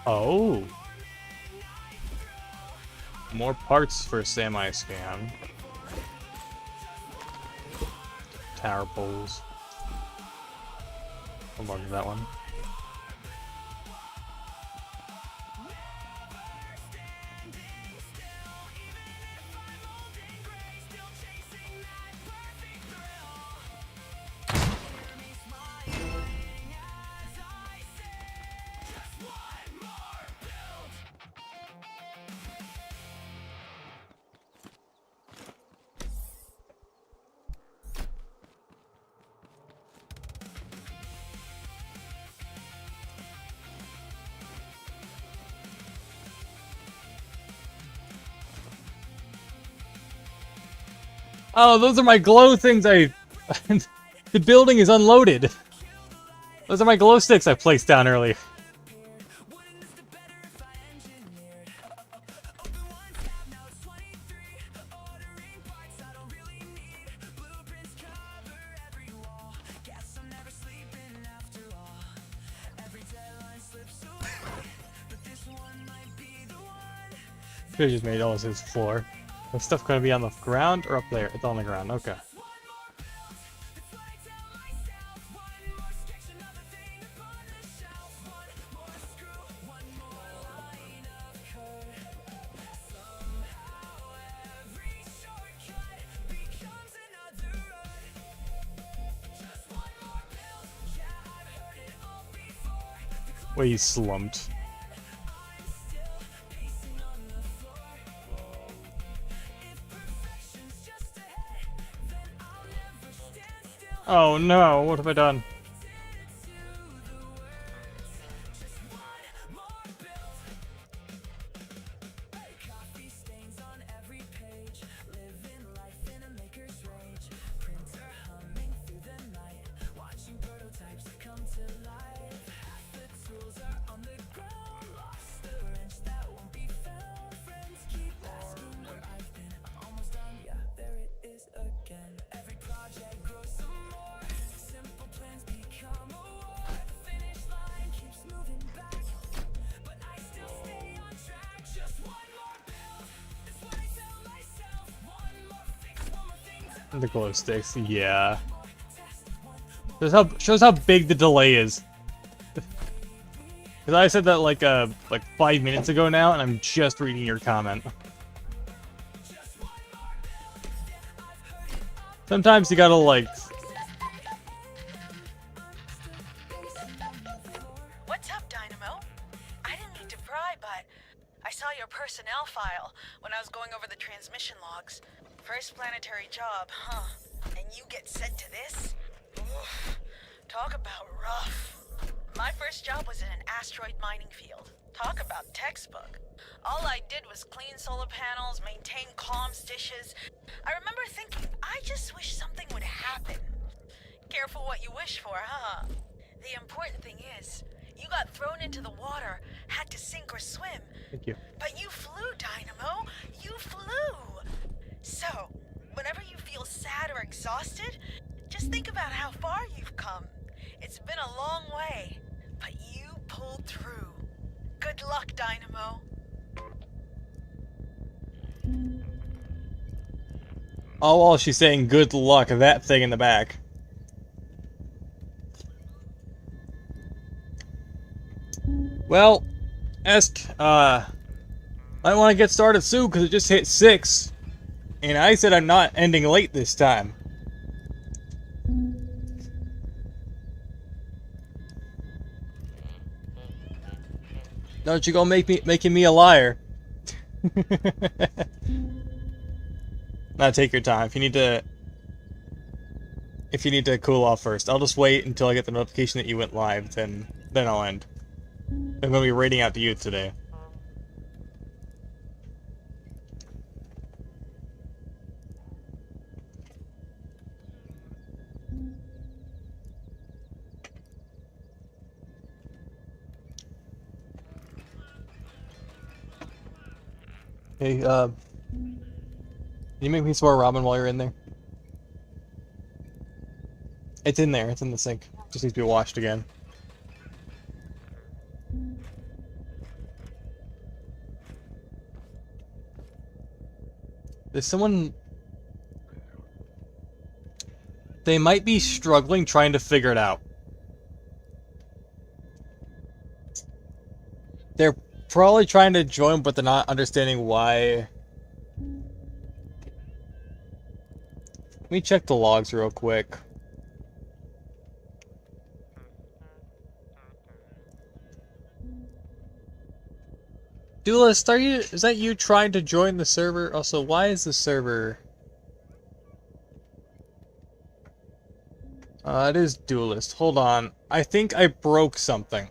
Oh. More parts for semi-scan. Tower poles. I'll mark that one. Oh, those are my glow things I... The building is unloaded. Those are my glow sticks I placed down earlier. Could've just made all his floor. Is stuff gonna be on the ground or up there? It's on the ground, okay. Well, he's slumped. Oh no, what have I done? The glow sticks, yeah. Shows how big the delay is. Because I said that like 5 minutes ago now, and I'm just reading your comment. Sometimes you gotta like... What up, Dynamo? I didn't mean to pry, but I saw your personnel file when I was going over the transmission logs. First planetary job, huh? And you get sent to this? Oof. Talk about rough. My first job was in an asteroid mining field. Talk about textbook. All I did was clean solar panels, maintain comms dishes. I remember thinking, I just wish something would happen. Careful what you wish for, huh? The important thing is, you got thrown into the water, had to sink or swim. Thank you. But you flew, Dynamo. You flew. So, whenever you feel sad or exhausted, just think about how far you've come. It's been a long way, but you pulled through. Good luck, Dynamo. Oh, while she's saying good luck, that thing in the back. Well, might want to get started soon because it just hit 6. And I said I'm not ending late this time. Don't you go making me a liar. Now take your time. If you need to cool off first, I'll just wait until I get the notification that you went live. Then I'll end. I'm gonna be raiding out the youth today. Hey, can you make me some more ramen while you're in there? It's in there. It's in the sink. Just needs to be washed again. There's someone... They might be struggling trying to figure it out. They're probably trying to join, but they're not understanding why. Let me check the logs real quick. Duelist, is that you trying to join the server? Also, why is the server... it is Duelist. Hold on. I think I broke something.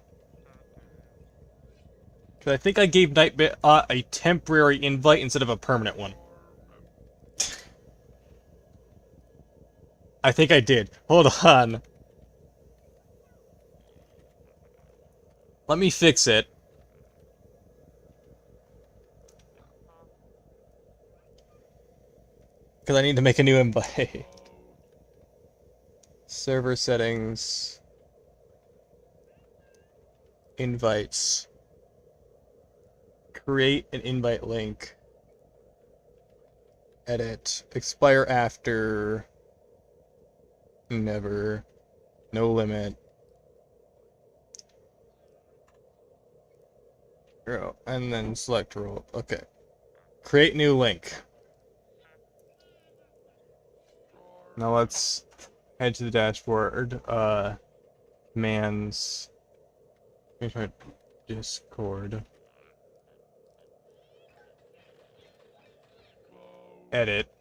'Cause I think I gave Nightbit a temporary invite instead of a permanent one. I think I did. Hold on. Let me fix it. Because I need to make a new invite. Server settings. Invites. Create an invite link. Edit. Expire after. Never. No limit. Oh, and then select role. Okay. Create new link. Now let's head to the dashboard. Commands. Let me try Discord. Edit.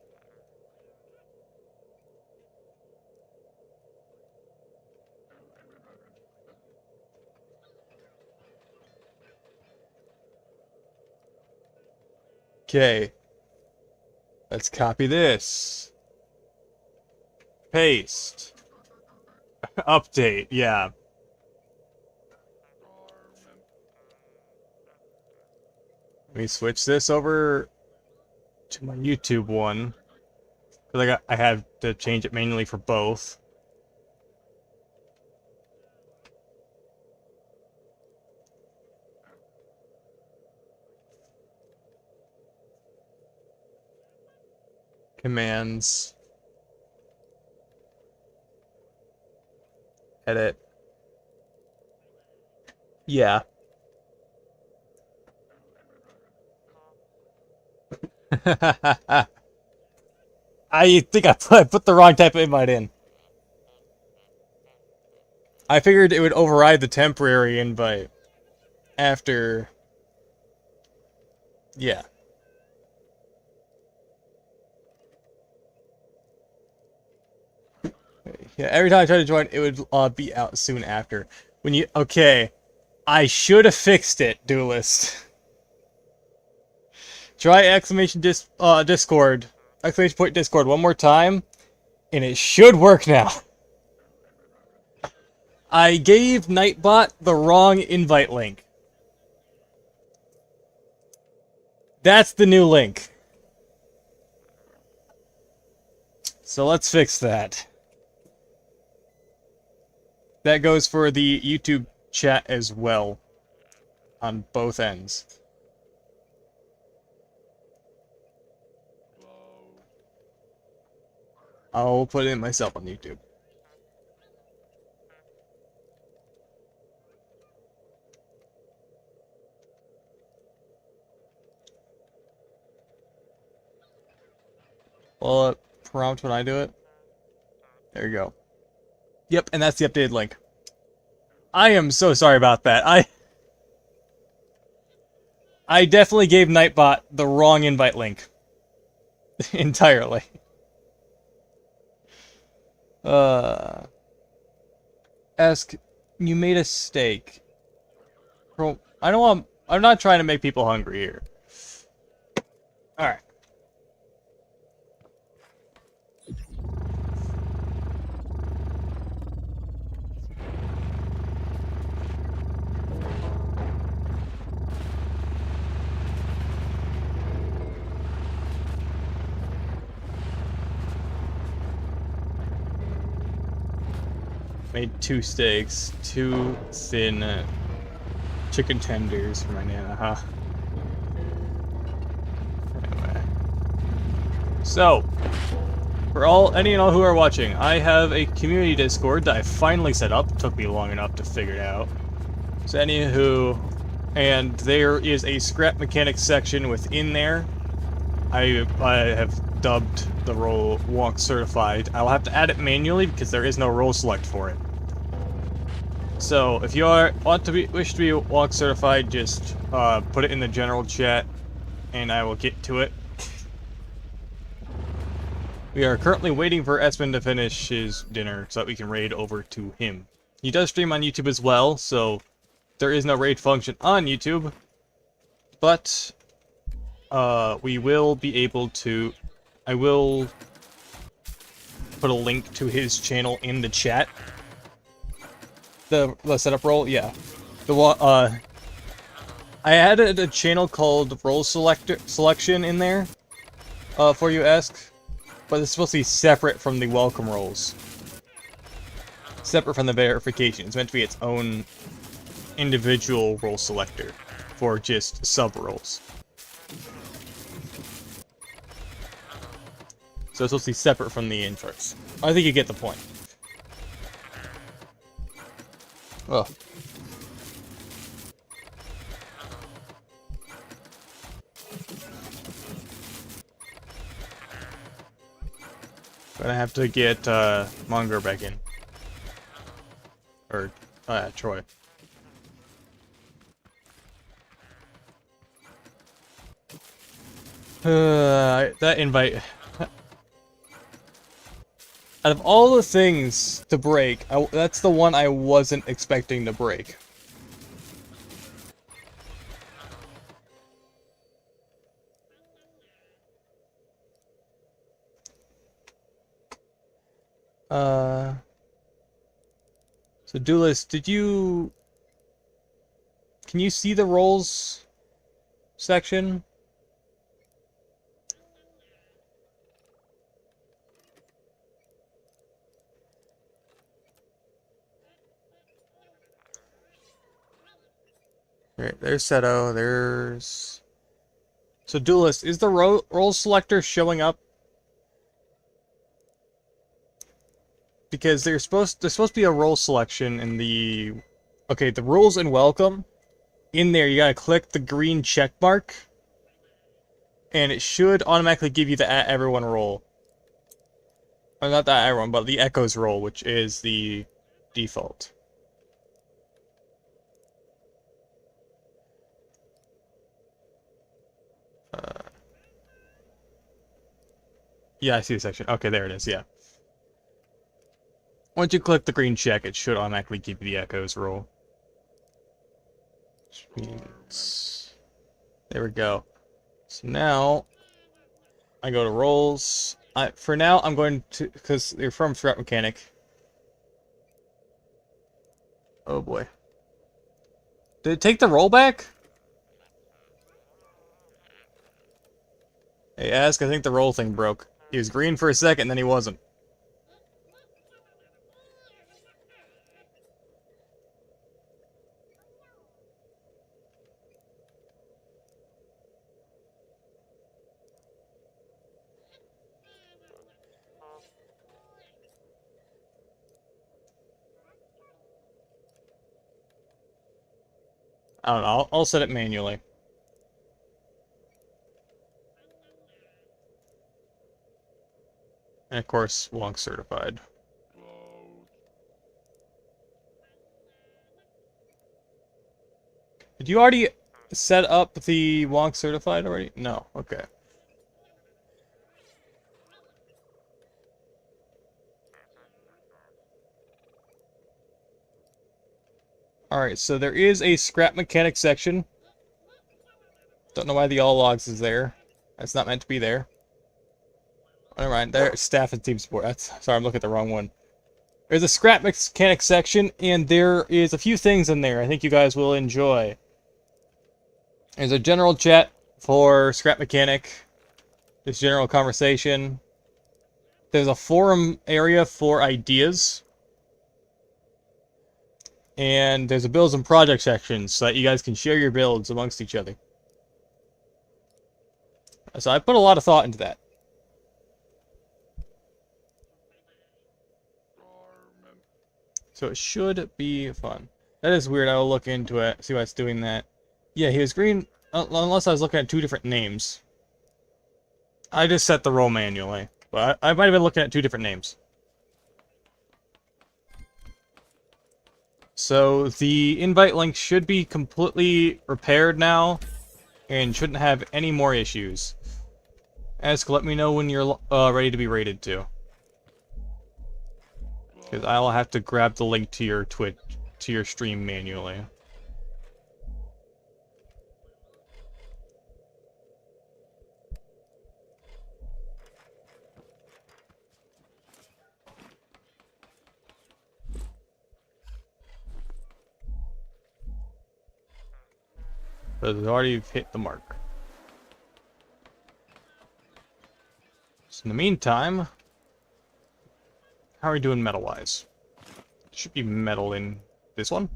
Okay. Let's copy this. Paste. Update, yeah. Let me switch this over to my YouTube one. Because I had to change it manually for both. Commands. Edit. Yeah. I think I put the wrong type of invite in. I figured it would override the temporary invite after... Yeah. Yeah, every time I tried to join, it would be out soon after. When you... Okay. I should have fixed it, Duelist. Try Discord. Exclamation point Discord one more time. And it should work now. I gave Nightbot the wrong invite link. That's the new link. So let's fix that. That goes for the YouTube chat as well. On both ends. I'll put it in myself on YouTube. Will it prompt when I do it? There you go. Yep, and that's the updated link. I am so sorry about that. I definitely gave Nightbot the wrong invite link. Entirely. Ask, you made a steak. Bro, I don't want... I'm not trying to make people hungry here. Alright. Made 2 steaks, 2 thin chicken tenders for my Nana, huh? Anyway. So, for any and all who are watching, I have a community Discord that I finally set up. It took me long enough to figure it out. So anywho, and there is a ScrapMechanic section within there. I have dubbed the role Wonk Certified. I'll have to add it manually because there is no role select for it. So if you wish to be Wonk Certified, just put it in the general chat, and I will get to it. We are currently waiting for Espen to finish his dinner so that we can raid over to him. He does stream on YouTube as well, so there is no raid function on YouTube, but we will be able to... I will put a link to his channel in the chat. The setup role, yeah. I added a channel called Role Selection in there, for you ask, but it's supposed to be separate from the welcome roles. Separate from the verification. It's meant to be its own individual role selector for just sub roles. So it's supposed to be separate from the intro's. I think you get the point. Oh. Gonna have to get Munger back in. Or Troy. That invite. Out of all the things to break, that's the one I wasn't expecting to break. So Duelist, can you see the roles section? Alright, there's Seto, there's... So Duelist, is the role selector showing up? Because there's supposed to be a role selection in the... Okay, the rules and welcome. In there, you gotta click the green check mark. And it should automatically give you the @everyone role. Or not the @everyone, but the Echoes role, which is the default. Yeah, I see the section. Okay, there it is, yeah. Once you click the green check, it should automatically give you the echoes roll. Which means... There we go. So now, I go to rolls. For now, I'm going to... Because they're from ScrapMechanic. Oh boy. Did it take the roll back? Hey, Ask, I think the roll thing broke. He was green for a second, then he wasn't. I don't know, I'll set it manually. And of course, Wonk certified. Did you already set up the Wonk certified already? No, okay. Alright, so there is a ScrapMechanic section. Don't know why the all logs is there. That's not meant to be there. Never mind, there, staff and team support. Sorry, I'm looking at the wrong one. There's a ScrapMechanic section, and there is a few things in there I think you guys will enjoy. There's a general chat for ScrapMechanic. There's general conversation. There's a forum area for ideas. And there's a builds and project section so that you guys can share your builds amongst each other. So I put a lot of thought into that. So it should be fun. That is weird. I will look into it, see why it's doing that. Yeah, he was green, unless I was looking at two different names. I just set the roll manually, but I might have been looking at two different names. So the invite link should be completely repaired now, and shouldn't have any more issues. Ask, let me know when you're ready to be rated too. Because I'll have to grab the link to your Twitch, to your stream manually. But it's already hit the mark. So in the meantime, how are we doing metal-wise? Should be metal in this one.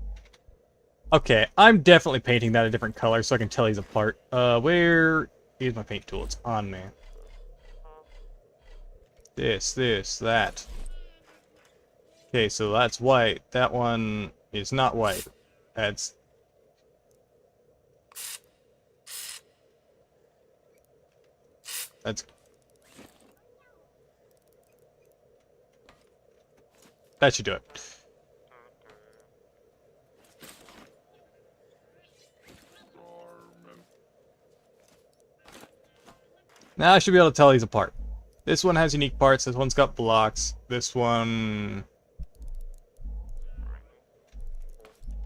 Okay, I'm definitely painting that a different color so I can tell these apart. Where is my paint tool? It's on me. This, that. Okay, so that's white. That one is not white. That's... That should do it. Now I should be able to tell these apart. This one has unique parts. This one's got blocks. This one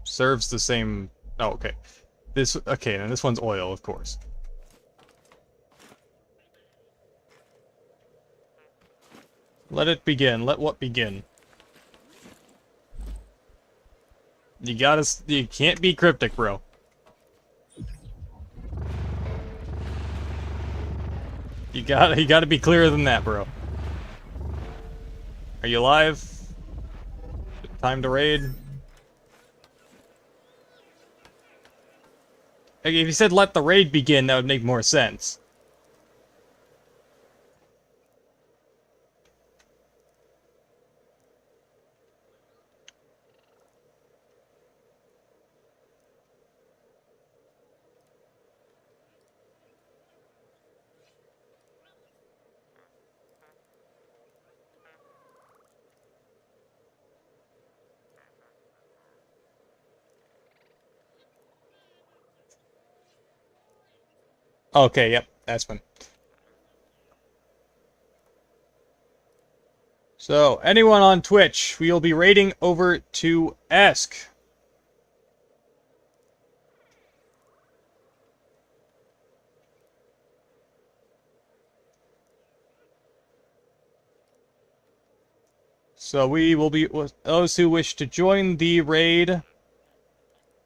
serves the same... Oh, okay. Okay, and this one's oil, of course. Let it begin. Let what begin? You can't be cryptic, bro. You gotta be clearer than that, bro. Are you alive? Time to raid? If you said let the raid begin, that would make more sense. Okay, yep, that's fine. So, anyone on Twitch, we'll be raiding over to Esk. So we will be, those who wish to join the raid,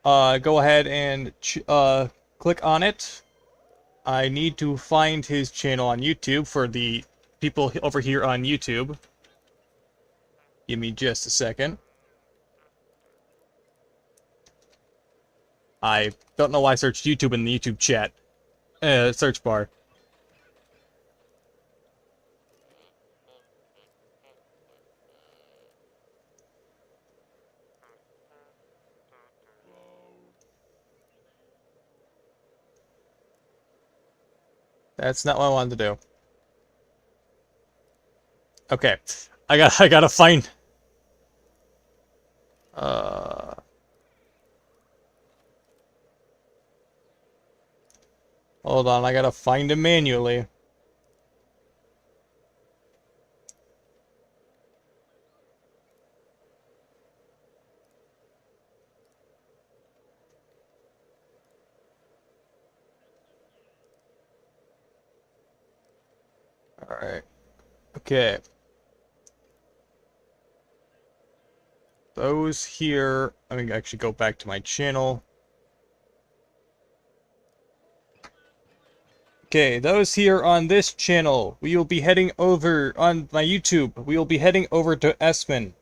go ahead and click on it. I need to find his channel on YouTube for the people over here on YouTube. Give me just a second. I don't know why I searched YouTube in the YouTube chat. Search bar. That's not what I wanted to do. Okay. I gotta find... Hold on, I gotta find him manually. Alright. Okay. Those here... Let me actually go back to my channel. Okay, those here on this channel, we will be heading over, on my YouTube, we will be heading over to Espen.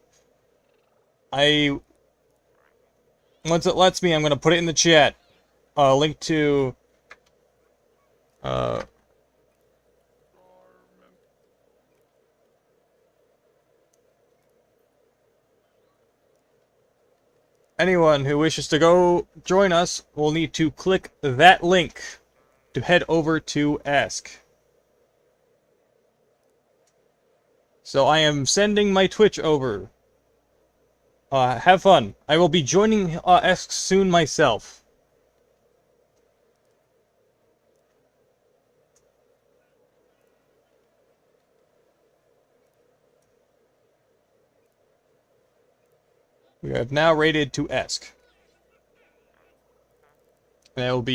Once it lets me, I'm gonna put it in the chat. Link to, anyone who wishes to go join us will need to click that link to head over to Ask. So I am sending my Twitch over. Have fun. I will be joining Ask soon myself. We have now raided to Ask. And I will be